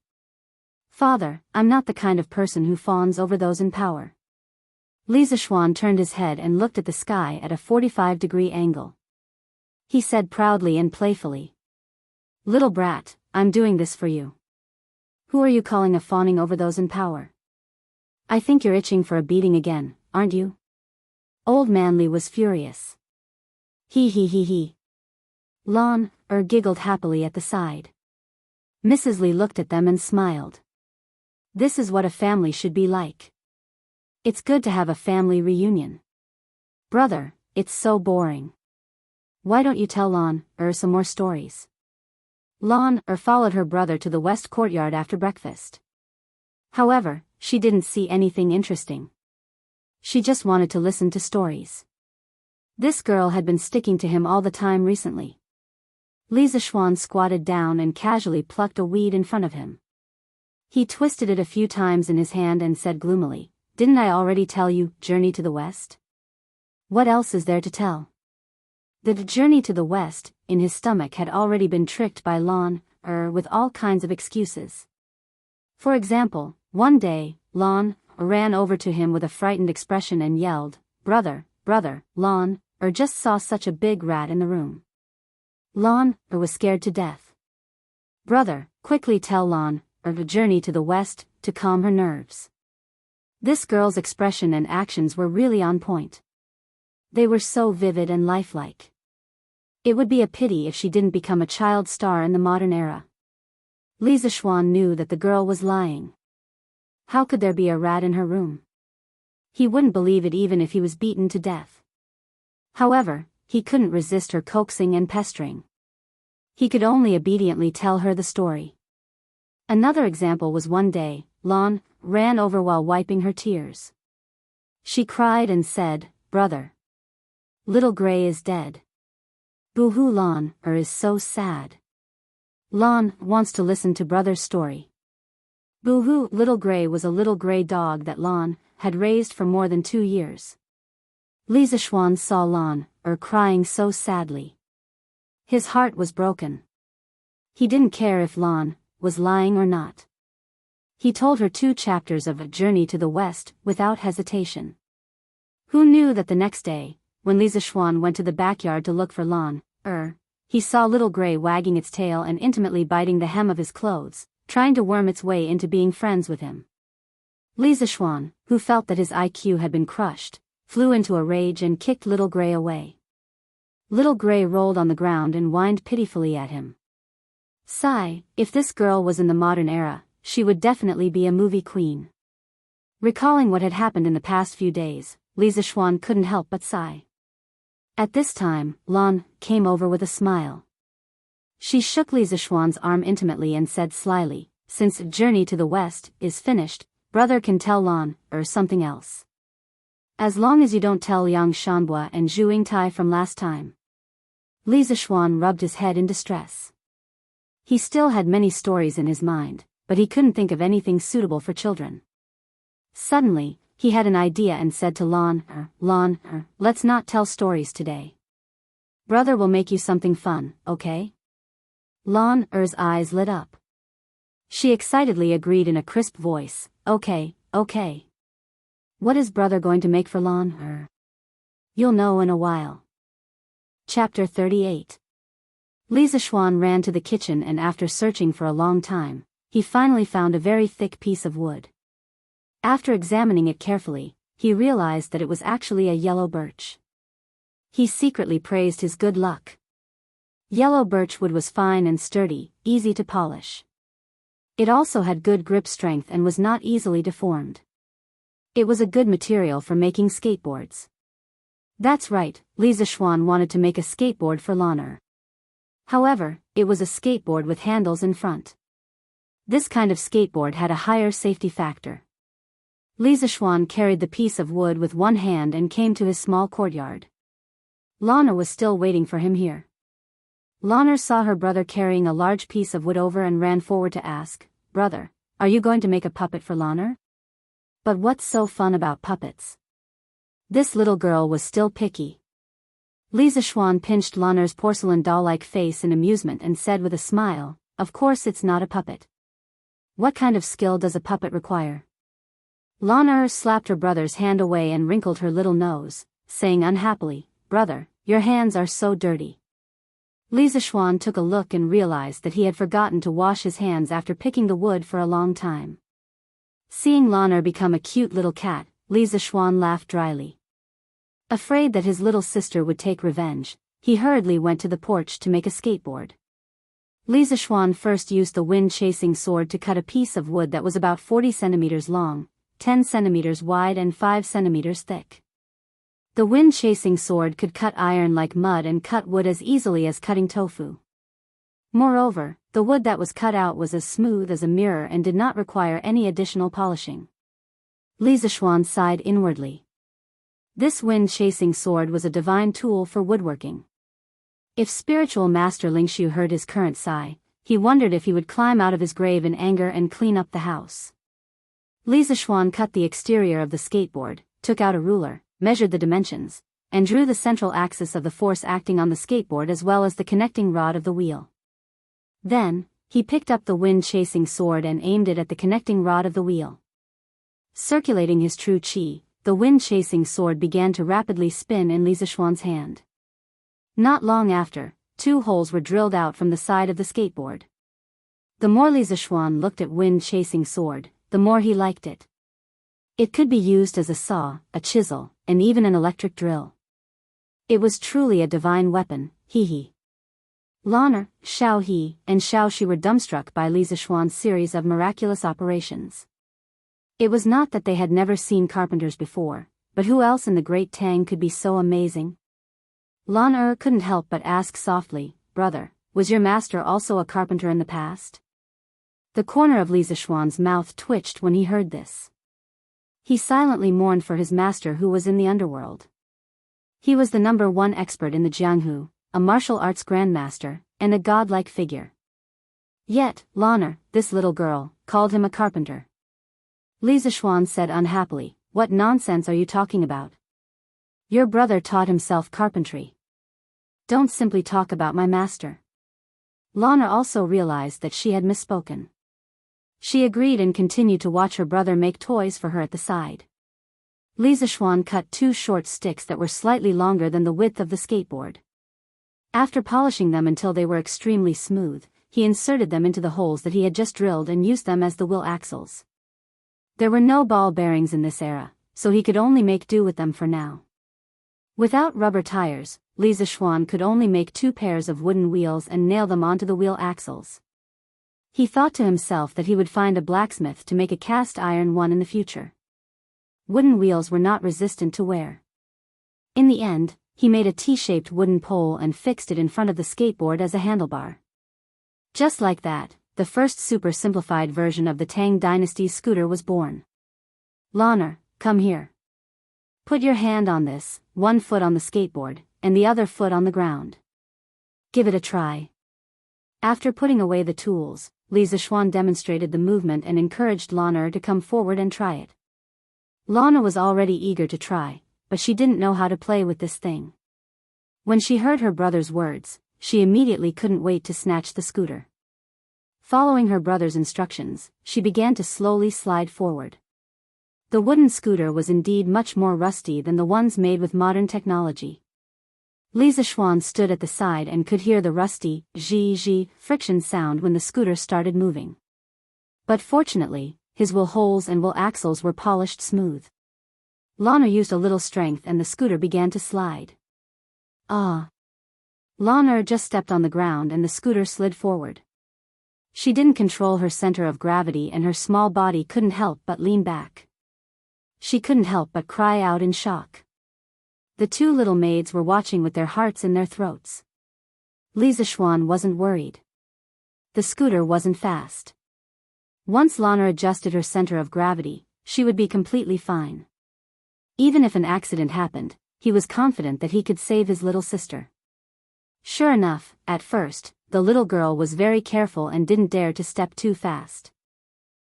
"Father, I'm not the kind of person who fawns over those in power." Li Zishuan turned his head and looked at the sky at a 45-degree angle. He said proudly and playfully, "Little brat, I'm doing this for you. Who are you calling a fawning over those in power? I think you're itching for a beating again, aren't you?" Old man Li was furious. He. Lon giggled happily at the side. Mrs. Li looked at them and smiled. This is what a family should be like. It's good to have a family reunion. Brother, it's so boring. Why don't you tell Lon some more stories? Lon followed her brother to the west courtyard after breakfast. However, she didn't see anything interesting. She just wanted to listen to stories. This girl had been sticking to him all the time recently. Li Zishuan squatted down and casually plucked a weed in front of him. He twisted it a few times in his hand and said gloomily, "Didn't I already tell you, Journey to the West? What else is there to tell?" The journey to the west, in his stomach, had already been tricked by Lon with all kinds of excuses. For example, one day, Lon ran over to him with a frightened expression and yelled, Brother, Lon just saw such a big rat in the room." Lon was scared to death. Brother quickly tell Lon the journey to the west to calm her nerves. This girl's expression and actions were really on point. They were so vivid and lifelike. It would be a pity if she didn't become a child star in the modern era. Li Zishuan knew that the girl was lying. How could there be a rat in her room? He wouldn't believe it even if he was beaten to death. However, he couldn't resist her coaxing and pestering. He could only obediently tell her the story. Another example was one day, Lon ran over while wiping her tears. She cried and said, "Brother, little Gray is dead. Boo-hoo, Lon is so sad." Lon wants to listen to brother's story. Boo-hoo, Little Gray was a little gray dog that Lon had raised for more than 2 years. Li Zishuan saw Lon crying so sadly. His heart was broken. He didn't care if Lon was lying or not. He told her 2 chapters of A Journey to the West without hesitation. Who knew that the next day, when Li Zishuan went to the backyard to look for Lon, he saw Little Gray wagging its tail and intimately biting the hem of his clothes, trying to worm its way into being friends with him. Li Zishuan, who felt that his IQ had been crushed, flew into a rage and kicked Little Gray away. Little Gray rolled on the ground and whined pitifully at him. Sigh, if this girl was in the modern era, she would definitely be a movie queen. Recalling what had happened in the past few days, Li Zishuan couldn't help but sigh. At this time, Lon came over with a smile. She shook Li Zishuan's arm intimately and said slyly, "Since Journey to the West is finished, brother can tell Lon something else. As long as you don't tell Yang Shanbua and Zhu Yingtai from last time." Li Zishuan rubbed his head in distress. He still had many stories in his mind, but he couldn't think of anything suitable for children. Suddenly, he had an idea and said to Lon, let's not tell stories today. Brother will make you something fun, okay?" Lon's eyes lit up. She excitedly agreed in a crisp voice, Okay. What is brother going to make for Lon? You'll know in a while. Chapter 38. Li Zishuan ran to the kitchen and after searching for a long time, he finally found a very thick piece of wood. After examining it carefully, he realized that it was actually a yellow birch. He secretly praised his good luck. Yellow birch wood was fine and sturdy, easy to polish. It also had good grip strength and was not easily deformed. It was a good material for making skateboards. That's right, Li Zishuan wanted to make a skateboard for Lan'er. However, it was a skateboard with handles in front. This kind of skateboard had a higher safety factor. Li Zishuan carried the piece of wood with one hand and came to his small courtyard. Lan'er was still waiting for him here. Lan'er saw her brother carrying a large piece of wood over and ran forward to ask, "Brother, are you going to make a puppet for Lan'er?" But what's so fun about puppets? This little girl was still picky. Li Zishuan pinched Lan'er's porcelain doll-like face in amusement and said with a smile, "Of course it's not a puppet. What kind of skill does a puppet require?" Lan'er slapped her brother's hand away and wrinkled her little nose, saying unhappily, "Brother, your hands are so dirty." Li Zishuan took a look and realized that he had forgotten to wash his hands after picking the wood for a long time. Seeing Lan'er become a cute little cat, Li Zishuan laughed dryly. Afraid that his little sister would take revenge, he hurriedly went to the porch to make a skateboard. Li Zishuan first used the wind-chasing sword to cut a piece of wood that was about 40 centimeters long, 10 centimeters wide and 5 centimeters thick. The wind-chasing sword could cut iron like mud and cut wood as easily as cutting tofu. Moreover, the wood that was cut out was as smooth as a mirror and did not require any additional polishing. Li Zishuan sighed inwardly. This wind-chasing sword was a divine tool for woodworking. If spiritual master Lingshu heard his current sigh, he wondered if he would climb out of his grave in anger and clean up the house. Li Zishuan cut the exterior of the skateboard, took out a ruler, measured the dimensions, and drew the central axis of the force acting on the skateboard as well as the connecting rod of the wheel. Then, he picked up the wind-chasing sword and aimed it at the connecting rod of the wheel. Circulating his true qi, the wind-chasing sword began to rapidly spin in Li Zishuan's hand. Not long after, 2 holes were drilled out from the side of the skateboard. The more Li Zishuan looked at wind-chasing sword, the more he liked it. It could be used as a saw, a chisel, and even an electric drill. It was truly a divine weapon, he. Lan'er, Xiao He, and Xiao Shi were dumbstruck by Li Zishuan's series of miraculous operations. It was not that they had never seen carpenters before, but who else in the Great Tang could be so amazing? Lan'er couldn't help but ask softly, "Brother, was your master also a carpenter in the past?" The corner of Li Zishuan's mouth twitched when he heard this. He silently mourned for his master who was in the underworld. He was the #1 expert in the Jianghu, a martial arts grandmaster, and a godlike figure. Yet, Lan'er, this little girl, called him a carpenter. Li Zishuan said unhappily, "What nonsense are you talking about? Your brother taught himself carpentry. Don't simply talk about my master." Lan'er also realized that she had misspoken. She agreed and continued to watch her brother make toys for her at the side. Li Zishuan cut 2 short sticks that were slightly longer than the width of the skateboard. After polishing them until they were extremely smooth, he inserted them into the holes that he had just drilled and used them as the wheel axles. There were no ball bearings in this era, so he could only make do with them for now. Without rubber tires, Li Zishuan could only make 2 pairs of wooden wheels and nail them onto the wheel axles. He thought to himself that he would find a blacksmith to make a cast iron one in the future. Wooden wheels were not resistant to wear. In the end, he made a T-shaped wooden pole and fixed it in front of the skateboard as a handlebar. Just like that, the first super simplified version of the Tang Dynasty's scooter was born. "Lan'er, come here. Put your hand on this, 1 foot on the skateboard, and the other foot on the ground. Give it a try." After putting away the tools, Li Zishuan demonstrated the movement and encouraged Lan'er to come forward and try it. Lan'er was already eager to try, but she didn't know how to play with this thing. When she heard her brother's words, she immediately couldn't wait to snatch the scooter. Following her brother's instructions, she began to slowly slide forward. The wooden scooter was indeed much more rusty than the ones made with modern technology. Li Zishuan stood at the side and could hear the rusty, zhi friction sound when the scooter started moving. But fortunately, his wheel holes and wheel axles were polished smooth. Lan'er used a little strength and the scooter began to slide. "Ah!" Lana just stepped on the ground and the scooter slid forward. She didn't control her center of gravity and her small body couldn't help but lean back. She couldn't help but cry out in shock. The two little maids were watching with their hearts in their throats. Li Zishuan wasn't worried. The scooter wasn't fast. Once Lana adjusted her center of gravity, she would be completely fine. Even if an accident happened, he was confident that he could save his little sister. Sure enough, at first, the little girl was very careful and didn't dare to step too fast.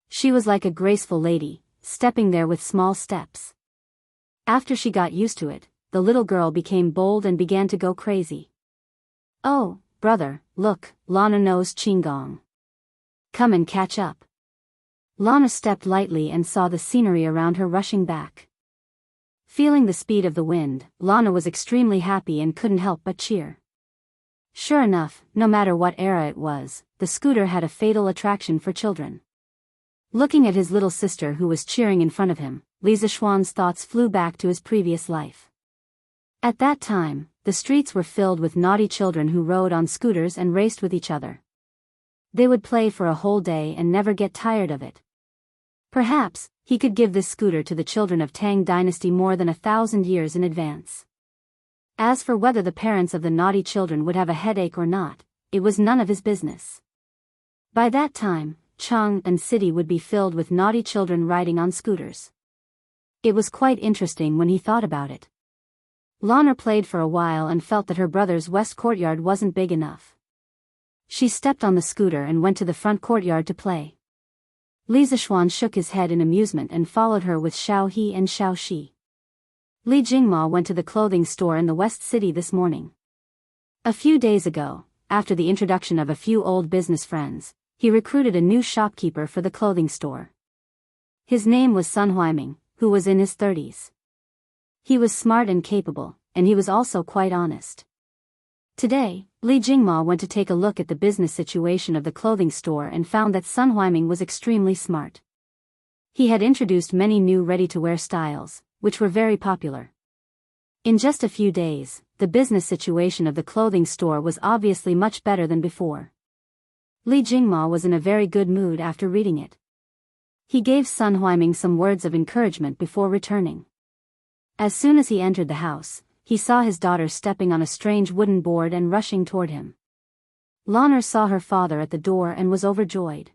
She was like a graceful lady, stepping there with small steps. After she got used to it, the little girl became bold and began to go crazy. "Oh, brother, look, Lana knows Qinggong. Come and catch up." Lana stepped lightly and saw the scenery around her rushing back. Feeling the speed of the wind, Lana was extremely happy and couldn't help but cheer. Sure enough, no matter what era it was, the scooter had a fatal attraction for children. Looking at his little sister who was cheering in front of him, Li Zishuan's thoughts flew back to his previous life. At that time, the streets were filled with naughty children who rode on scooters and raced with each other. They would play for a whole day and never get tired of it. Perhaps, he could give this scooter to the children of Tang Dynasty more than 1,000 years in advance. As for whether the parents of the naughty children would have a headache or not, it was none of his business. By that time, Chang'an City would be filled with naughty children riding on scooters. It was quite interesting when he thought about it. Lana played for a while and felt that her brother's west courtyard wasn't big enough. She stepped on the scooter and went to the front courtyard to play. Li Zishuan shook his head in amusement and followed her with Xiao He and Xiao Shi. Li Jingma went to the clothing store in the West City this morning. A few days ago, after the introduction of a few old business friends, he recruited a new shopkeeper for the clothing store. His name was Sun Huaiming, who was in his 30s. He was smart and capable, and he was also quite honest. Today, Li Jingma went to take a look at the business situation of the clothing store and found that Sun Huaiming was extremely smart. He had introduced many new ready-to-wear styles, which were very popular. In just a few days, the business situation of the clothing store was obviously much better than before. Li Jingma was in a very good mood after reading it. He gave Sun Huaiming some words of encouragement before returning. As soon as he entered the house, he saw his daughter stepping on a strange wooden board and rushing toward him. Lana saw her father at the door and was overjoyed.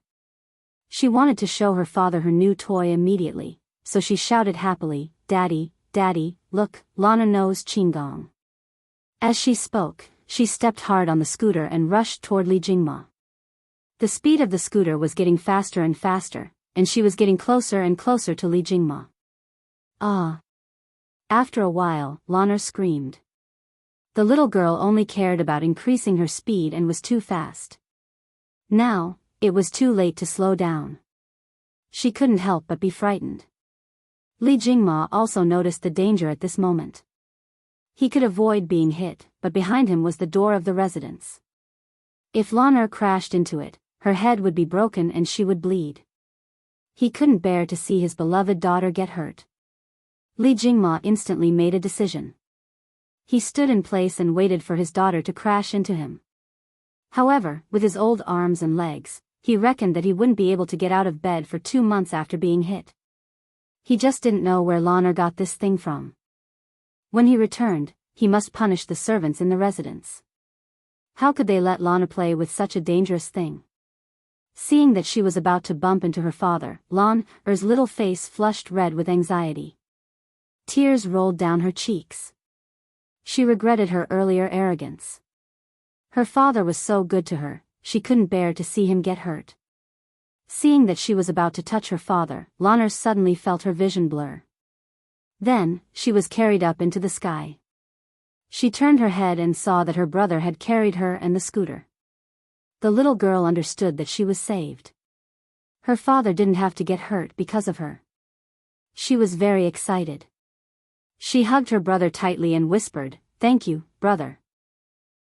She wanted to show her father her new toy immediately, so she shouted happily, "Daddy, Daddy, look, Lana knows Qinggong." As she spoke, she stepped hard on the scooter and rushed toward Li Jingma. The speed of the scooter was getting faster and faster, and she was getting closer and closer to Li Jingma. "Ah!" After a while, Lana screamed. The little girl only cared about increasing her speed and was too fast. Now, it was too late to slow down. She couldn't help but be frightened. Li Jingma also noticed the danger at this moment. He could avoid being hit, but behind him was the door of the residence. If Lana crashed into it, her head would be broken and she would bleed. He couldn't bear to see his beloved daughter get hurt. Li Jingma instantly made a decision. He stood in place and waited for his daughter to crash into him. However, with his old arms and legs, he reckoned that he wouldn't be able to get out of bed for 2 months after being hit. He just didn't know where Lana got this thing from. When he returned, he must punish the servants in the residence. How could they let Lana play with such a dangerous thing? Seeing that she was about to bump into her father, Lana's little face flushed red with anxiety. Tears rolled down her cheeks. She regretted her earlier arrogance. Her father was so good to her, she couldn't bear to see him get hurt. Seeing that she was about to touch her father, Lana suddenly felt her vision blur. Then, she was carried up into the sky. She turned her head and saw that her brother had carried her and the scooter. The little girl understood that she was saved. Her father didn't have to get hurt because of her. She was very excited. She hugged her brother tightly and whispered, "Thank you, brother."